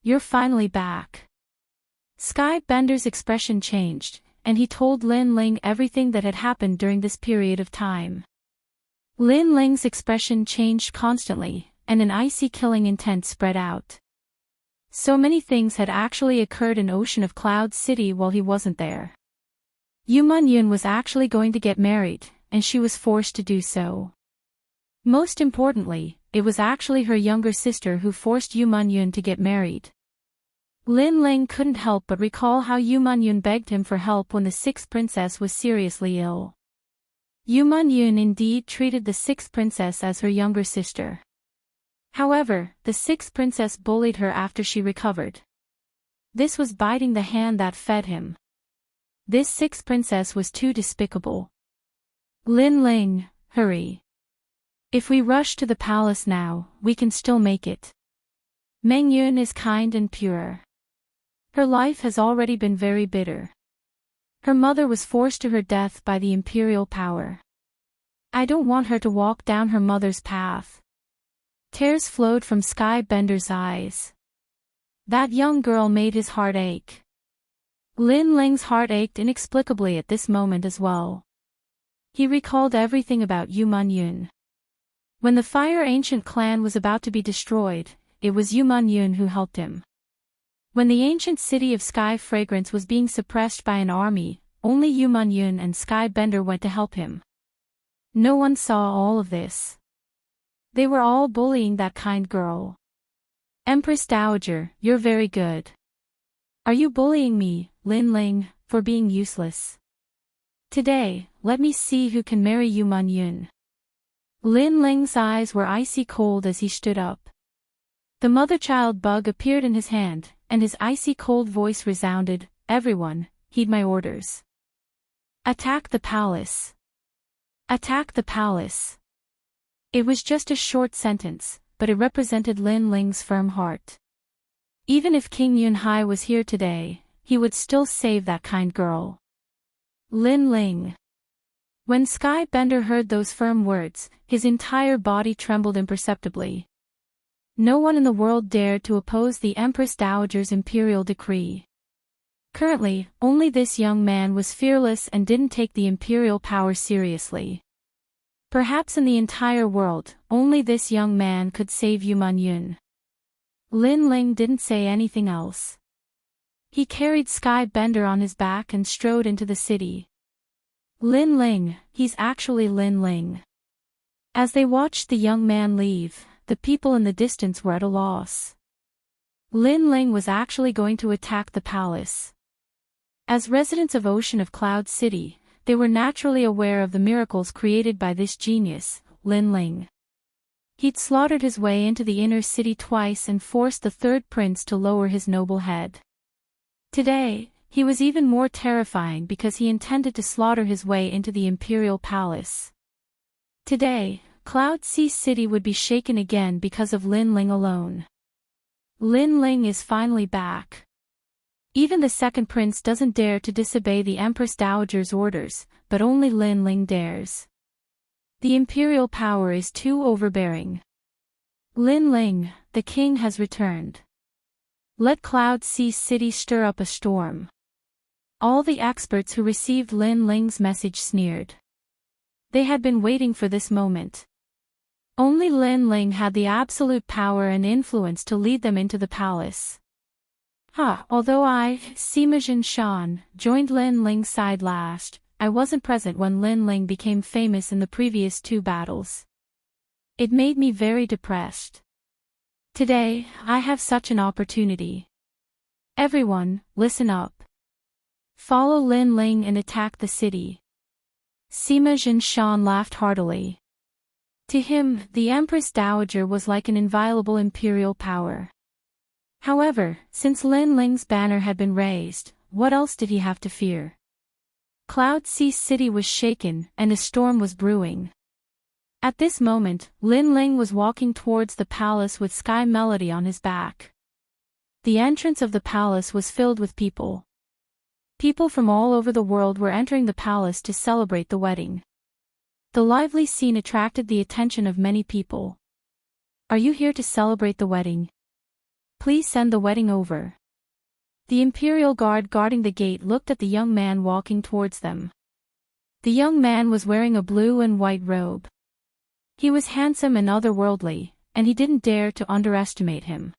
You're finally back. Sky Bender's expression changed, and he told Lin Ling everything that had happened during this period of time. Lin Ling's expression changed constantly, and an icy killing intent spread out. So many things had actually occurred in Ocean of Cloud City while he wasn't there. Yu Man-yun was actually going to get married, and she was forced to do so. Most importantly, it was actually her younger sister who forced Yu Man-yun to get married. Lin Ling couldn't help but recall how Yu Man-yun begged him for help when the sixth princess was seriously ill. Yu Man-yun indeed treated the sixth princess as her younger sister. However, the sixth princess bullied her after she recovered. This was biting the hand that fed him. This sixth princess was too despicable. Lin Ling, hurry. If we rush to the palace now, we can still make it. Meng Yun is kind and pure. Her life has already been very bitter. Her mother was forced to her death by the imperial power. I don't want her to walk down her mother's path. Tears flowed from Sky Bender's eyes. That young girl made his heart ache. Lin Ling's heart ached inexplicably at this moment as well. He recalled everything about Yu Man-yun. When the Fire Ancient clan was about to be destroyed, it was Yu Man-yun who helped him. When the ancient city of Sky Fragrance was being suppressed by an army, only Yu Man-yun and Sky Bender went to help him. No one saw all of this. They were all bullying that kind girl. Empress Dowager, you're very good. Are you bullying me, Lin Ling, for being useless? Today, let me see who can marry Yu Man-yun. Lin Ling's eyes were icy cold as he stood up. The mother-child bug appeared in his hand, and his icy cold voice resounded, everyone, heed my orders. Attack the palace. Attack the palace. It was just a short sentence, but it represented Lin Ling's firm heart. Even if King Yun-hai was here today, he would still save that kind girl. Lin Ling. When Sky Bender heard those firm words, his entire body trembled imperceptibly. No one in the world dared to oppose the Empress Dowager's imperial decree. Currently, only this young man was fearless and didn't take the imperial power seriously. Perhaps in the entire world, only this young man could save Yu Man-yun. Lin Ling didn't say anything else. He carried Sky Bender on his back and strode into the city. Lin Ling, he's actually Lin Ling. As they watched the young man leave, the people in the distance were at a loss. Lin Ling was actually going to attack the palace. As residents of Ocean of Cloud City, they were naturally aware of the miracles created by this genius, Lin Ling. He'd slaughtered his way into the inner city twice and forced the third prince to lower his noble head. Today, he was even more terrifying because he intended to slaughter his way into the imperial palace. Today, Cloud Sea City would be shaken again because of Lin Ling alone. Lin Ling is finally back. Even the second prince doesn't dare to disobey the Empress Dowager's orders, but only Lin Ling dares. The imperial power is too overbearing. Lin Ling, the king has returned. Let Cloud Sea City stir up a storm. All the experts who received Lin Ling's message sneered. They had been waiting for this moment. Only Lin Ling had the absolute power and influence to lead them into the palace. Although I, Sima Shan, joined Lin Ling's side last, I wasn't present when Lin Ling became famous in the previous 2 battles. It made me very depressed. Today, I have such an opportunity. Everyone, listen up. Follow Lin Ling and attack the city. Sima Zhinshan laughed heartily. To him, the Empress Dowager was like an inviolable imperial power. However, since Lin Ling's banner had been raised, what else did he have to fear? Cloud Sea City was shaken, and a storm was brewing. At this moment, Lin Ling was walking towards the palace with Sky Melody on his back. The entrance of the palace was filled with people. People from all over the world were entering the palace to celebrate the wedding. The lively scene attracted the attention of many people. Are you here to celebrate the wedding? Please send the wedding over. The imperial guard guarding the gate looked at the young man walking towards them. The young man was wearing a blue and white robe. He was handsome and otherworldly, and he didn't dare to underestimate him.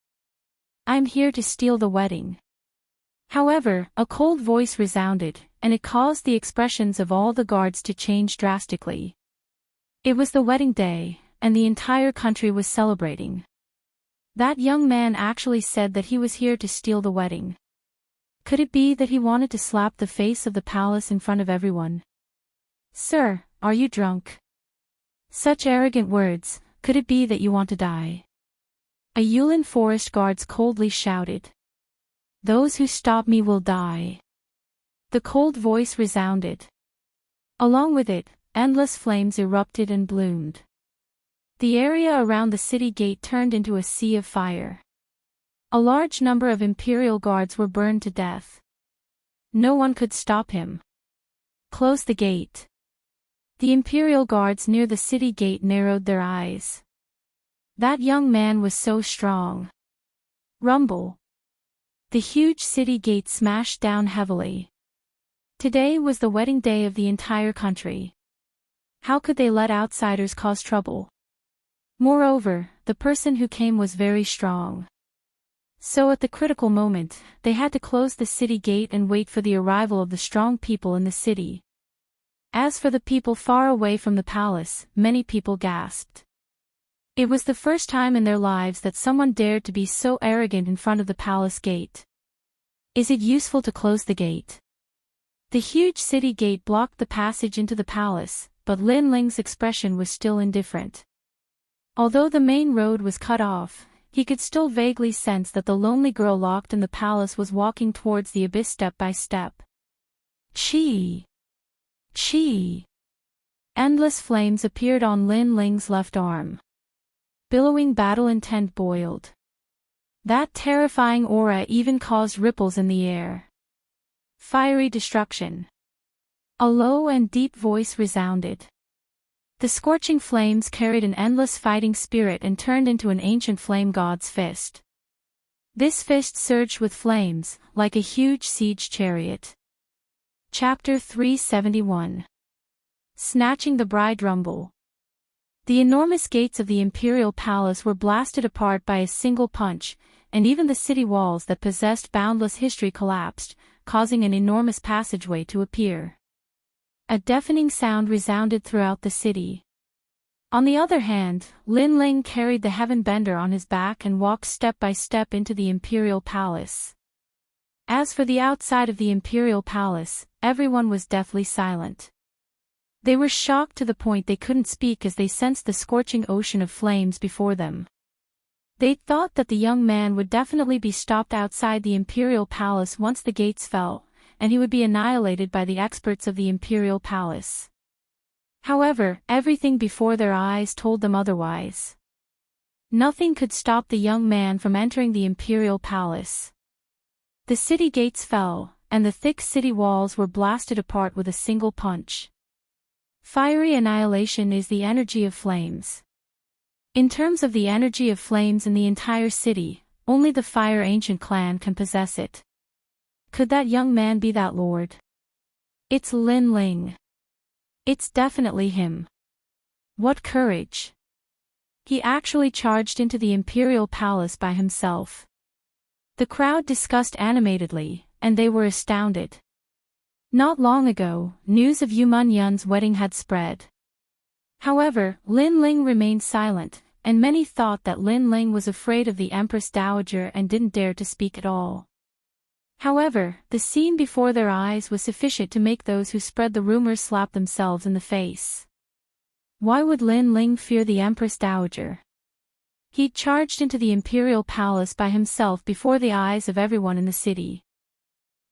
I'm here to steal the wedding. However, a cold voice resounded, and it caused the expressions of all the guards to change drastically. It was the wedding day, and the entire country was celebrating. That young man actually said that he was here to steal the wedding. Could it be that he wanted to slap the face of the palace in front of everyone? Sir, are you drunk? Such arrogant words, could it be that you want to die? A Yulin forest guards coldly shouted. Those who stop me will die. The cold voice resounded. Along with it, endless flames erupted and bloomed. The area around the city gate turned into a sea of fire. A large number of imperial guards were burned to death. No one could stop him. Close the gate. The imperial guards near the city gate narrowed their eyes. That young man was so strong. Rumble. The huge city gate smashed down heavily. Today was the wedding day of the entire country. How could they let outsiders cause trouble? Moreover, the person who came was very strong. So at the critical moment, they had to close the city gate and wait for the arrival of the strong people in the city. As for the people far away from the palace, many people gasped. It was the first time in their lives that someone dared to be so arrogant in front of the palace gate. Is it useful to close the gate? The huge city gate blocked the passage into the palace, but Lin Ling's expression was still indifferent. Although the main road was cut off, he could still vaguely sense that the lonely girl locked in the palace was walking towards the abyss step by step. Chi! Chi! Endless flames appeared on Lin Ling's left arm. Billowing battle intent boiled. That terrifying aura even caused ripples in the air. Fiery destruction. A low and deep voice resounded. The scorching flames carried an endless fighting spirit and turned into an ancient flame god's fist. This fist surged with flames, like a huge siege chariot. Chapter 371. Snatching the Bride Rumble. The enormous gates of the imperial palace were blasted apart by a single punch, and even the city walls that possessed boundless history collapsed, causing an enormous passageway to appear. A deafening sound resounded throughout the city. On the other hand, Lin Ling carried the heaven bender on his back and walked step by step into the imperial palace. As for the outside of the imperial palace, everyone was deathly silent. They were shocked to the point they couldn't speak as they sensed the scorching ocean of flames before them. They thought that the young man would definitely be stopped outside the imperial palace once the gates fell, and he would be annihilated by the experts of the imperial palace. However, everything before their eyes told them otherwise. Nothing could stop the young man from entering the imperial palace. The city gates fell, and the thick city walls were blasted apart with a single punch. Fiery annihilation is the energy of flames. In terms of the energy of flames in the entire city, only the Fire Ancient clan can possess it. Could that young man be that lord? It's Lin Ling. It's definitely him. What courage! He actually charged into the imperial palace by himself. The crowd discussed animatedly, and they were astounded. Not long ago, news of Yu Munyun's wedding had spread. However, Lin Ling remained silent, and many thought that Lin Ling was afraid of the Empress Dowager and didn't dare to speak at all. However, the scene before their eyes was sufficient to make those who spread the rumors slap themselves in the face. Why would Lin Ling fear the Empress Dowager? He'd charged into the imperial palace by himself before the eyes of everyone in the city.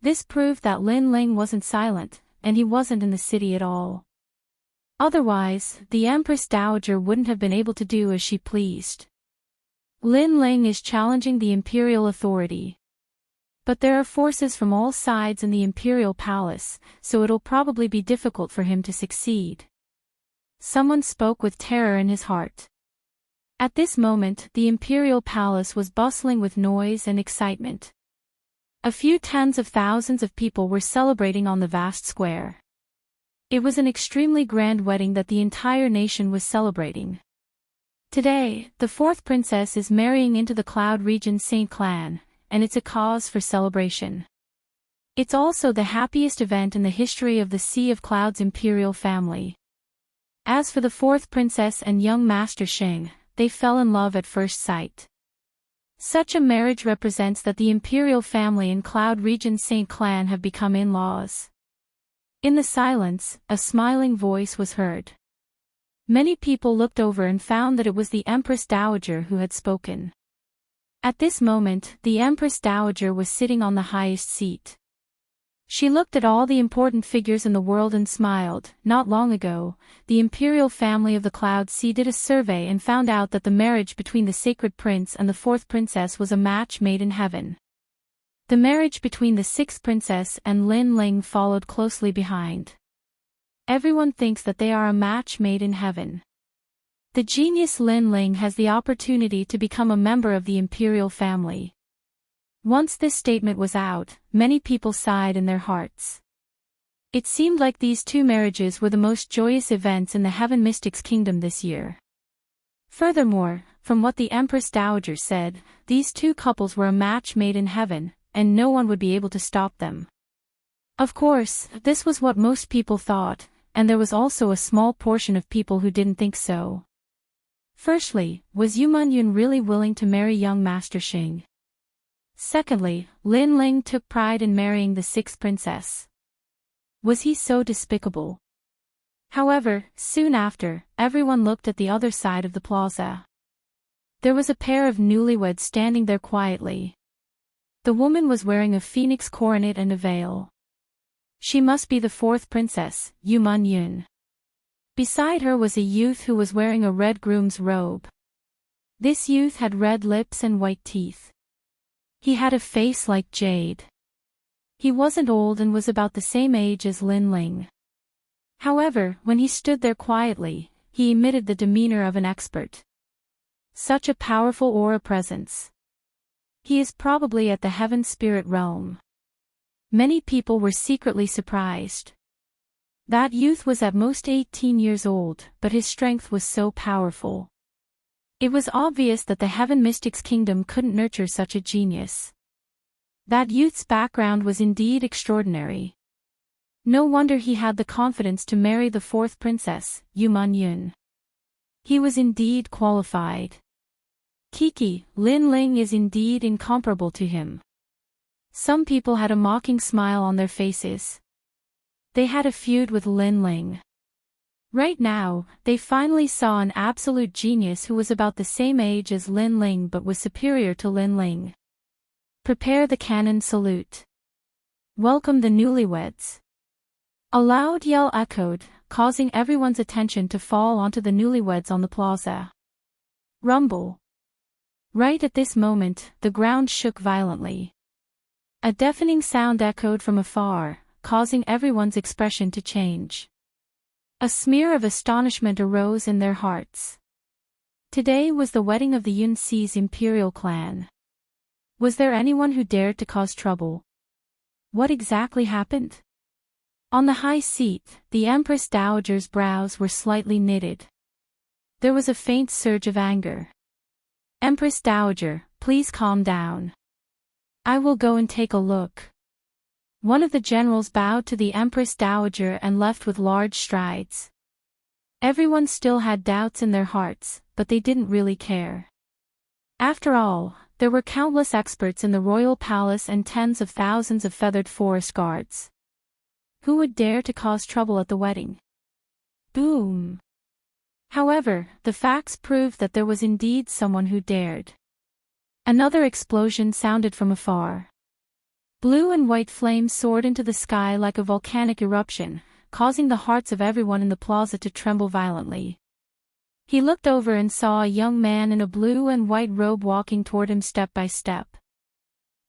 This proved that Lin Ling wasn't silent, and he wasn't in the city at all. Otherwise, the Empress Dowager wouldn't have been able to do as she pleased. Lin Ling is challenging the imperial authority. But there are forces from all sides in the imperial palace, so it'll probably be difficult for him to succeed. Someone spoke with terror in his heart. At this moment, the imperial palace was bustling with noise and excitement. A few tens of thousands of people were celebrating on the vast square. It was an extremely grand wedding that the entire nation was celebrating. Today, the fourth princess is marrying into the Cloud Region Saint clan, and it's a cause for celebration. It's also the happiest event in the history of the Sea of Clouds imperial family. As for the fourth princess and young Master Sheng, they fell in love at first sight. Such a marriage represents that the imperial family and Cloud Region Saint clan have become in-laws. In the silence, a smiling voice was heard. Many people looked over and found that it was the Empress Dowager who had spoken. At this moment, the Empress Dowager was sitting on the highest seat. She looked at all the important figures in the world and smiled. Not long ago, the imperial family of the Cloud Sea did a survey and found out that the marriage between the sacred prince and the fourth princess was a match made in heaven. The marriage between the sixth princess and Lin Ling followed closely behind. Everyone thinks that they are a match made in heaven. The genius Lin Ling has the opportunity to become a member of the imperial family. Once this statement was out, many people sighed in their hearts. It seemed like these two marriages were the most joyous events in the Heaven Mystics Kingdom this year. Furthermore, from what the Empress Dowager said, these two couples were a match made in heaven, and no one would be able to stop them. Of course, this was what most people thought, and there was also a small portion of people who didn't think so. Firstly, was Yu Munyun really willing to marry young Master Sheng? Secondly, Lin Ling took pride in marrying the sixth princess. Was he so despicable? However, soon after, everyone looked at the other side of the plaza. There was a pair of newlyweds standing there quietly. The woman was wearing a phoenix coronet and a veil. She must be the fourth princess, Yu Munyun. Beside her was a youth who was wearing a red groom's robe. This youth had red lips and white teeth. He had a face like jade. He wasn't old and was about the same age as Lin Ling. However, when he stood there quietly, he emitted the demeanor of an expert. Such a powerful aura presence. He is probably at the heaven spirit realm. Many people were secretly surprised. That youth was at most 18 years old, but his strength was so powerful. It was obvious that the Heaven Mystics Kingdom couldn't nurture such a genius. That youth's background was indeed extraordinary. No wonder he had the confidence to marry the fourth princess, Yu Munyun. He was indeed qualified. Kiki, Lin Ling is indeed incomparable to him. Some people had a mocking smile on their faces. They had a feud with Lin Ling. Right now, they finally saw an absolute genius who was about the same age as Lin Ling but was superior to Lin Ling. Prepare the cannon salute. Welcome the newlyweds. A loud yell echoed, causing everyone's attention to fall onto the newlyweds on the plaza. Rumble. Right at this moment, the ground shook violently. A deafening sound echoed from afar, causing everyone's expression to change. A smear of astonishment arose in their hearts. Today was the wedding of the Yunxi's imperial clan. Was there anyone who dared to cause trouble? What exactly happened? On the high seat, the Empress Dowager's brows were slightly knitted. There was a faint surge of anger. Empress Dowager, please calm down. I will go and take a look. One of the generals bowed to the Empress Dowager and left with large strides. Everyone still had doubts in their hearts, but they didn't really care. After all, there were countless experts in the royal palace and tens of thousands of feathered forest guards. Who would dare to cause trouble at the wedding? Boom! However, the facts proved that there was indeed someone who dared. Another explosion sounded from afar. Blue and white flames soared into the sky like a volcanic eruption, causing the hearts of everyone in the plaza to tremble violently. He looked over and saw a young man in a blue and white robe walking toward him step by step.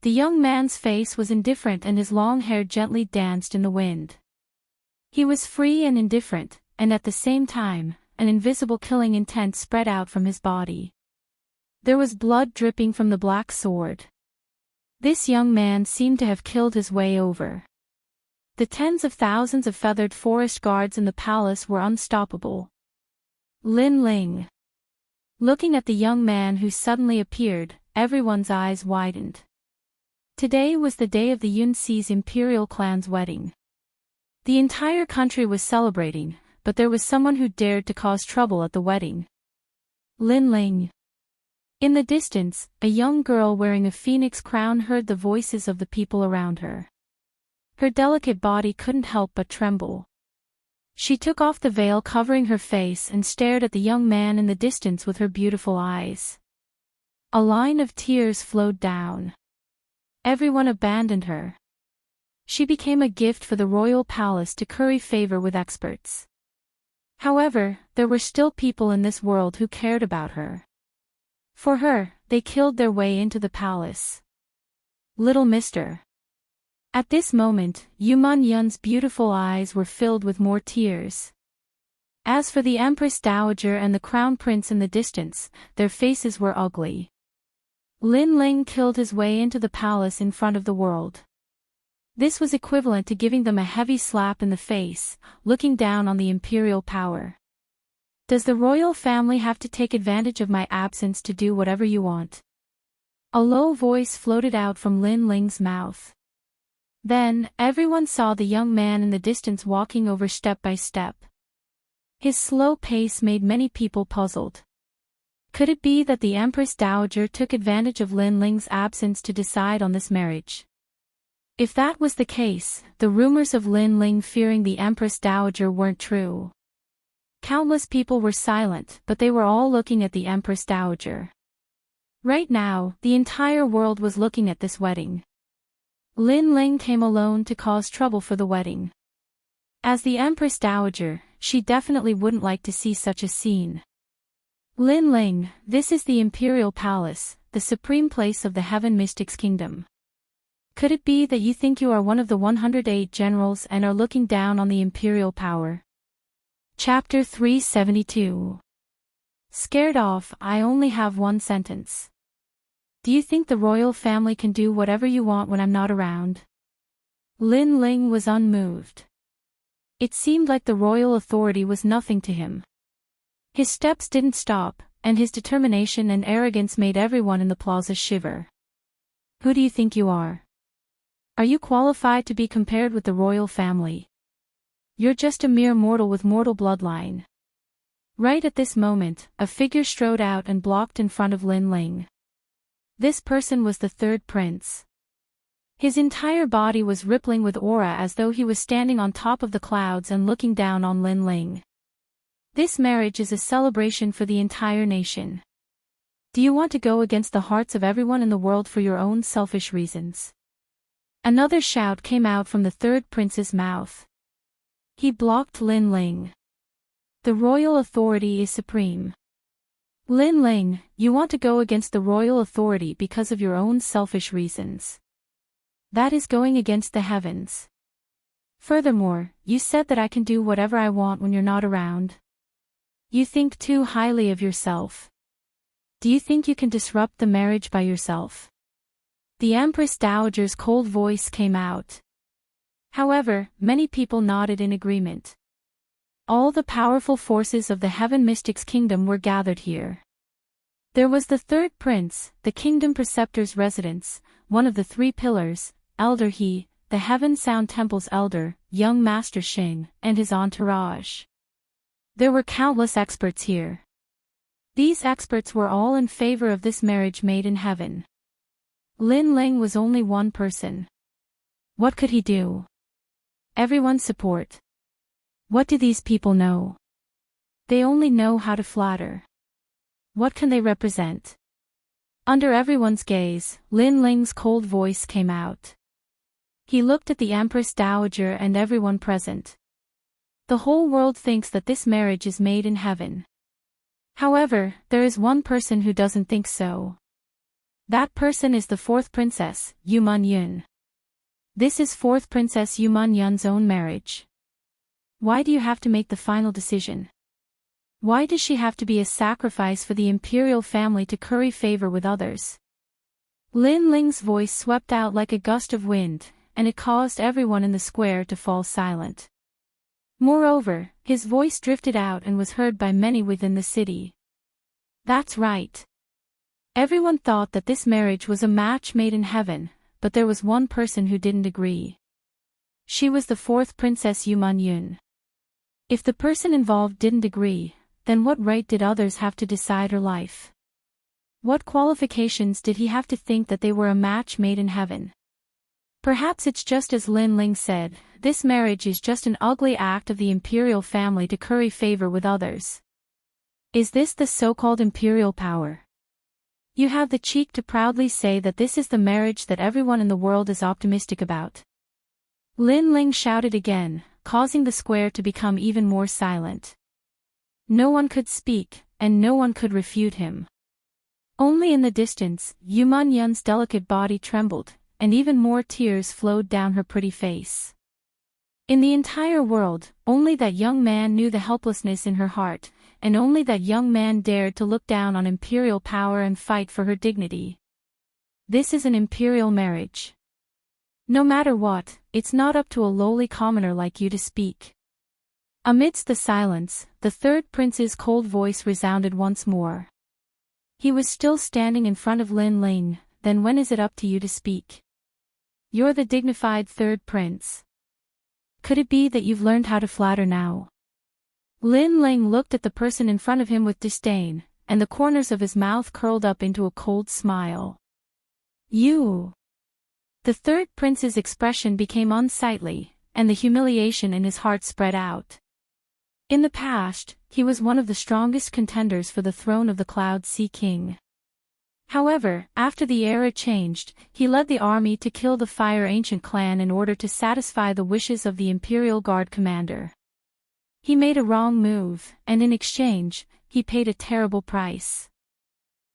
The young man's face was indifferent and his long hair gently danced in the wind. He was free and indifferent, and at the same time, an invisible killing intent spread out from his body. There was blood dripping from the black sword. This young man seemed to have killed his way over. The tens of thousands of feathered forest guards in the palace were unstoppable. Lin Ling. Looking at the young man who suddenly appeared, everyone's eyes widened. Today was the day of the Yunxi's imperial clan's wedding. The entire country was celebrating, but there was someone who dared to cause trouble at the wedding. Lin Ling. In the distance, a young girl wearing a phoenix crown heard the voices of the people around her. Her delicate body couldn't help but tremble. She took off the veil covering her face and stared at the young man in the distance with her beautiful eyes. A line of tears flowed down. Everyone abandoned her. She became a gift for the royal palace to curry favor with experts. However, there were still people in this world who cared about her. For her, they killed their way into the palace. Little Mister. At this moment, Yuman Yun's beautiful eyes were filled with more tears. As for the Empress Dowager and the Crown Prince in the distance, their faces were ugly. Lin Ling killed his way into the palace in front of the world. This was equivalent to giving them a heavy slap in the face, looking down on the imperial power. Does the royal family have to take advantage of my absence to do whatever you want? A low voice floated out from Lin Ling's mouth. Then, everyone saw the young man in the distance walking over step by step. His slow pace made many people puzzled. Could it be that the Empress Dowager took advantage of Lin Ling's absence to decide on this marriage? If that was the case, the rumors of Lin Ling fearing the Empress Dowager weren't true. Countless people were silent, but they were all looking at the Empress Dowager. Right now, the entire world was looking at this wedding. Lin Ling came alone to cause trouble for the wedding. As the Empress Dowager, she definitely wouldn't like to see such a scene. Lin Ling, this is the Imperial Palace, the supreme place of the Heaven Mystics Kingdom. Could it be that you think you are one of the 108 generals and are looking down on the imperial power? Chapter 372. Scared off, I only have one sentence. Do you think the royal family can do whatever you want when I'm not around? Lin Ling was unmoved. It seemed like the royal authority was nothing to him. His steps didn't stop, and his determination and arrogance made everyone in the plaza shiver. Who do you think you are? Are you qualified to be compared with the royal family? You're just a mere mortal with mortal bloodline. Right at this moment, a figure strode out and blocked in front of Lin Ling. This person was the third prince. His entire body was rippling with aura as though he was standing on top of the clouds and looking down on Lin Ling. This marriage is a celebration for the entire nation. Do you want to go against the hearts of everyone in the world for your own selfish reasons? Another shout came out from the third prince's mouth. He blocked Lin Ling. The royal authority is supreme. Lin Ling, you want to go against the royal authority because of your own selfish reasons. That is going against the heavens. Furthermore, you said that I can do whatever I want when you're not around. You think too highly of yourself. Do you think you can disrupt the marriage by yourself? The Empress Dowager's cold voice came out. However, many people nodded in agreement. All the powerful forces of the Heaven Mystics Kingdom were gathered here. There was the third prince, the Kingdom Preceptor's residence, one of the three pillars, Elder He, the Heaven Sound Temple's elder, young Master Xing, and his entourage. There were countless experts here. These experts were all in favor of this marriage made in heaven. Lin Ling was only one person. What could he do? Everyone's support. What do these people know? They only know how to flatter. What can they represent? Under everyone's gaze, Lin Ling's cold voice came out. He looked at the Empress Dowager and everyone present. The whole world thinks that this marriage is made in heaven. However, there is one person who doesn't think so. That person is the fourth princess, Yu Man Yun. This is fourth princess Yu Man Yun's own marriage. Why do you have to make the final decision? Why does she have to be a sacrifice for the imperial family to curry favor with others? Lin Ling's voice swept out like a gust of wind, and it caused everyone in the square to fall silent. Moreover, his voice drifted out and was heard by many within the city. That's right. Everyone thought that this marriage was a match made in heaven, but there was one person who didn't agree. She was the fourth princess Yu Man Yun. If the person involved didn't agree, then what right did others have to decide her life? What qualifications did he have to think that they were a match made in heaven? Perhaps it's just as Lin Ling said, this marriage is just an ugly act of the imperial family to curry favor with others. Is this the so-called imperial power? You have the cheek to proudly say that this is the marriage that everyone in the world is optimistic about. Lin Ling shouted again, causing the square to become even more silent. No one could speak, and no one could refute him. Only in the distance, Yu Man Yun's delicate body trembled, and even more tears flowed down her pretty face. In the entire world, only that young man knew the helplessness in her heart, and only that young man dared to look down on imperial power and fight for her dignity. This is an imperial marriage. No matter what, it's not up to a lowly commoner like you to speak. Amidst the silence, the third prince's cold voice resounded once more. He was still standing in front of Lin Ling. Then when is it up to you to speak? You're the dignified third prince. Could it be that you've learned how to flatter now? Lin Ling looked at the person in front of him with disdain, and the corners of his mouth curled up into a cold smile. You! The third prince's expression became unsightly, and the humiliation in his heart spread out. In the past, he was one of the strongest contenders for the throne of the Cloud Sea King. However, after the era changed, he led the army to kill the Fire Ancient clan in order to satisfy the wishes of the Imperial Guard commander. He made a wrong move, and in exchange, he paid a terrible price.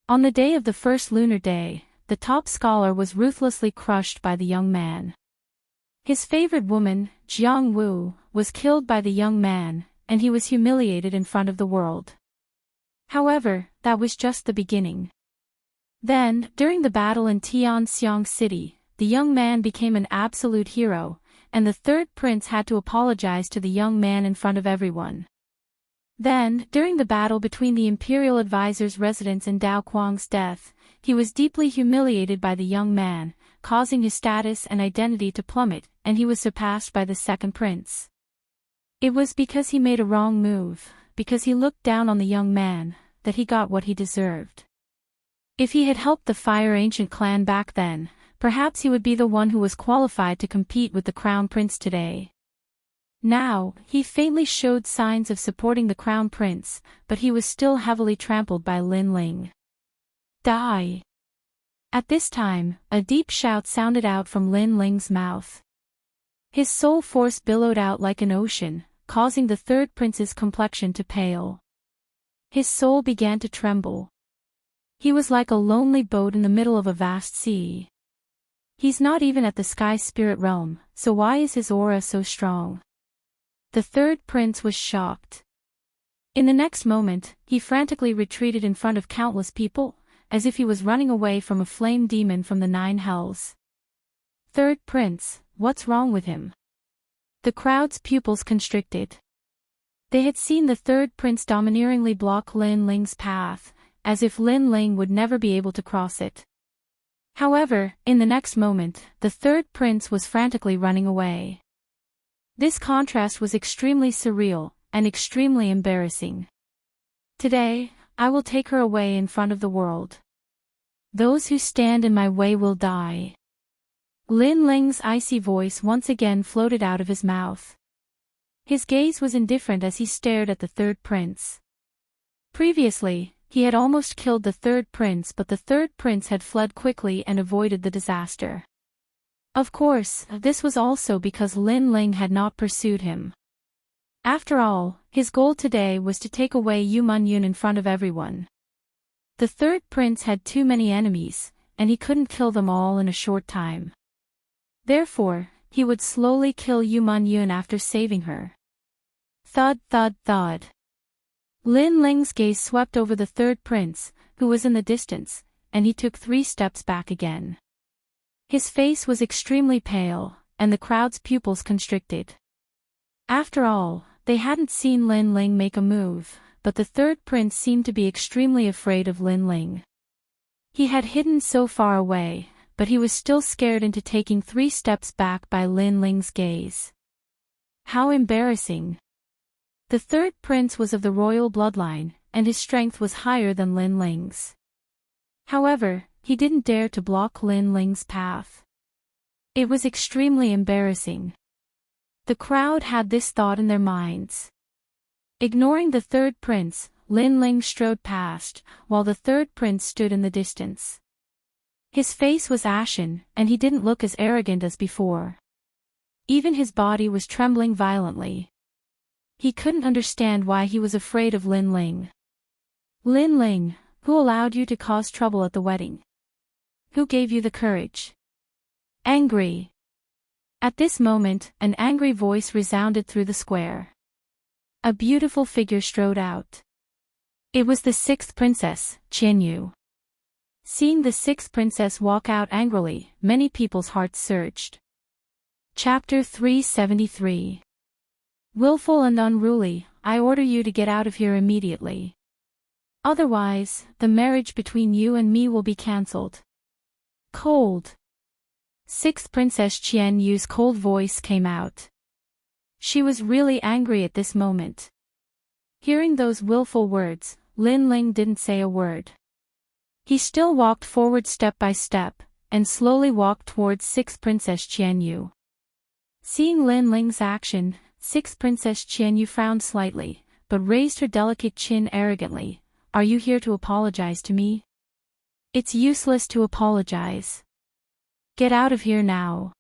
On the day of the first lunar day, the top scholar was ruthlessly crushed by the young man. His favorite woman, Jiang Wu, was killed by the young man, and he was humiliated in front of the world. However, that was just the beginning. Then, during the battle in Tianxiang City, the young man became an absolute hero, and the third prince had to apologize to the young man in front of everyone. Then, during the battle between the imperial advisor's residence and Dao Quang's death, he was deeply humiliated by the young man, causing his status and identity to plummet, and he was surpassed by the second prince. It was because he made a wrong move, because he looked down on the young man, that he got what he deserved. If he had helped the Fire Ancient clan back then, perhaps he would be the one who was qualified to compete with the Crown Prince today. Now, he faintly showed signs of supporting the Crown Prince, but he was still heavily trampled by Lin Ling. Die! At this time, a deep shout sounded out from Lin Ling's mouth. His soul force billowed out like an ocean, causing the third prince's complexion to pale. His soul began to tremble. He was like a lonely boat in the middle of a vast sea. He's not even at the sky spirit realm, so why is his aura so strong? The third prince was shocked. In the next moment, he frantically retreated in front of countless people, as if he was running away from a flame demon from the 9 hells. Third prince, what's wrong with him? The crowd's pupils constricted. They had seen the third prince domineeringly block Lin Ling's path, as if Lin Ling would never be able to cross it. However, in the next moment, the third prince was frantically running away. This contrast was extremely surreal, and extremely embarrassing. Today, I will take her away in front of the world. Those who stand in my way will die. Lin Ling's icy voice once again floated out of his mouth. His gaze was indifferent as he stared at the third prince. Previously, he had almost killed the third prince, but the third prince had fled quickly and avoided the disaster. Of course, this was also because Lin Ling had not pursued him. After all, his goal today was to take away Yu Munyun in front of everyone. The third prince had too many enemies, and he couldn't kill them all in a short time. Therefore, he would slowly kill Yu Munyun after saving her. Thud, thud, thud. Lin Ling's gaze swept over the third prince, who was in the distance, and he took 3 steps back again. His face was extremely pale, and the crowd's pupils constricted. After all, they hadn't seen Lin Ling make a move, but the third prince seemed to be extremely afraid of Lin Ling. He had hidden so far away, but he was still scared into taking 3 steps back by Lin Ling's gaze. How embarrassing. The third prince was of the royal bloodline, and his strength was higher than Lin Ling's. However, he didn't dare to block Lin Ling's path. It was extremely embarrassing. The crowd had this thought in their minds. Ignoring the third prince, Lin Ling strode past, while the third prince stood in the distance. His face was ashen, and he didn't look as arrogant as before. Even his body was trembling violently. He couldn't understand why he was afraid of Lin Ling. Lin Ling, who allowed you to cause trouble at the wedding? Who gave you the courage? Angry. At this moment, an angry voice resounded through the square. A beautiful figure strode out. It was the 6th princess, Qianyu. Seeing the 6th princess walk out angrily, many people's hearts surged. Chapter 373. Willful and unruly, I order you to get out of here immediately. Otherwise, the marriage between you and me will be cancelled. Cold. 6th Princess Qianyu's cold voice came out. She was really angry at this moment. Hearing those willful words, Lin Ling didn't say a word. He still walked forward step by step, and slowly walked towards 6th Princess Qianyu. Seeing Lin Ling's action, 6th Princess Qianyu frowned slightly, but raised her delicate chin arrogantly. Are you here to apologize to me? It's useless to apologize. Get out of here now.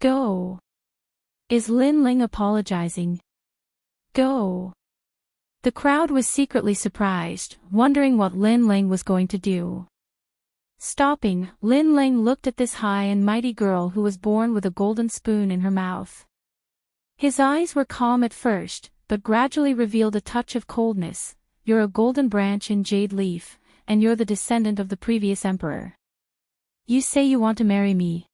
Go. Is Lin Ling apologizing? Go. The crowd was secretly surprised, wondering what Lin Ling was going to do. Stopping, Lin Ling looked at this high and mighty girl who was born with a golden spoon in her mouth. His eyes were calm at first, but gradually revealed a touch of coldness. You're a golden branch in jade leaf, and you're the descendant of the previous emperor. You say you want to marry me.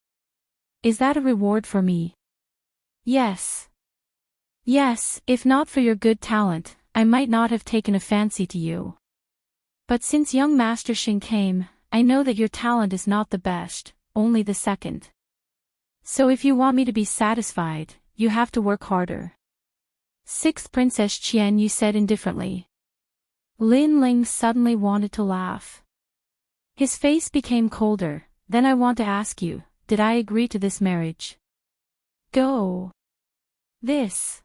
Is that a reward for me? Yes. Yes, if not for your good talent, I might not have taken a fancy to you. But since young Master Xin came, I know that your talent is not the best, only the second. So if you want me to be satisfied, you have to work harder. 6th Princess Qianyu said indifferently. Lin Ling suddenly wanted to laugh. His face became colder. Then I want to ask you, did I agree to this marriage? Go. This.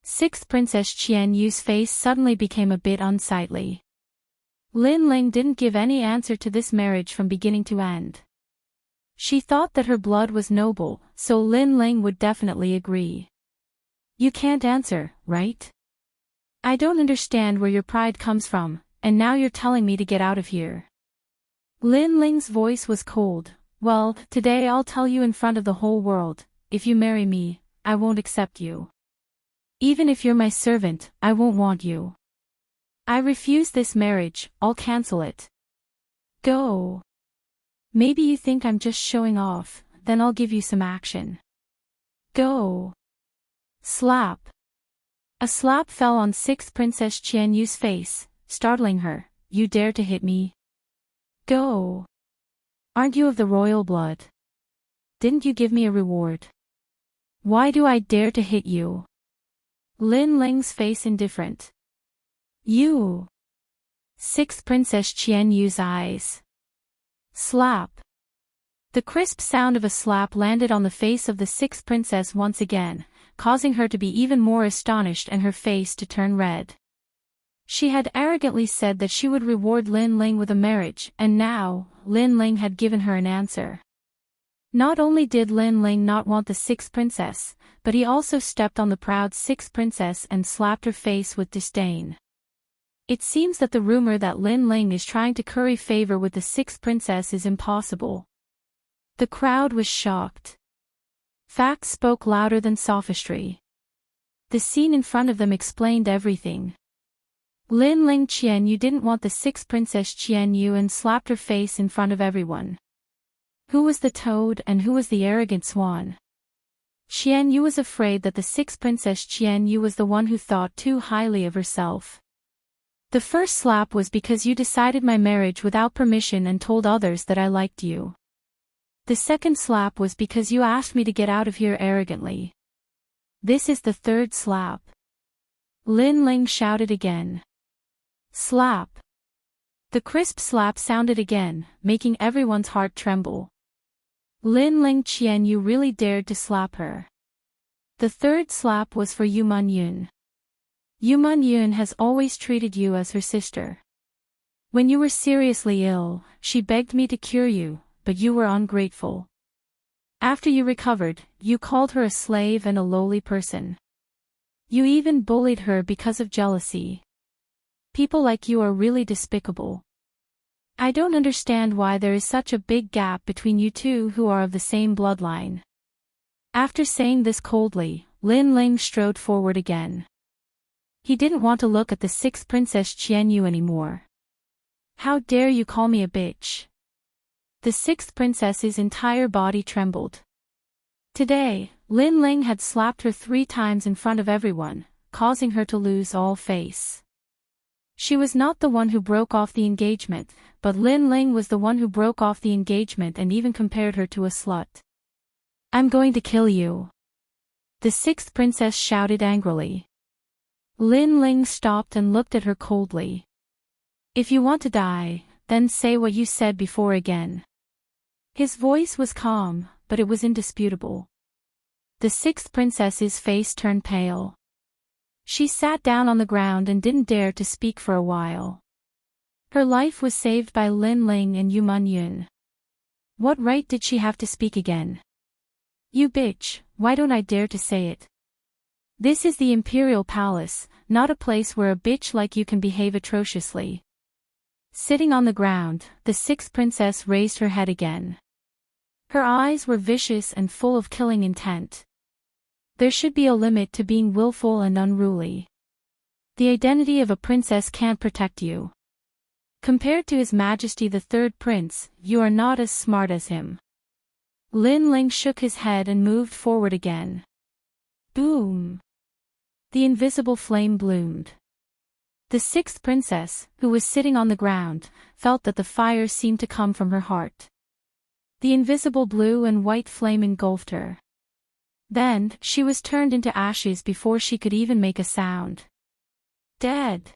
6th Princess Qianyu's face suddenly became a bit unsightly. Lin Ling didn't give any answer to this marriage from beginning to end. She thought that her blood was noble, so Lin Ling would definitely agree. You can't answer, right? I don't understand where your pride comes from, and now you're telling me to get out of here. Lin Ling's voice was cold. Well, today I'll tell you in front of the whole world, if you marry me, I won't accept you. Even if you're my servant, I won't want you. I refuse this marriage, I'll cancel it. Go. Maybe you think I'm just showing off, then I'll give you some action. Go. Slap. A slap fell on 6th Princess Qianyu's face, startling her. You dare to hit me? Go. Aren't you of the royal blood? Didn't you give me a reward? Why do I dare to hit you? Lin Ling's face indifferent. You. 6th Princess Qianyu's eyes. Slap. The crisp sound of a slap landed on the face of the sixth princess once again, causing her to be even more astonished and her face to turn red. She had arrogantly said that she would reward Lin Ling with a marriage, and now, Lin Ling had given her an answer. Not only did Lin Ling not want the sixth princess, but he also stepped on the proud sixth princess and slapped her face with disdain. It seems that the rumor that Lin Ling is trying to curry favor with the sixth princess is impossible. The crowd was shocked. Facts spoke louder than sophistry. The scene in front of them explained everything. Lin Ling Qianyu didn't want the sixth princess Qianyu and slapped her face in front of everyone. Who was the toad and who was the arrogant swan? Qianyu was afraid that the sixth princess Qianyu was the one who thought too highly of herself. The first slap was because you decided my marriage without permission and told others that I liked you. The second slap was because you asked me to get out of here arrogantly. This is the third slap. Lin Ling shouted again. Slap. The crisp slap sounded again, making everyone's heart tremble. Lin Ling Qianyu really dared to slap her. The third slap was for Yu Manyun. Yu Manyun has always treated you as her sister. When you were seriously ill, she begged me to cure you, but you were ungrateful. After you recovered, you called her a slave and a lowly person. You even bullied her because of jealousy. People like you are really despicable. I don't understand why there is such a big gap between you two who are of the same bloodline. After saying this coldly, Lin Ling strode forward again. He didn't want to look at the sixth princess Qianyu anymore. How dare you call me a bitch? The sixth princess's entire body trembled. Today, Lin Ling had slapped her 3 times in front of everyone, causing her to lose all face. She was not the one who broke off the engagement, but Lin Ling was the one who broke off the engagement and even compared her to a slut. I'm going to kill you. The sixth princess shouted angrily. Lin Ling stopped and looked at her coldly. If you want to die, then say what you said before again. His voice was calm, but it was indisputable. The sixth princess's face turned pale. She sat down on the ground and didn't dare to speak for a while. Her life was saved by Lin Ling and Yu Manyun. What right did she have to speak again? You bitch, why don't I dare to say it? This is the Imperial Palace, not a place where a bitch like you can behave atrociously. Sitting on the ground, the sixth princess raised her head again. Her eyes were vicious and full of killing intent. There should be a limit to being willful and unruly. The identity of a princess can't protect you. Compared to His Majesty the Third Prince, you are not as smart as him. Lin Ling shook his head and moved forward again. Boom! The invisible flame bloomed. The sixth princess, who was sitting on the ground, felt that the fire seemed to come from her heart. The invisible blue and white flame engulfed her. Then, she was turned into ashes before she could even make a sound. Dead.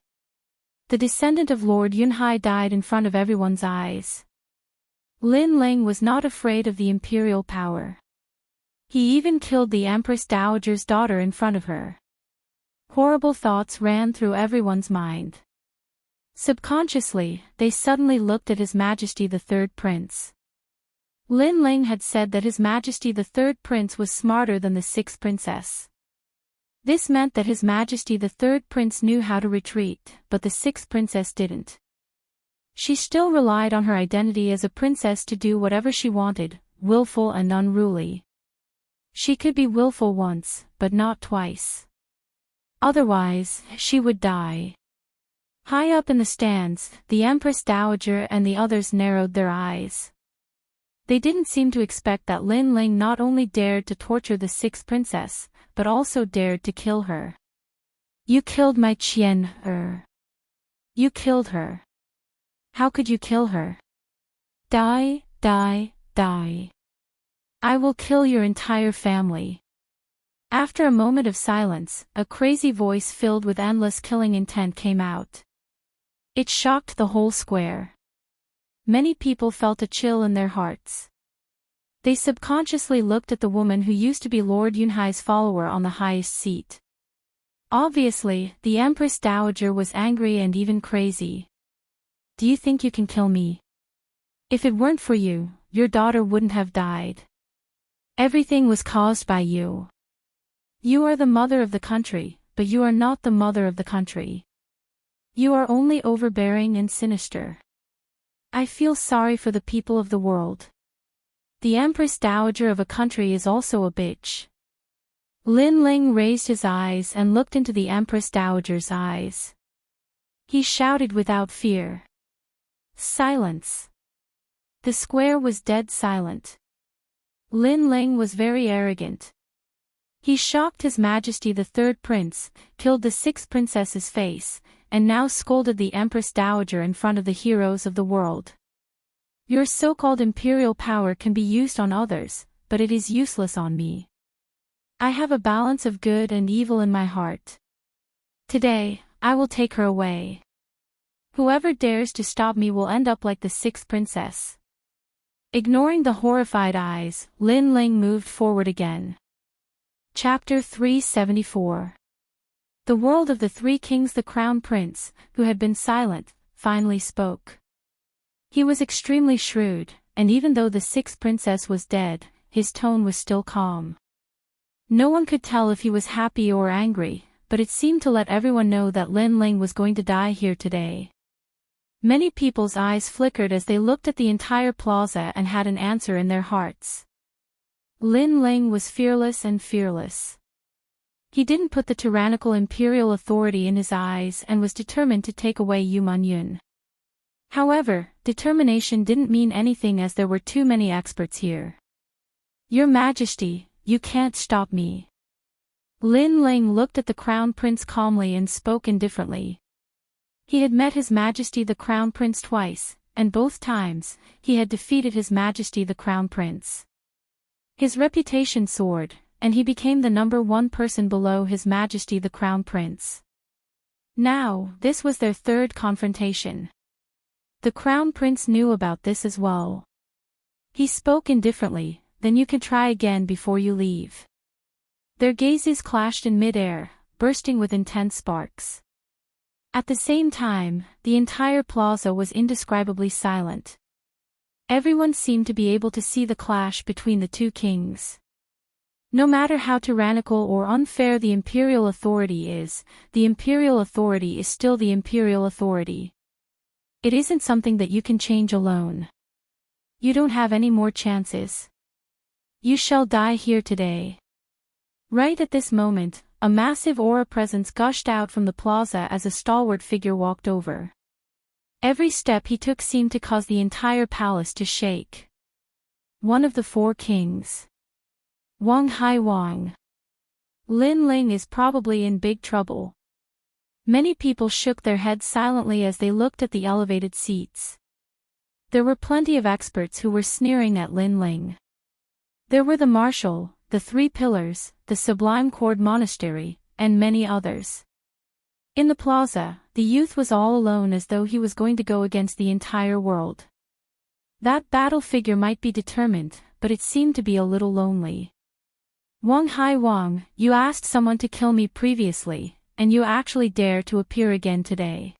The descendant of Lord Yunhai died in front of everyone's eyes. Lin Ling was not afraid of the imperial power. He even killed the Empress Dowager's daughter in front of her. Horrible thoughts ran through everyone's mind. Subconsciously, they suddenly looked at His Majesty the Third Prince. Lin Ling had said that His Majesty the Third Prince was smarter than the sixth princess. This meant that His Majesty the Third Prince knew how to retreat, but the sixth princess didn't. She still relied on her identity as a princess to do whatever she wanted, willful and unruly. She could be willful once, but not twice. Otherwise, she would die. High up in the stands, the Empress Dowager and the others narrowed their eyes. They didn't seem to expect that Lin Ling not only dared to torture the sixth princess, but also dared to kill her. You killed my Qian. You killed her. How could you kill her? Die, die, die. I will kill your entire family. After a moment of silence, a crazy voice filled with endless killing intent came out. It shocked the whole square. Many people felt a chill in their hearts. They subconsciously looked at the woman who used to be Lord Yunhai's follower on the highest seat. Obviously, the Empress Dowager was angry and even crazy. Do you think you can kill me? If it weren't for you, your daughter wouldn't have died. Everything was caused by you. You are the mother of the country, but you are not the mother of the country. You are only overbearing and sinister. I feel sorry for the people of the world. The Empress Dowager of a country is also a bitch. Lin Ling raised his eyes and looked into the Empress Dowager's eyes. He shouted without fear. Silence. The square was dead silent. Lin Ling was very arrogant. He shocked His Majesty the Third Prince, killed the Sixth Princess's face, and now scolded the Empress Dowager in front of the heroes of the world. Your so-called imperial power can be used on others, but it is useless on me. I have a balance of good and evil in my heart. Today, I will take her away. Whoever dares to stop me will end up like the Sixth Princess. Ignoring the horrified eyes, Lin Ling moved forward again. Chapter 374. The world of the Three Kings. The Crown Prince, who had been silent, finally spoke. He was extremely shrewd, and even though the Sixth Princess was dead, his tone was still calm. No one could tell if he was happy or angry, but it seemed to let everyone know that Lin Ling was going to die here today. Many people's eyes flickered as they looked at the entire plaza and had an answer in their hearts. Lin Ling was fearless and fearless. He didn't put the tyrannical imperial authority in his eyes and was determined to take away Yu Manyun. However, determination didn't mean anything as there were too many experts here. Your Majesty, you can't stop me. Lin Ling looked at the Crown Prince calmly and spoke indifferently. He had met His Majesty the Crown Prince twice, and both times, he had defeated His Majesty the Crown Prince. His reputation soared, and he became the #1 person below His Majesty the Crown Prince. Now, this was their third confrontation. The Crown Prince knew about this as well. He spoke indifferently, then you can try again before you leave. Their gazes clashed in mid-air, bursting with intense sparks. At the same time, the entire plaza was indescribably silent. Everyone seemed to be able to see the clash between the two kings. No matter how tyrannical or unfair the imperial authority is, the imperial authority is still the imperial authority. It isn't something that you can change alone. You don't have any more chances. You shall die here today. Right at this moment, a massive aura presence gushed out from the plaza as a stalwart figure walked over. Every step he took seemed to cause the entire palace to shake. One of the four kings. Wang Hai Wang. Lin Ling is probably in big trouble. Many people shook their heads silently as they looked at the elevated seats. There were plenty of experts who were sneering at Lin Ling. There were the Marshal, the Three Pillars, the Sublime Cord Monastery, and many others. In the plaza, the youth was all alone as though he was going to go against the entire world. That battle figure might be determined, but it seemed to be a little lonely. Wang Hai Wang, you asked someone to kill me previously, and you actually dare to appear again today.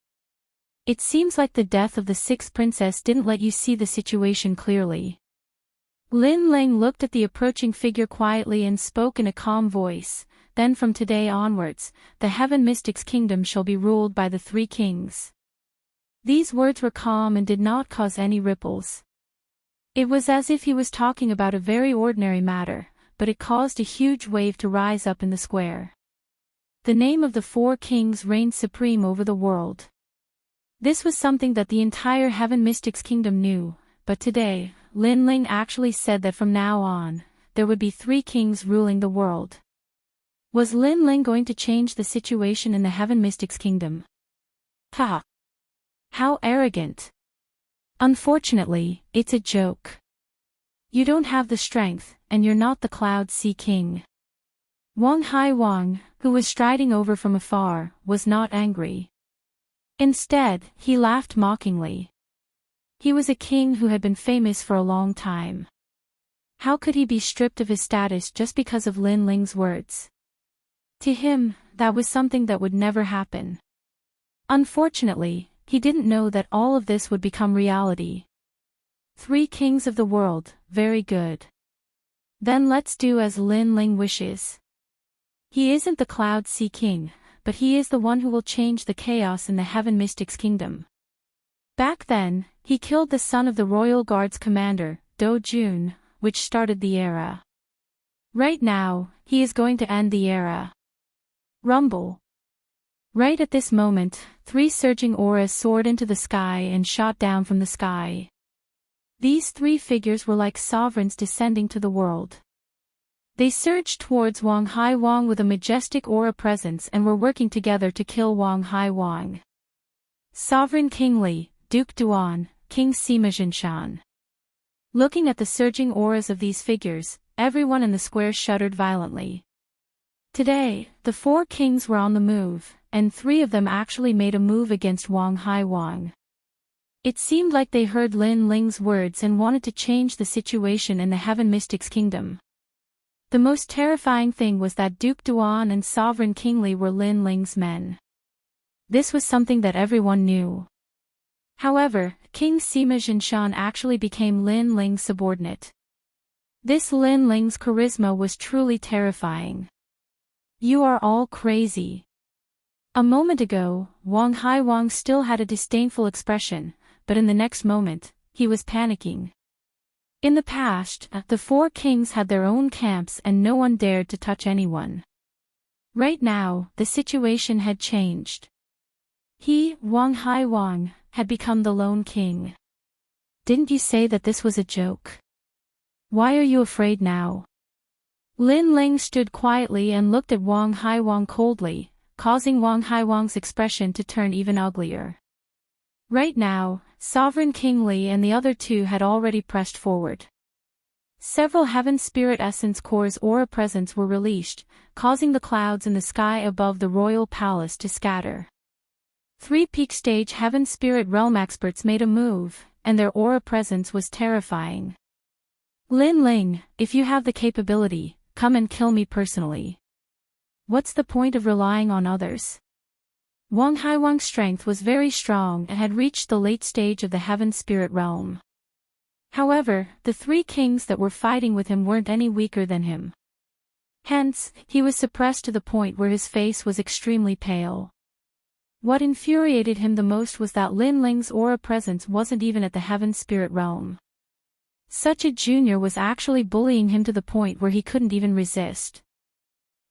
It seems like the death of the Sixth Princess didn't let you see the situation clearly. Lin Ling looked at the approaching figure quietly and spoke in a calm voice, then from today onwards, the Heaven Mystics Kingdom shall be ruled by the Three Kings. These words were calm and did not cause any ripples. It was as if he was talking about a very ordinary matter, but it caused a huge wave to rise up in the square. The name of the four kings reigned supreme over the world. This was something that the entire Heaven Mystics Kingdom knew, but today, Lin Ling actually said that from now on, there would be three kings ruling the world. Was Lin Ling going to change the situation in the Heaven Mystics Kingdom? Ha! How arrogant! Unfortunately, it's a joke. You don't have the strength, and you're not the Cloud Sea King. Wang Hai Wang, who was striding over from afar, was not angry. Instead, he laughed mockingly. He was a king who had been famous for a long time. How could he be stripped of his status just because of Lin Ling's words? To him, that was something that would never happen. Unfortunately, he didn't know that all of this would become reality. 3 kings of the world, very good. Then let's do as Lin Ling wishes. He isn't the Cloud Sea King, but he is the one who will change the chaos in the Heaven Mystics Kingdom. Back then, he killed the son of the Royal Guard's commander, Do Jun, which started the era. Right now, he is going to end the era. Rumble. Right at this moment, 3 surging auras soared into the sky and shot down from the sky. These 3 figures were like sovereigns descending to the world. They surged towards Wang Hai Wang with a majestic aura presence and were working together to kill Wang Hai Wang. Sovereign King Li, Duke Duan, King Sima Jinshan. Looking at the surging auras of these figures, everyone in the square shuddered violently. Today, the 4 kings were on the move, and 3 of them actually made a move against Wang Hai Wang. It seemed like they heard Lin Ling's words and wanted to change the situation in the Heaven Mystics Kingdom. The most terrifying thing was that Duke Duan and Sovereign King Li were Lin Ling's men. This was something that everyone knew. However, King Sima Jinshan actually became Lin Ling's subordinate. This Lin Ling's charisma was truly terrifying. You are all crazy. A moment ago, Wang Hai Wang still had a disdainful expression, but in the next moment, he was panicking. In the past, the 4 kings had their own camps and no one dared to touch anyone. Right now, the situation had changed. He, Wang Hai Wang, had become the lone king. Didn't you say that this was a joke? Why are you afraid now? Lin Ling stood quietly and looked at Wang Hai Wang coldly, causing Wang Hai Wang's expression to turn even uglier. Right now, Sovereign King Li and the other 2 had already pressed forward. Several Heaven Spirit Essence Core's aura presence were released, causing the clouds in the sky above the royal palace to scatter. 3 peak stage Heaven Spirit Realm experts made a move, and their aura presence was terrifying. Lin Ling, if you have the capability, come and kill me personally. What's the point of relying on others? Wang Hai Wang's strength was very strong and had reached the late stage of the Heaven Spirit Realm. However, the 3 kings that were fighting with him weren't any weaker than him. Hence, he was suppressed to the point where his face was extremely pale. What infuriated him the most was that Lin Ling's aura presence wasn't even at the Heaven Spirit Realm. Such a junior was actually bullying him to the point where he couldn't even resist.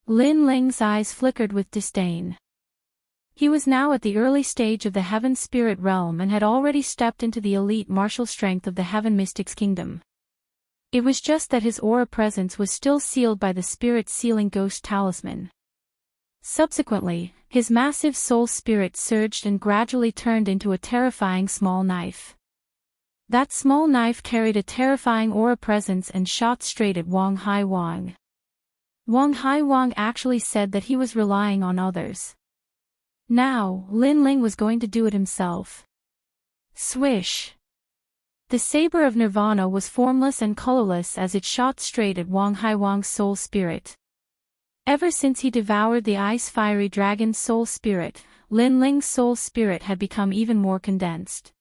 Lin Ling's eyes flickered with disdain. He was now at the early stage of the Heaven Spirit Realm and had already stepped into the elite martial strength of the Heaven Mystics Kingdom. It was just that his aura presence was still sealed by the Spirit Sealing Ghost Talisman. Subsequently, his massive soul spirit surged and gradually turned into a terrifying small knife. That small knife carried a terrifying aura presence and shot straight at Wang Hai Wang. Wang Hai Wang actually said that he was relying on others. Now, Lin Ling was going to do it himself. Swish! The saber of Nirvana was formless and colorless as it shot straight at Wang Hai Wang's soul spirit. Ever since he devoured the ice-fiery dragon's soul spirit, Lin Ling's soul spirit had become even more condensed.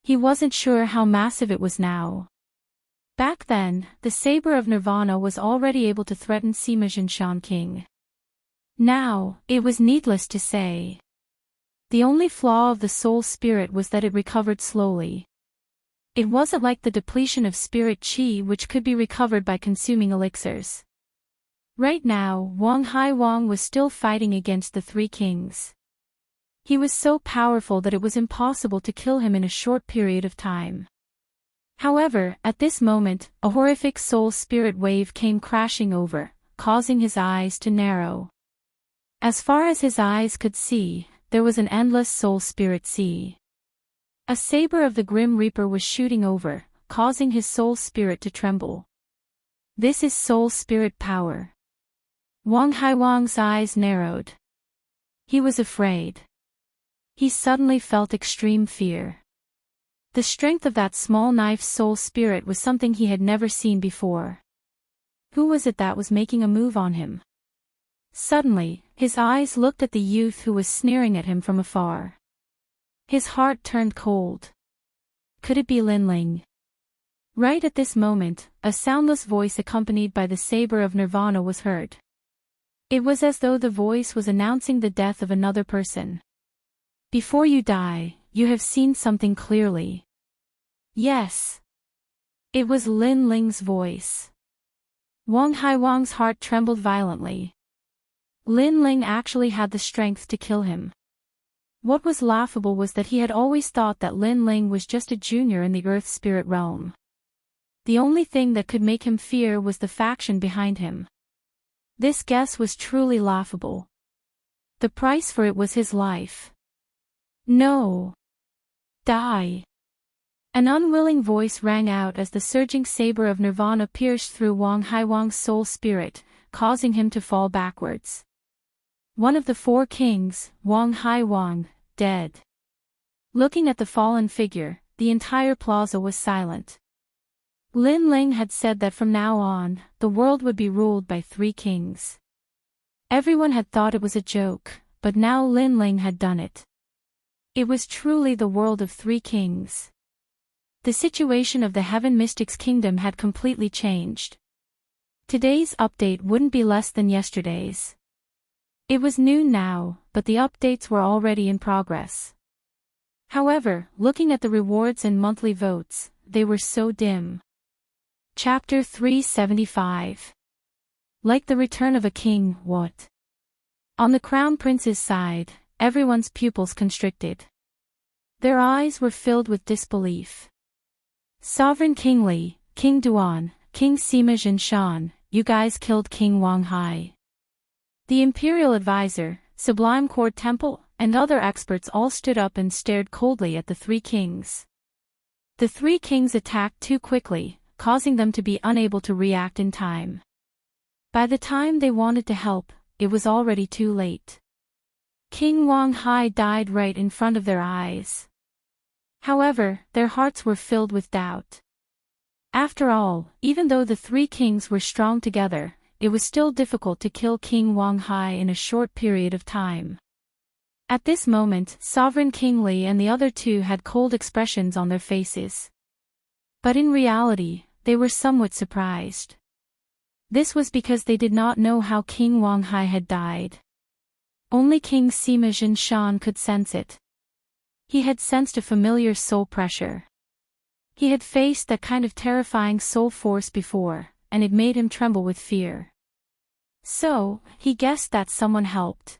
He wasn't sure how massive it was now. Back then, the saber of Nirvana was already able to threaten Sima Jinshan King. Now, it was needless to say. The only flaw of the soul spirit was that it recovered slowly. It wasn't like the depletion of spirit chi which could be recovered by consuming elixirs. Right now, Wang Hai Wang was still fighting against the 3 kings. He was so powerful that it was impossible to kill him in a short period of time. However, at this moment, a horrific soul spirit wave came crashing over, causing his eyes to narrow. As far as his eyes could see, there was an endless soul spirit sea. A saber of the Grim Reaper was shooting over, causing his soul spirit to tremble. This is soul spirit power. Wang Hai Wang's eyes narrowed. He was afraid. He suddenly felt extreme fear. The strength of that small knife's soul spirit was something he had never seen before. Who was it that was making a move on him? Suddenly, his eyes looked at the youth who was sneering at him from afar. His heart turned cold. Could it be Lin Ling? Right at this moment, a soundless voice accompanied by the saber of Nirvana was heard. It was as though the voice was announcing the death of another person. Before you die, you have seen something clearly. Yes. It was Lin Ling's voice. Wang Haiwang's heart trembled violently. Lin Ling actually had the strength to kill him. What was laughable was that he had always thought that Lin Ling was just a junior in the earth spirit realm. The only thing that could make him fear was the faction behind him. This guess was truly laughable. The price for it was his life. No. Die. An unwilling voice rang out as the surging saber of Nirvana pierced through Wang Haiwang's soul spirit, causing him to fall backwards. One of the four kings, Wang Haiwang, dead. Looking at the fallen figure, the entire plaza was silent. Lin Ling had said that from now on, the world would be ruled by 3 kings. Everyone had thought it was a joke, but now Lin Ling had done it. It was truly the world of 3 kings. The situation of the Heaven Mystics Kingdom had completely changed. Today's update wouldn't be less than yesterday's. It was noon now, but the updates were already in progress. However, looking at the rewards and monthly votes, they were so dim. Chapter 375. Like the return of a king, what? On the Crown Prince's side, everyone's pupils constricted. Their eyes were filled with disbelief. Sovereign King Li, King Duan, King Sima Jinshan, you guys killed King Wang Hai. The Imperial Advisor, Sublime Court Temple, and other experts all stood up and stared coldly at the 3 kings. The 3 kings attacked too quickly, causing them to be unable to react in time. By the time they wanted to help, it was already too late. King Wang Hai died right in front of their eyes. However, their hearts were filled with doubt. After all, even though the 3 kings were strong together, it was still difficult to kill King Wang Hai in a short period of time. At this moment, Sovereign King Li and the other 2 had cold expressions on their faces. But in reality, they were somewhat surprised. This was because they did not know how King Wang Hai had died. Only King Sima Jinshan could sense it. He had sensed a familiar soul pressure. He had faced that kind of terrifying soul force before, and it made him tremble with fear. So, he guessed that someone helped.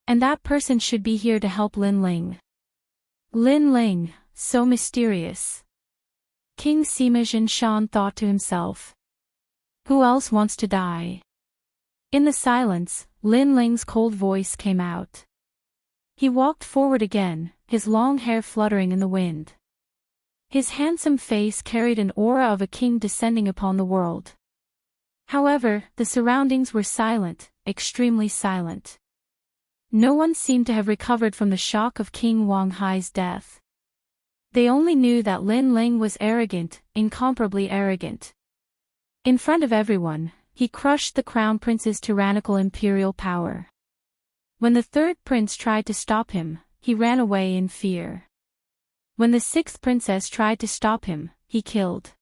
And that person should be here to help Lin Ling. Lin Ling, so mysterious. King Sima Jinshan thought to himself. Who else wants to die? In the silence, Lin Ling's cold voice came out. He walked forward again, his long hair fluttering in the wind. His handsome face carried an aura of a king descending upon the world. However, the surroundings were silent, extremely silent. No one seemed to have recovered from the shock of King Wang Hai's death. They only knew that Lin Ling was arrogant, incomparably arrogant. In front of everyone, he crushed the Crown Prince's tyrannical imperial power. When the 3rd prince tried to stop him, he ran away in fear. When the 6th princess tried to stop him, he killed.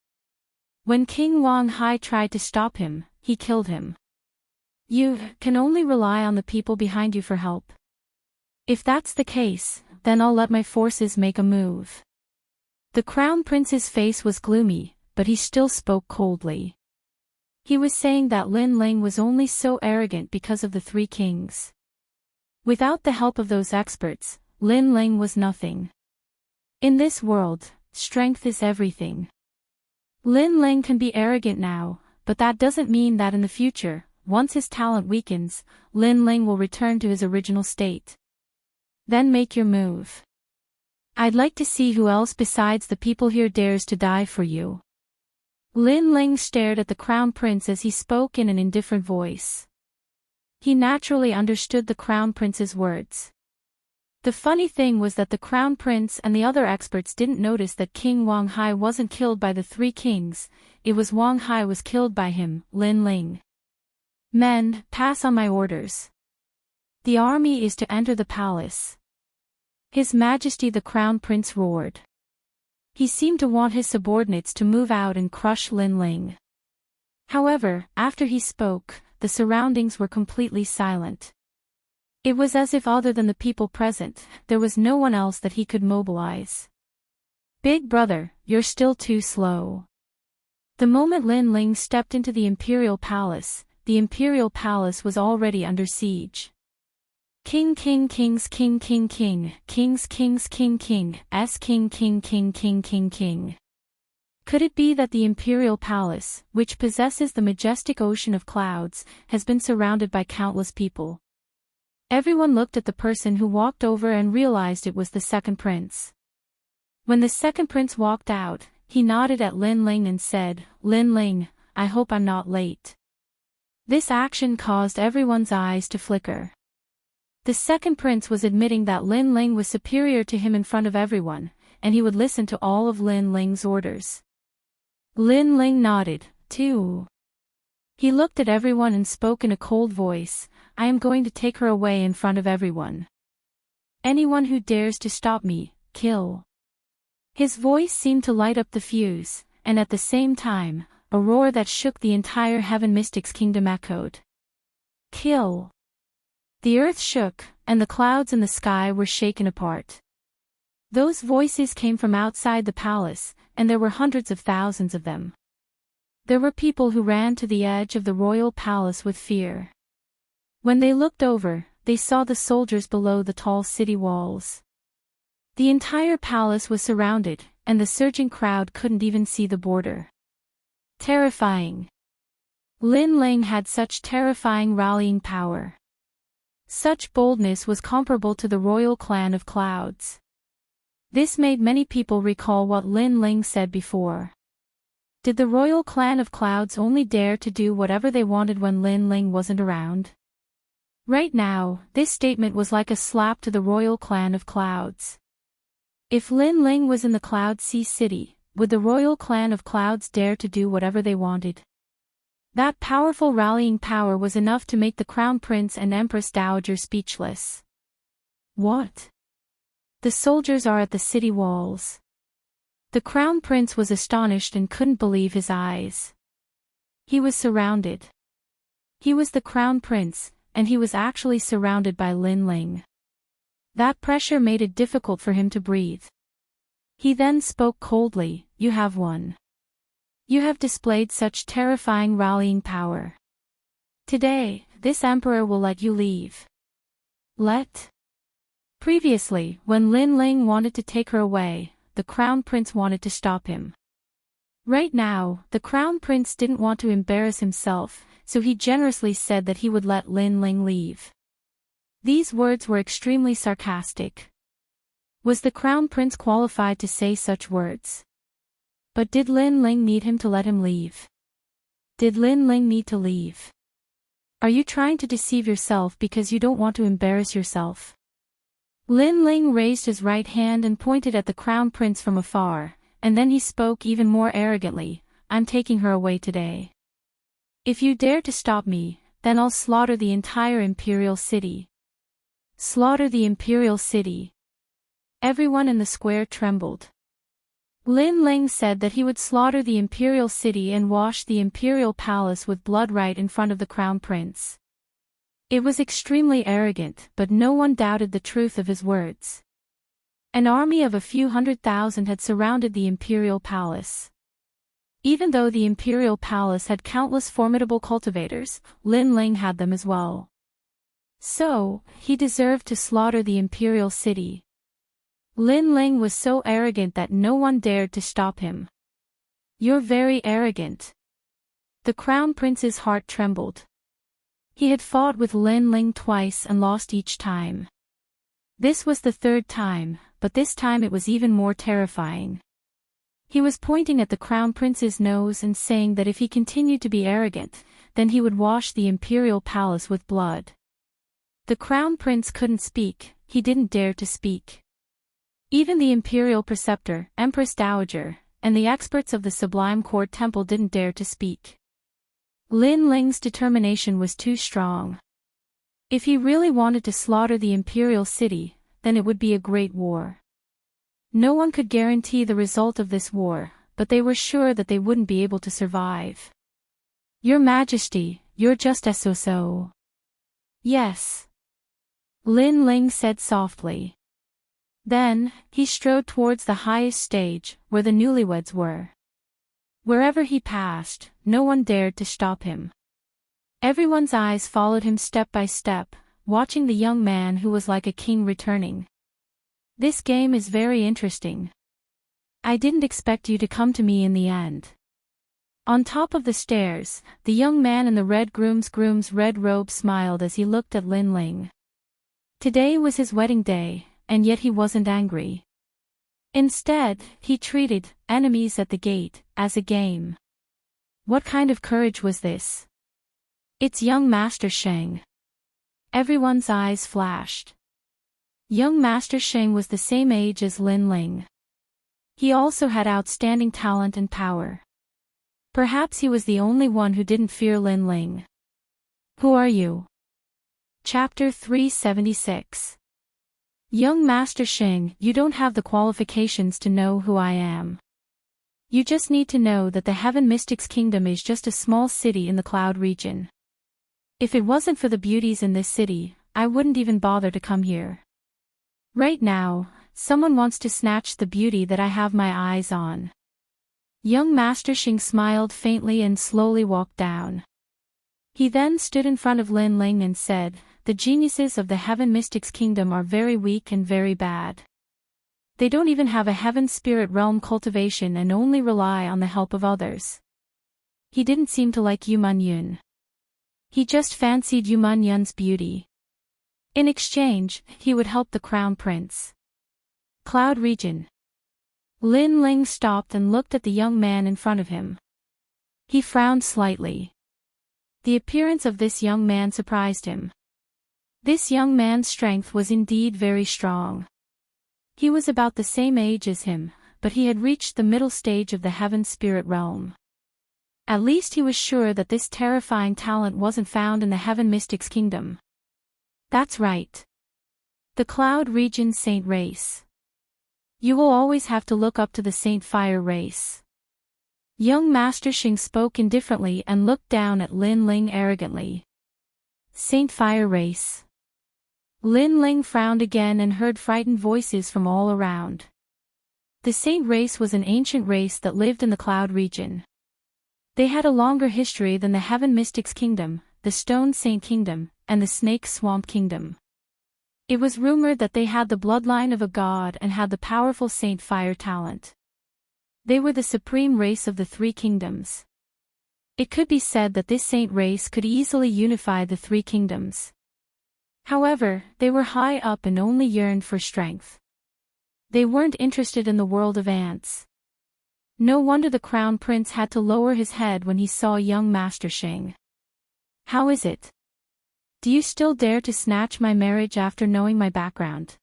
When King Wang Hai tried to stop him, he killed him. You can only rely on the people behind you for help. If that's the case, then I'll let my forces make a move. The Crown Prince's face was gloomy, but he still spoke coldly. He was saying that Lin Ling was only so arrogant because of the 3 kings. Without the help of those experts, Lin Ling was nothing. In this world, strength is everything. Lin Ling can be arrogant now, but that doesn't mean that in the future, once his talent weakens, Lin Ling will return to his original state. Then make your move. I'd like to see who else besides the people here dares to die for you. Lin Ling stared at the Crown Prince as he spoke in an indifferent voice. He naturally understood the Crown Prince's words. The funny thing was that the crown prince and the other experts didn't notice that King Wang Hai wasn't killed by the three kings, it was Wang Hai was killed by him, Lin Ling. Men, pass on my orders. The army is to enter the palace. His Majesty the Crown Prince roared. He seemed to want his subordinates to move out and crush Lin Ling. However, after he spoke, the surroundings were completely silent. It was as if other than the people present, there was no one else that he could mobilize. Big brother, you're still too slow. The moment Lin Ling stepped into the imperial palace was already under siege. King king kings king king king, kings kings king king, s king king king king king king. Could it be that the imperial palace, which possesses the majestic ocean of clouds, has been surrounded by countless people? Everyone looked at the person who walked over and realized it was the second prince. When the second prince walked out, he nodded at Lin Ling and said, "Lin Ling, I hope I'm not late." This action caused everyone's eyes to flicker. The second prince was admitting that Lin Ling was superior to him in front of everyone, and he would listen to all of Lin Ling's orders. Lin Ling nodded, too. He looked at everyone and spoke in a cold voice, "I am going to take her away in front of everyone. Anyone who dares to stop me, kill." His voice seemed to light up the fuse, and at the same time, a roar that shook the entire Heaven Mystics Kingdom echoed. Kill. The earth shook, and the clouds in the sky were shaken apart. Those voices came from outside the palace, and there were hundreds of thousands of them. There were people who ran to the edge of the royal palace with fear. When they looked over, they saw the soldiers below the tall city walls. The entire palace was surrounded, and the surging crowd couldn't even see the border. Terrifying. Lin Ling had such terrifying rallying power. Such boldness was comparable to the royal clan of clouds. This made many people recall what Lin Ling said before. Did the royal clan of clouds only dare to do whatever they wanted when Lin Ling wasn't around? Right now, this statement was like a slap to the royal clan of clouds. If Lin Ling was in the Cloud Sea City, would the royal clan of clouds dare to do whatever they wanted? That powerful rallying power was enough to make the Crown Prince and Empress Dowager speechless. What? The soldiers are at the city walls. The Crown Prince was astonished and couldn't believe his eyes. He was surrounded. He was the Crown Prince, and he was actually surrounded by Lin Ling. That pressure made it difficult for him to breathe. He then spoke coldly, "You have won. You have displayed such terrifying rallying power. Today, this emperor will let you leave." Let. Previously, when Lin Ling wanted to take her away, the Crown Prince wanted to stop him. Right now, the Crown Prince didn't want to embarrass himself, so he generously said that he would let Lin Ling leave. These words were extremely sarcastic. Was the Crown Prince qualified to say such words? But did Lin Ling need him to let him leave? Did Lin Ling need to leave? Are you trying to deceive yourself because you don't want to embarrass yourself? Lin Ling raised his right hand and pointed at the Crown Prince from afar, and then he spoke even more arrogantly, "I'm taking her away today. If you dare to stop me, then I'll slaughter the entire imperial city." Slaughter the imperial city. Everyone in the square trembled. Lin Ling said that he would slaughter the imperial city and wash the imperial palace with blood right in front of the Crown Prince. It was extremely arrogant, but no one doubted the truth of his words. An army of a few 100,000 had surrounded the imperial palace. Even though the imperial palace had countless formidable cultivators, Lin Ling had them as well. So, he deserved to slaughter the imperial city. Lin Ling was so arrogant that no one dared to stop him. "You're very arrogant." The Crown Prince's heart trembled. He had fought with Lin Ling twice and lost each time. This was the third time, but this time it was even more terrifying. He was pointing at the Crown Prince's nose and saying that if he continued to be arrogant, then he would wash the imperial palace with blood. The Crown Prince couldn't speak, he didn't dare to speak. Even the imperial preceptor, Empress Dowager, and the experts of the Sublime Court Temple didn't dare to speak. Lin Ling's determination was too strong. If he really wanted to slaughter the imperial city, then it would be a great war. No one could guarantee the result of this war, but they were sure that they wouldn't be able to survive. Your Majesty, you're just so. Yes. Lin Ling said softly. Then, he strode towards the highest stage, where the newlyweds were. Wherever he passed, no one dared to stop him. Everyone's eyes followed him step by step, watching the young man who was like a king returning. This game is very interesting. I didn't expect you to come to me in the end. On top of the stairs, the young man in the red groom's red robe smiled as he looked at Lin Ling. Today was his wedding day, and yet he wasn't angry. Instead, he treated enemies at the gate as a game. What kind of courage was this? It's young Master Sheng. Everyone's eyes flashed. Young Master Sheng was the same age as Lin Ling. He also had outstanding talent and power. Perhaps he was the only one who didn't fear Lin Ling. Who are you? Chapter 376. Young Master Sheng, you don't have the qualifications to know who I am. You just need to know that the Heaven Mystics Kingdom is just a small city in the cloud region. If it wasn't for the beauties in this city, I wouldn't even bother to come here. Right now, someone wants to snatch the beauty that I have my eyes on. Young Master Sheng smiled faintly and slowly walked down. He then stood in front of Lin Ling and said, the geniuses of the Heaven Mystics Kingdom are very weak and very bad. They don't even have a heaven spirit realm cultivation and only rely on the help of others. He didn't seem to like Yu Yun. He just fancied Yu Yun's beauty. In exchange, he would help the Crown Prince. Cloud Region. Lin Ling stopped and looked at the young man in front of him. He frowned slightly. The appearance of this young man surprised him. This young man's strength was indeed very strong. He was about the same age as him, but he had reached the middle stage of the heaven spirit realm. At least he was sure that this terrifying talent wasn't found in the Heaven Mystics Kingdom. That's right. The Cloud Region Saint Race. You will always have to look up to the Saint Fire Race. Young Master Sheng spoke indifferently and looked down at Lin Ling arrogantly. Saint Fire Race. Lin Ling frowned again and heard frightened voices from all around. The Saint Race was an ancient race that lived in the Cloud Region. They had a longer history than the Heaven Mystics Kingdom, the Stone Saint Kingdom, and the Snake Swamp Kingdom. It was rumored that they had the bloodline of a god and had the powerful Saint Fire talent. They were the supreme race of the three kingdoms. It could be said that this saint race could easily unify the three kingdoms. However, they were high up and only yearned for strength. They weren't interested in the world of ants. No wonder the Crown Prince had to lower his head when he saw young Master Sheng. How is it? Do you still dare to snatch my marriage after knowing my background?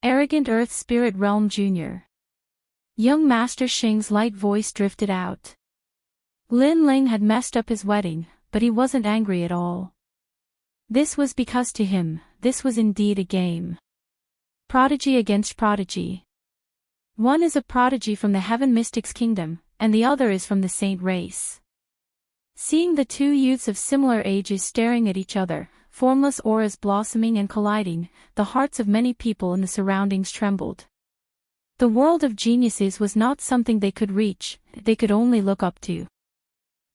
Arrogant Earth Spirit Realm Jr. Young Master Sheng's light voice drifted out. Lin Ling had messed up his wedding, but he wasn't angry at all. This was because to him, this was indeed a game. Prodigy against prodigy. One is a prodigy from the Heaven Mystics Kingdom, and the other is from the Saint Race. Seeing the two youths of similar ages staring at each other, formless auras blossoming and colliding, the hearts of many people in the surroundings trembled. The world of geniuses was not something they could reach, they could only look up to.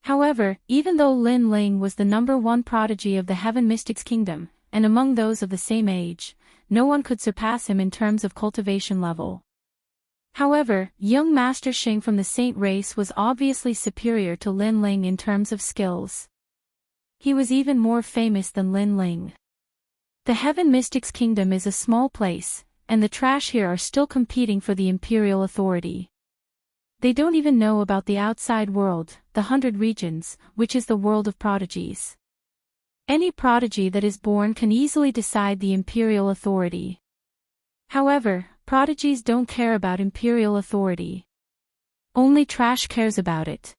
However, even though Lin Ling was the #1 prodigy of the Heaven Mystics Kingdom, and among those of the same age, no one could surpass him in terms of cultivation level. However, young Master Sheng from the Saint Race was obviously superior to Lin Ling in terms of skills. He was even more famous than Lin Ling. The Heaven Mystics Kingdom is a small place, and the trash here are still competing for the imperial authority. They don't even know about the outside world, the 100 regions, which is the world of prodigies. Any prodigy that is born can easily decide the imperial authority. However, prodigies don't care about imperial authority. Only trash cares about it.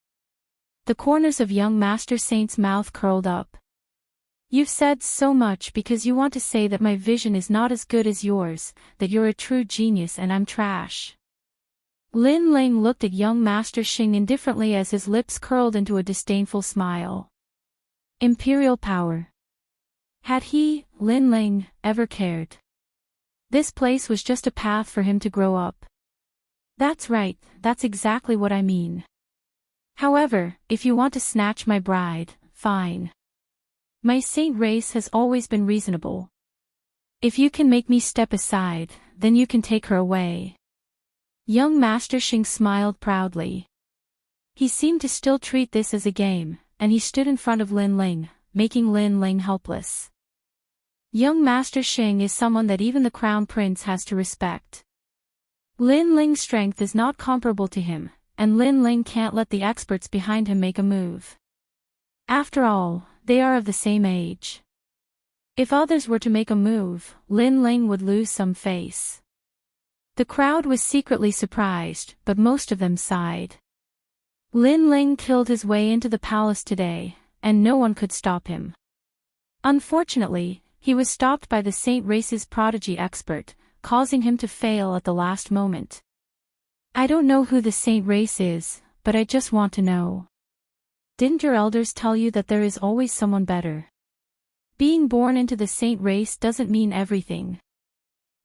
The corners of young Master Saint's mouth curled up. You've said so much because you want to say that my vision is not as good as yours, that you're a true genius and I'm trash. Lin Ling looked at young Master Xing indifferently as his lips curled into a disdainful smile. Imperial power. Had he, Lin Ling, ever cared? This place was just a path for him to grow up. That's right, that's exactly what I mean. However, if you want to snatch my bride, fine. My saint race has always been reasonable. If you can make me step aside, then you can take her away. Young Master Xing smiled proudly. He seemed to still treat this as a game, and he stood in front of Lin Ling, making Lin Ling helpless. Young Master Xing is someone that even the Crown Prince has to respect. Lin Ling's strength is not comparable to him, and Lin Ling can't let the experts behind him make a move. After all, they are of the same age. If others were to make a move, Lin Ling would lose some face. The crowd was secretly surprised, but most of them sighed. Lin Ling killed his way into the palace today, and no one could stop him. Unfortunately, he was stopped by the Saint Race's prodigy expert, causing him to fail at the last moment. I don't know who the Saint Race is, but I just want to know. Didn't your elders tell you that there is always someone better? Being born into the Saint Race doesn't mean everything.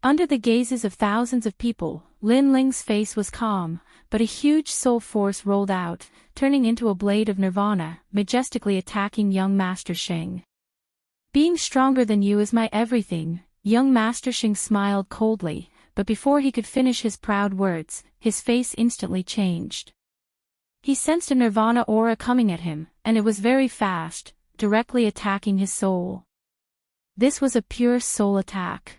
Under the gazes of thousands of people, Lin Ling's face was calm, but a huge soul force rolled out, turning into a blade of nirvana, majestically attacking young Master Xing. Being stronger than you is my everything, young Master Xing smiled coldly, but before he could finish his proud words, his face instantly changed. He sensed a nirvana aura coming at him, and it was very fast, directly attacking his soul. This was a pure soul attack.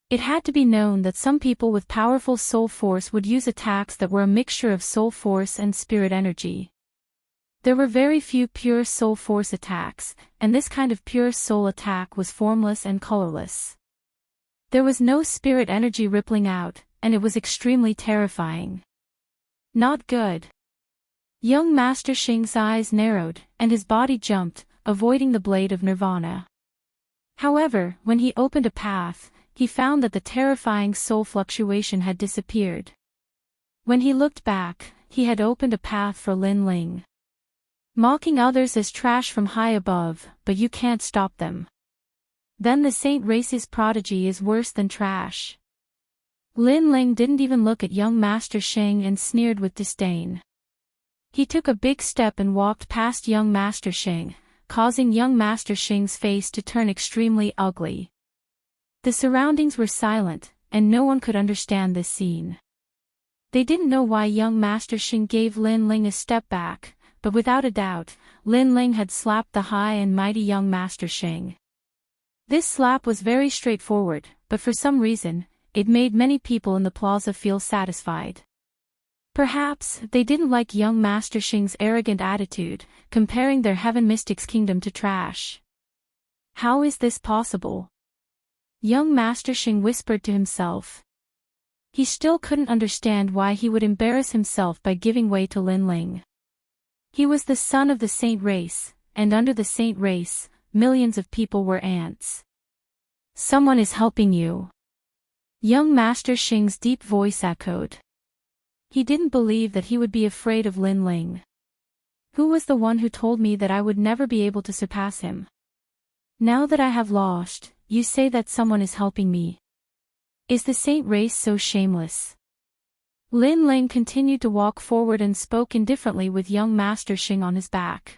It had to be known that some people with powerful soul force would use attacks that were a mixture of soul force and spirit energy. There were very few pure soul force attacks, and this kind of pure soul attack was formless and colorless. There was no spirit energy rippling out, and it was extremely terrifying. Not good. Young Master Xing's eyes narrowed, and his body jumped, avoiding the blade of nirvana. However, when he opened a path, he found that the terrifying soul fluctuation had disappeared. When he looked back, he had opened a path for Lin Ling. Mocking others as trash from high above, but you can't stop them. Then the Saint Race's prodigy is worse than trash. Lin Ling didn't even look at young Master Xing and sneered with disdain. He took a big step and walked past young Master Xing, causing young Master Xing's face to turn extremely ugly. The surroundings were silent, and no one could understand this scene. They didn't know why young Master Xing gave Lin Ling a step back, but without a doubt, Lin Ling had slapped the high and mighty young Master Xing. This slap was very straightforward, but for some reason, it made many people in the plaza feel satisfied. Perhaps they didn't like young Master Xing's arrogant attitude, comparing their Heaven Mystic's kingdom to trash. How is this possible? Young Master Xing whispered to himself. He still couldn't understand why he would embarrass himself by giving way to Lin Ling. He was the son of the Saint Race, and under the Saint Race, millions of people were ants. Someone is helping you. Young Master Xing's deep voice echoed. He didn't believe that he would be afraid of Lin Ling. Who was the one who told me that I would never be able to surpass him? Now that I have lost, you say that someone is helping me. Is the Saint Race so shameless? Lin Ling continued to walk forward and spoke indifferently with young Master Xing on his back.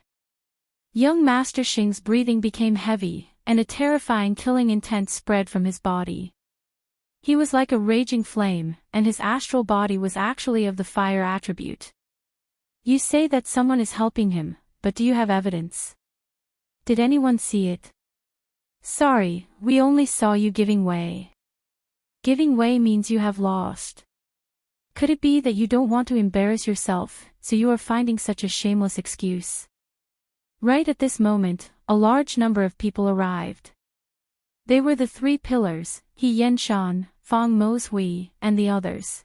Young Master Xing's breathing became heavy, and a terrifying killing intent spread from his body. He was like a raging flame, and his astral body was actually of the fire attribute. You say that someone is helping him, but do you have evidence? Did anyone see it? Sorry, we only saw you giving way. Giving way means you have lost. Could it be that you don't want to embarrass yourself, so you are finding such a shameless excuse? Right at this moment, a large number of people arrived. They were the three pillars, He Yen Shan, Fong Mo Hui, and the others.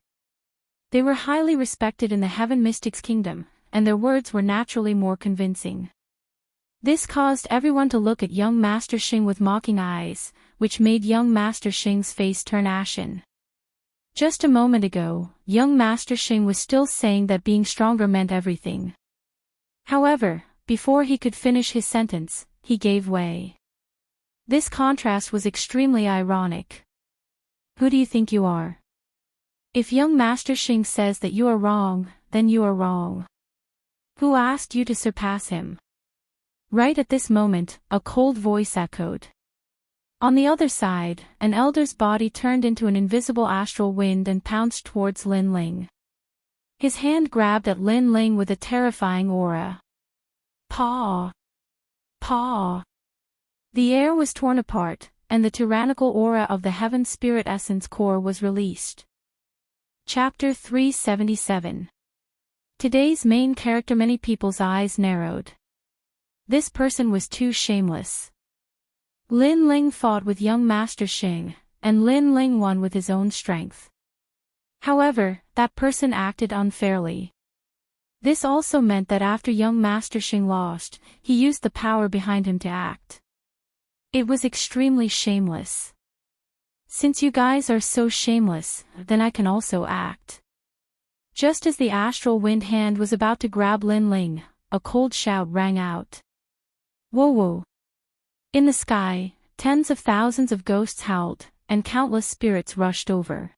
They were highly respected in the Heaven Mystics Kingdom, and their words were naturally more convincing. This caused everyone to look at young Master Xing with mocking eyes, which made young Master Xing's face turn ashen. Just a moment ago, young Master Xing was still saying that being stronger meant everything. However, before he could finish his sentence, he gave way. This contrast was extremely ironic. Who do you think you are? If young Master Xing says that you are wrong, then you are wrong. Who asked you to surpass him? Right at this moment, a cold voice echoed. On the other side, an elder's body turned into an invisible astral wind and pounced towards Lin Ling. His hand grabbed at Lin Ling with a terrifying aura. Paw! Paw! The air was torn apart, and the tyrannical aura of the Heaven Spirit Essence Core was released. Chapter 377. Today's main character. Many people's eyes narrowed. This person was too shameless. Lin Ling fought with young Master Xing, and Lin Ling won with his own strength. However, that person acted unfairly. This also meant that after young Master Xing lost, he used the power behind him to act. It was extremely shameless. Since you guys are so shameless, then I can also act. Just as the astral wind hand was about to grab Lin Ling, a cold shout rang out. Whoa whoa! In the sky, tens of thousands of ghosts howled, and countless spirits rushed over.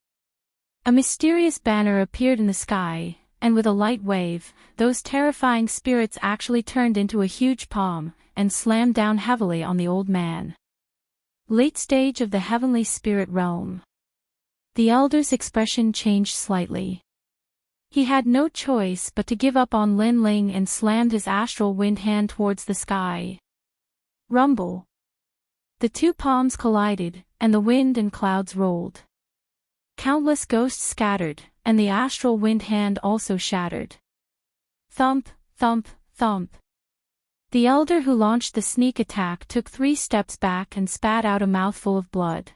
A mysterious banner appeared in the sky, and with a light wave, those terrifying spirits actually turned into a huge palm, and slammed down heavily on the old man. Late stage of the heavenly spirit realm. The elder's expression changed slightly. He had no choice but to give up on Lin Ling and slammed his astral wind hand towards the sky. Rumble. The two palms collided, and the wind and clouds rolled. Countless ghosts scattered, and the astral wind hand also shattered. Thump, thump, thump. The elder who launched the sneak attack took 3 steps back and spat out a mouthful of blood.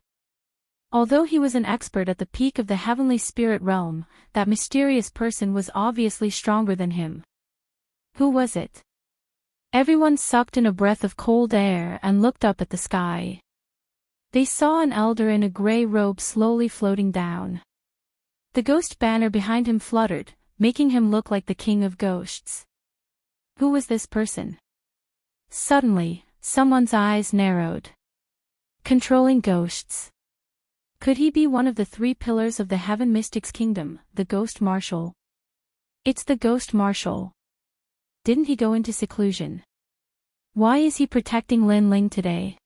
Although he was an expert at the peak of the heavenly spirit realm, that mysterious person was obviously stronger than him. Who was it? Everyone sucked in a breath of cold air and looked up at the sky. They saw an elder in a gray robe slowly floating down. The ghost banner behind him fluttered, making him look like the king of ghosts. Who was this person? Suddenly, someone's eyes narrowed. Controlling ghosts. Could he be one of the 3 pillars of the Heaven Mystics Kingdom, the Ghost Marshal? It's the Ghost Marshal. Didn't he go into seclusion? Why is he protecting Lin Ling today?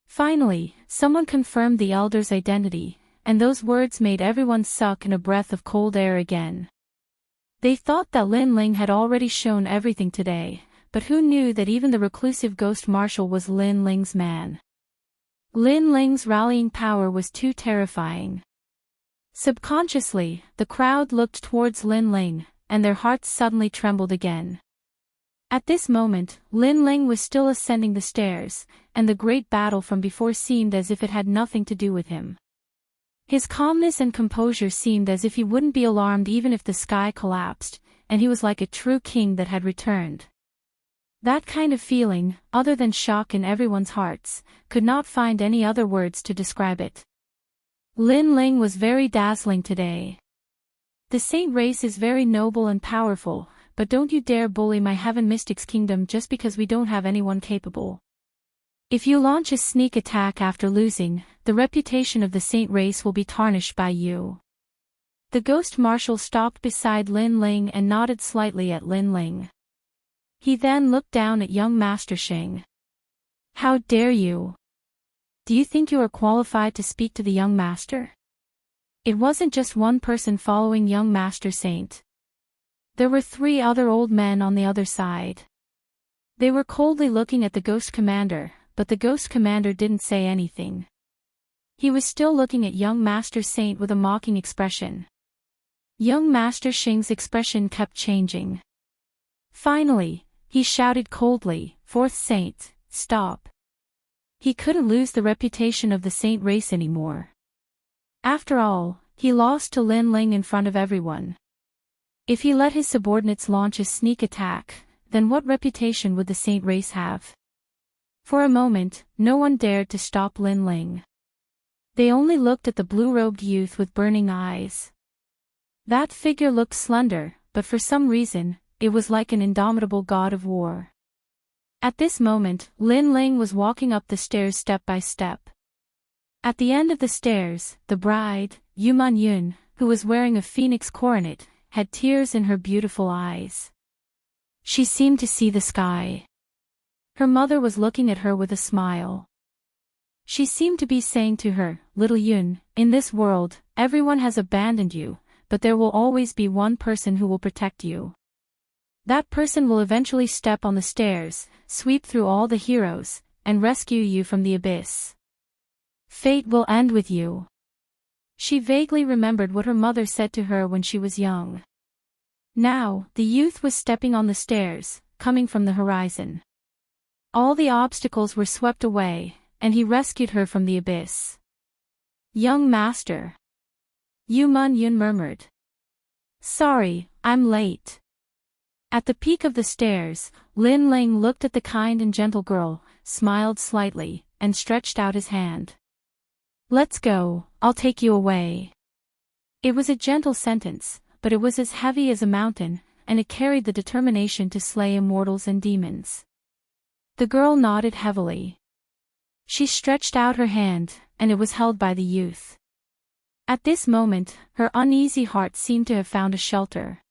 Finally, someone confirmed the elder's identity, and those words made everyone suck in a breath of cold air again. They thought that Lin Ling had already shown everything today, but who knew that even the reclusive Ghost Marshal was Lin Ling's man? Lin Ling's rallying power was too terrifying. Subconsciously, the crowd looked towards Lin Ling, and their hearts suddenly trembled again. At this moment, Lin Ling was still ascending the stairs, and the great battle from before seemed as if it had nothing to do with him. His calmness and composure seemed as if he wouldn't be alarmed even if the sky collapsed, and he was like a true king that had returned. That kind of feeling, other than shock in everyone's hearts, could not find any other words to describe it. Lin Ling was very dazzling today. The saint race is very noble and powerful, but don't you dare bully my Heaven Mystics Kingdom just because we don't have anyone capable. If you launch a sneak attack after losing, the reputation of the saint race will be tarnished by you. The Ghost Marshal stopped beside Lin Ling and nodded slightly at Lin Ling. He then looked down at young Master Xing. How dare you? Do you think you are qualified to speak to the young master? It wasn't just one person following young Master Saint. There were 3 other old men on the other side. They were coldly looking at the Ghost Commander, but the Ghost Commander didn't say anything. He was still looking at young Master Saint with a mocking expression. Young Master Xing's expression kept changing. Finally, He shouted coldly, "Fourth saint, stop." He couldn't lose the reputation of the saint race anymore. After all, he lost to Lin Ling in front of everyone. If he let his subordinates launch a sneak attack, then what reputation would the saint race have? For a moment, no one dared to stop Lin Ling. They only looked at the blue-robed youth with burning eyes. That figure looked slender, but for some reason, it was like an indomitable god of war. At this moment, Lin Ling was walking up the stairs step by step. At the end of the stairs, the bride, Yu Man Yun, who was wearing a phoenix coronet, had tears in her beautiful eyes. She seemed to see the sky. Her mother was looking at her with a smile. She seemed to be saying to her, "Little Yun, in this world, everyone has abandoned you, but there will always be one person who will protect you. That person will eventually step on the stairs, sweep through all the heroes, and rescue you from the abyss. Fate will end with you." She vaguely remembered what her mother said to her when she was young. Now, the youth was stepping on the stairs, coming from the horizon. All the obstacles were swept away, and he rescued her from the abyss. "Young master," Yu Man Yun murmured. "Sorry, I'm late." At the peak of the stairs, Lin Ling looked at the kind and gentle girl, smiled slightly, and stretched out his hand. "Let's go, I'll take you away." It was a gentle sentence, but it was as heavy as a mountain, and it carried the determination to slay immortals and demons. The girl nodded heavily. She stretched out her hand, and it was held by the youth. At this moment, her uneasy heart seemed to have found a shelter.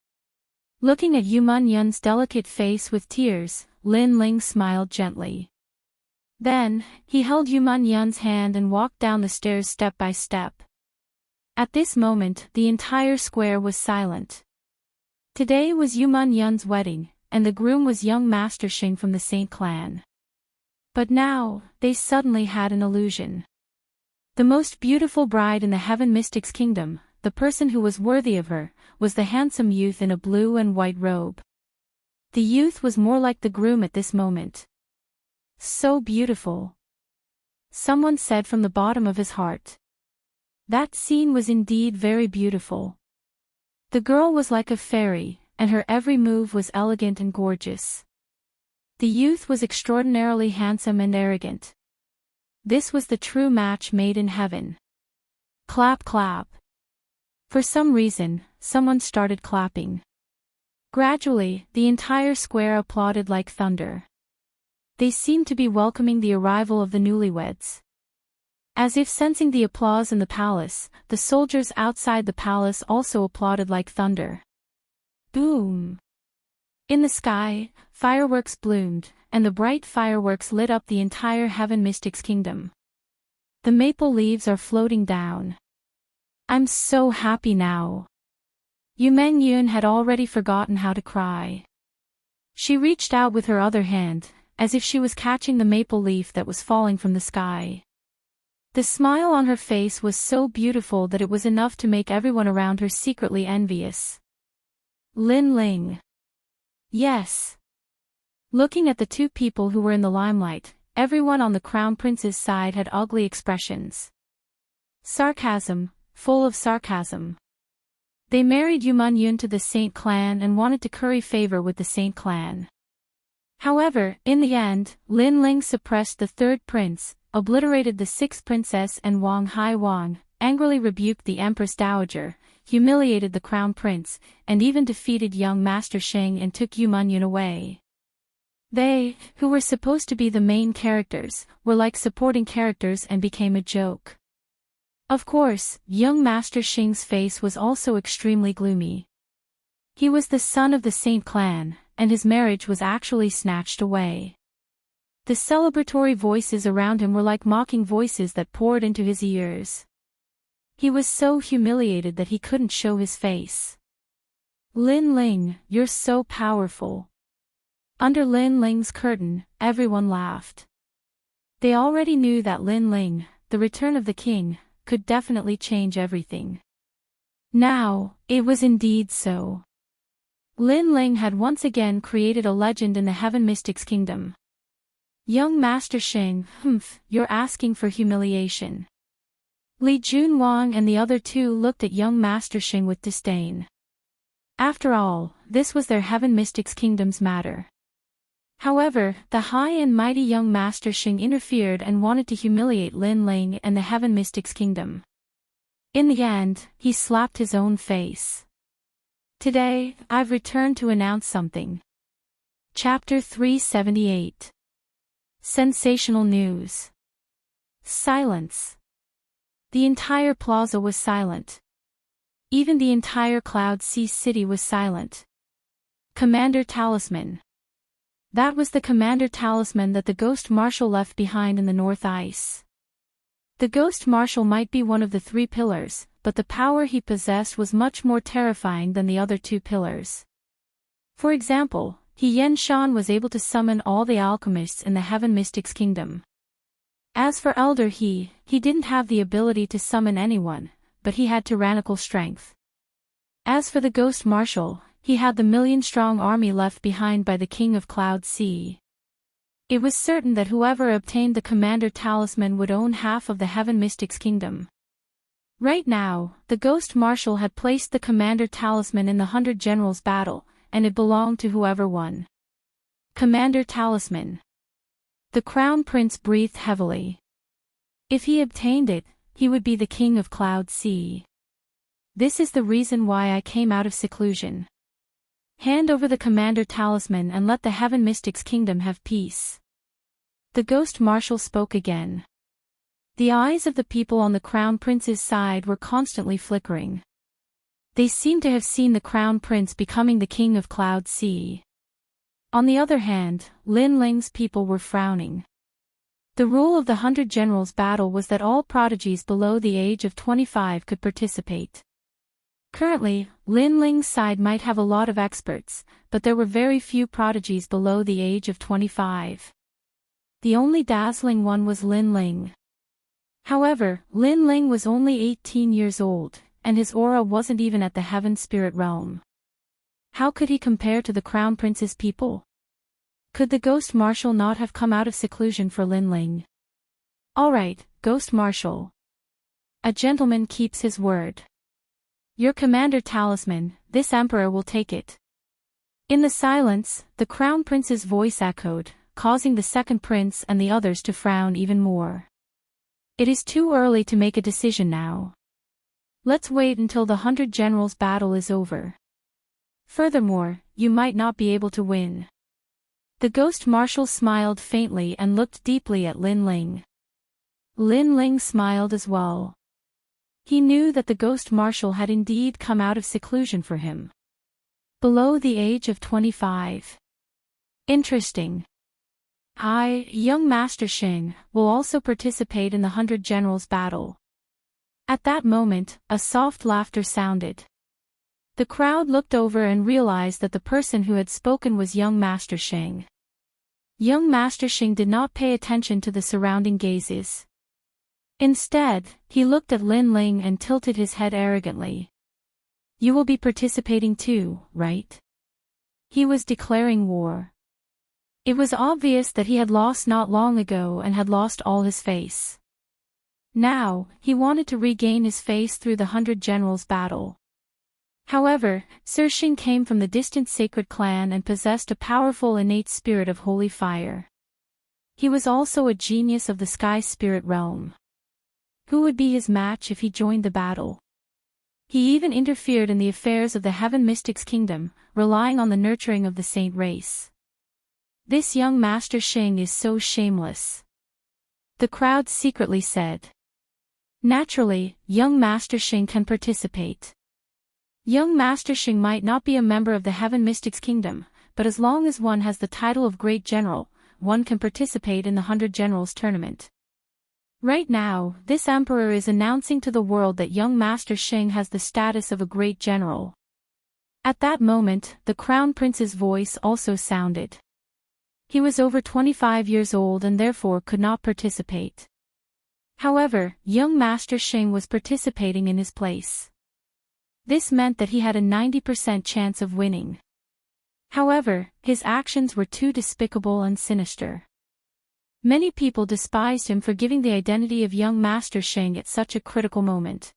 Looking at Yu Man Yun's delicate face with tears, Lin Ling smiled gently. Then, he held Yu Man Yun's hand and walked down the stairs step by step. At this moment, the entire square was silent. Today was Yu Man Yun's wedding, and the groom was young Master Xing from the Saint clan. But now, they suddenly had an illusion. The most beautiful bride in the Heaven Mystics Kingdom, the person who was worthy of her, was the handsome youth in a blue and white robe. The youth was more like the groom at this moment. "So beautiful," someone said from the bottom of his heart. That scene was indeed very beautiful. The girl was like a fairy, and her every move was elegant and gorgeous. The youth was extraordinarily handsome and arrogant. This was the true match made in heaven. Clap clap. For some reason, someone started clapping. Gradually, the entire square applauded like thunder. They seemed to be welcoming the arrival of the newlyweds. As if sensing the applause in the palace, the soldiers outside the palace also applauded like thunder. Boom! In the sky, fireworks bloomed, and the bright fireworks lit up the entire Heaven Mystics Kingdom. The maple leaves are floating down. I'm so happy now. Yu Man Yun had already forgotten how to cry. She reached out with her other hand, as if she was catching the maple leaf that was falling from the sky. The smile on her face was so beautiful that it was enough to make everyone around her secretly envious. Lin Ling. Yes. Looking at the two people who were in the limelight, everyone on the Crown Prince's side had ugly expressions. Sarcasm, full of sarcasm. They married Yu Man Yun to the Saint clan and wanted to curry favor with the Saint clan. However, in the end, Lin Ling suppressed the third prince, obliterated the sixth princess and Wang Hai Wang, angrily rebuked the Empress Dowager, humiliated the Crown Prince, and even defeated young Master Xing and took Yu Man Yun away. They, who were supposed to be the main characters, were like supporting characters and became a joke. Of course, young Master Xing's face was also extremely gloomy. He was the son of the Saint clan, and his marriage was actually snatched away. The celebratory voices around him were like mocking voices that poured into his ears. He was so humiliated that he couldn't show his face. Lin Ling, you're so powerful. Under Lin Ling's curtain, everyone laughed. They already knew that Lin Ling, the return of the king, could definitely change everything. Now, it was indeed so. Lin Ling had once again created a legend in the Heaven Mystics Kingdom. Young Master Xing, you're asking for humiliation. Li Junwang and the other two looked at young Master Xing with disdain. After all, this was their Heaven Mystics Kingdom's matter. However, the high and mighty young Master Xing interfered and wanted to humiliate Lin Ling and the Heaven Mystics Kingdom. In the end, he slapped his own face. Today, I've returned to announce something. Chapter 378. Sensational news. Silence. The entire plaza was silent. Even the entire Cloud Sea City was silent. Commander Talisman. That was the Commander Talisman that the Ghost Marshal left behind in the North Ice. The Ghost Marshal might be one of the 3 pillars, but the power he possessed was much more terrifying than the other 2 pillars. For example, He Yen Shan was able to summon all the alchemists in the Heaven Mystics Kingdom. As for Elder He didn't have the ability to summon anyone, but he had tyrannical strength. As for the Ghost Marshal, he had the million-strong army left behind by the King of Cloud Sea. It was certain that whoever obtained the Commander Talisman would own half of the Heaven Mystics Kingdom. Right now, the Ghost Marshal had placed the Commander Talisman in the 100 Generals battle, and it belonged to whoever won. Commander Talisman. The Crown Prince breathed heavily. If he obtained it, he would be the King of Cloud Sea. This is the reason why I came out of seclusion. Hand over the Commander Talisman and let the Heaven Mystics Kingdom have peace. The Ghost Marshal spoke again. The eyes of the people on the Crown Prince's side were constantly flickering. They seemed to have seen the Crown Prince becoming the King of Cloud Sea. On the other hand, Lin Ling's people were frowning. The rule of the 100 Generals battle was that all prodigies below the age of 25 could participate. Currently, Lin Ling's side might have a lot of experts, but there were very few prodigies below the age of 25. The only dazzling one was Lin Ling. However, Lin Ling was only 18 years old, and his aura wasn't even at the Heaven Spirit realm. How could he compare to the Crown Prince's people? Could the Ghost Marshal not have come out of seclusion for Lin Ling? Alright, Ghost Marshal. A gentleman keeps his word. Your Commander Talisman, this Emperor will take it. In the silence, the Crown Prince's voice echoed, causing the second prince and the others to frown even more. It is too early to make a decision now. Let's wait until the 100 Generals battle is over. Furthermore, you might not be able to win. The Ghost Marshal smiled faintly and looked deeply at Lin Ling. Lin Ling smiled as well. He knew that the Ghost Marshal had indeed come out of seclusion for him. Below the age of 25. Interesting. I, young Master Xing, will also participate in the 100 Generals battle. At that moment, a soft laughter sounded. The crowd looked over and realized that the person who had spoken was young Master Xing. Young Master Xing did not pay attention to the surrounding gazes. Instead, he looked at Lin Ling and tilted his head arrogantly. You will be participating too, right? He was declaring war. It was obvious that he had lost not long ago and had lost all his face. Now, he wanted to regain his face through the 100 Generals battle. However, Sir Xing came from the distant sacred clan and possessed a powerful innate spirit of holy fire. He was also a genius of the sky spirit realm. Who would be his match if he joined the battle? He even interfered in the affairs of the Heaven Mystics Kingdom, relying on the nurturing of the saint race. This young Master Xing is so shameless. The crowd secretly said. Naturally, young Master Xing can participate. Young Master Xing might not be a member of the Heaven Mystics Kingdom, but as long as one has the title of Great General, one can participate in the 100 Generals tournament. Right now, this Emperor is announcing to the world that young Master Xing has the status of a Great General. At that moment, the Crown Prince's voice also sounded. He was over 25 years old and therefore could not participate. However, young Master Xing was participating in his place. This meant that he had a 90% chance of winning. However, his actions were too despicable and sinister. Many people despised him for giving the identity of young Master Sheng at such a critical moment.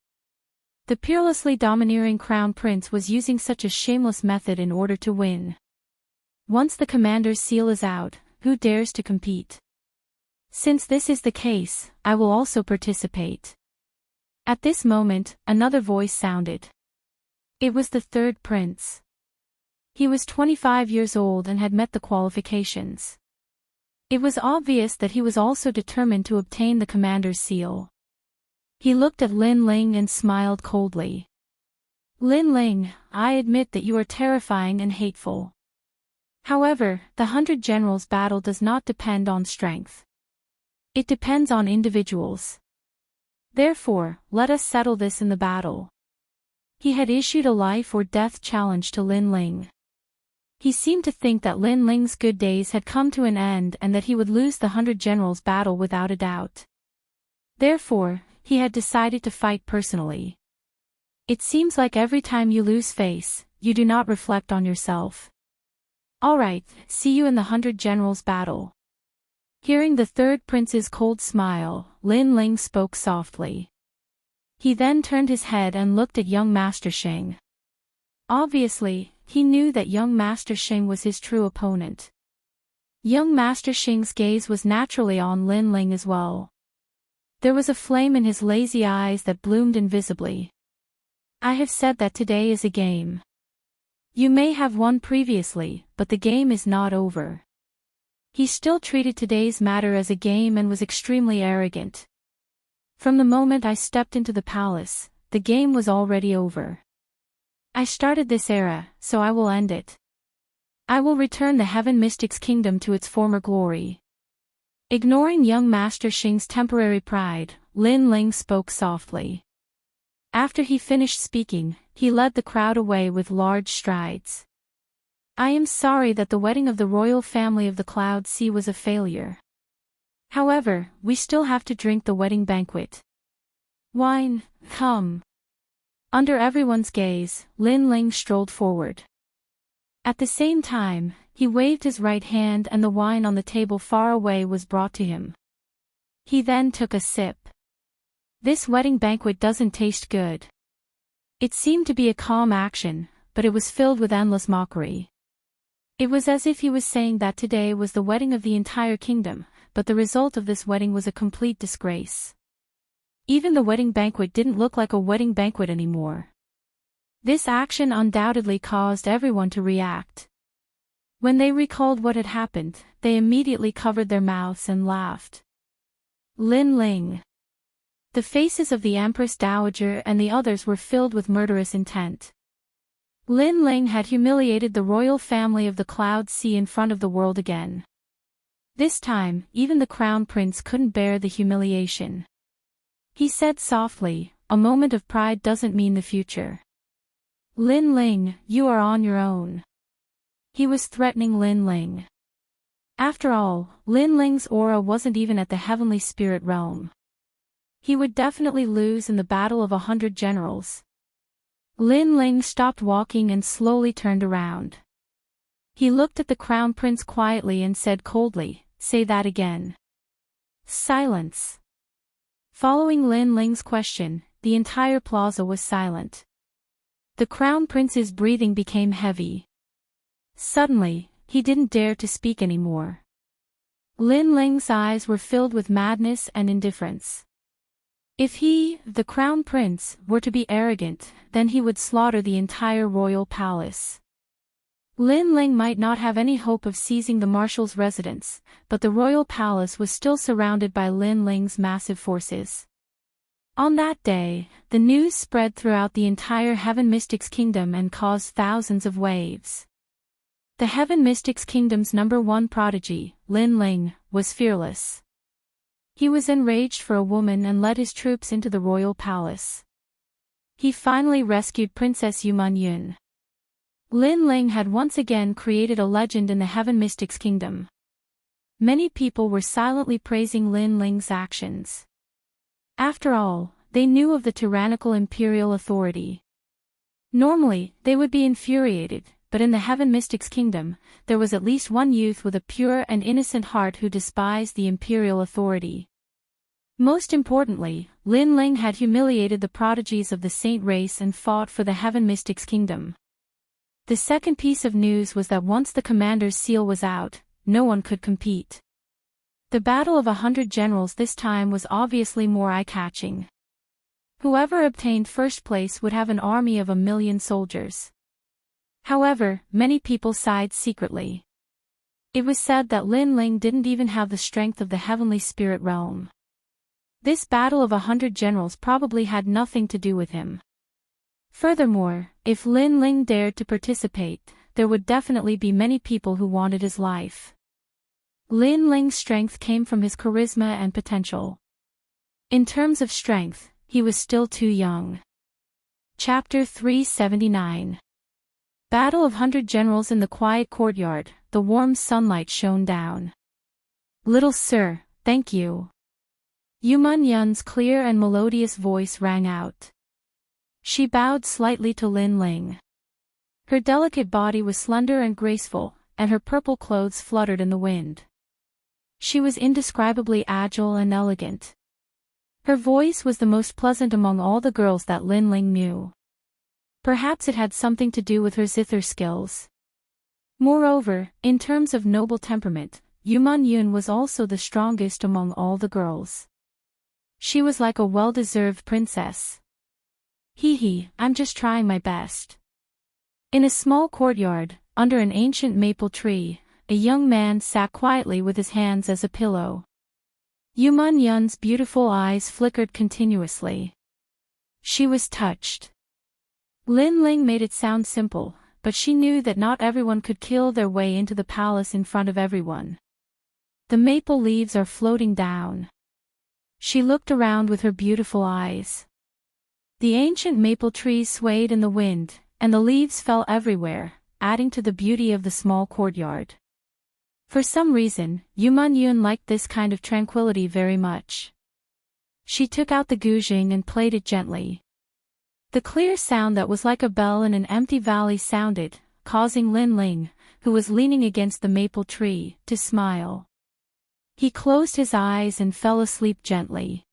The peerlessly domineering crown prince was using such a shameless method in order to win. Once the commander's seal is out, who dares to compete? Since this is the case, I will also participate. At this moment, another voice sounded. It was the third prince. He was 25 years old and had met the qualifications. It was obvious that he was also determined to obtain the commander's seal. He looked at Lin Ling and smiled coldly. Lin Ling, I admit that you are terrifying and hateful. However, the 100 Generals battle does not depend on strength. It depends on individuals. Therefore, let us settle this in the battle. He had issued a life or death challenge to Lin Ling. He seemed to think that Lin Ling's good days had come to an end and that he would lose the 100 Generals battle without a doubt. Therefore, he had decided to fight personally. It seems like every time you lose face, you do not reflect on yourself. Alright, see you in the 100 Generals battle. Hearing the third prince's cold smile, Lin Ling spoke softly. He then turned his head and looked at young Master Sheng. Obviously, he knew that young Master Sheng was his true opponent. Young Master Sheng's gaze was naturally on Lin Ling as well. There was a flame in his lazy eyes that bloomed invisibly. I have said that today is a game. You may have won previously, but the game is not over. He still treated today's matter as a game and was extremely arrogant. From the moment I stepped into the palace, the game was already over. I started this era, so I will end it. I will return the Heaven Mystic's kingdom to its former glory. Ignoring young Master Sheng's temporary pride, Lin Ling spoke softly. After he finished speaking, he led the crowd away with large strides. I am sorry that the wedding of the royal family of the Cloud Sea was a failure. However, we still have to drink the wedding banquet. Wine, come. Under everyone's gaze, Lin Ling strolled forward. At the same time, he waved his right hand and the wine on the table far away was brought to him. He then took a sip. This wedding banquet doesn't taste good. It seemed to be a calm action, but it was filled with endless mockery. It was as if he was saying that today was the wedding of the entire kingdom, but the result of this wedding was a complete disgrace. Even the wedding banquet didn't look like a wedding banquet anymore. This action undoubtedly caused everyone to react. When they recalled what had happened, they immediately covered their mouths and laughed. Lin Ling. The faces of the Empress Dowager and the others were filled with murderous intent. Lin Ling had humiliated the royal family of the Cloud Sea in front of the world again. This time, even the crown prince couldn't bear the humiliation. He said softly, a moment of pride doesn't mean the future. Lin Ling, you are on your own. He was threatening Lin Ling. After all, Lin Ling's aura wasn't even at the heavenly spirit realm. He would definitely lose in the battle of 100 generals. Lin Ling stopped walking and slowly turned around. He looked at the crown prince quietly and said coldly, "Say that again." Silence. Following Lin Ling's question, the entire plaza was silent. The crown prince's breathing became heavy. Suddenly, he didn't dare to speak anymore. Lin Ling's eyes were filled with madness and indifference. If he, the crown prince, were to be arrogant, then he would slaughter the entire royal palace. Lin Ling might not have any hope of seizing the marshal's residence, but the royal palace was still surrounded by Lin Ling's massive forces. On that day, the news spread throughout the entire Heaven Mystic's kingdom and caused thousands of waves. The Heaven Mystic's kingdom's #1 prodigy, Lin Ling, was fearless. He was enraged for a woman and led his troops into the royal palace. He finally rescued Princess Yun. Lin Ling had once again created a legend in the Heaven Mystic's kingdom. Many people were silently praising Lin Ling's actions. After all, they knew of the tyrannical imperial authority. Normally, they would be infuriated, but in the Heaven Mystics Kingdom, there was at least one youth with a pure and innocent heart who despised the imperial authority. Most importantly, Lin Ling had humiliated the prodigies of the saint race and fought for the Heaven Mystics Kingdom. The second piece of news was that once the commander's seal was out, no one could compete. The battle of 100 generals this time was obviously more eye-catching. Whoever obtained first place would have an army of 1,000,000 soldiers. However, many people sighed secretly. It was said that Lin Ling didn't even have the strength of the heavenly spirit realm. This battle of 100 generals probably had nothing to do with him. Furthermore, if Lin Ling dared to participate, there would definitely be many people who wanted his life. Lin Ling's strength came from his charisma and potential. In terms of strength, he was still too young. Chapter 379. Battle of 100 Generals. In the quiet courtyard, the warm sunlight shone down. "Little sir, thank you." Yuman Yun's clear and melodious voice rang out. She bowed slightly to Lin Ling. Her delicate body was slender and graceful, and her purple clothes fluttered in the wind. She was indescribably agile and elegant. Her voice was the most pleasant among all the girls that Lin Ling knew. Perhaps it had something to do with her zither skills. Moreover, in terms of noble temperament, Yuman Yun was also the strongest among all the girls. She was like a well-deserved princess. I'm just trying my best." In a small courtyard, under an ancient maple tree, a young man sat quietly with his hands as a pillow. Yuman Yun's beautiful eyes flickered continuously. She was touched. Lin Ling made it sound simple, but she knew that not everyone could kill their way into the palace in front of everyone. "The maple leaves are floating down." She looked around with her beautiful eyes. The ancient maple trees swayed in the wind, and the leaves fell everywhere, adding to the beauty of the small courtyard. For some reason, Yuman Yun liked this kind of tranquility very much. She took out the guzheng and played it gently. The clear sound that was like a bell in an empty valley sounded, causing Lin Ling, who was leaning against the maple tree, to smile. He closed his eyes and fell asleep gently.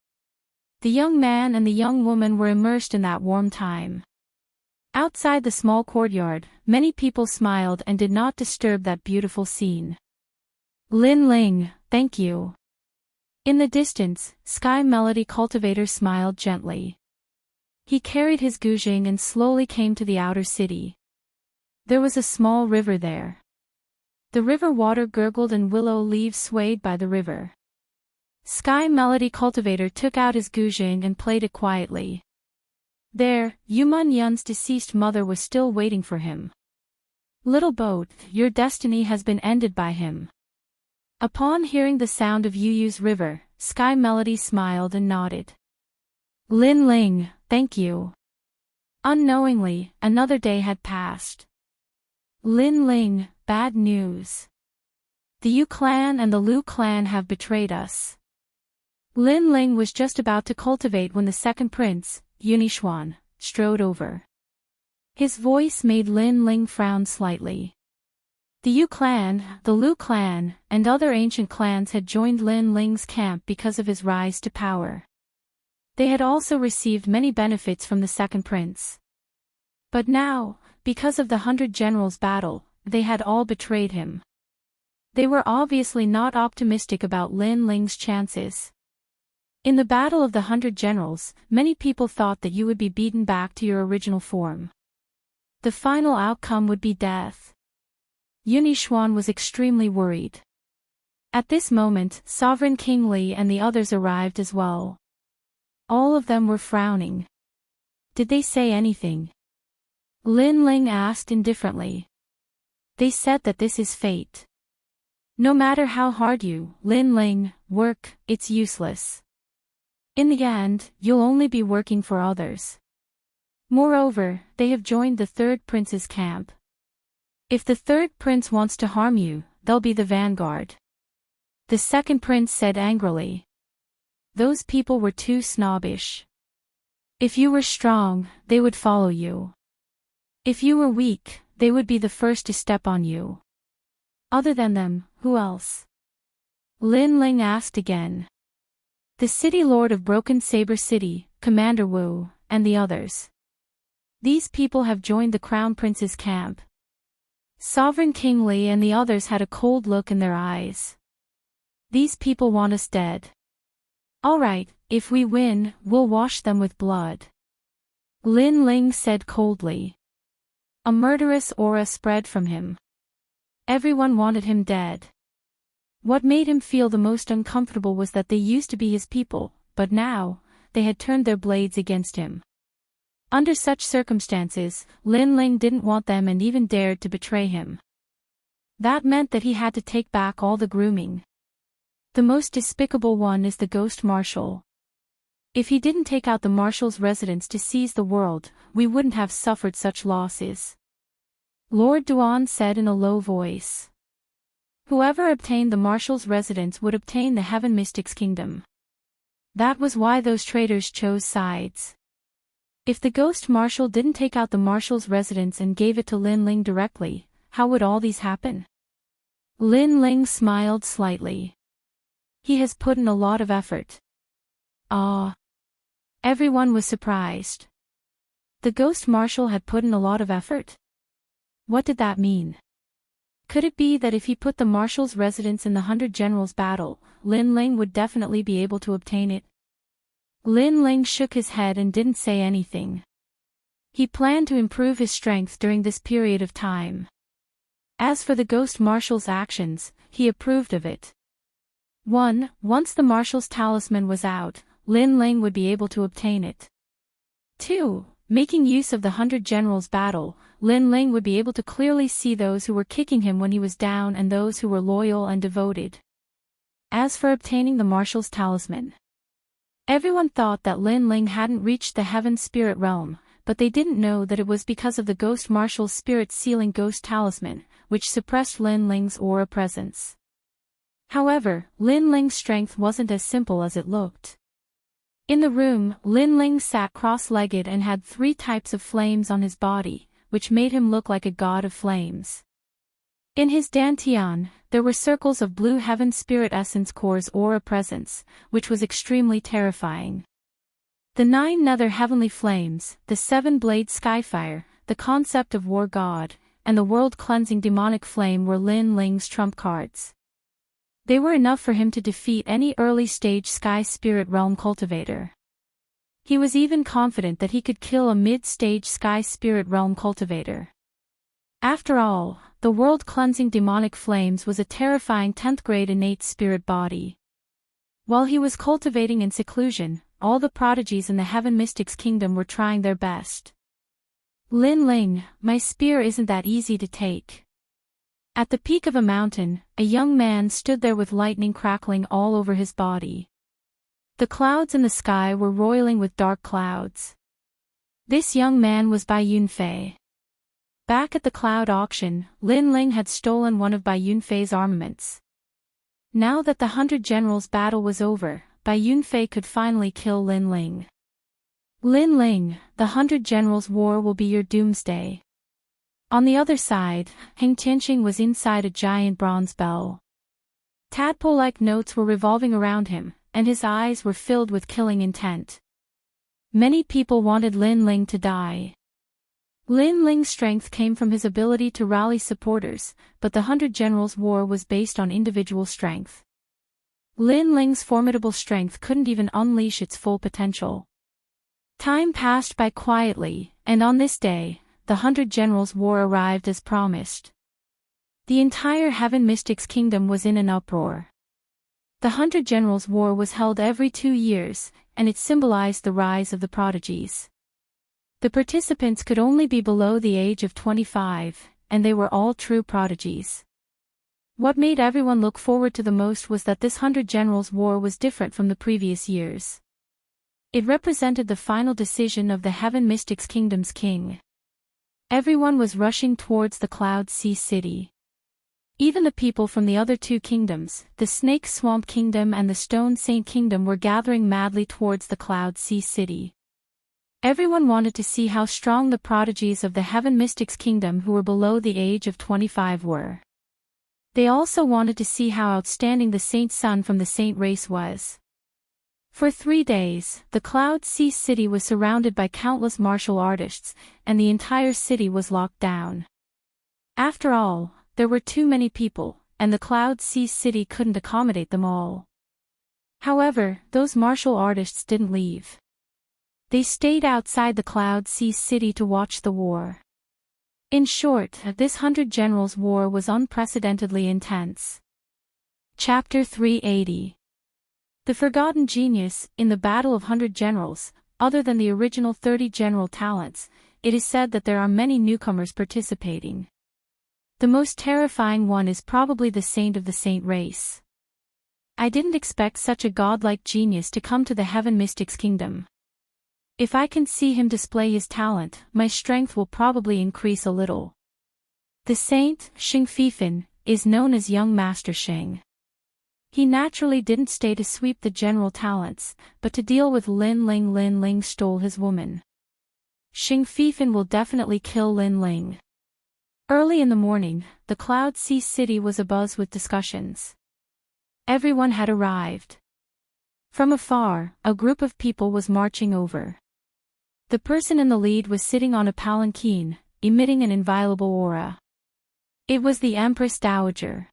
The young man and the young woman were immersed in that warm time. Outside the small courtyard, many people smiled and did not disturb that beautiful scene. "Lin Ling, thank you." In the distance, Sky Melody Cultivator smiled gently. He carried his guzheng and slowly came to the outer city. There was a small river there. The river water gurgled and willow leaves swayed by the river. Sky Melody Cultivator took out his guzheng and played it quietly. There, Yuman Yun's deceased mother was still waiting for him. "Little boat, your destiny has been ended by him." Upon hearing the sound of Yuyu's river, Sky Melody smiled and nodded. "Lin Ling, thank you." Unknowingly, another day had passed. "Lin Ling, bad news. The Yu clan and the Lu clan have betrayed us." Lin Ling was just about to cultivate when the second prince, Yunixuan, strode over. His voice made Lin Ling frown slightly. The Yu clan, the Lu clan, and other ancient clans had joined Lin Ling's camp because of his rise to power. They had also received many benefits from the second prince. But now, because of the 100 Generals battle, they had all betrayed him. They were obviously not optimistic about Lin Ling's chances. In the battle of the 100 Generals, many people thought that you would be beaten back to your original form. The final outcome would be death. Yunixuan was extremely worried. At this moment, Sovereign King Li and the others arrived as well. All of them were frowning. Did they say anything? Lin Ling asked indifferently. They said that this is fate. No matter how hard you, Lin Ling, work, it's useless. In the end, you'll only be working for others. Moreover, they have joined the third prince's camp. If the third prince wants to harm you, they'll be the vanguard. The second prince said angrily. Those people were too snobbish. If you were strong, they would follow you. If you were weak, they would be the first to step on you. Other than them, who else? Lin Ling asked again. The city lord of Broken Saber City, Commander Wu, and the others. These people have joined the Crown Prince's camp. Sovereign King Li and the others had a cold look in their eyes. These people want us dead. All right, if we win, we'll wash them with blood. Lin Ling said coldly. A murderous aura spread from him. Everyone wanted him dead. What made him feel the most uncomfortable was that they used to be his people, but now, they had turned their blades against him. Under such circumstances, Lin Ling didn't want them and even dared to betray him. That meant that he had to take back all the grooming. The most despicable one is the Ghost Marshal. If he didn't take out the Marshal's residence to seize the world, we wouldn't have suffered such losses. Lord Duan said in a low voice. Whoever obtained the Marshal's residence would obtain the Heaven Mystic's kingdom. That was why those traitors chose sides. If the Ghost Marshal didn't take out the Marshal's residence and gave it to Lin Ling directly, how would all these happen? Lin Ling smiled slightly. He has put in a lot of effort. Ah. Everyone was surprised. The Ghost Marshal had put in a lot of effort? What did that mean? Could it be that if he put the Marshal's residence in the 100 Generals battle, Lin Ling would definitely be able to obtain it? Lin Ling shook his head and didn't say anything. He planned to improve his strength during this period of time. As for the Ghost Marshal's actions, he approved of it. 1. Once the Marshal's talisman was out, Lin Ling would be able to obtain it. 2. Making use of the 100 Generals battle, Lin Ling would be able to clearly see those who were kicking him when he was down and those who were loyal and devoted. As for obtaining the Marshal's talisman, everyone thought that Lin Ling hadn't reached the Heaven Spirit Realm, but they didn't know that it was because of the Ghost Marshal's spirit-sealing ghost talisman, which suppressed Lin Ling's aura presence. However, Lin Ling's strength wasn't as simple as it looked. In the room, Lin Ling sat cross-legged and had 3 types of flames on his body, which made him look like a god of flames. In his dantian, there were circles of blue Heaven Spirit Essence Core's aura presence, which was extremely terrifying. The 9 nether heavenly flames, the 7-blade skyfire, the concept of war god, and the world-cleansing demonic flame were Lin Ling's trump cards. They were enough for him to defeat any early-stage Sky Spirit Realm cultivator. He was even confident that he could kill a mid-stage Sky Spirit Realm cultivator. After all, the world-cleansing demonic flames was a terrifying 10th-grade innate spirit body. While he was cultivating in seclusion, all the prodigies in the Heaven Mystic's kingdom were trying their best. Lin Ling, my spear isn't that easy to take. At the peak of a mountain, a young man stood there with lightning crackling all over his body. The clouds in the sky were roiling with dark clouds. This young man was Bai Yunfei. Back at the cloud auction, Lin Ling had stolen one of Bai Yunfei's armaments. Now that the 100 Generals battle was over, Bai Yunfei could finally kill Lin Ling. Lin Ling, the 100 Generals war will be your doomsday. On the other side, Heng Tianqing was inside a giant bronze bell. Tadpole-like notes were revolving around him, and his eyes were filled with killing intent. Many people wanted Lin Ling to die. Lin Ling's strength came from his ability to rally supporters, but the 100 Generals war was based on individual strength. Lin Ling's formidable strength couldn't even unleash its full potential. Time passed by quietly, and on this day, the 100 Generals war arrived as promised. The entire Heaven Mystic's kingdom was in an uproar. The 100 Generals war was held every 2 years, and it symbolized the rise of the prodigies. The participants could only be below the age of 25, and they were all true prodigies. What made everyone look forward to the most was that this 100 Generals war was different from the previous years. It represented the final decision of the Heaven Mystic's kingdom's king. Everyone was rushing towards the Cloud Sea City. Even the people from the other 2 kingdoms, the Snake Swamp Kingdom and the Stone Saint Kingdom, were gathering madly towards the Cloud Sea City. Everyone wanted to see how strong the prodigies of the Heaven Mystics Kingdom who were below the age of 25 were. They also wanted to see how outstanding the saint son from the saint race was. For 3 days, the Cloud Sea City was surrounded by countless martial artists, and the entire city was locked down. After all, there were too many people, and the Cloud Sea City couldn't accommodate them all. However, those martial artists didn't leave. They stayed outside the Cloud Sea City to watch the war. In short, this 100 Generals War was unprecedentedly intense. Chapter 380. The Forgotten Genius. In the Battle of 100 Generals, other than the original 30 general talents, it is said that there are many newcomers participating. The most terrifying one is probably the saint of the saint race. I didn't expect such a godlike genius to come to the Heaven Mystics Kingdom. If I can see him display his talent, my strength will probably increase a little. The saint, Xing Fifan, is known as Young Master Xing. He naturally didn't stay to sweep the general talents, but to deal with Lin Ling. Lin Ling stole his woman. Xing Fifan will definitely kill Lin Ling. Early in the morning, the Cloud Sea City was abuzz with discussions. Everyone had arrived. From afar, a group of people was marching over. The person in the lead was sitting on a palanquin, emitting an inviolable aura. It was the Empress Dowager.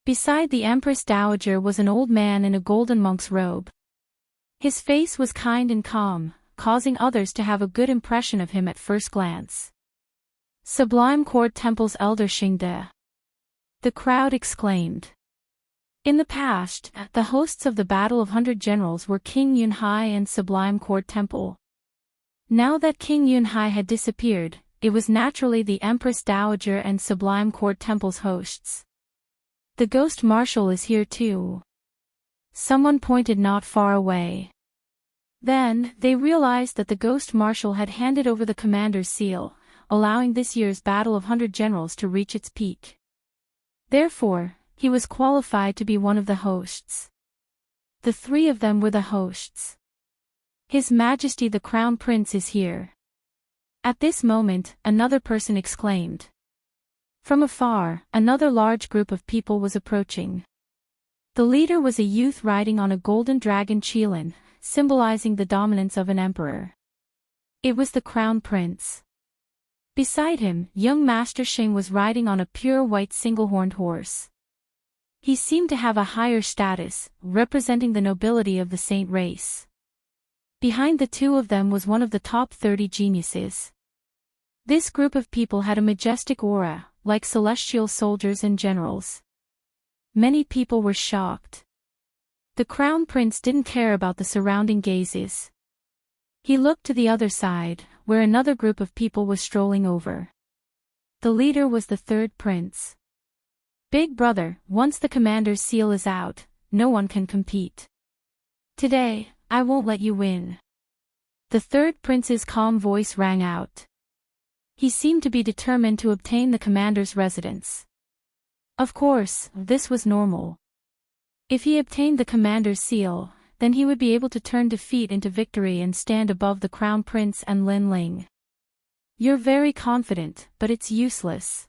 Beside the Empress Dowager was an old man in a golden monk's robe. His face was kind and calm, causing others to have a good impression of him at first glance. Sublime Court Temple's Elder Xingde. The crowd exclaimed. In the past, the hosts of the Battle of 100 Generals were King Yunhai and Sublime Court Temple. Now that King Yunhai had disappeared, it was naturally the Empress Dowager and Sublime Court Temple's hosts. The Ghost Marshal is here too. Someone pointed not far away. Then, they realized that the Ghost Marshal had handed over the commander's seal, allowing this year's Battle of 100 Generals to reach its peak. Therefore, he was qualified to be one of the hosts. The 3 of them were the hosts. His Majesty the Crown Prince is here. At this moment, another person exclaimed. From afar, another large group of people was approaching. The leader was a youth riding on a golden dragon Qilin, symbolizing the dominance of an emperor. It was the Crown Prince. Beside him, young Master Xing was riding on a pure white single-horned horse. He seemed to have a higher status, representing the nobility of the saint race. Behind the 2 of them was one of the top 30 geniuses. This group of people had a majestic aura, like celestial soldiers and generals. Many people were shocked. The Crown Prince didn't care about the surrounding gazes. He looked to the other side, where another group of people was strolling over. The leader was the 3rd prince. Big brother, once the commander's seal is out, no one can compete. Today, I won't let you win. The 3rd prince's calm voice rang out. He seemed to be determined to obtain the commander's residence. Of course, this was normal. If he obtained the commander's seal, then he would be able to turn defeat into victory and stand above the Crown Prince and Lin Ling. You're very confident, but it's useless.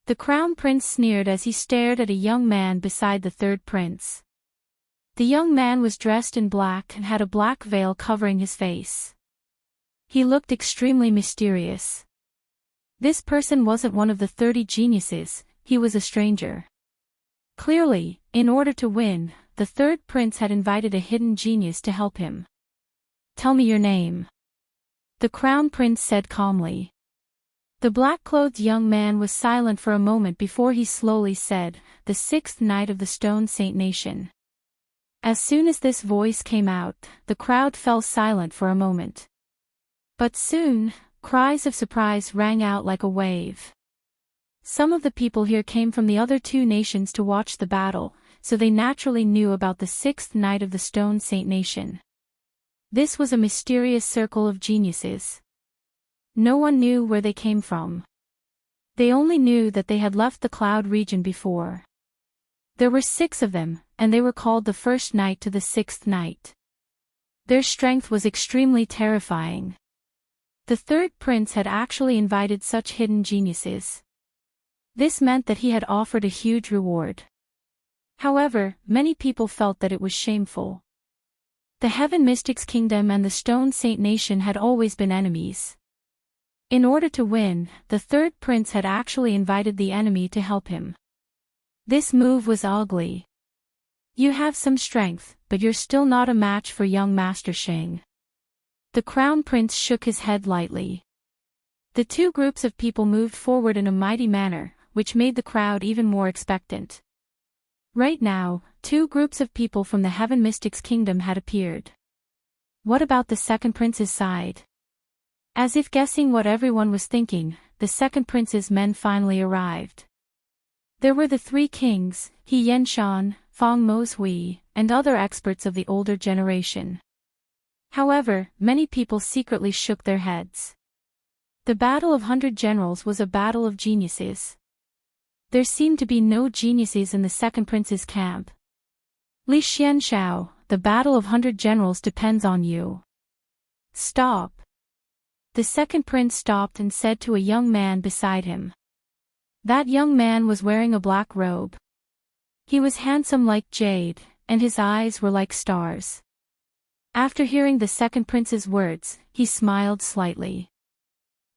The Crown Prince sneered as he stared at a young man beside the 3rd prince. The young man was dressed in black and had a black veil covering his face. He looked extremely mysterious. This person wasn't one of the 30 geniuses, he was a stranger. Clearly, in order to win, the 3rd prince had invited a hidden genius to help him. Tell me your name. The Crown Prince said calmly. The black-clothed young man was silent for a moment before he slowly said, the 6th Knight of the Stone Saint Nation. As soon as this voice came out, the crowd fell silent for a moment. But soon, cries of surprise rang out like a wave. Some of the people here came from the other 2 nations to watch the battle, so they naturally knew about the 6th Knight of the Stone Saint Nation. This was a mysterious circle of geniuses. No one knew where they came from. They only knew that they had left the cloud region before. There were 6 of them, and they were called the 1st Knight to the 6th Knight. Their strength was extremely terrifying. The third prince had actually invited such hidden geniuses. This meant that he had offered a huge reward. However, many people felt that it was shameful. The Heaven Mystics Kingdom and the Stone Saint Nation had always been enemies. In order to win, the third prince had actually invited the enemy to help him. This move was ugly. You have some strength, but you're still not a match for young Master Shang. The Crown Prince shook his head lightly. The two groups of people moved forward in a mighty manner, which made the crowd even more expectant. Right now, two groups of people from the Heaven Mystics Kingdom had appeared. What about the second prince's side? As if guessing what everyone was thinking, the second prince's men finally arrived. There were the three kings, He Yenshan, Feng Mozhui, and other experts of the older generation. However, many people secretly shook their heads. The Battle of 100 Generals was a battle of geniuses. There seemed to be no geniuses in the second prince's camp. Li Xianshao, the Battle of 100 Generals depends on you. Stop. The second prince stopped and said to a young man beside him. That young man was wearing a black robe. He was handsome like jade, and his eyes were like stars. After hearing the second prince's words, he smiled slightly.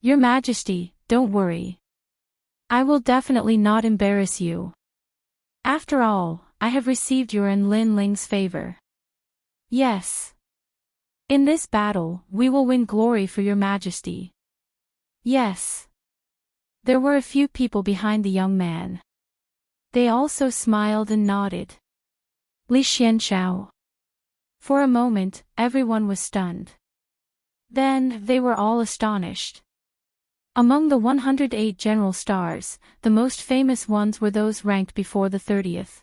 Your Majesty, don't worry. I will definitely not embarrass you. After all, I have received your and Lin Ling's favor. Yes. In this battle, we will win glory for your Majesty. Yes. There were a few people behind the young man. They also smiled and nodded. Li Xianshao. For a moment, everyone was stunned. Then, they were all astonished. Among the 108 general stars, the most famous ones were those ranked before the 30th.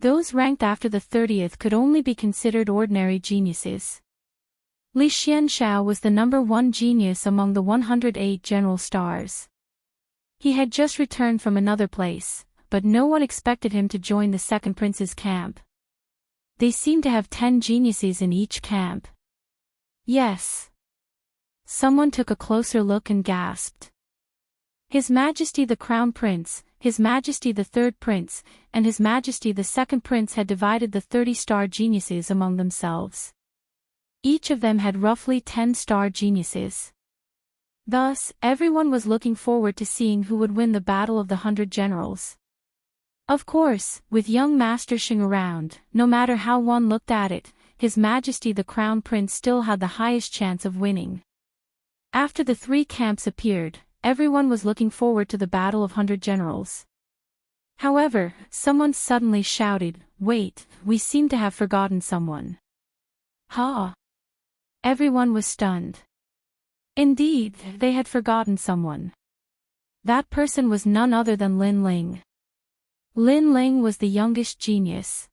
Those ranked after the 30th could only be considered ordinary geniuses. Li Xianshao was the number one genius among the 108 general stars. He had just returned from another place, but no one expected him to join the second prince's camp. They seemed to have 10 geniuses in each camp. Yes. Someone took a closer look and gasped. His Majesty the Crown Prince, His Majesty the Third Prince, and His Majesty the Second Prince had divided the 30-star geniuses among themselves. Each of them had roughly 10-star geniuses. Thus, everyone was looking forward to seeing who would win the Battle of the 100 Generals. Of course, with young Master Shang around, no matter how one looked at it, His Majesty the Crown Prince still had the highest chance of winning. After the three camps appeared, everyone was looking forward to the Battle of 100 Generals. However, someone suddenly shouted, "Wait, we seem to have forgotten someone." Ha! Everyone was stunned. Indeed, they had forgotten someone. That person was none other than Lin Ling. Lin Ling was the youngest genius.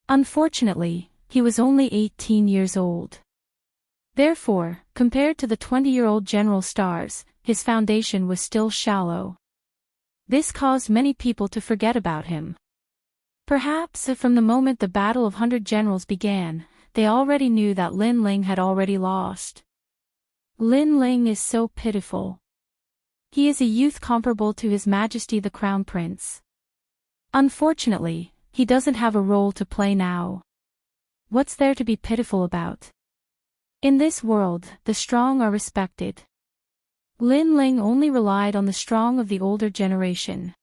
Unfortunately, he was only 18 years old. Therefore, compared to the 20-year-old general stars, his foundation was still shallow. This caused many people to forget about him. Perhaps from the moment the Battle of 100 Generals began, they already knew that Lin Ling had already lost. Lin Ling is so pitiful. He is a youth comparable to His Majesty the Crown Prince. Unfortunately, he doesn't have a role to play now. What's there to be pitiful about? In this world, the strong are respected. Lin Ling only relied on the strong of the older generation.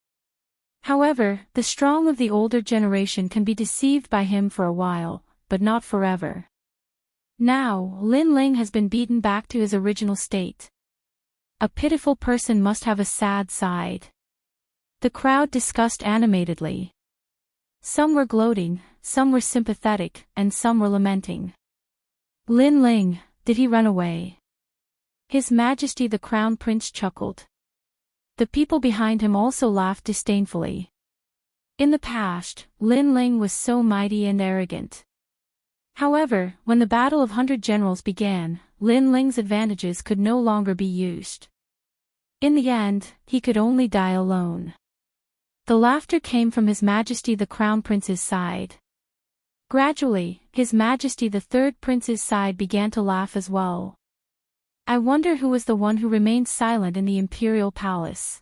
However, the strong of the older generation can be deceived by him for a while, but not forever. Now, Lin Ling has been beaten back to his original state. A pitiful person must have a sad side. The crowd discussed animatedly. Some were gloating, some were sympathetic, and some were lamenting. Lin Ling, did he run away? His Majesty the Crown Prince chuckled. The people behind him also laughed disdainfully. In the past, Lin Ling was so mighty and arrogant. However, when the Battle of 100 Generals began, Lin Ling's advantages could no longer be used. In the end, he could only die alone. The laughter came from His Majesty the Crown Prince's side. Gradually, His Majesty the Third Prince's side began to laugh as well. I wonder who was the one who remained silent in the imperial palace.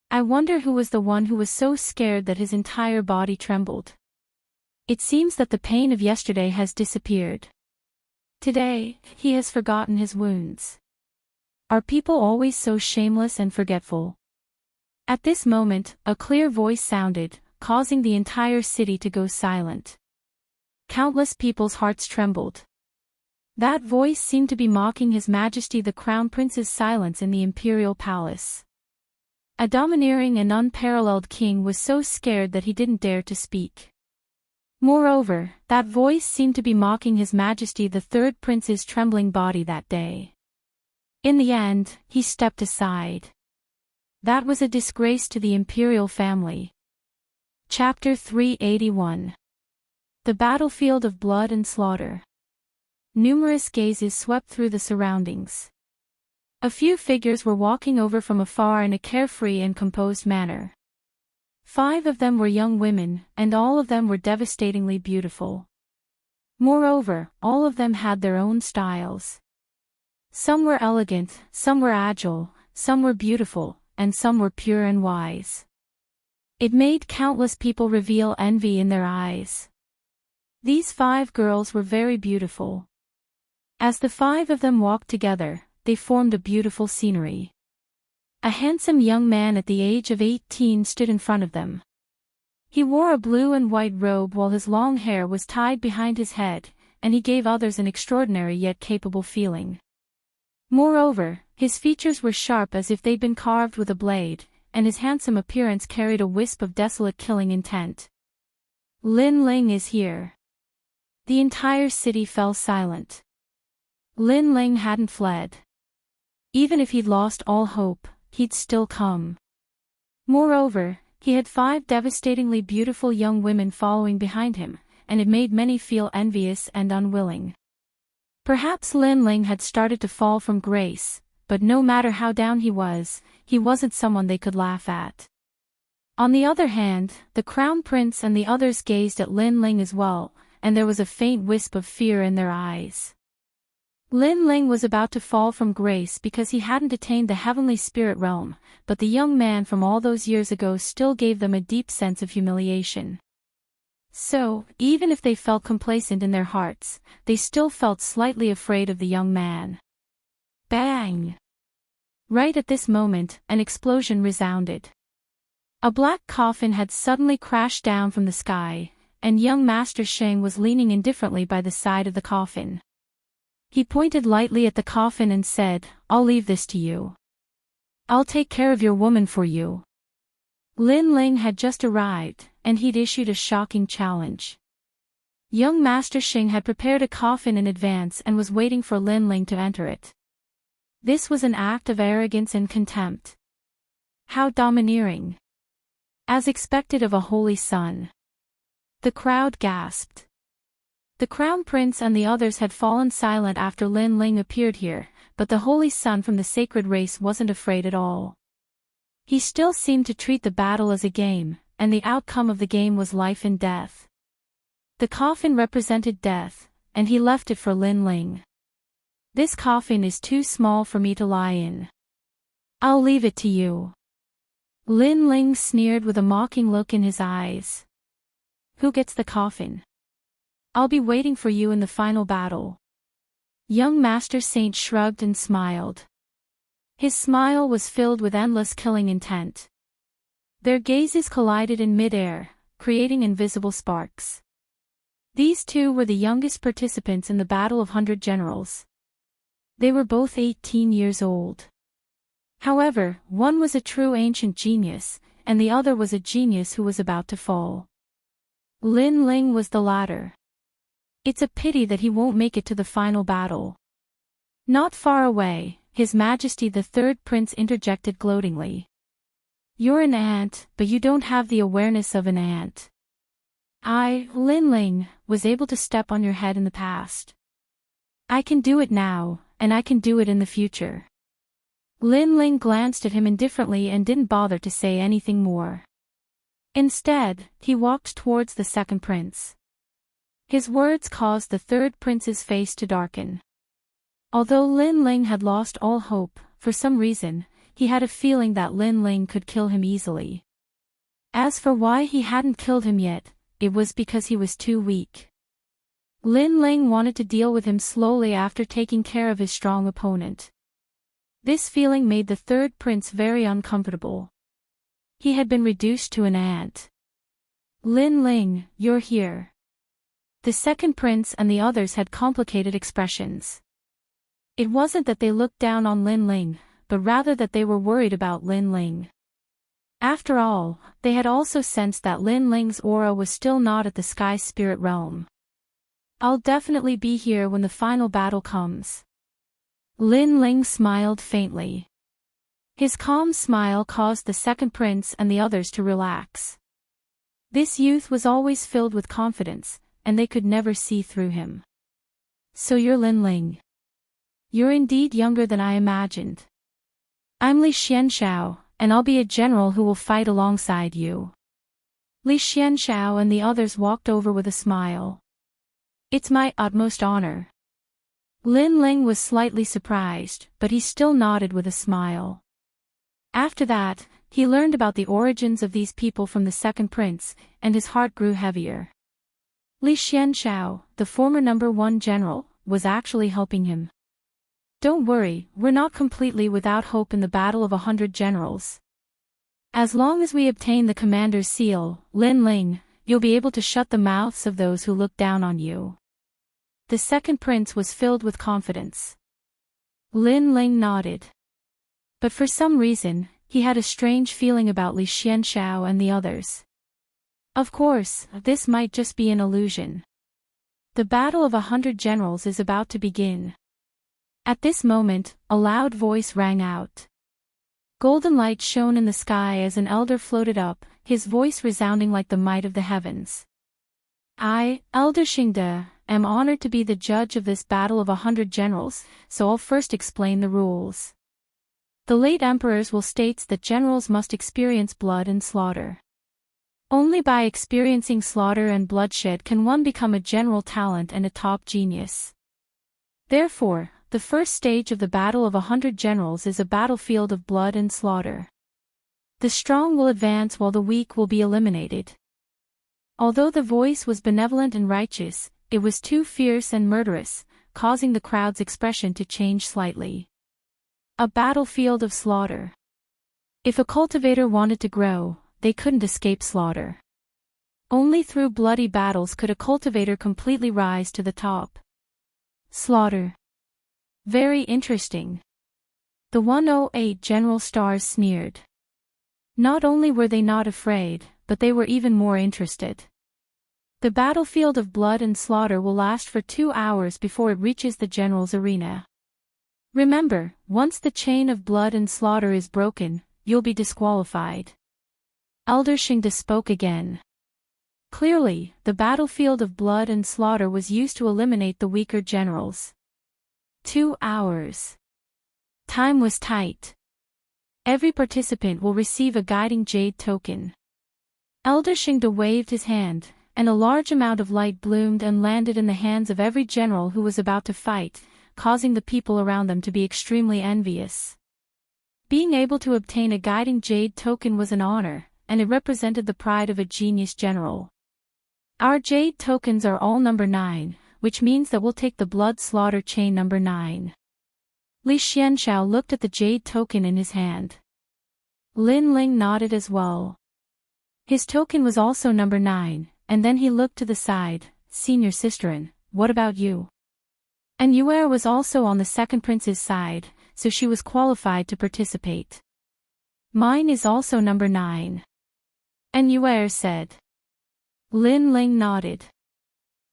I wonder who was the one who was so scared that his entire body trembled. It seems that the pain of yesterday has disappeared. Today, he has forgotten his wounds. Are people always so shameless and forgetful? At this moment, a clear voice sounded, causing the entire city to go silent. Countless people's hearts trembled. That voice seemed to be mocking His Majesty the Crown Prince's silence in the imperial palace. A domineering and unparalleled king was so scared that he didn't dare to speak. Moreover, that voice seemed to be mocking His Majesty the Third Prince's trembling body that day. In the end, he stepped aside. That was a disgrace to the imperial family. Chapter 381. The Battlefield of Blood and Slaughter. Numerous gazes swept through the surroundings. A few figures were walking over from afar in a carefree and composed manner. 5 of them were young women, and all of them were devastatingly beautiful. Moreover, all of them had their own styles. Some were elegant, some were agile, some were beautiful, and some were pure and wise. It made countless people reveal envy in their eyes. These 5 girls were very beautiful. As the 5 of them walked together, they formed a beautiful scenery. A handsome young man at the age of 18 stood in front of them. He wore a blue and white robe while his long hair was tied behind his head, and he gave others an extraordinary yet capable feeling. Moreover, his features were sharp as if they'd been carved with a blade, and his handsome appearance carried a wisp of desolate killing intent. Lin Ling is here. The entire city fell silent. Lin Ling hadn't fled. Even if he'd lost all hope, he'd still come. Moreover, he had 5 devastatingly beautiful young women following behind him, and it made many feel envious and unwilling. Perhaps Lin Ling had started to fall from grace, but no matter how down he wasn't someone they could laugh at. On the other hand, the Crown Prince and the others gazed at Lin Ling as well, and there was a faint wisp of fear in their eyes. Lin Ling was about to fall from grace because he hadn't attained the heavenly spirit realm, but the young man from all those years ago still gave them a deep sense of humiliation. So, even if they felt complacent in their hearts, they still felt slightly afraid of the young man. Bang! Right at this moment, an explosion resounded. A black coffin had suddenly crashed down from the sky, and young Master Sheng was leaning indifferently by the side of the coffin. He pointed lightly at the coffin and said, "I'll leave this to you. I'll take care of your woman for you." Lin Ling had just arrived, and he'd issued a shocking challenge. Young Master Sheng had prepared a coffin in advance and was waiting for Lin Ling to enter it. This was an act of arrogance and contempt. How domineering! As expected of a holy son. The crowd gasped. The Crown Prince and the others had fallen silent after Lin Ling appeared here, but the holy son from the sacred race wasn't afraid at all. He still seemed to treat the battle as a game, and the outcome of the game was life and death. The coffin represented death, and he left it for Lin Ling. "This coffin is too small for me to lie in. I'll leave it to you." Lin Ling sneered with a mocking look in his eyes. "Who gets the coffin? I'll be waiting for you in the final battle." Young Master Saint shrugged and smiled. His smile was filled with endless killing intent. Their gazes collided in mid-air, creating invisible sparks. These 2 were the youngest participants in the Battle of 100 Generals. They were both 18 years old. However, one was a true ancient genius, and the other was a genius who was about to fall. Lin Ling was the latter. "It's a pity that he won't make it to the final battle." Not far away, His Majesty the Third Prince interjected gloatingly. "You're an ant, but you don't have the awareness of an ant. I, Lin Ling, was able to step on your head in the past. I can do it now, and I can do it in the future." Lin Ling glanced at him indifferently and didn't bother to say anything more. Instead, he walked towards the second prince. His words caused the third prince's face to darken. Although Lin Ling had lost all hope, for some reason, he had a feeling that Lin Ling could kill him easily. As for why he hadn't killed him yet, it was because he was too weak. Lin Ling wanted to deal with him slowly after taking care of his strong opponent. This feeling made the third prince very uncomfortable. He had been reduced to an ant. Lin Ling, you're here. The second prince and the others had complicated expressions. It wasn't that they looked down on Lin Ling, but rather that they were worried about Lin Ling. After all, they had also sensed that Lin Ling's aura was still not at the sky spirit realm. I'll definitely be here when the final battle comes. Lin Ling smiled faintly. His calm smile caused the second prince and the others to relax. This youth was always filled with confidence, and they could never see through him. So you're Lin Ling. You're indeed younger than I imagined. I'm Li Xianshao, and I'll be a general who will fight alongside you. Li Xianshao and the others walked over with a smile. It's my utmost honor. Lin Ling was slightly surprised, but he still nodded with a smile. After that, he learned about the origins of these people from the second prince, and his heart grew heavier. Li Xianshao, the former #1 general, was actually helping him. Don't worry, we're not completely without hope in the battle of 100 generals. As long as we obtain the commander's seal, Lin Ling, you'll be able to shut the mouths of those who look down on you. The second prince was filled with confidence. Lin Ling nodded. But for some reason, he had a strange feeling about Li Xianshao and the others. Of course, this might just be an illusion. The battle of 100 generals is about to begin. At this moment, a loud voice rang out. Golden light shone in the sky as an elder floated up, his voice resounding like the might of the heavens. I, Elder Xingde, am honored to be the judge of this battle of 100 generals, so I'll first explain the rules. The late emperors will state that generals must experience blood and slaughter. Only by experiencing slaughter and bloodshed can one become a general talent and a top genius. Therefore, the first stage of the battle of 100 generals is a battlefield of blood and slaughter. The strong will advance while the weak will be eliminated. Although the voice was benevolent and righteous, it was too fierce and murderous, causing the crowd's expression to change slightly. A battlefield of slaughter. If a cultivator wanted to grow, they couldn't escape slaughter. Only through bloody battles could a cultivator completely rise to the top. Slaughter. Very interesting. The 108 General Stars sneered. Not only were they not afraid, but they were even more interested. The battlefield of blood and slaughter will last for 2 hours before it reaches the general's arena. Remember, once the chain of blood and slaughter is broken, you'll be disqualified. Elder Xingde spoke again. Clearly, the battlefield of blood and slaughter was used to eliminate the weaker generals. 2 hours. Time was tight. Every participant will receive a guiding jade token. Elder Xingde waved his hand, and a large amount of light bloomed and landed in the hands of every general who was about to fight, causing the people around them to be extremely envious. Being able to obtain a guiding jade token was an honor, and it represented the pride of a genius general. Our jade tokens are all number 9, which means that we'll take the blood slaughter chain number 9. Li Xianshao looked at the jade token in his hand. Lin Ling nodded as well. His token was also number 9, and then he looked to the side. Senior Sisterin, what about you? And Yuer was also on the second prince's side, so she was qualified to participate. Mine is also number 9. And Yuer said. Lin Ling nodded.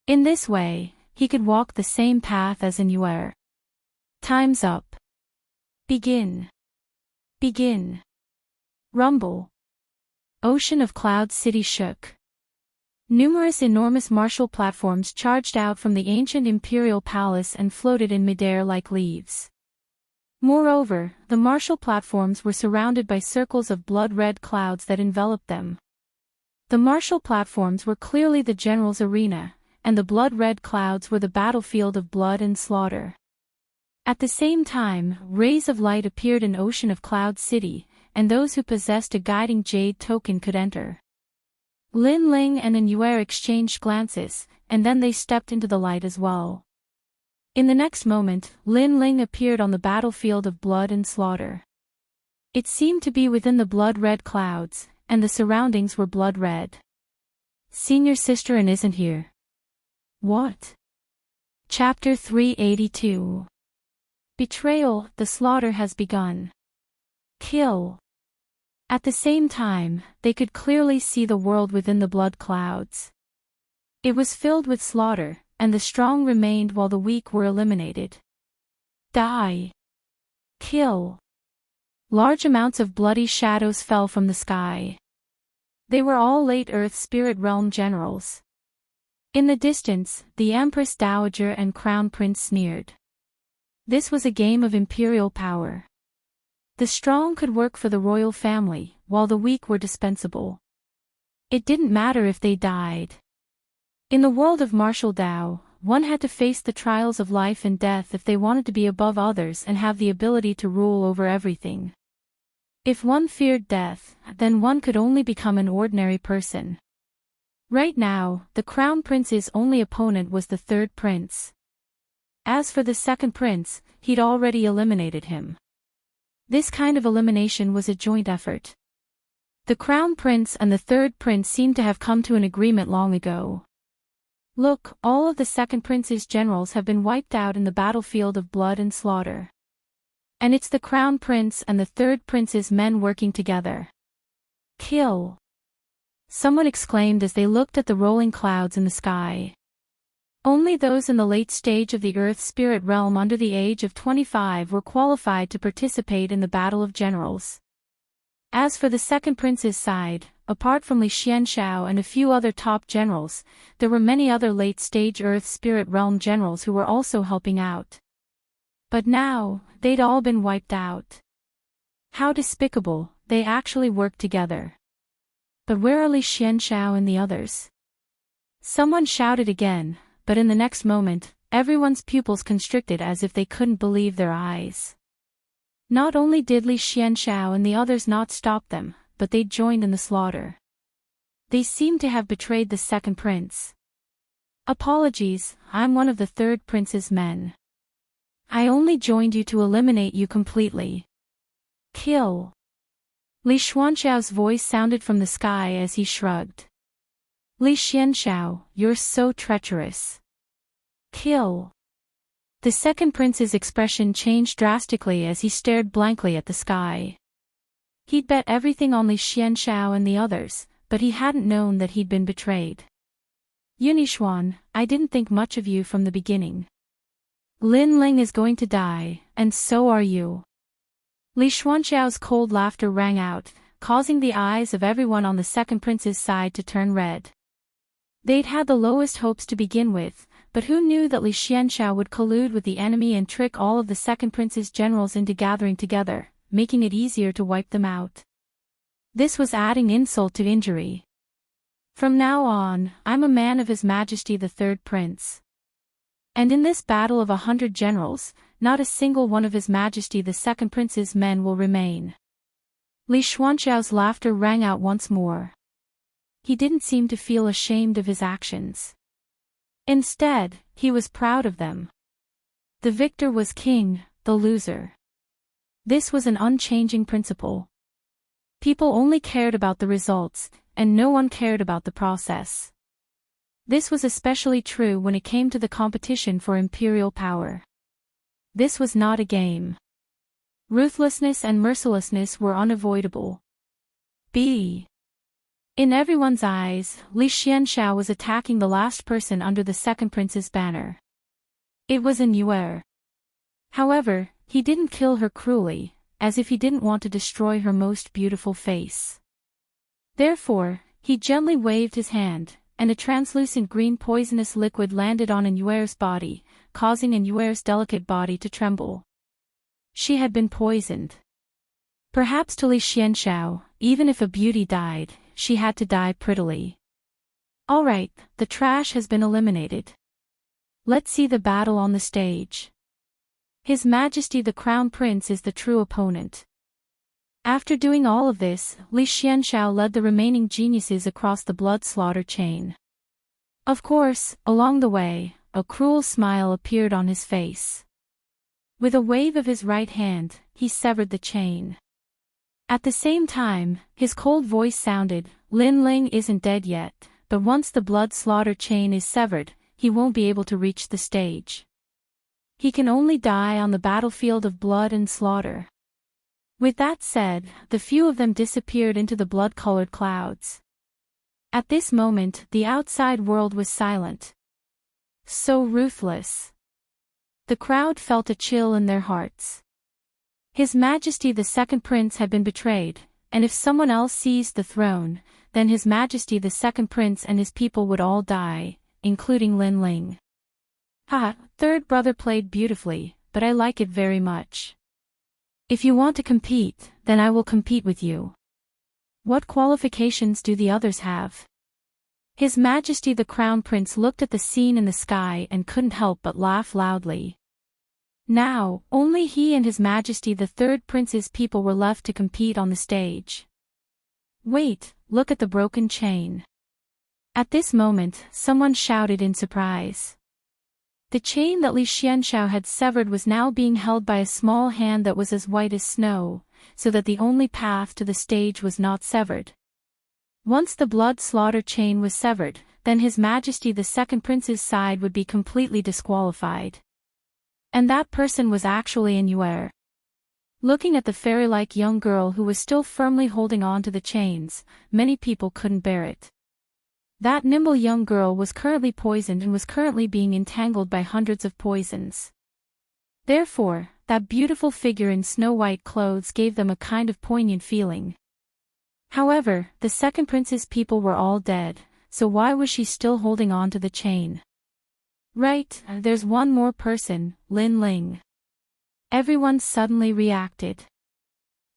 In this way, he could walk the same path as an Yuer. Time's up. Begin. Begin. Rumble. Ocean of Cloud City shook. Numerous enormous martial platforms charged out from the ancient imperial palace and floated in midair like leaves. Moreover, the martial platforms were surrounded by circles of blood-red clouds that enveloped them. The martial platforms were clearly the general's arena, and the blood-red clouds were the battlefield of blood and slaughter. At the same time, rays of light appeared in Ocean of Cloud City, and those who possessed a guiding jade token could enter. Lin Ling and Anue exchanged glances, and then they stepped into the light as well. In the next moment, Lin Ling appeared on the battlefield of blood and slaughter. It seemed to be within the blood-red clouds, and the surroundings were blood-red. Senior sister and isn't here. What? Chapter 382. Betrayal, the slaughter has begun. Kill. At the same time, they could clearly see the world within the blood clouds. It was filled with slaughter, and the strong remained while the weak were eliminated. Die. Kill. Large amounts of bloody shadows fell from the sky. They were all late Earth Spirit Realm generals. In the distance, the Empress Dowager and Crown Prince sneered. This was a game of imperial power. The strong could work for the royal family, while the weak were dispensable. It didn't matter if they died. In the world of martial Tao, one had to face the trials of life and death if they wanted to be above others and have the ability to rule over everything. If one feared death, then one could only become an ordinary person. Right now, the Crown Prince's only opponent was the third prince. As for the second prince, he'd already eliminated him. This kind of elimination was a joint effort. The Crown Prince and the third prince seemed to have come to an agreement long ago. Look, all of the second prince's generals have been wiped out in the battlefield of blood and slaughter. And it's the Crown Prince and the third prince's men working together. Kill. Someone exclaimed as they looked at the rolling clouds in the sky. Only those in the late stage of the Earth Spirit Realm under the age of 25 were qualified to participate in the Battle of Generals. As for the second prince's side, apart from Li Xianshao and a few other top generals, there were many other late-stage Earth Spirit Realm generals who were also helping out. But now, they'd all been wiped out. How despicable, they actually worked together. But where are Li Xianshao and the others? Someone shouted again, but in the next moment, everyone's pupils constricted as if they couldn't believe their eyes. Not only did Li Xianshao and the others not stop them, but they joined in the slaughter. They seemed to have betrayed the second prince. Apologies, I'm one of the third prince's men. I only joined you to eliminate you completely. Kill. Li Xuanshao's voice sounded from the sky as he shrugged. Li Xianshao, you're so treacherous. Kill. The second prince's expression changed drastically as he stared blankly at the sky. He'd bet everything on Li Xianshao and the others, but he hadn't known that he'd been betrayed. Yunixuan, I didn't think much of you from the beginning. Lin Ling is going to die, and so are you. Li Xuanshao's cold laughter rang out, causing the eyes of everyone on the second prince's side to turn red. They'd had the lowest hopes to begin with, but who knew that Li Xianshao would collude with the enemy and trick all of the second prince's generals into gathering together, making it easier to wipe them out. This was adding insult to injury. From now on, I'm a man of His Majesty the Third Prince. And in this battle of 100 generals, not a single one of His Majesty the Second Prince's men will remain. Li Xuanshao's laughter rang out once more. He didn't seem to feel ashamed of his actions. Instead, he was proud of them. The victor was king, the loser. This was an unchanging principle. People only cared about the results, and no one cared about the process. This was especially true when it came to the competition for imperial power. This was not a game. Ruthlessness and mercilessness were unavoidable. In everyone's eyes, Li Xianshao was attacking the last person under the second prince's banner. It was Anue. However, he didn't kill her cruelly, as if he didn't want to destroy her most beautiful face. Therefore, he gently waved his hand, and a translucent green poisonous liquid landed on Anue's body, causing Anue's delicate body to tremble. She had been poisoned. Perhaps to Li Xianshao, even if a beauty died, she had to die prettily. Alright, the trash has been eliminated. Let's see the battle on the stage. His Majesty the Crown Prince is the true opponent. After doing all of this, Li Xianshao led the remaining geniuses across the blood slaughter chain. Of course, along the way, a cruel smile appeared on his face. With a wave of his right hand, he severed the chain. At the same time, his cold voice sounded, "Lin Ling isn't dead yet, but once the blood slaughter chain is severed, he won't be able to reach the stage. He can only die on the battlefield of blood and slaughter." With that said, the few of them disappeared into the blood-colored clouds. At this moment, the outside world was silent. So ruthless. The crowd felt a chill in their hearts. His Majesty the Second Prince had been betrayed, and if someone else seized the throne, then His Majesty the Second Prince and his people would all die, including Lin Ling. Ha, third brother played beautifully, but I like it very much. If you want to compete, then I will compete with you. What qualifications do the others have? His Majesty the Crown Prince looked at the scene in the sky and couldn't help but laugh loudly. Now, only he and His Majesty the Third Prince's people were left to compete on the stage. Wait, look at the broken chain. At this moment, someone shouted in surprise. The chain that Li Xianshao had severed was now being held by a small hand that was as white as snow, so that the only path to the stage was not severed. Once the blood slaughter chain was severed, then His Majesty the Second Prince's side would be completely disqualified. And that person was actually an Wielder. Looking at the fairy-like young girl who was still firmly holding on to the chains, many people couldn't bear it. That nimble young girl was currently poisoned and was currently being entangled by hundreds of poisons. Therefore, that beautiful figure in snow-white clothes gave them a kind of poignant feeling. However, the Second Prince's people were all dead, so why was she still holding on to the chain? Right, there's one more person, Lin Ling. Everyone suddenly reacted.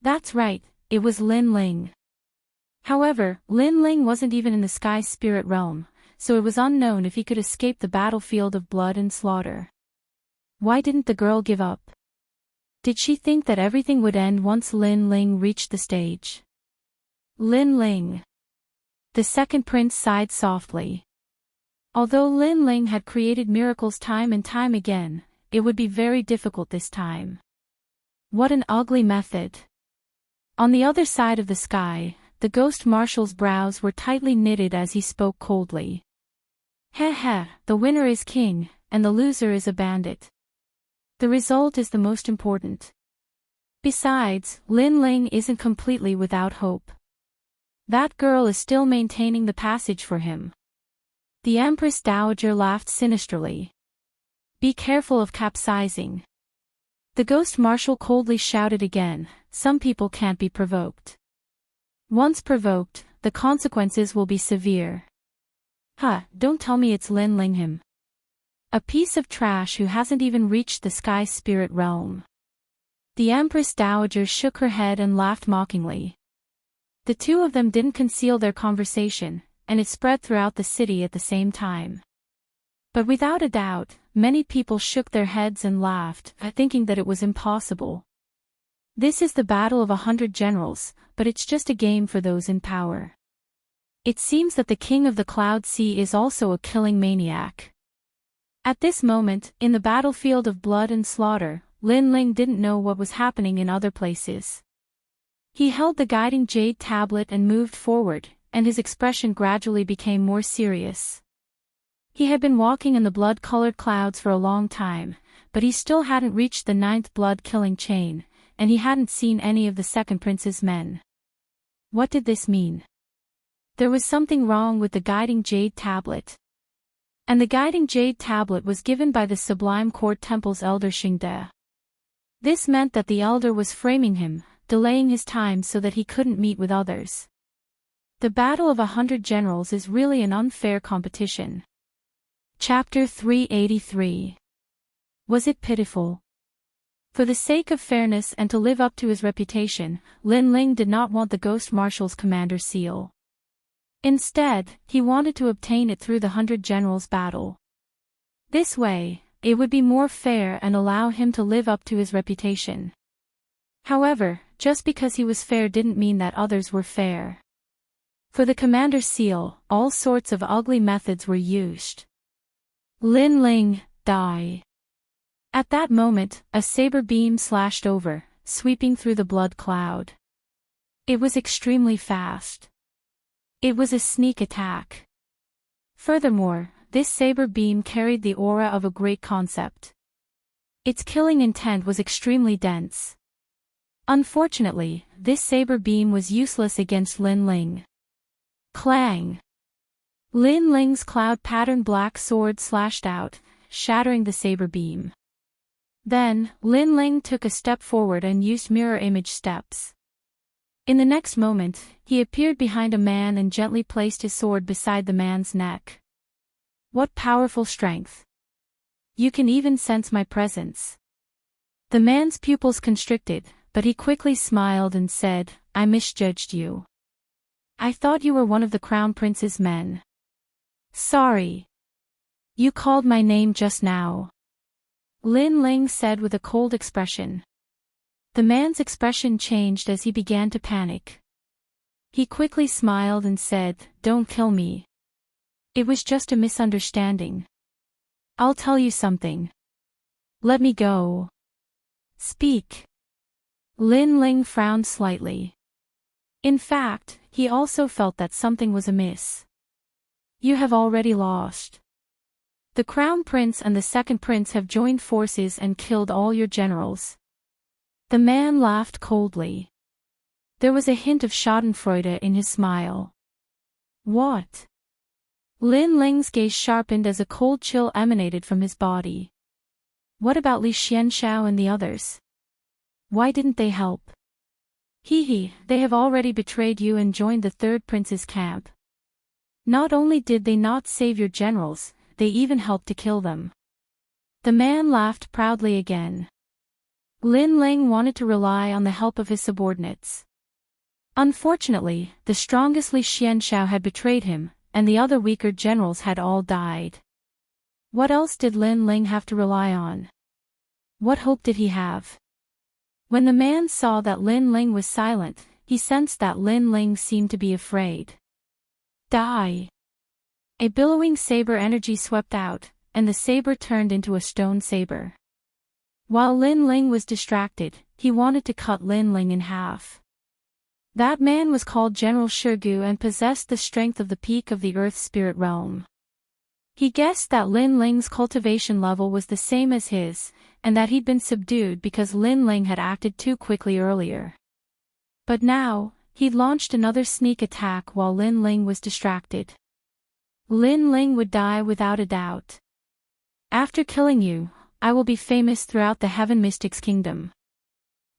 That's right, it was Lin Ling. However, Lin Ling wasn't even in the sky spirit realm, so it was unknown if he could escape the battlefield of blood and slaughter. Why didn't the girl give up? Did she think that everything would end once Lin Ling reached the stage? Lin Ling. The Second Prince sighed softly. Although Lin Ling had created miracles time and time again, it would be very difficult this time. What an ugly method. On the other side of the sky, the Ghost Marshal's brows were tightly knitted as he spoke coldly. Heh heh, the winner is king, and the loser is a bandit. The result is the most important. Besides, Lin Ling isn't completely without hope. That girl is still maintaining the passage for him. The Empress Dowager laughed sinisterly. Be careful of capsizing. The Ghost Marshal coldly shouted again, some people can't be provoked. Once provoked, the consequences will be severe. Huh, don't tell me it's Lin Ling him. A piece of trash who hasn't even reached the sky spirit realm. The Empress Dowager shook her head and laughed mockingly. The two of them didn't conceal their conversation, and it spread throughout the city at the same time. But without a doubt, many people shook their heads and laughed, thinking that it was impossible. This is the battle of 100 generals, but it's just a game for those in power. It seems that the king of the Cloud Sea is also a killing maniac. At this moment, in the battlefield of blood and slaughter, Lin Ling didn't know what was happening in other places. He held the guiding jade tablet and moved forward, and his expression gradually became more serious. He had been walking in the blood-colored clouds for a long time, but he still hadn't reached the 9th blood-killing chain, and he hadn't seen any of the Second Prince's men. What did this mean? There was something wrong with the guiding jade tablet. And the guiding jade tablet was given by the Sublime Court Temple's elder Xingde. This meant that the elder was framing him, delaying his time so that he couldn't meet with others. The battle of 100 generals is really an unfair competition. Chapter 383. Was it pitiful? For the sake of fairness and to live up to his reputation, Lin Ling did not want the Ghost Marshal's commander seal. Instead, he wanted to obtain it through the 100 Generals battle. This way, it would be more fair and allow him to live up to his reputation. However, just because he was fair didn't mean that others were fair. For the commander's seal, all sorts of ugly methods were used. Lin Ling, die. At that moment, a saber beam slashed over, sweeping through the blood cloud. It was extremely fast. It was a sneak attack. Furthermore, this saber beam carried the aura of a great concept. Its killing intent was extremely dense. Unfortunately, this saber beam was useless against Lin Ling. Clang! Lin Ling's cloud-patterned black sword slashed out, shattering the saber beam. Then, Lin Ling took a step forward and used mirror image steps. In the next moment, he appeared behind a man and gently placed his sword beside the man's neck. What powerful strength! You can even sense my presence. The man's pupils constricted, but he quickly smiled and said, I misjudged you. I thought you were one of the Crown Prince's men. Sorry. You called my name just now. Lin Ling said with a cold expression. The man's expression changed as he began to panic. He quickly smiled and said, Don't kill me. It was just a misunderstanding. I'll tell you something. Let me go. Speak. Lin Ling frowned slightly. In fact, he also felt that something was amiss. You have already lost. The Crown Prince and the Second Prince have joined forces and killed all your generals. The man laughed coldly. There was a hint of schadenfreude in his smile. What? Lin Ling's gaze sharpened as a cold chill emanated from his body. What about Li Xianxiao and the others? Why didn't they help? They have already betrayed you and joined the Third Prince's camp. Not only did they not save your generals, they even helped to kill them. The man laughed proudly again. Lin Ling wanted to rely on the help of his subordinates. Unfortunately, the strongest Li Xianxiao had betrayed him, and the other weaker generals had all died. What else did Lin Ling have to rely on? What hope did he have? When the man saw that Lin Ling was silent, he sensed that Lin Ling seemed to be afraid. Die! A billowing saber energy swept out, and the saber turned into a stone saber. While Lin Ling was distracted, he wanted to cut Lin Ling in half. That man was called General Shirgu and possessed the strength of the peak of the Earth Spirit realm. He guessed that Lin Ling's cultivation level was the same as his, and that he'd been subdued because Lin Ling had acted too quickly earlier. But now, he'd launched another sneak attack while Lin Ling was distracted. Lin Ling would die without a doubt. After killing you, I will be famous throughout the Heaven Mystics Kingdom.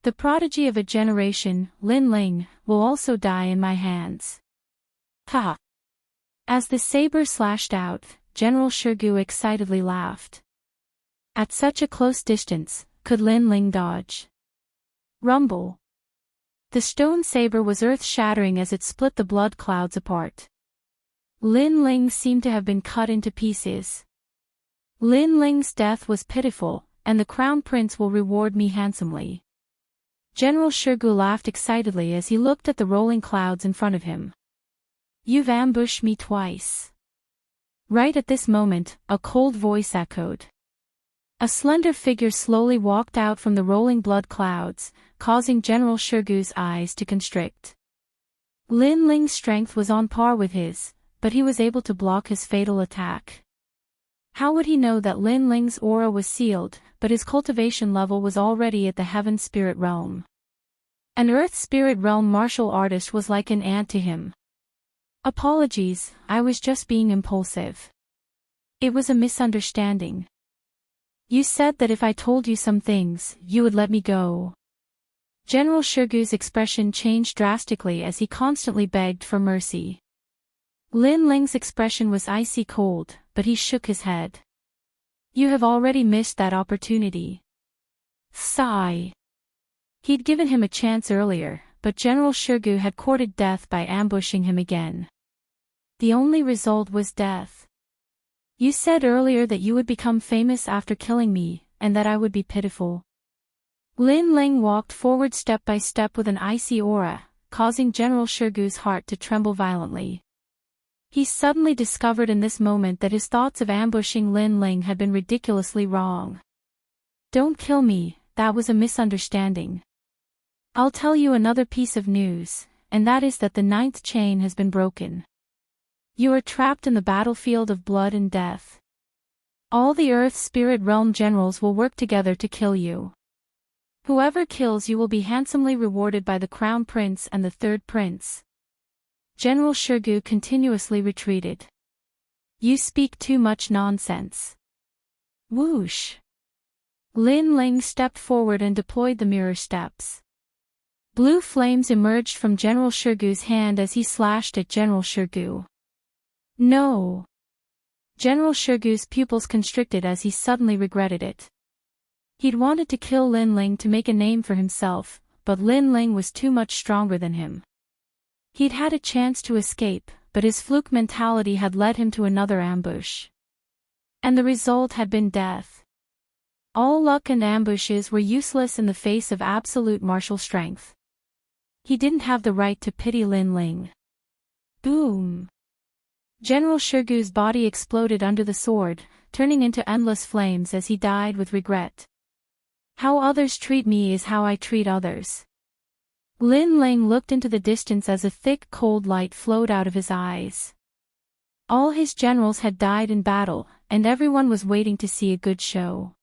The prodigy of a generation, Lin Ling, will also die in my hands. Ha! As the saber slashed out, General Shirgu excitedly laughed. At such a close distance, could Lin Ling dodge? Rumble. The stone saber was earth-shattering as it split the blood clouds apart. Lin Ling seemed to have been cut into pieces. Lin Ling's death was pitiful, and the Crown Prince will reward me handsomely. General Shirgu laughed excitedly as he looked at the rolling clouds in front of him. You've ambushed me twice. Right at this moment, a cold voice echoed. A slender figure slowly walked out from the rolling blood clouds, causing General Shirgu's eyes to constrict. Lin Ling's strength was on par with his, but he was able to block his fatal attack. How would he know that Lin Ling's aura was sealed, but his cultivation level was already at the Heaven Spirit Realm? An Earth Spirit Realm martial artist was like an ant to him. Apologies, I was just being impulsive. It was a misunderstanding. You said that if I told you some things, you would let me go. General Shirgu's expression changed drastically as he constantly begged for mercy. Lin Ling's expression was icy cold, but he shook his head. You have already missed that opportunity. Sigh. He'd given him a chance earlier, but General Shirgu had courted death by ambushing him again. The only result was death. You said earlier that you would become famous after killing me, and that I would be pitiful. Lin Ling walked forward step by step with an icy aura, causing General Shirgu's heart to tremble violently. He suddenly discovered in this moment that his thoughts of ambushing Lin Ling had been ridiculously wrong. Don't kill me, that was a misunderstanding. I'll tell you another piece of news, and that is that the 9th chain has been broken. You are trapped in the battlefield of blood and death. All the Earth Spirit Realm generals will work together to kill you. Whoever kills you will be handsomely rewarded by the Crown Prince and the Third Prince. General Shirgu continuously retreated. You speak too much nonsense. Whoosh! Lin Ling stepped forward and deployed the mirror steps. Blue flames emerged from General Shirgu's hand as he slashed at General Shirgu. No! General Shirgu's pupils constricted as he suddenly regretted it. He'd wanted to kill Lin Ling to make a name for himself, but Lin Ling was too much stronger than him. He'd had a chance to escape, but his fluke mentality had led him to another ambush. And the result had been death. All luck and ambushes were useless in the face of absolute martial strength. He didn't have the right to pity Lin Ling. Boom! General Shirgu's body exploded under the sword, turning into endless flames as he died with regret. How others treat me is how I treat others. Lin Ling looked into the distance as a thick cold light flowed out of his eyes. All his generals had died in battle, and everyone was waiting to see a good show.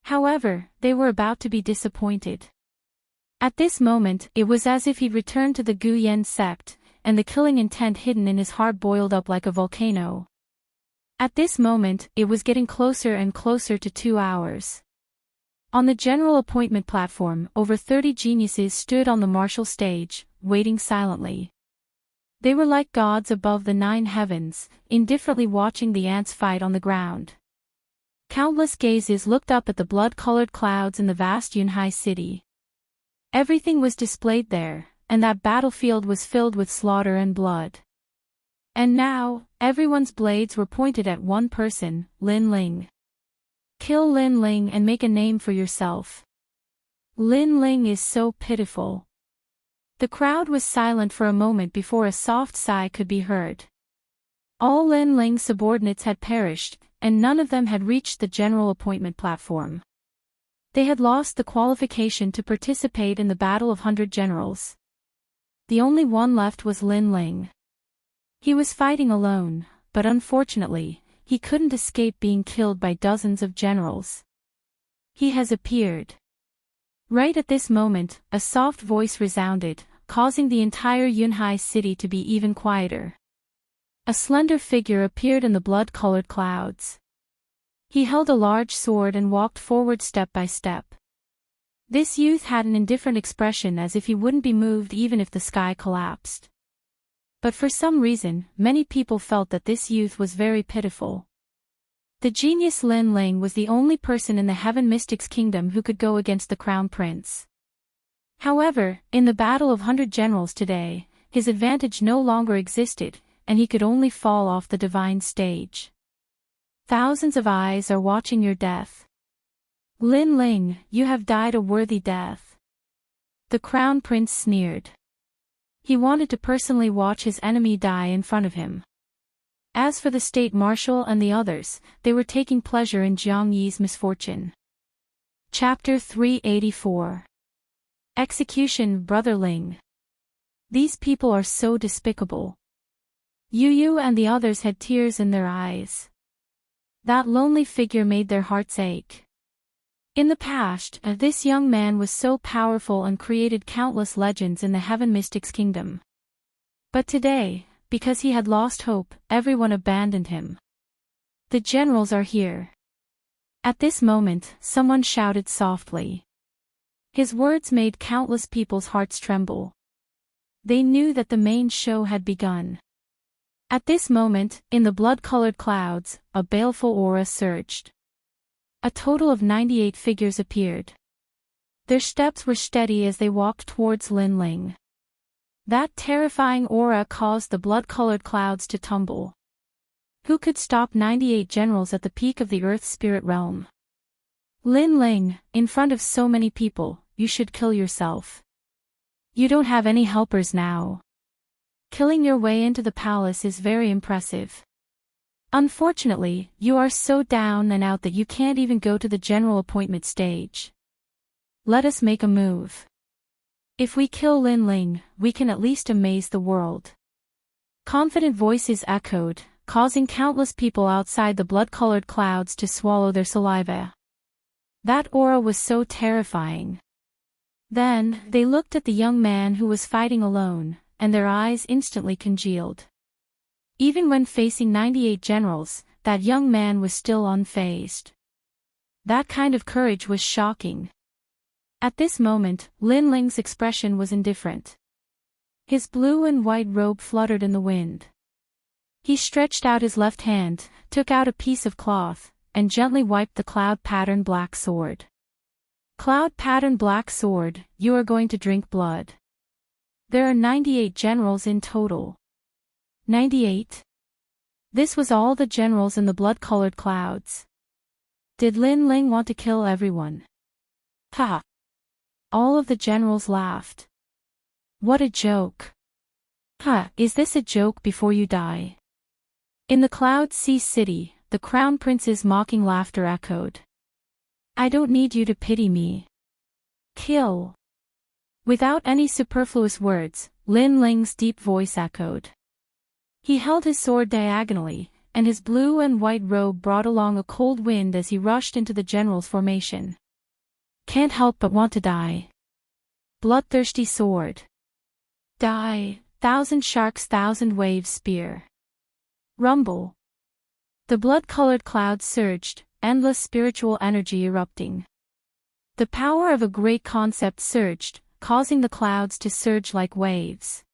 However, they were about to be disappointed. At this moment, it was as if he'd returned to the Gu Yen sect, and the killing intent hidden in his heart boiled up like a volcano. At this moment, it was getting closer and closer to 2 hours. On the general appointment platform, over 30 geniuses stood on the martial stage, waiting silently. They were like gods above the 9 heavens, indifferently watching the ants fight on the ground. Countless gazes looked up at the blood-colored clouds in the vast Yunhai city. Everything was displayed there, and that battlefield was filled with slaughter and blood. And now, everyone's blades were pointed at one person, Lin Ling. Kill Lin Ling and make a name for yourself. Lin Ling is so pitiful. The crowd was silent for a moment before a soft sigh could be heard. All Lin Ling's subordinates had perished, and none of them had reached the general appointment platform. They had lost the qualification to participate in the Battle of 100 Generals. The only one left was Lin Ling. He was fighting alone, but unfortunately, he couldn't escape being killed by dozens of generals. He has appeared. Right at this moment, a soft voice resounded, causing the entire Yunhai city to be even quieter. A slender figure appeared in the blood-colored clouds. He held a large sword and walked forward step by step. This youth had an indifferent expression as if he wouldn't be moved even if the sky collapsed. But for some reason, many people felt that this youth was very pitiful. The genius Lin Ling was the only person in the Heaven Mystics Kingdom who could go against the Crown Prince. However, in the Battle of 100 Generals today, his advantage no longer existed, and he could only fall off the divine stage. Thousands of eyes are watching your death. Lin Ling, you have died a worthy death. The Crown Prince sneered. He wanted to personally watch his enemy die in front of him. As for the State Marshal and the others, they were taking pleasure in Jiang Yi's misfortune. Chapter 384. Execution, Brother Ling. These people are so despicable. Yu and the others had tears in their eyes. That lonely figure made their hearts ache. In the past, this young man was so powerful and created countless legends in the Heaven Mystics Kingdom. But today, because he had lost hope, everyone abandoned him. The generals are here. At this moment, someone shouted softly. His words made countless people's hearts tremble. They knew that the main show had begun. At this moment, in the blood-colored clouds, a baleful aura surged. A total of 98 figures appeared. Their steps were steady as they walked towards Lin Ling. That terrifying aura caused the blood-colored clouds to tumble. Who could stop 98 generals at the peak of the Earth spirit realm? Lin Ling, in front of so many people, you should kill yourself. You don't have any helpers now. Killing your way into the palace is very impressive. Unfortunately, you are so down and out that you can't even go to the general appointment stage. Let us make a move. If we kill Lin Ling, we can at least amaze the world. Confident voices echoed, causing countless people outside the blood-colored clouds to swallow their saliva. That aura was so terrifying. Then, they looked at the young man who was fighting alone, and their eyes instantly congealed. Even when facing 98 generals, that young man was still unfazed. That kind of courage was shocking. At this moment, Lin Ling's expression was indifferent. His blue and white robe fluttered in the wind. He stretched out his left hand, took out a piece of cloth, and gently wiped the cloud-patterned black sword. Cloud-patterned black sword, you are going to drink blood. There are 98 generals in total. 98? This was all the generals in the blood-colored clouds. Did Lin Ling want to kill everyone? Ha! All of the generals laughed. What a joke. Ha! Is this a joke before you die? In the Cloud Sea City, the Crown Prince's mocking laughter echoed. I don't need you to pity me. Kill. Without any superfluous words, Lin Ling's deep voice echoed. He held his sword diagonally, and his blue and white robe brought along a cold wind as he rushed into the general's formation. Can't help but want to die. Bloodthirsty sword. Die, thousand sharks, thousand waves spear. Rumble. The blood-colored clouds surged, endless spiritual energy erupting. The power of a great concept surged, causing the clouds to surge like waves.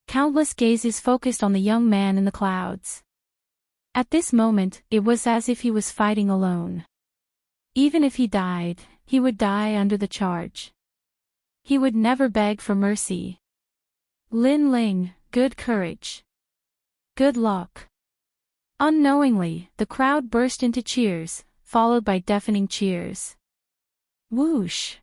Countless gazes focused on the young man in the clouds. At this moment, it was as if he was fighting alone. Even if he died, he would die under the charge. He would never beg for mercy. Lin Ling, good courage. Good luck. Unknowingly, the crowd burst into cheers, followed by deafening cheers. Whoosh!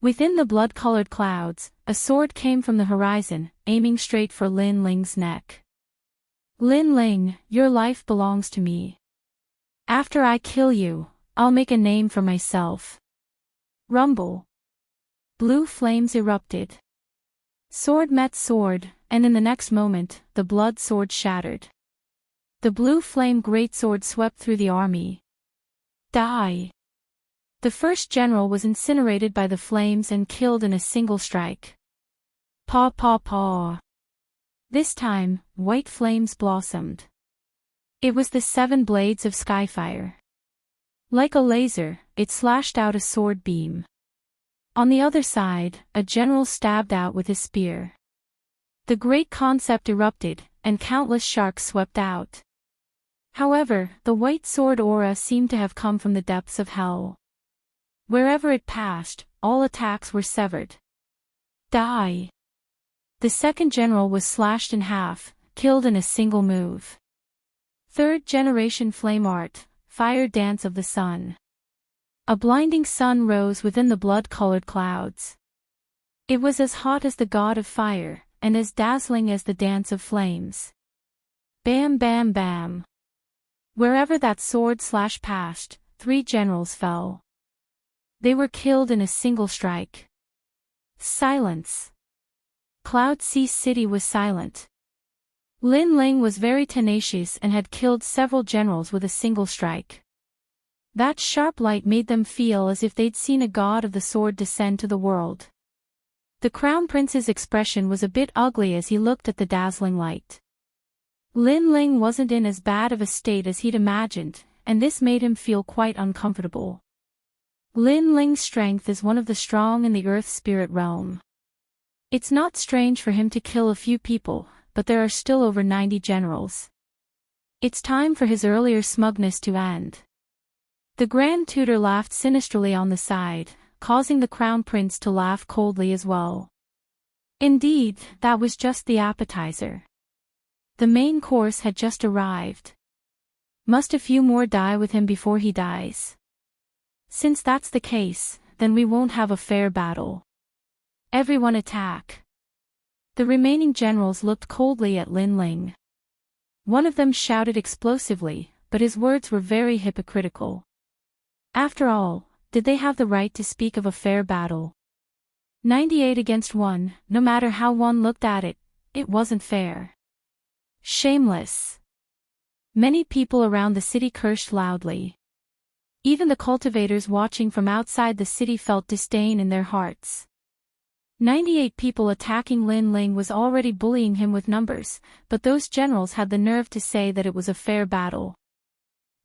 Within the blood-colored clouds, a sword came from the horizon, aiming straight for Lin Ling's neck. Lin Ling, your life belongs to me. After I kill you, I'll make a name for myself. Rumble. Blue flames erupted. Sword met sword, and in the next moment, the blood sword shattered. The blue flame greatsword swept through the army. Die. The first general was incinerated by the flames and killed in a single strike. Paw paw paw. This time, white flames blossomed. It was the 7 blades of skyfire. Like a laser, it slashed out a sword beam. On the other side, a general stabbed out with his spear. The great concept erupted, and countless sharks swept out. However, the white sword aura seemed to have come from the depths of hell. Wherever it passed, all attacks were severed. Die. The second general was slashed in half, killed in a single move. Third generation flame art, fire dance of the sun. A blinding sun rose within the blood-colored clouds. It was as hot as the god of fire, and as dazzling as the dance of flames. Bam bam bam. Wherever that sword slash passed, 3 generals fell. They were killed in a single strike. Silence. Cloud Sea City was silent. Lin Ling was very tenacious and had killed several generals with a single strike. That sharp light made them feel as if they'd seen a god of the sword descend to the world. The Crown Prince's expression was a bit ugly as he looked at the dazzling light. Lin Ling wasn't in as bad of a state as he'd imagined, and this made him feel quite uncomfortable. Lin Ling's strength is one of the strong in the earth spirit realm. It's not strange for him to kill a few people, but there are still over 90 generals. It's time for his earlier smugness to end. The Grand Tutor laughed sinisterly on the side, causing the Crown Prince to laugh coldly as well. Indeed, that was just the appetizer. The main course had just arrived. Must a few more die with him before he dies? Since that's the case, then we won't have a fair battle. Everyone attack. The remaining generals looked coldly at Lin Ling. One of them shouted explosively, but his words were very hypocritical. After all, did they have the right to speak of a fair battle? 98 against 1, no matter how one looked at it, it wasn't fair. Shameless. Many people around the city cursed loudly. Even the cultivators watching from outside the city felt disdain in their hearts. 98 people attacking Lin Ling was already bullying him with numbers, but those generals had the nerve to say that it was a fair battle.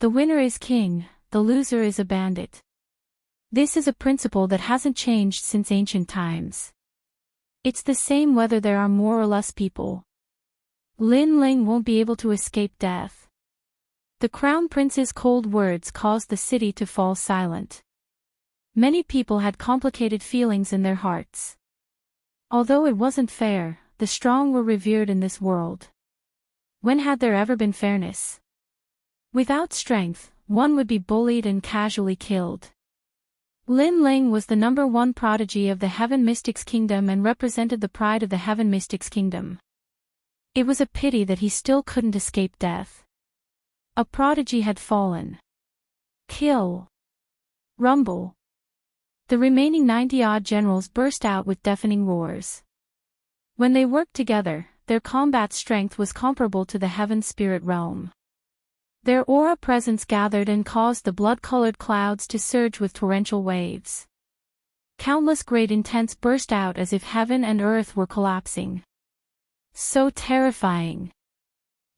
The winner is king, the loser is a bandit. This is a principle that hasn't changed since ancient times. It's the same whether there are more or less people. Lin Ling won't be able to escape death. The crown prince's cold words caused the city to fall silent. Many people had complicated feelings in their hearts. Although it wasn't fair, the strong were revered in this world. When had there ever been fairness? Without strength, one would be bullied and casually killed. Lin Ling was the #1 prodigy of the Heaven Mystics Kingdom and represented the pride of the Heaven Mystics Kingdom. It was a pity that he still couldn't escape death. A prodigy had fallen. Kill. Rumble. The remaining 90-odd generals burst out with deafening roars. When they worked together, their combat strength was comparable to the heaven spirit realm. Their aura presence gathered and caused the blood-colored clouds to surge with torrential waves. Countless great intents burst out as if heaven and earth were collapsing. So terrifying.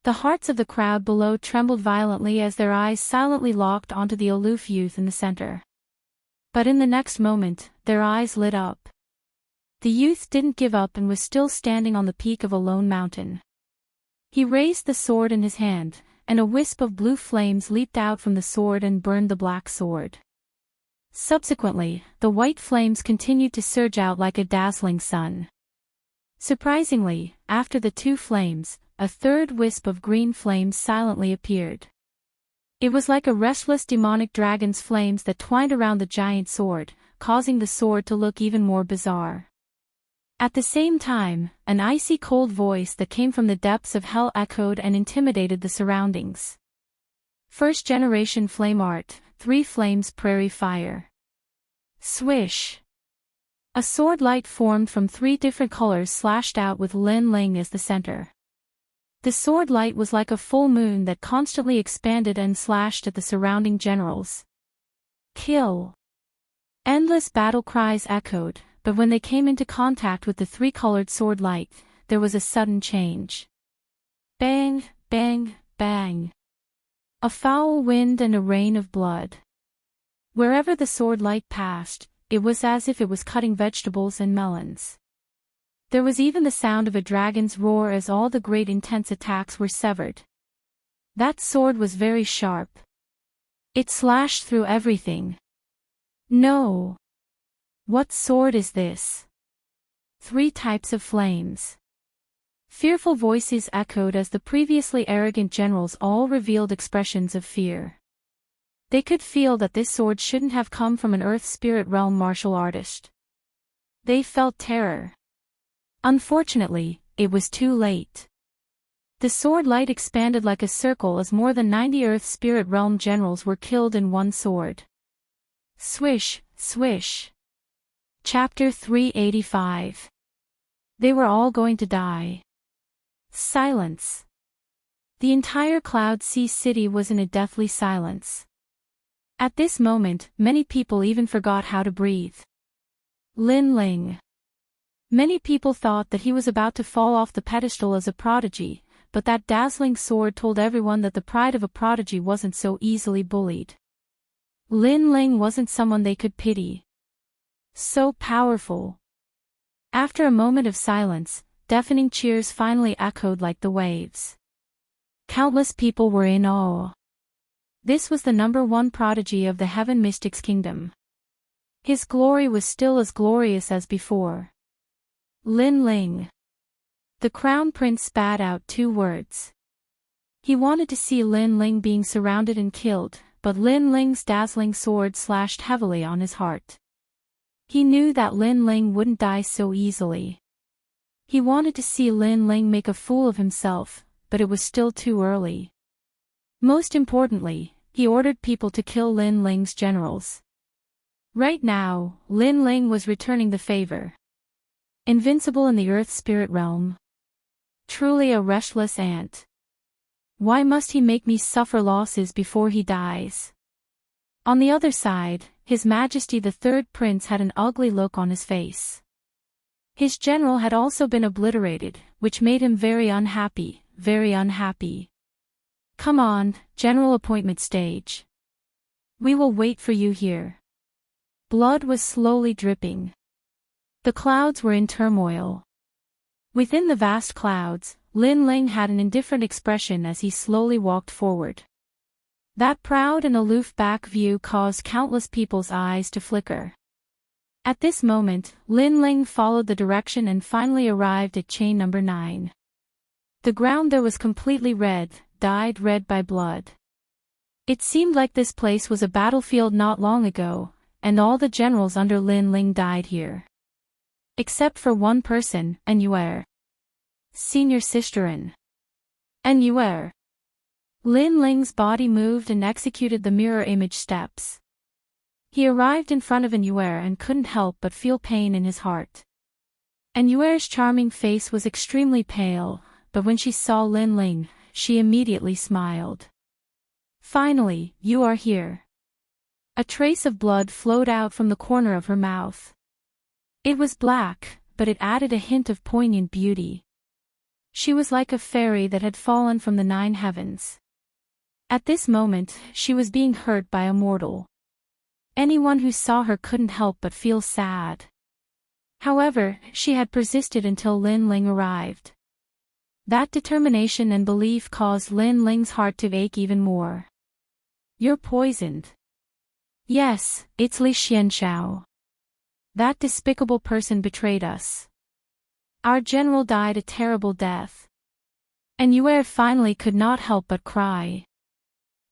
The hearts of the crowd below trembled violently as their eyes silently locked onto the aloof youth in the center. But in the next moment, their eyes lit up. The youth didn't give up and was still standing on the peak of a lone mountain. He raised the sword in his hand, and a wisp of blue flames leaped out from the sword and burned the black sword. Subsequently, the white flames continued to surge out like a dazzling sun. Surprisingly, after the two flames, a third wisp of green flames silently appeared. It was like a restless demonic dragon's flames that twined around the giant sword, causing the sword to look even more bizarre. At the same time, an icy cold voice that came from the depths of hell echoed and intimidated the surroundings. First generation flame art, 3 flames prairie fire. Swish. A sword light formed from 3 different colors slashed out with Lin Ling as the center. The sword light was like a full moon that constantly expanded and slashed at the surrounding generals. Kill. Endless battle cries echoed, but when they came into contact with the 3-colored sword light, there was a sudden change. Bang, bang, bang. A foul wind and a rain of blood. Wherever the sword light passed, it was as if it was cutting vegetables and melons. There was even the sound of a dragon's roar as all the great intense attacks were severed. That sword was very sharp. It slashed through everything. No. What sword is this? 3 types of flames. Fearful voices echoed as the previously arrogant generals all revealed expressions of fear. They could feel that this sword shouldn't have come from an earth spirit realm martial artist. They felt terror. Unfortunately, it was too late. The sword light expanded like a circle as more than 90 earth spirit realm generals were killed in one sword. Swish, swish. Chapter 385. They were all going to die. Silence. The entire Cloud Sea city was in a deathly silence. At this moment, many people even forgot how to breathe. Lin Ling. Many people thought that he was about to fall off the pedestal as a prodigy, but that dazzling sword told everyone that the pride of a prodigy wasn't so easily bullied. Lin Ling wasn't someone they could pity. So powerful. After a moment of silence, deafening cheers finally echoed like the waves. Countless people were in awe. This was the #1 prodigy of the Heaven Mystics Kingdom. His glory was still as glorious as before. Lin Ling. The Crown Prince spat out 2 words. He wanted to see Lin Ling being surrounded and killed, but Lin Ling's dazzling sword slashed heavily on his heart. He knew that Lin Ling wouldn't die so easily. He wanted to see Lin Ling make a fool of himself, but it was still too early. Most importantly, he ordered people to kill Lin Ling's generals. Right now, Lin Ling was returning the favor. Invincible in the earth spirit realm. Truly a restless ant. Why must he make me suffer losses before he dies? On the other side, His Majesty the Third Prince had an ugly look on his face. His general had also been obliterated, which made him very unhappy, very unhappy. Come on, general appointment stage. We will wait for you here. Blood was slowly dripping. The clouds were in turmoil. Within the vast clouds, Lin Ling had an indifferent expression as he slowly walked forward. That proud and aloof back view caused countless people's eyes to flicker. At this moment, Lin Ling followed the direction and finally arrived at chain number 9. The ground there was completely red, dyed red by blood. It seemed like this place was a battlefield not long ago, and all the generals under Lin Ling died here. Except for one person, Annuer. Senior Sisterin. Annuer. Lin Ling's body moved and executed the mirror image steps. He arrived in front of Annuer and couldn't help but feel pain in his heart. Annuer's charming face was extremely pale, but when she saw Lin Ling, she immediately smiled. Finally, you are here. A trace of blood flowed out from the corner of her mouth. It was black, but it added a hint of poignant beauty. She was like a fairy that had fallen from the 9 heavens. At this moment, she was being hurt by a mortal. Anyone who saw her couldn't help but feel sad. However, she had persisted until Lin Ling arrived. That determination and belief caused Lin Ling's heart to ache even more. You're poisoned. Yes, it's Li Xianshao. That despicable person betrayed us. Our general died a terrible death. Annuer finally could not help but cry.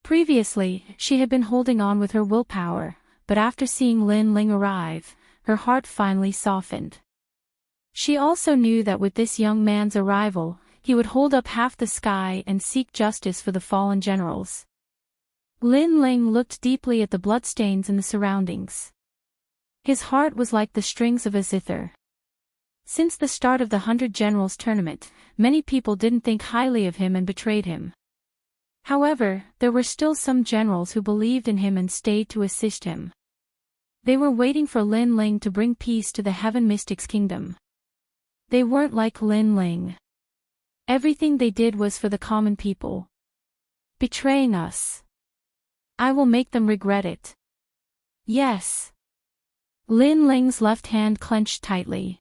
Previously, she had been holding on with her willpower, but after seeing Lin Ling arrive, her heart finally softened. She also knew that with this young man's arrival, he would hold up half the sky and seek justice for the fallen generals. Lin Ling looked deeply at the bloodstains in the surroundings. His heart was like the strings of a zither. Since the start of the 100 Generals tournament, many people didn't think highly of him and betrayed him. However, there were still some generals who believed in him and stayed to assist him. They were waiting for Lin Ling to bring peace to the Heaven Mystics Kingdom. They weren't like Lin Ling. Everything they did was for the common people. Betraying us. I will make them regret it. Yes. Lin Ling's left hand clenched tightly.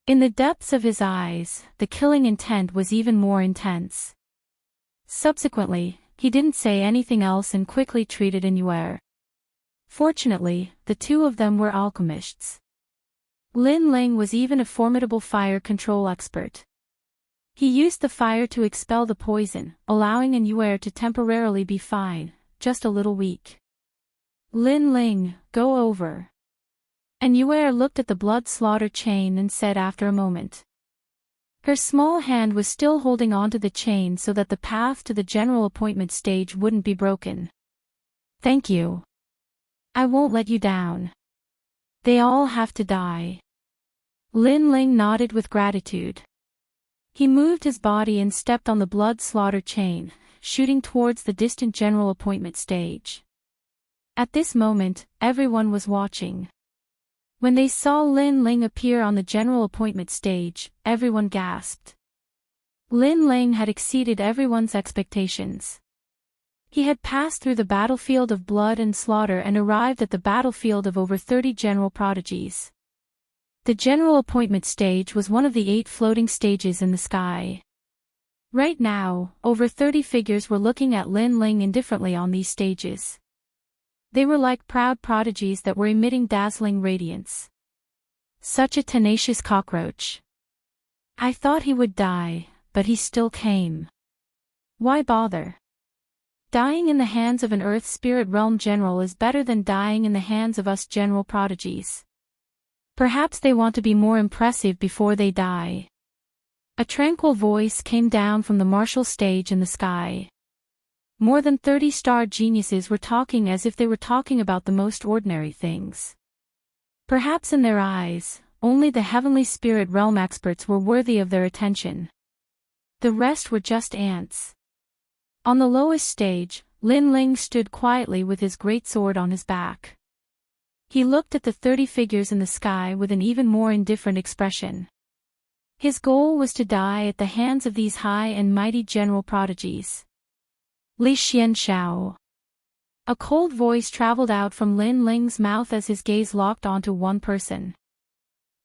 In the depths of his eyes, the killing intent was even more intense. Subsequently, he didn't say anything else and quickly treated Annuer. Fortunately, the two of them were alchemists. Lin Ling was even a formidable fire control expert. He used the fire to expel the poison, allowing Annuer to temporarily be fine, just a little weak. Lin Ling, go over. Annuer looked at the blood slaughter chain and said after a moment. Her small hand was still holding onto the chain so that the path to the general appointment stage wouldn't be broken. Thank you. I won't let you down. They all have to die. Lin Ling nodded with gratitude. He moved his body and stepped on the blood slaughter chain, shooting towards the distant general appointment stage. At this moment, everyone was watching. When they saw Lin Ling appear on the general appointment stage, everyone gasped. Lin Ling had exceeded everyone's expectations. He had passed through the battlefield of blood and slaughter and arrived at the battlefield of over 30 general prodigies. The general appointment stage was one of the 8 floating stages in the sky. Right now, over 30 figures were looking at Lin Ling indifferently on these stages. They were like proud prodigies that were emitting dazzling radiance. Such a tenacious cockroach. I thought he would die, but he still came. Why bother? Dying in the hands of an Earth Spirit Realm general is better than dying in the hands of us general prodigies. Perhaps they want to be more impressive before they die. A tranquil voice came down from the martial stage in the sky. More than 30 star geniuses were talking as if they were talking about the most ordinary things. Perhaps in their eyes, only the heavenly spirit realm experts were worthy of their attention. The rest were just ants. On the lowest stage, Lin Ling stood quietly with his great sword on his back. He looked at the 30 figures in the sky with an even more indifferent expression. His goal was to die at the hands of these high and mighty general prodigies. Li Xianshao. A cold voice traveled out from Lin Ling's mouth as his gaze locked onto one person.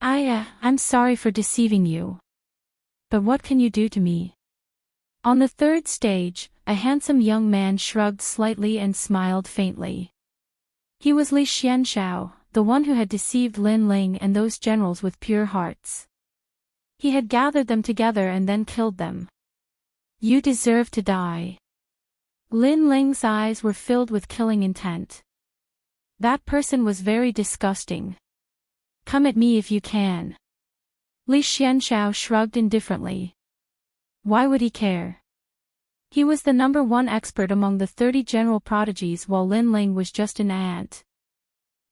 I'm sorry for deceiving you. But what can you do to me? On the third stage, a handsome young man shrugged slightly and smiled faintly. He was Li Xianshao, the one who had deceived Lin Ling and those generals with pure hearts. He had gathered them together and then killed them. You deserve to die. Lin Ling's eyes were filled with killing intent. That person was very disgusting. Come at me if you can. Li Xianshao shrugged indifferently. Why would he care? He was the #1 expert among the 30 general prodigies while Lin Ling was just an ant.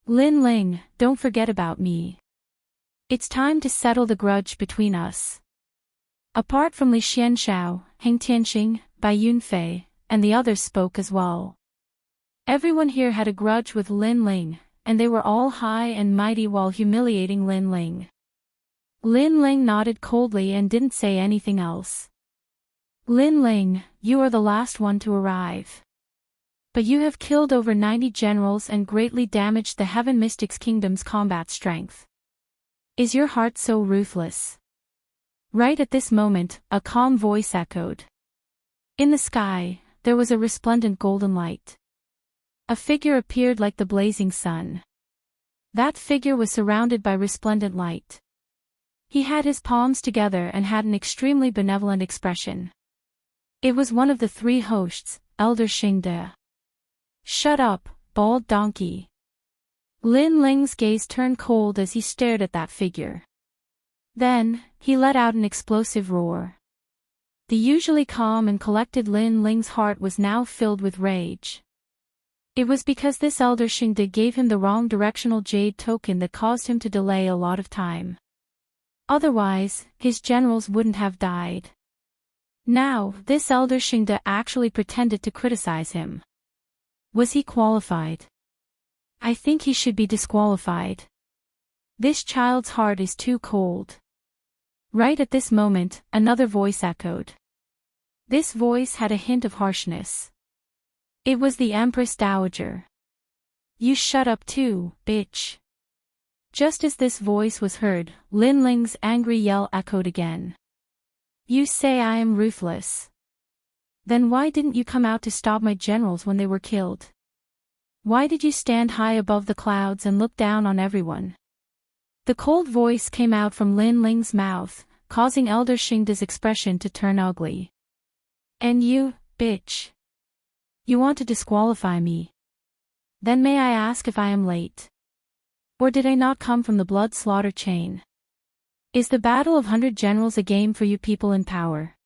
Lin Ling, don't forget about me. It's time to settle the grudge between us. Apart from Li Xianshao, Heng Tianxing, Bai Yunfei, and the others spoke as well. Everyone here had a grudge with Lin Ling, and they were all high and mighty while humiliating Lin Ling. Lin Ling nodded coldly and didn't say anything else. Lin Ling, you are the last one to arrive. But you have killed over 90 generals and greatly damaged the Heaven Mystics Kingdom's combat strength. Is your heart so ruthless? Right at this moment, a calm voice echoed. In the sky, there was a resplendent golden light. A figure appeared like the blazing sun. That figure was surrounded by resplendent light. He had his palms together and had an extremely benevolent expression. It was one of the 3 hosts, Elder Xingde. Shut up, bald donkey. Lin Ling's gaze turned cold as he stared at that figure. Then, he let out an explosive roar. The usually calm and collected Lin Ling's heart was now filled with rage. It was because this Elder Xingde gave him the wrong directional jade token that caused him to delay a lot of time. Otherwise, his generals wouldn't have died. Now, this Elder Xingde actually pretended to criticize him. Was he qualified? I think he should be disqualified. This child's heart is too cold. Right at this moment, another voice echoed. This voice had a hint of harshness. It was the Empress Dowager. You shut up too, bitch. Just as this voice was heard, Lin Ling's angry yell echoed again. You say I am ruthless. Then why didn't you come out to stop my generals when they were killed? Why did you stand high above the clouds and look down on everyone? The cold voice came out from Lin Ling's mouth, causing Elder Xingde's expression to turn ugly. And you, bitch. You want to disqualify me? Then may I ask if I am late? Or did I not come from the blood slaughter chain? Is the Battle of 100 Generals a game for you people in power?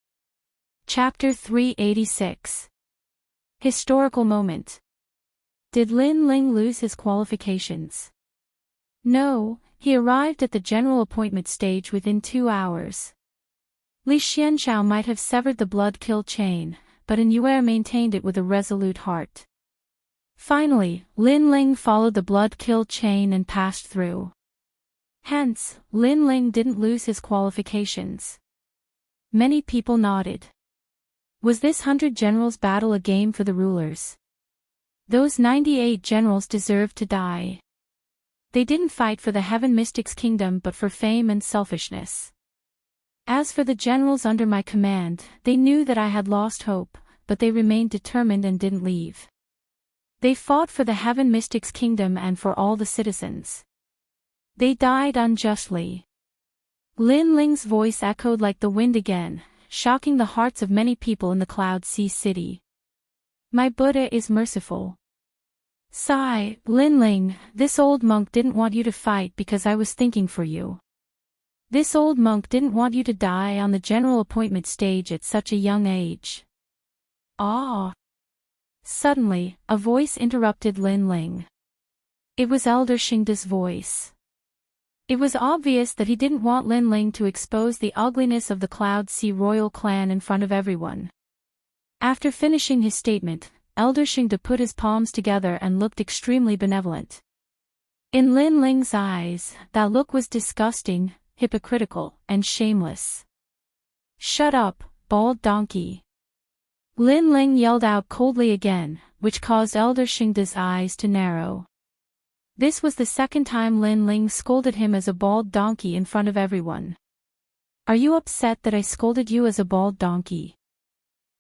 Chapter 386. Historical moment. Did Lin Ling lose his qualifications? No, he arrived at the general appointment stage within 2 hours. Li Xianshao might have severed the blood kill chain, but Yuer maintained it with a resolute heart. Finally, Lin Ling followed the blood kill chain and passed through. Hence, Lin Ling didn't lose his qualifications. Many people nodded. Was this 100 generals battle a game for the rulers? Those 98 generals deserved to die. They didn't fight for the Heaven Mystics Kingdom but for fame and selfishness. As for the generals under my command, they knew that I had lost hope, but they remained determined and didn't leave. They fought for the Heaven Mystics Kingdom and for all the citizens. They died unjustly. Lin Ling's voice echoed like the wind again, shocking the hearts of many people in the Cloud Sea City. My Buddha is merciful. Sigh, Lin Ling, this old monk didn't want you to fight because I was thinking for you. This old monk didn't want you to die on the general appointment stage at such a young age. Ah! Suddenly, a voice interrupted Lin Ling. It was Elder Xingda's voice. It was obvious that he didn't want Lin Ling to expose the ugliness of the Cloud Sea royal clan in front of everyone. After finishing his statement, Elder Xingda put his palms together and looked extremely benevolent. In Lin Ling's eyes, that look was disgusting, hypocritical, and shameless. Shut up, bald donkey. Lin Ling yelled out coldly again, which caused Elder Xingda's eyes to narrow. This was the second time Lin Ling scolded him as a bald donkey in front of everyone. Are you upset that I scolded you as a bald donkey?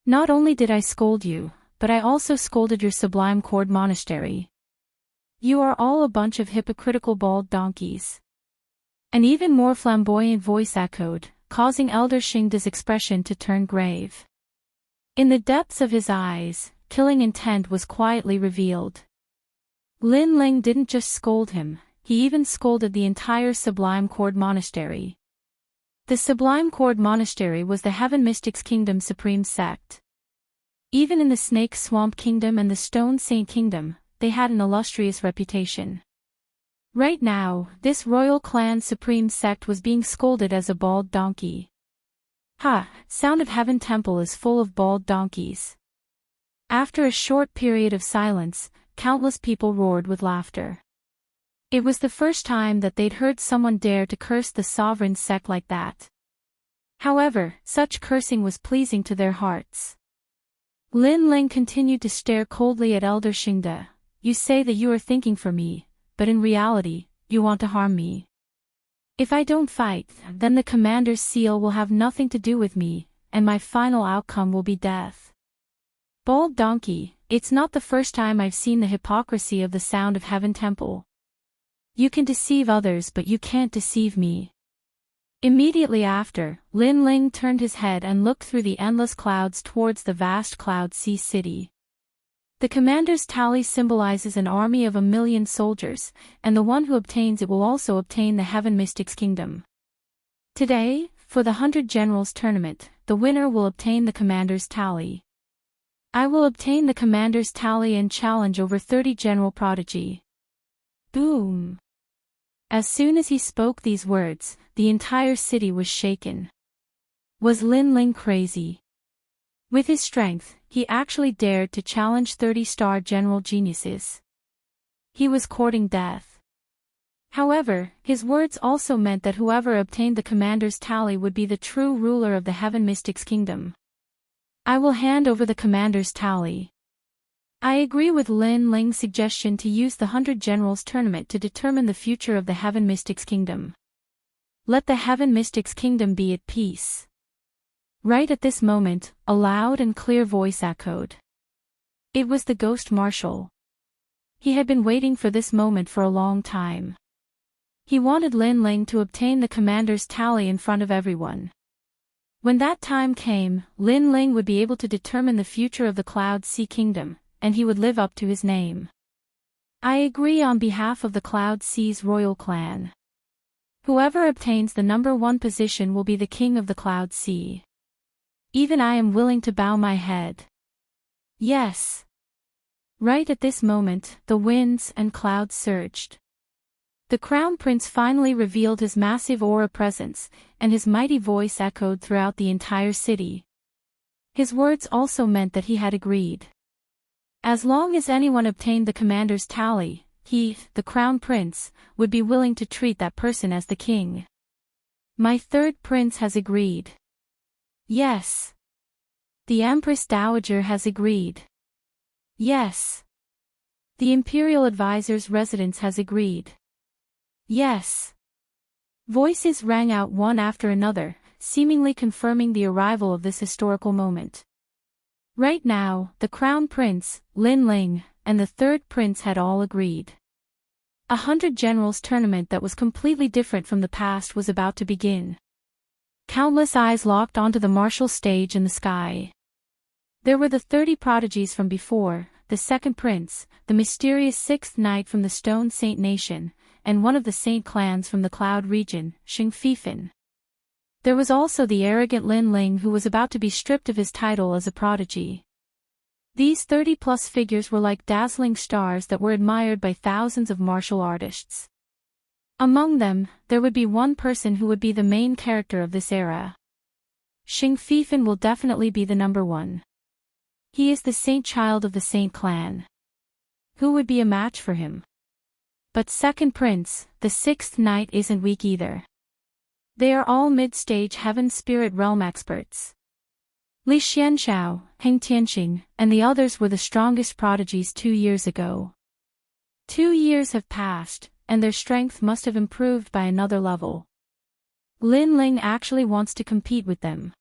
Not only did I scold you, but I also scolded your Sublime Cord Monastery. You are all a bunch of hypocritical bald donkeys. An even more flamboyant voice echoed, causing Elder Xingda's expression to turn grave. In the depths of his eyes, killing intent was quietly revealed. Lin Ling didn't just scold him, he even scolded the entire Sublime Cord Monastery. The Sublime Cord Monastery was the Heaven Mystics Kingdom's supreme sect. Even in the Snake Swamp Kingdom and the Stone Saint Kingdom, they had an illustrious reputation. Right now, this royal clan's supreme sect was being scolded as a bald donkey. Ha! Sound of Heaven Temple is full of bald donkeys. After a short period of silence, countless people roared with laughter. It was the first time that they'd heard someone dare to curse the sovereign sect like that. However, such cursing was pleasing to their hearts. Lin Ling continued to stare coldly at Elder Xingda. You say that you are thinking for me, but in reality, you want to harm me. If I don't fight, then the commander's seal will have nothing to do with me, and my final outcome will be death. Bald donkey, it's not the first time I've seen the hypocrisy of the Sound of Heaven Temple. You can deceive others but you can't deceive me. Immediately after, Lin Ling turned his head and looked through the endless clouds towards the vast Cloud Sea City. The commander's tally symbolizes an army of 1,000,000 soldiers, and the one who obtains it will also obtain the Heaven Mystics Kingdom. Today, for the 100 Generals Tournament, the winner will obtain the commander's tally. I will obtain the commander's tally and challenge over 30 General Prodigy. Boom! As soon as he spoke these words, the entire city was shaken. Was Lin Ling crazy? With his strength, he actually dared to challenge 30-star general geniuses. He was courting death. However, his words also meant that whoever obtained the commander's tally would be the true ruler of the Heaven Mystics Kingdom. I will hand over the commander's tally. I agree with Lin Ling's suggestion to use the 100 Generals Tournament to determine the future of the Heaven Mystics Kingdom. Let the Heaven Mystics Kingdom be at peace. Right at this moment, a loud and clear voice echoed. It was the Ghost Marshal. He had been waiting for this moment for a long time. He wanted Lin Ling to obtain the commander's tally in front of everyone. When that time came, Lin Ling would be able to determine the future of the Cloud Sea Kingdom, and he would live up to his name. I agree on behalf of the Cloud Sea's royal clan. Whoever obtains the number 1 position will be the king of the Cloud Sea. Even I am willing to bow my head. Yes. Right at this moment, the winds and clouds surged. The Crown Prince finally revealed his massive aura presence, and his mighty voice echoed throughout the entire city. His words also meant that he had agreed. As long as anyone obtained the commander's tally, he, the Crown Prince, would be willing to treat that person as the king. My third prince has agreed. Yes. The Empress Dowager has agreed. Yes. The Imperial Advisor's residence has agreed. Yes. Voices rang out one after another, seemingly confirming the arrival of this historical moment. Right now, the Crown Prince, Lin Ling, and the third prince had all agreed. 100 Generals Tournament that was completely different from the past was about to begin. Countless eyes locked onto the martial stage in the sky. There were the 30 prodigies from before, the second prince, the mysterious sixth knight from the Stone Saint Nation, and one of the saint clans from the Cloud region, Xingfifan. There was also the arrogant Lin Ling who was about to be stripped of his title as a prodigy. These 30-plus figures were like dazzling stars that were admired by thousands of martial artists. Among them, there would be one person who would be the main character of this era. Xingfifan will definitely be the number one. He is the saint child of the saint clan. Who would be a match for him? But second prince, the sixth knight, isn't weak either. They are all mid-stage heaven spirit realm experts. Li Xianxiao, Heng Tianxing, and the others were the strongest prodigies 2 years ago. 2 years have passed, and their strength must have improved by another level. Lin Ling actually wants to compete with them.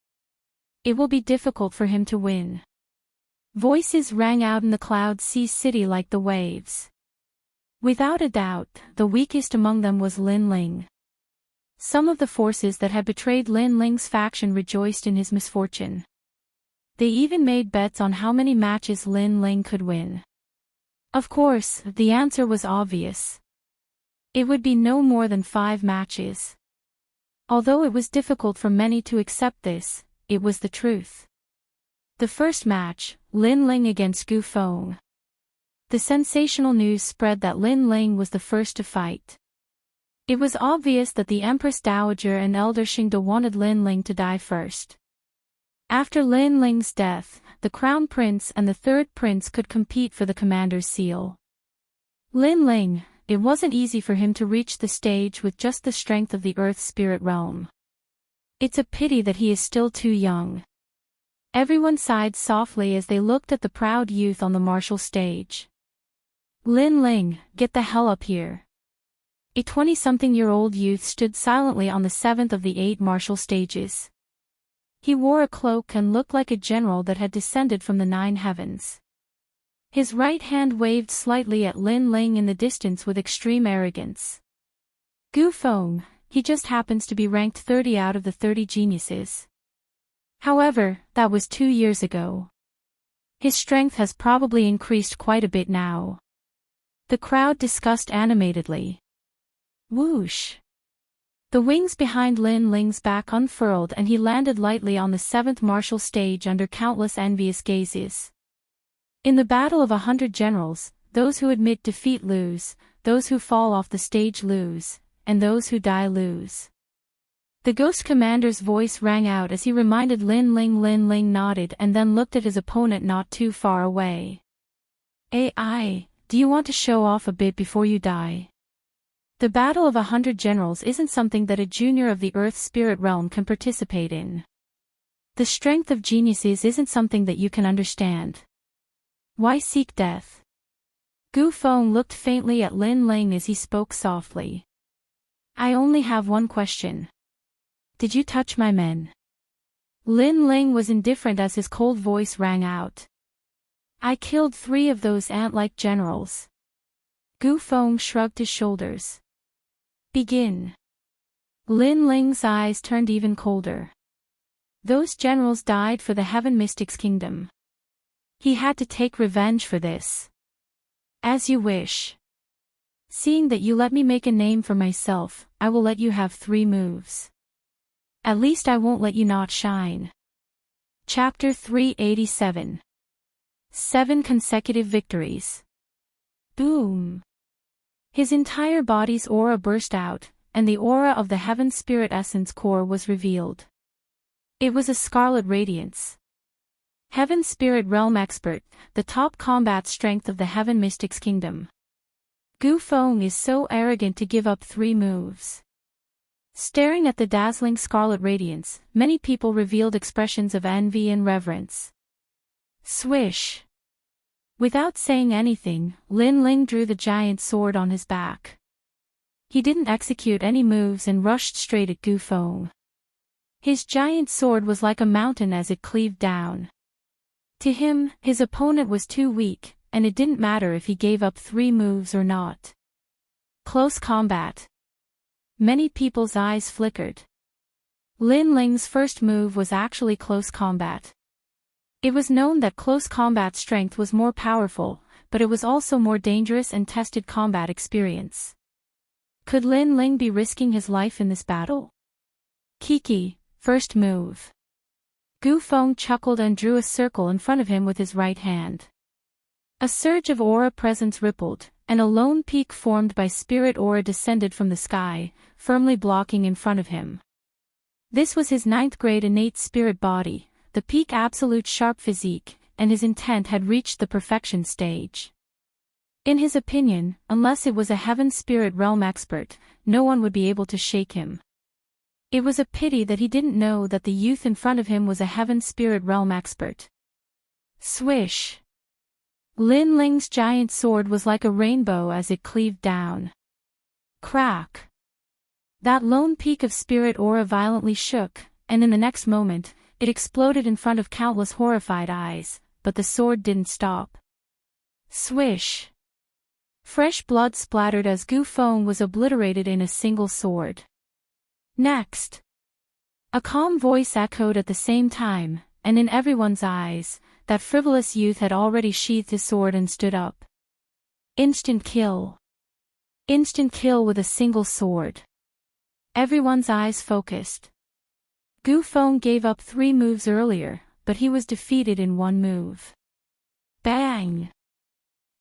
It will be difficult for him to win. Voices rang out in the Cloud Sea city like the waves. Without a doubt, the weakest among them was Lin Ling. Some of the forces that had betrayed Lin Ling's faction rejoiced in his misfortune. They even made bets on how many matches Lin Ling could win. Of course, the answer was obvious. It would be no more than 5 matches. Although it was difficult for many to accept this, it was the truth. The first match, Lin Ling against Gu Feng. The sensational news spread that Lin Ling was the first to fight. It was obvious that the Empress Dowager and Elder Xingde wanted Lin Ling to die first. After Lin Ling's death, the Crown Prince and the Third Prince could compete for the Commander's seal. Lin Ling, it wasn't easy for him to reach the stage with just the strength of the Earth Spirit realm. It's a pity that he is still too young. Everyone sighed softly as they looked at the proud youth on the martial stage. Lin Ling, get the hell up here. A 20-something-year-old youth stood silently on the 7th of the 8 martial stages. He wore a cloak and looked like a general that had descended from the 9 heavens. His right hand waved slightly at Lin Ling in the distance with extreme arrogance. Gu Feng, he just happens to be ranked 30 out of the 30 geniuses. However, that was 2 years ago. His strength has probably increased quite a bit now. The crowd discussed animatedly. Whoosh! The wings behind Lin Ling's back unfurled and he landed lightly on the 7th martial stage under countless envious gazes. In the battle of 100 generals, those who admit defeat lose, those who fall off the stage lose, and those who die lose. The Ghost Commander's voice rang out as he reminded Lin Ling. Lin Ling nodded and then looked at his opponent not too far away. AI, do you want to show off a bit before you die? The battle of 100 generals isn't something that a junior of the Earth Spirit realm can participate in. The strength of geniuses isn't something that you can understand. Why seek death? Gu Feng looked faintly at Lin Ling as he spoke softly. I only have one question. Did you touch my men? Lin Ling was indifferent as his cold voice rang out. I killed 3 of those ant-like generals. Gu Feng shrugged his shoulders. Begin. Lin Ling's eyes turned even colder. Those generals died for the Heaven Mystic's kingdom. He had to take revenge for this. As you wish. Seeing that you let me make a name for myself, I will let you have 3 moves. At least I won't let you not shine. Chapter 387. 7 consecutive victories. Boom. His entire body's aura burst out, and the aura of the Heaven Spirit Essence Core was revealed. It was a scarlet radiance. Heaven Spirit Realm Expert, the top combat strength of the Heaven Mystic's kingdom. Gu Feng is so arrogant to give up 3 moves. Staring at the dazzling scarlet radiance, many people revealed expressions of envy and reverence. Swish! Without saying anything, Lin Ling drew the giant sword on his back. He didn't execute any moves and rushed straight at Gu Feng. His giant sword was like a mountain as it cleaved down. To him, his opponent was too weak, and it didn't matter if he gave up 3 moves or not. Close combat. Many people's eyes flickered. Lin Ling's first move was actually close combat. It was known that close combat strength was more powerful, but it was also more dangerous and tested combat experience. Could Lin Ling be risking his life in this battle? Kiki, first move. Gu Feng chuckled and drew a circle in front of him with his right hand. A surge of aura presence rippled, and a lone peak formed by spirit aura descended from the sky, firmly blocking in front of him. This was his 9th grade innate spirit body, the peak absolute sharp physique, and his intent had reached the perfection stage. In his opinion, unless it was a heaven spirit realm expert, no one would be able to shake him. It was a pity that he didn't know that the youth in front of him was a heaven spirit realm expert. Swish! Lin Ling's giant sword was like a rainbow as it cleaved down. Crack! That lone peak of spirit aura violently shook, and in the next moment, it exploded in front of countless horrified eyes, but the sword didn't stop. Swish! Fresh blood splattered as Gu Feng was obliterated in a single sword. Next! A calm voice echoed at the same time, and in everyone's eyes, that frivolous youth had already sheathed his sword and stood up. Instant kill. Instant kill with a single sword. Everyone's eyes focused. Gu Feng gave up 3 moves earlier, but he was defeated in 1 move. Bang!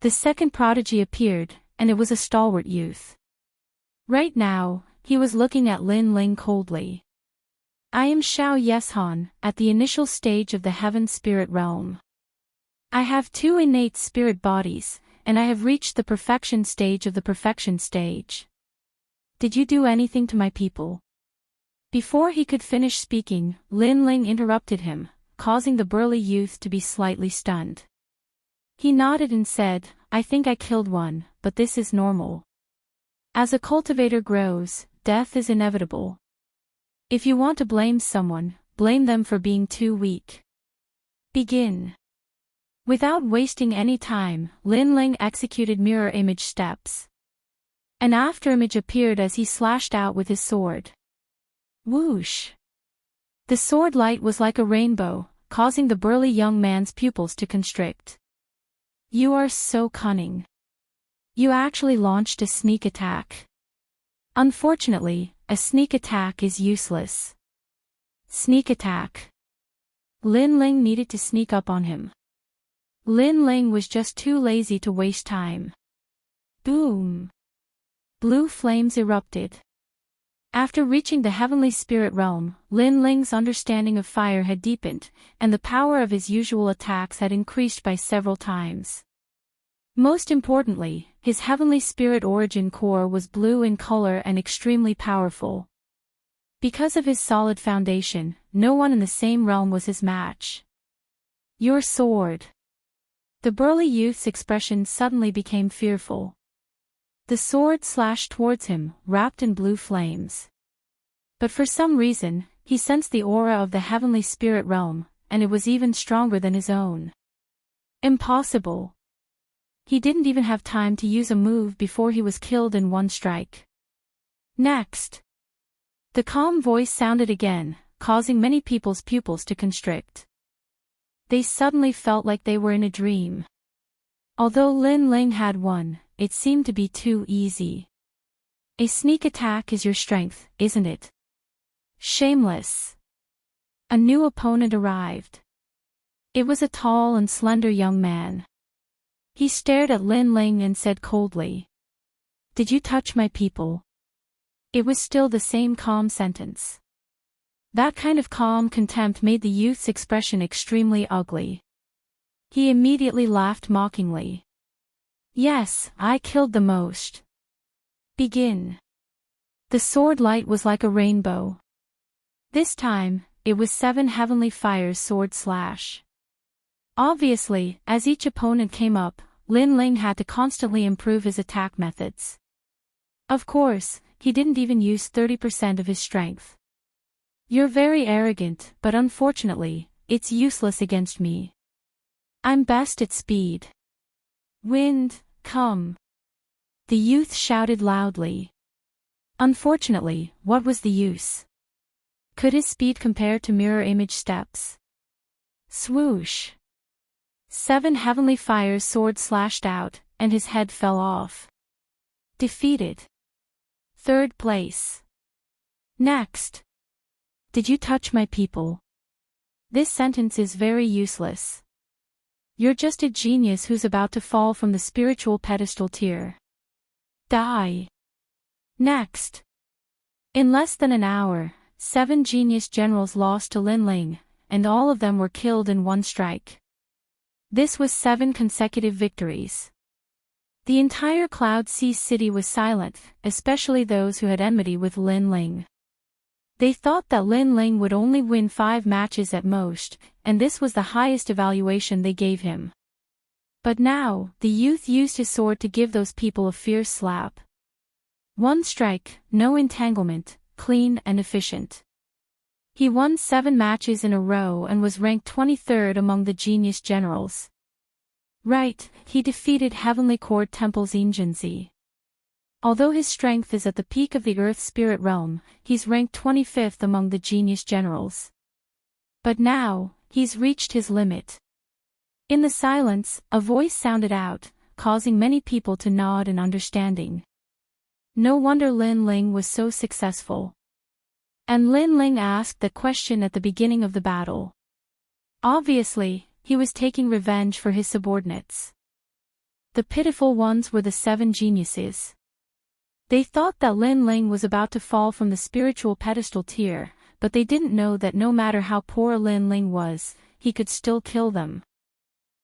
The second prodigy appeared, and it was a stalwart youth. Right now, he was looking at Lin Ling coldly. I am Xiao Yeshan, at the initial stage of the heaven spirit realm. I have 2 innate spirit bodies, and I have reached the perfection stage of the perfection stage. Did you do anything to my people? Before he could finish speaking, Lin Ling interrupted him, causing the burly youth to be slightly stunned. He nodded and said, I think I killed one, but this is normal. As a cultivator grows, death is inevitable. If you want to blame someone, blame them for being too weak. Begin. Without wasting any time, Lin Ling executed mirror image steps. An afterimage appeared as he slashed out with his sword. Whoosh! The sword light was like a rainbow, causing the burly young man's pupils to constrict. You are so cunning. You actually launched a sneak attack. Unfortunately, a sneak attack is useless. Sneak attack. Lin Ling needed to sneak up on him. Lin Ling was just too lazy to waste time. Boom! Blue flames erupted. After reaching the heavenly spirit realm, Lin Ling's understanding of fire had deepened, and the power of his usual attacks had increased by several times. Most importantly, his heavenly spirit origin core was blue in color and extremely powerful. Because of his solid foundation, no one in the same realm was his match. Your sword. The burly youth's expression suddenly became fearful. The sword slashed towards him, wrapped in blue flames. But for some reason, he sensed the aura of the heavenly spirit realm, and it was even stronger than his own. Impossible. He didn't even have time to use a move before he was killed in 1 strike. Next. The calm voice sounded again, causing many people's pupils to constrict. They suddenly felt like they were in a dream. Although Lin Ling had won, it seemed to be too easy. A sneak attack is your strength, isn't it? Shameless. A new opponent arrived. It was a tall and slender young man. He stared at Lin Ling and said coldly, Did you touch my people? It was still the same calm sentence. That kind of calm contempt made the youth's expression extremely ugly. He immediately laughed mockingly. Yes, I killed the most. Begin. The sword light was like a rainbow. This time, it was 7 heavenly fires sword slash. Obviously, as each opponent came up, Lin Ling had to constantly improve his attack methods. Of course, he didn't even use 30% of his strength. You're very arrogant, but unfortunately, it's useless against me. I'm best at speed. Wind, come. The youth shouted loudly. Unfortunately, what was the use? Could his speed compare to mirror image steps? Swoosh! 7 heavenly fires swords slashed out, and his head fell off. Defeated. 3rd place. Next. Did you touch my people? This sentence is very useless. You're just a genius who's about to fall from the spiritual pedestal tier. Die. Next. In less than an hour, 7 genius generals lost to Lin Ling, and all of them were killed in one strike. This was 7 consecutive victories. The entire Cloud Sea city was silent, especially those who had enmity with Lin Ling. They thought that Lin Ling would only win 5 matches at most, and this was the highest evaluation they gave him. But now, the youth used his sword to give those people a fierce slap. 1 strike, no entanglement, clean and efficient. He won 7 matches in a row and was ranked 23rd among the genius generals. Right, he defeated Heavenly Court Temple's Injinzi. Although his strength is at the peak of the Earth Spirit realm, he's ranked 25th among the genius generals. But now, he's reached his limit. In the silence, a voice sounded out, causing many people to nod in understanding. No wonder Lin Ling was so successful. And Lin Ling asked that question at the beginning of the battle. Obviously, he was taking revenge for his subordinates. The pitiful ones were the 7 geniuses. They thought that Lin Ling was about to fall from the spiritual pedestal tier, but they didn't know that no matter how poor Lin Ling was, he could still kill them.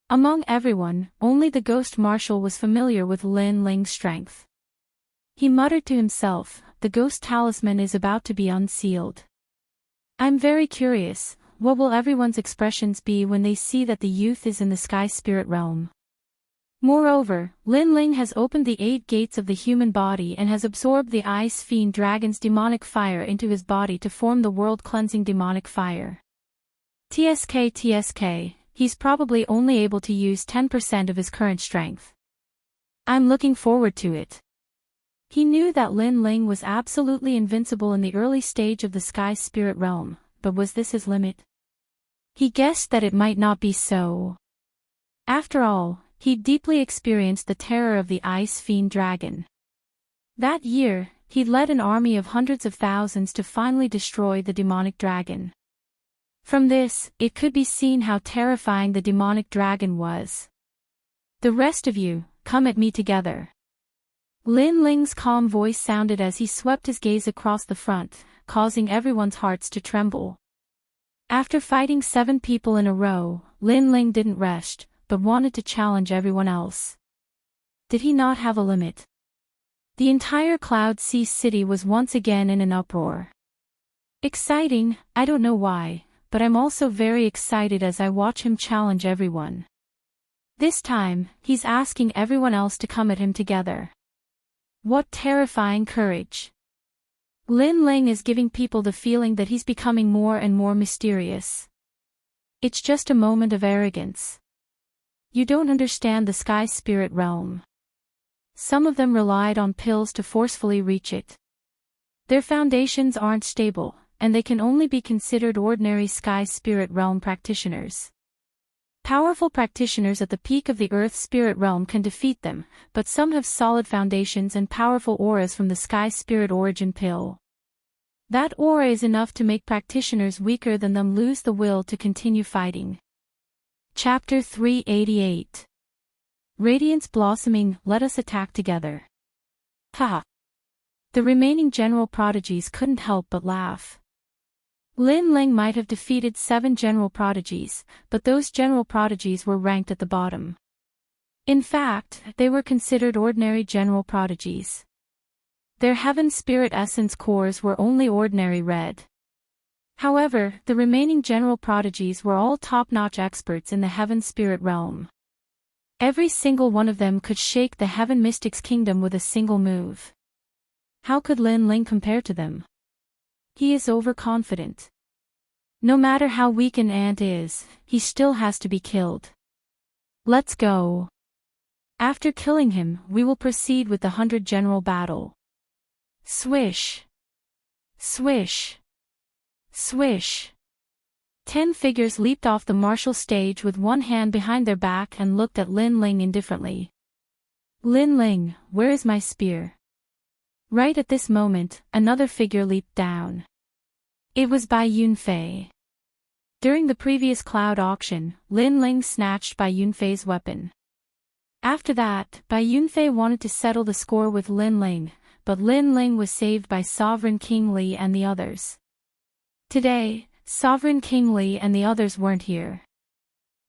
Among everyone, only the Ghost Marshal was familiar with Lin Ling's strength. He muttered to himself, the Ghost Talisman is about to be unsealed. I'm very curious, what will everyone's expressions be when they see that the youth is in the Sky Spirit realm? Moreover, Lin Ling has opened the 8 gates of the human body and has absorbed the Ice Fiend Dragon's demonic fire into his body to form the world-cleansing demonic fire. TSK, he's probably only able to use 10% of his current strength. I'm looking forward to it. He knew that Lin Ling was absolutely invincible in the early stage of the Sky Spirit realm, but was this his limit? He guessed that it might not be so. After all, he deeply experienced the terror of the Ice Fiend Dragon. That year, he led an army of hundreds of thousands to finally destroy the demonic dragon. From this, it could be seen how terrifying the demonic dragon was. The rest of you, come at me together. Lin Ling's calm voice sounded as he swept his gaze across the front, causing everyone's hearts to tremble. After fighting 7 people in a row, Lin Ling didn't rest, but wanted to challenge everyone else. Did he not have a limit? The entire Cloud Sea city was once again in an uproar. Exciting, I don't know why, but I'm also very excited as I watch him challenge everyone. This time, he's asking everyone else to come at him together. What terrifying courage! Lin Ling is giving people the feeling that he's becoming more and more mysterious. It's just a moment of arrogance. You don't understand the Sky Spirit realm. Some of them relied on pills to forcefully reach it. Their foundations aren't stable, and they can only be considered ordinary Sky Spirit realm practitioners. Powerful practitioners at the peak of the Earth Spirit realm can defeat them, but some have solid foundations and powerful auras from the Sky Spirit origin pill. That aura is enough to make practitioners weaker than them lose the will to continue fighting. Chapter 388. Radiance blossoming, let us attack together. Ha! The remaining general prodigies couldn't help but laugh. Lin Ling might have defeated 7 general prodigies, but those general prodigies were ranked at the bottom. In fact, they were considered ordinary general prodigies. Their heaven spirit essence cores were only ordinary red. However, the remaining general prodigies were all top-notch experts in the heaven spirit realm. Every single one of them could shake the heaven mystic's kingdom with a single move. How could Lin Ling compare to them? He is overconfident. No matter how weak an ant is, he still has to be killed. Let's go. After killing him, we will proceed with the 100 general battle. Swish. Swish. Swish! 10 figures leaped off the martial stage with one hand behind their back and looked at Lin Ling indifferently. Lin Ling, where is my spear? Right at this moment, another figure leaped down. It was Bai Yunfei. During the previous cloud auction, Lin Ling snatched Bai Yunfei's weapon. After that, Bai Yunfei wanted to settle the score with Lin Ling, but Lin Ling was saved by Sovereign King Li and the others. Today, Sovereign King Li and the others weren't here.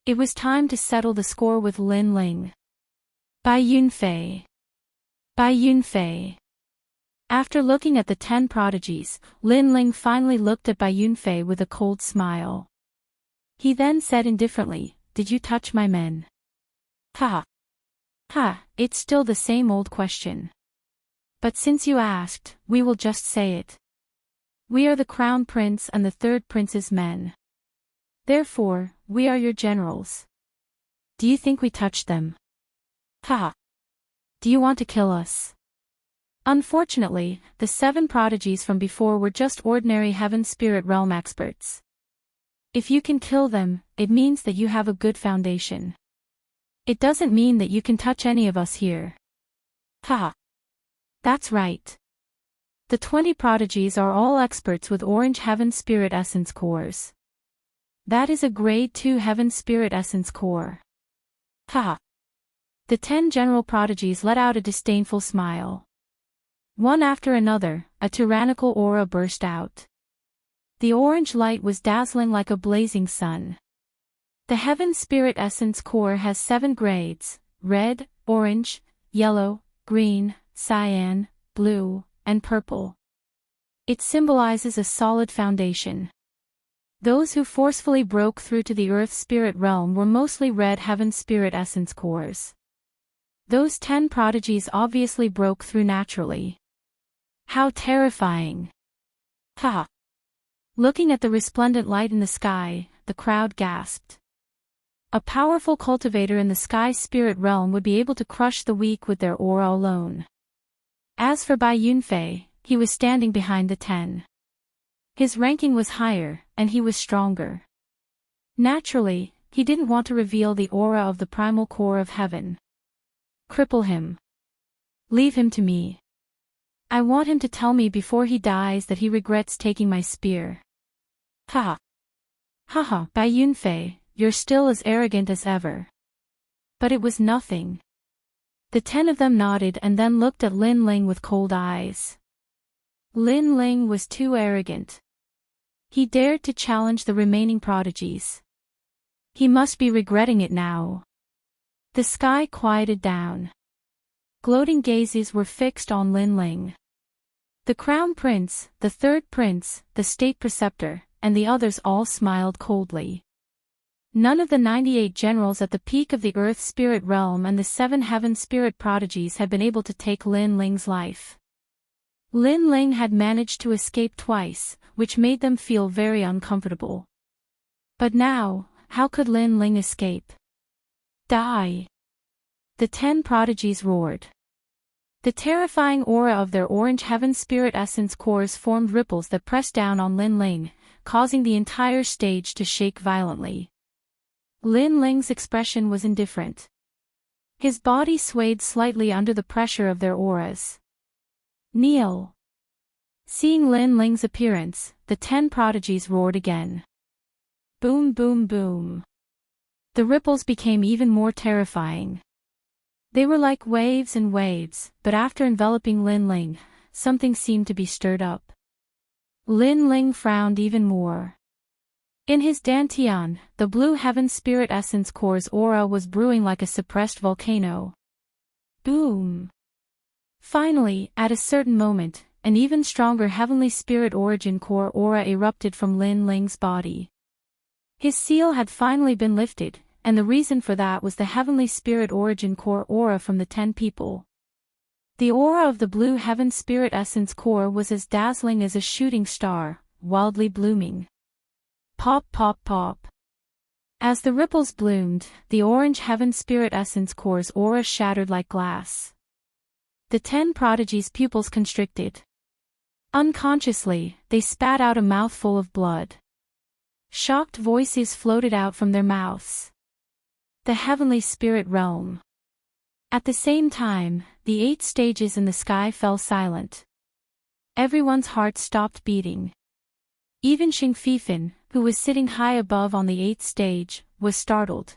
It was time to settle the score with Lin Ling. Bai Yunfei. Bai Yunfei. After looking at the 10 prodigies, Lin Ling finally looked at Bai Yunfei with a cold smile. He then said indifferently, "Did you touch my men?" Ha! Ha, it's still the same old question. But since you asked, we will just say it. We are the Crown Prince and the Third Prince's men. Therefore, we are your generals. Do you think we touched them? Ha! Do you want to kill us? Unfortunately, the 7 prodigies from before were just ordinary heaven spirit realm experts. If you can kill them, it means that you have a good foundation. It doesn't mean that you can touch any of us here. Ha! That's right. The 20 prodigies are all experts with orange heaven spirit essence cores. That is a grade 2 heaven spirit essence core. Ha! The 10 general prodigies let out a disdainful smile. One after another, a tyrannical aura burst out. The orange light was dazzling like a blazing sun. The heaven spirit essence core has 7 grades: red, orange, yellow, green, cyan, blue, and purple. It symbolizes a solid foundation. Those who forcefully broke through to the earth spirit realm were mostly red heaven spirit essence cores. Those 10 prodigies obviously broke through naturally. How terrifying! Ha! Looking at the resplendent light in the sky, the crowd gasped. A powerful cultivator in the sky spirit realm would be able to crush the weak with their aura alone. As for Bai Yunfei, he was standing behind the 10. His ranking was higher, and he was stronger. Naturally, he didn't want to reveal the aura of the primal core of heaven. Cripple him. Leave him to me. I want him to tell me before he dies that he regrets taking my spear. Ha! Haha, Bai Yunfei, you're still as arrogant as ever. But it was nothing. The 10 of them nodded and then looked at Lin Ling with cold eyes. Lin Ling was too arrogant. He dared to challenge the remaining prodigies. He must be regretting it now. The sky quieted down. Gloating gazes were fixed on Lin Ling. The Crown Prince, the Third Prince, the State Preceptor, and the others all smiled coldly. None of the 98 generals at the peak of the Earth Spirit Realm and the 7 Heaven Spirit Prodigies had been able to take Lin Ling's life. Lin Ling had managed to escape twice, which made them feel very uncomfortable. But now, how could Lin Ling escape? Die! The 10 prodigies roared. The terrifying aura of their orange heaven spirit essence cores formed ripples that pressed down on Lin Ling, causing the entire stage to shake violently. Lin Ling's expression was indifferent. His body swayed slightly under the pressure of their auras. Kneel! Seeing Lin Ling's appearance, the 10 prodigies roared again. Boom boom boom. The ripples became even more terrifying. They were like waves and waves, but after enveloping Lin Ling, something seemed to be stirred up. Lin Ling frowned even more. In his dantian, the blue heaven spirit essence core's aura was brewing like a suppressed volcano. Boom! Finally, at a certain moment, an even stronger heavenly spirit origin core aura erupted from Lin Ling's body. His seal had finally been lifted, and the reason for that was the heavenly spirit origin core aura from the 10 people. The aura of the blue heaven spirit essence core was as dazzling as a shooting star, wildly blooming. Pop pop pop. As the ripples bloomed, the orange heaven spirit essence core's aura shattered like glass. The 10 prodigies' pupils constricted. Unconsciously, they spat out a mouthful of blood. Shocked voices floated out from their mouths. The heavenly spirit realm. At the same time, the 8 stages in the sky fell silent. Everyone's heart stopped beating. Even Xing Fifan, who was sitting high above on the 8th stage, was startled.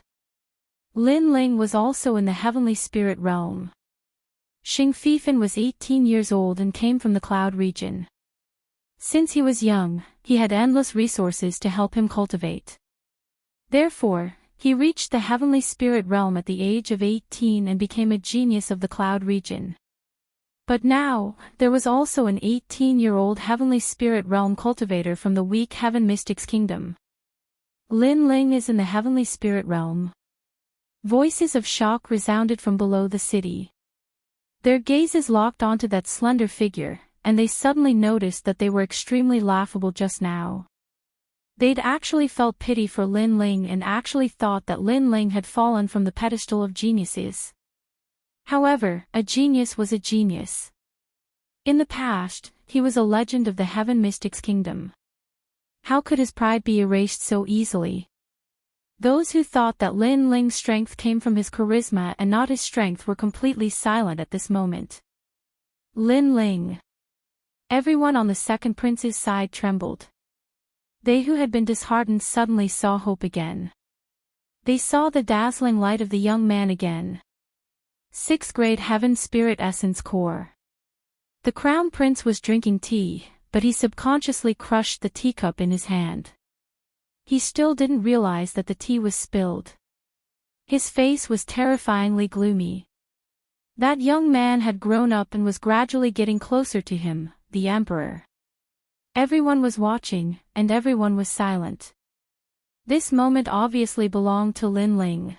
Lin Ling was also in the heavenly spirit realm. Xing Fifan was 18 years old and came from the cloud region. Since he was young, he had endless resources to help him cultivate. Therefore, he reached the heavenly spirit realm at the age of 18 and became a genius of the cloud region. But now, there was also an 18-year-old heavenly spirit realm cultivator from the weak heaven mystics kingdom. Lin Ling is in the heavenly spirit realm. Voices of shock resounded from below the city. Their gazes locked onto that slender figure, and they suddenly noticed that they were extremely laughable just now. They'd actually felt pity for Lin Ling and actually thought that Lin Ling had fallen from the pedestal of geniuses. However, a genius was a genius. In the past, he was a legend of the heaven mystics kingdom. How could his pride be erased so easily? Those who thought that Lin Ling's strength came from his charisma and not his strength were completely silent at this moment. Lin Ling. Everyone on the second prince's side trembled. They who had been disheartened suddenly saw hope again. They saw the dazzling light of the young man again. 6th grade Heaven Spirit Essence Core. The Crown Prince was drinking tea, but he subconsciously crushed the teacup in his hand. He still didn't realize that the tea was spilled. His face was terrifyingly gloomy. That young man had grown up and was gradually getting closer to him, the Emperor. Everyone was watching, and everyone was silent. This moment obviously belonged to Lin Ling.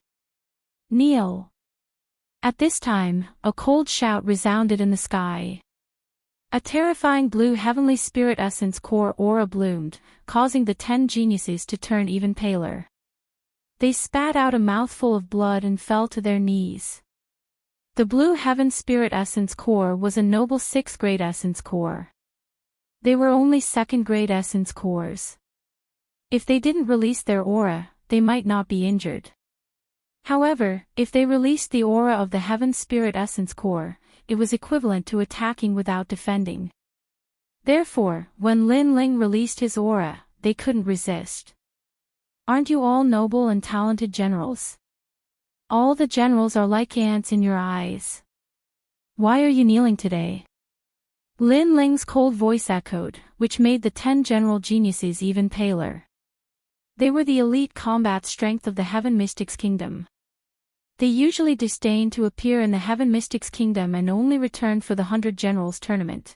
Kneel. At this time, a cold shout resounded in the sky. A terrifying blue heavenly spirit essence core aura bloomed, causing the 10 geniuses to turn even paler. They spat out a mouthful of blood and fell to their knees. The blue heaven spirit essence core was a noble 6th grade essence core. They were only 2nd grade essence cores. If they didn't release their aura, they might not be injured. However, if they released the aura of the heaven spirit essence core, it was equivalent to attacking without defending. Therefore, when Lin Ling released his aura, they couldn't resist. Aren't you all noble and talented generals? All the generals are like ants in your eyes. Why are you kneeling today? Lin Ling's cold voice echoed, which made the 10 general geniuses even paler. They were the elite combat strength of the Heaven Mystics Kingdom. They usually disdained to appear in the Heaven Mystics Kingdom and only returned for the 100 Generals tournament.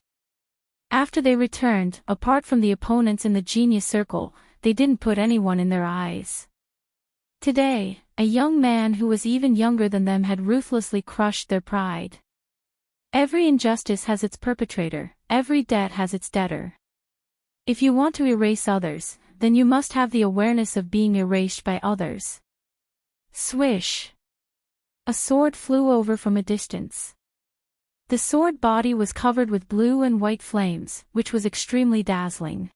After they returned, apart from the opponents in the Genius Circle, they didn't put anyone in their eyes. Today, a young man who was even younger than them had ruthlessly crushed their pride. Every injustice has its perpetrator, every debt has its debtor. If you want to erase others, then you must have the awareness of being erased by others. Swish! A sword flew over from a distance. The sword body was covered with blue and white flames, which was extremely dazzling.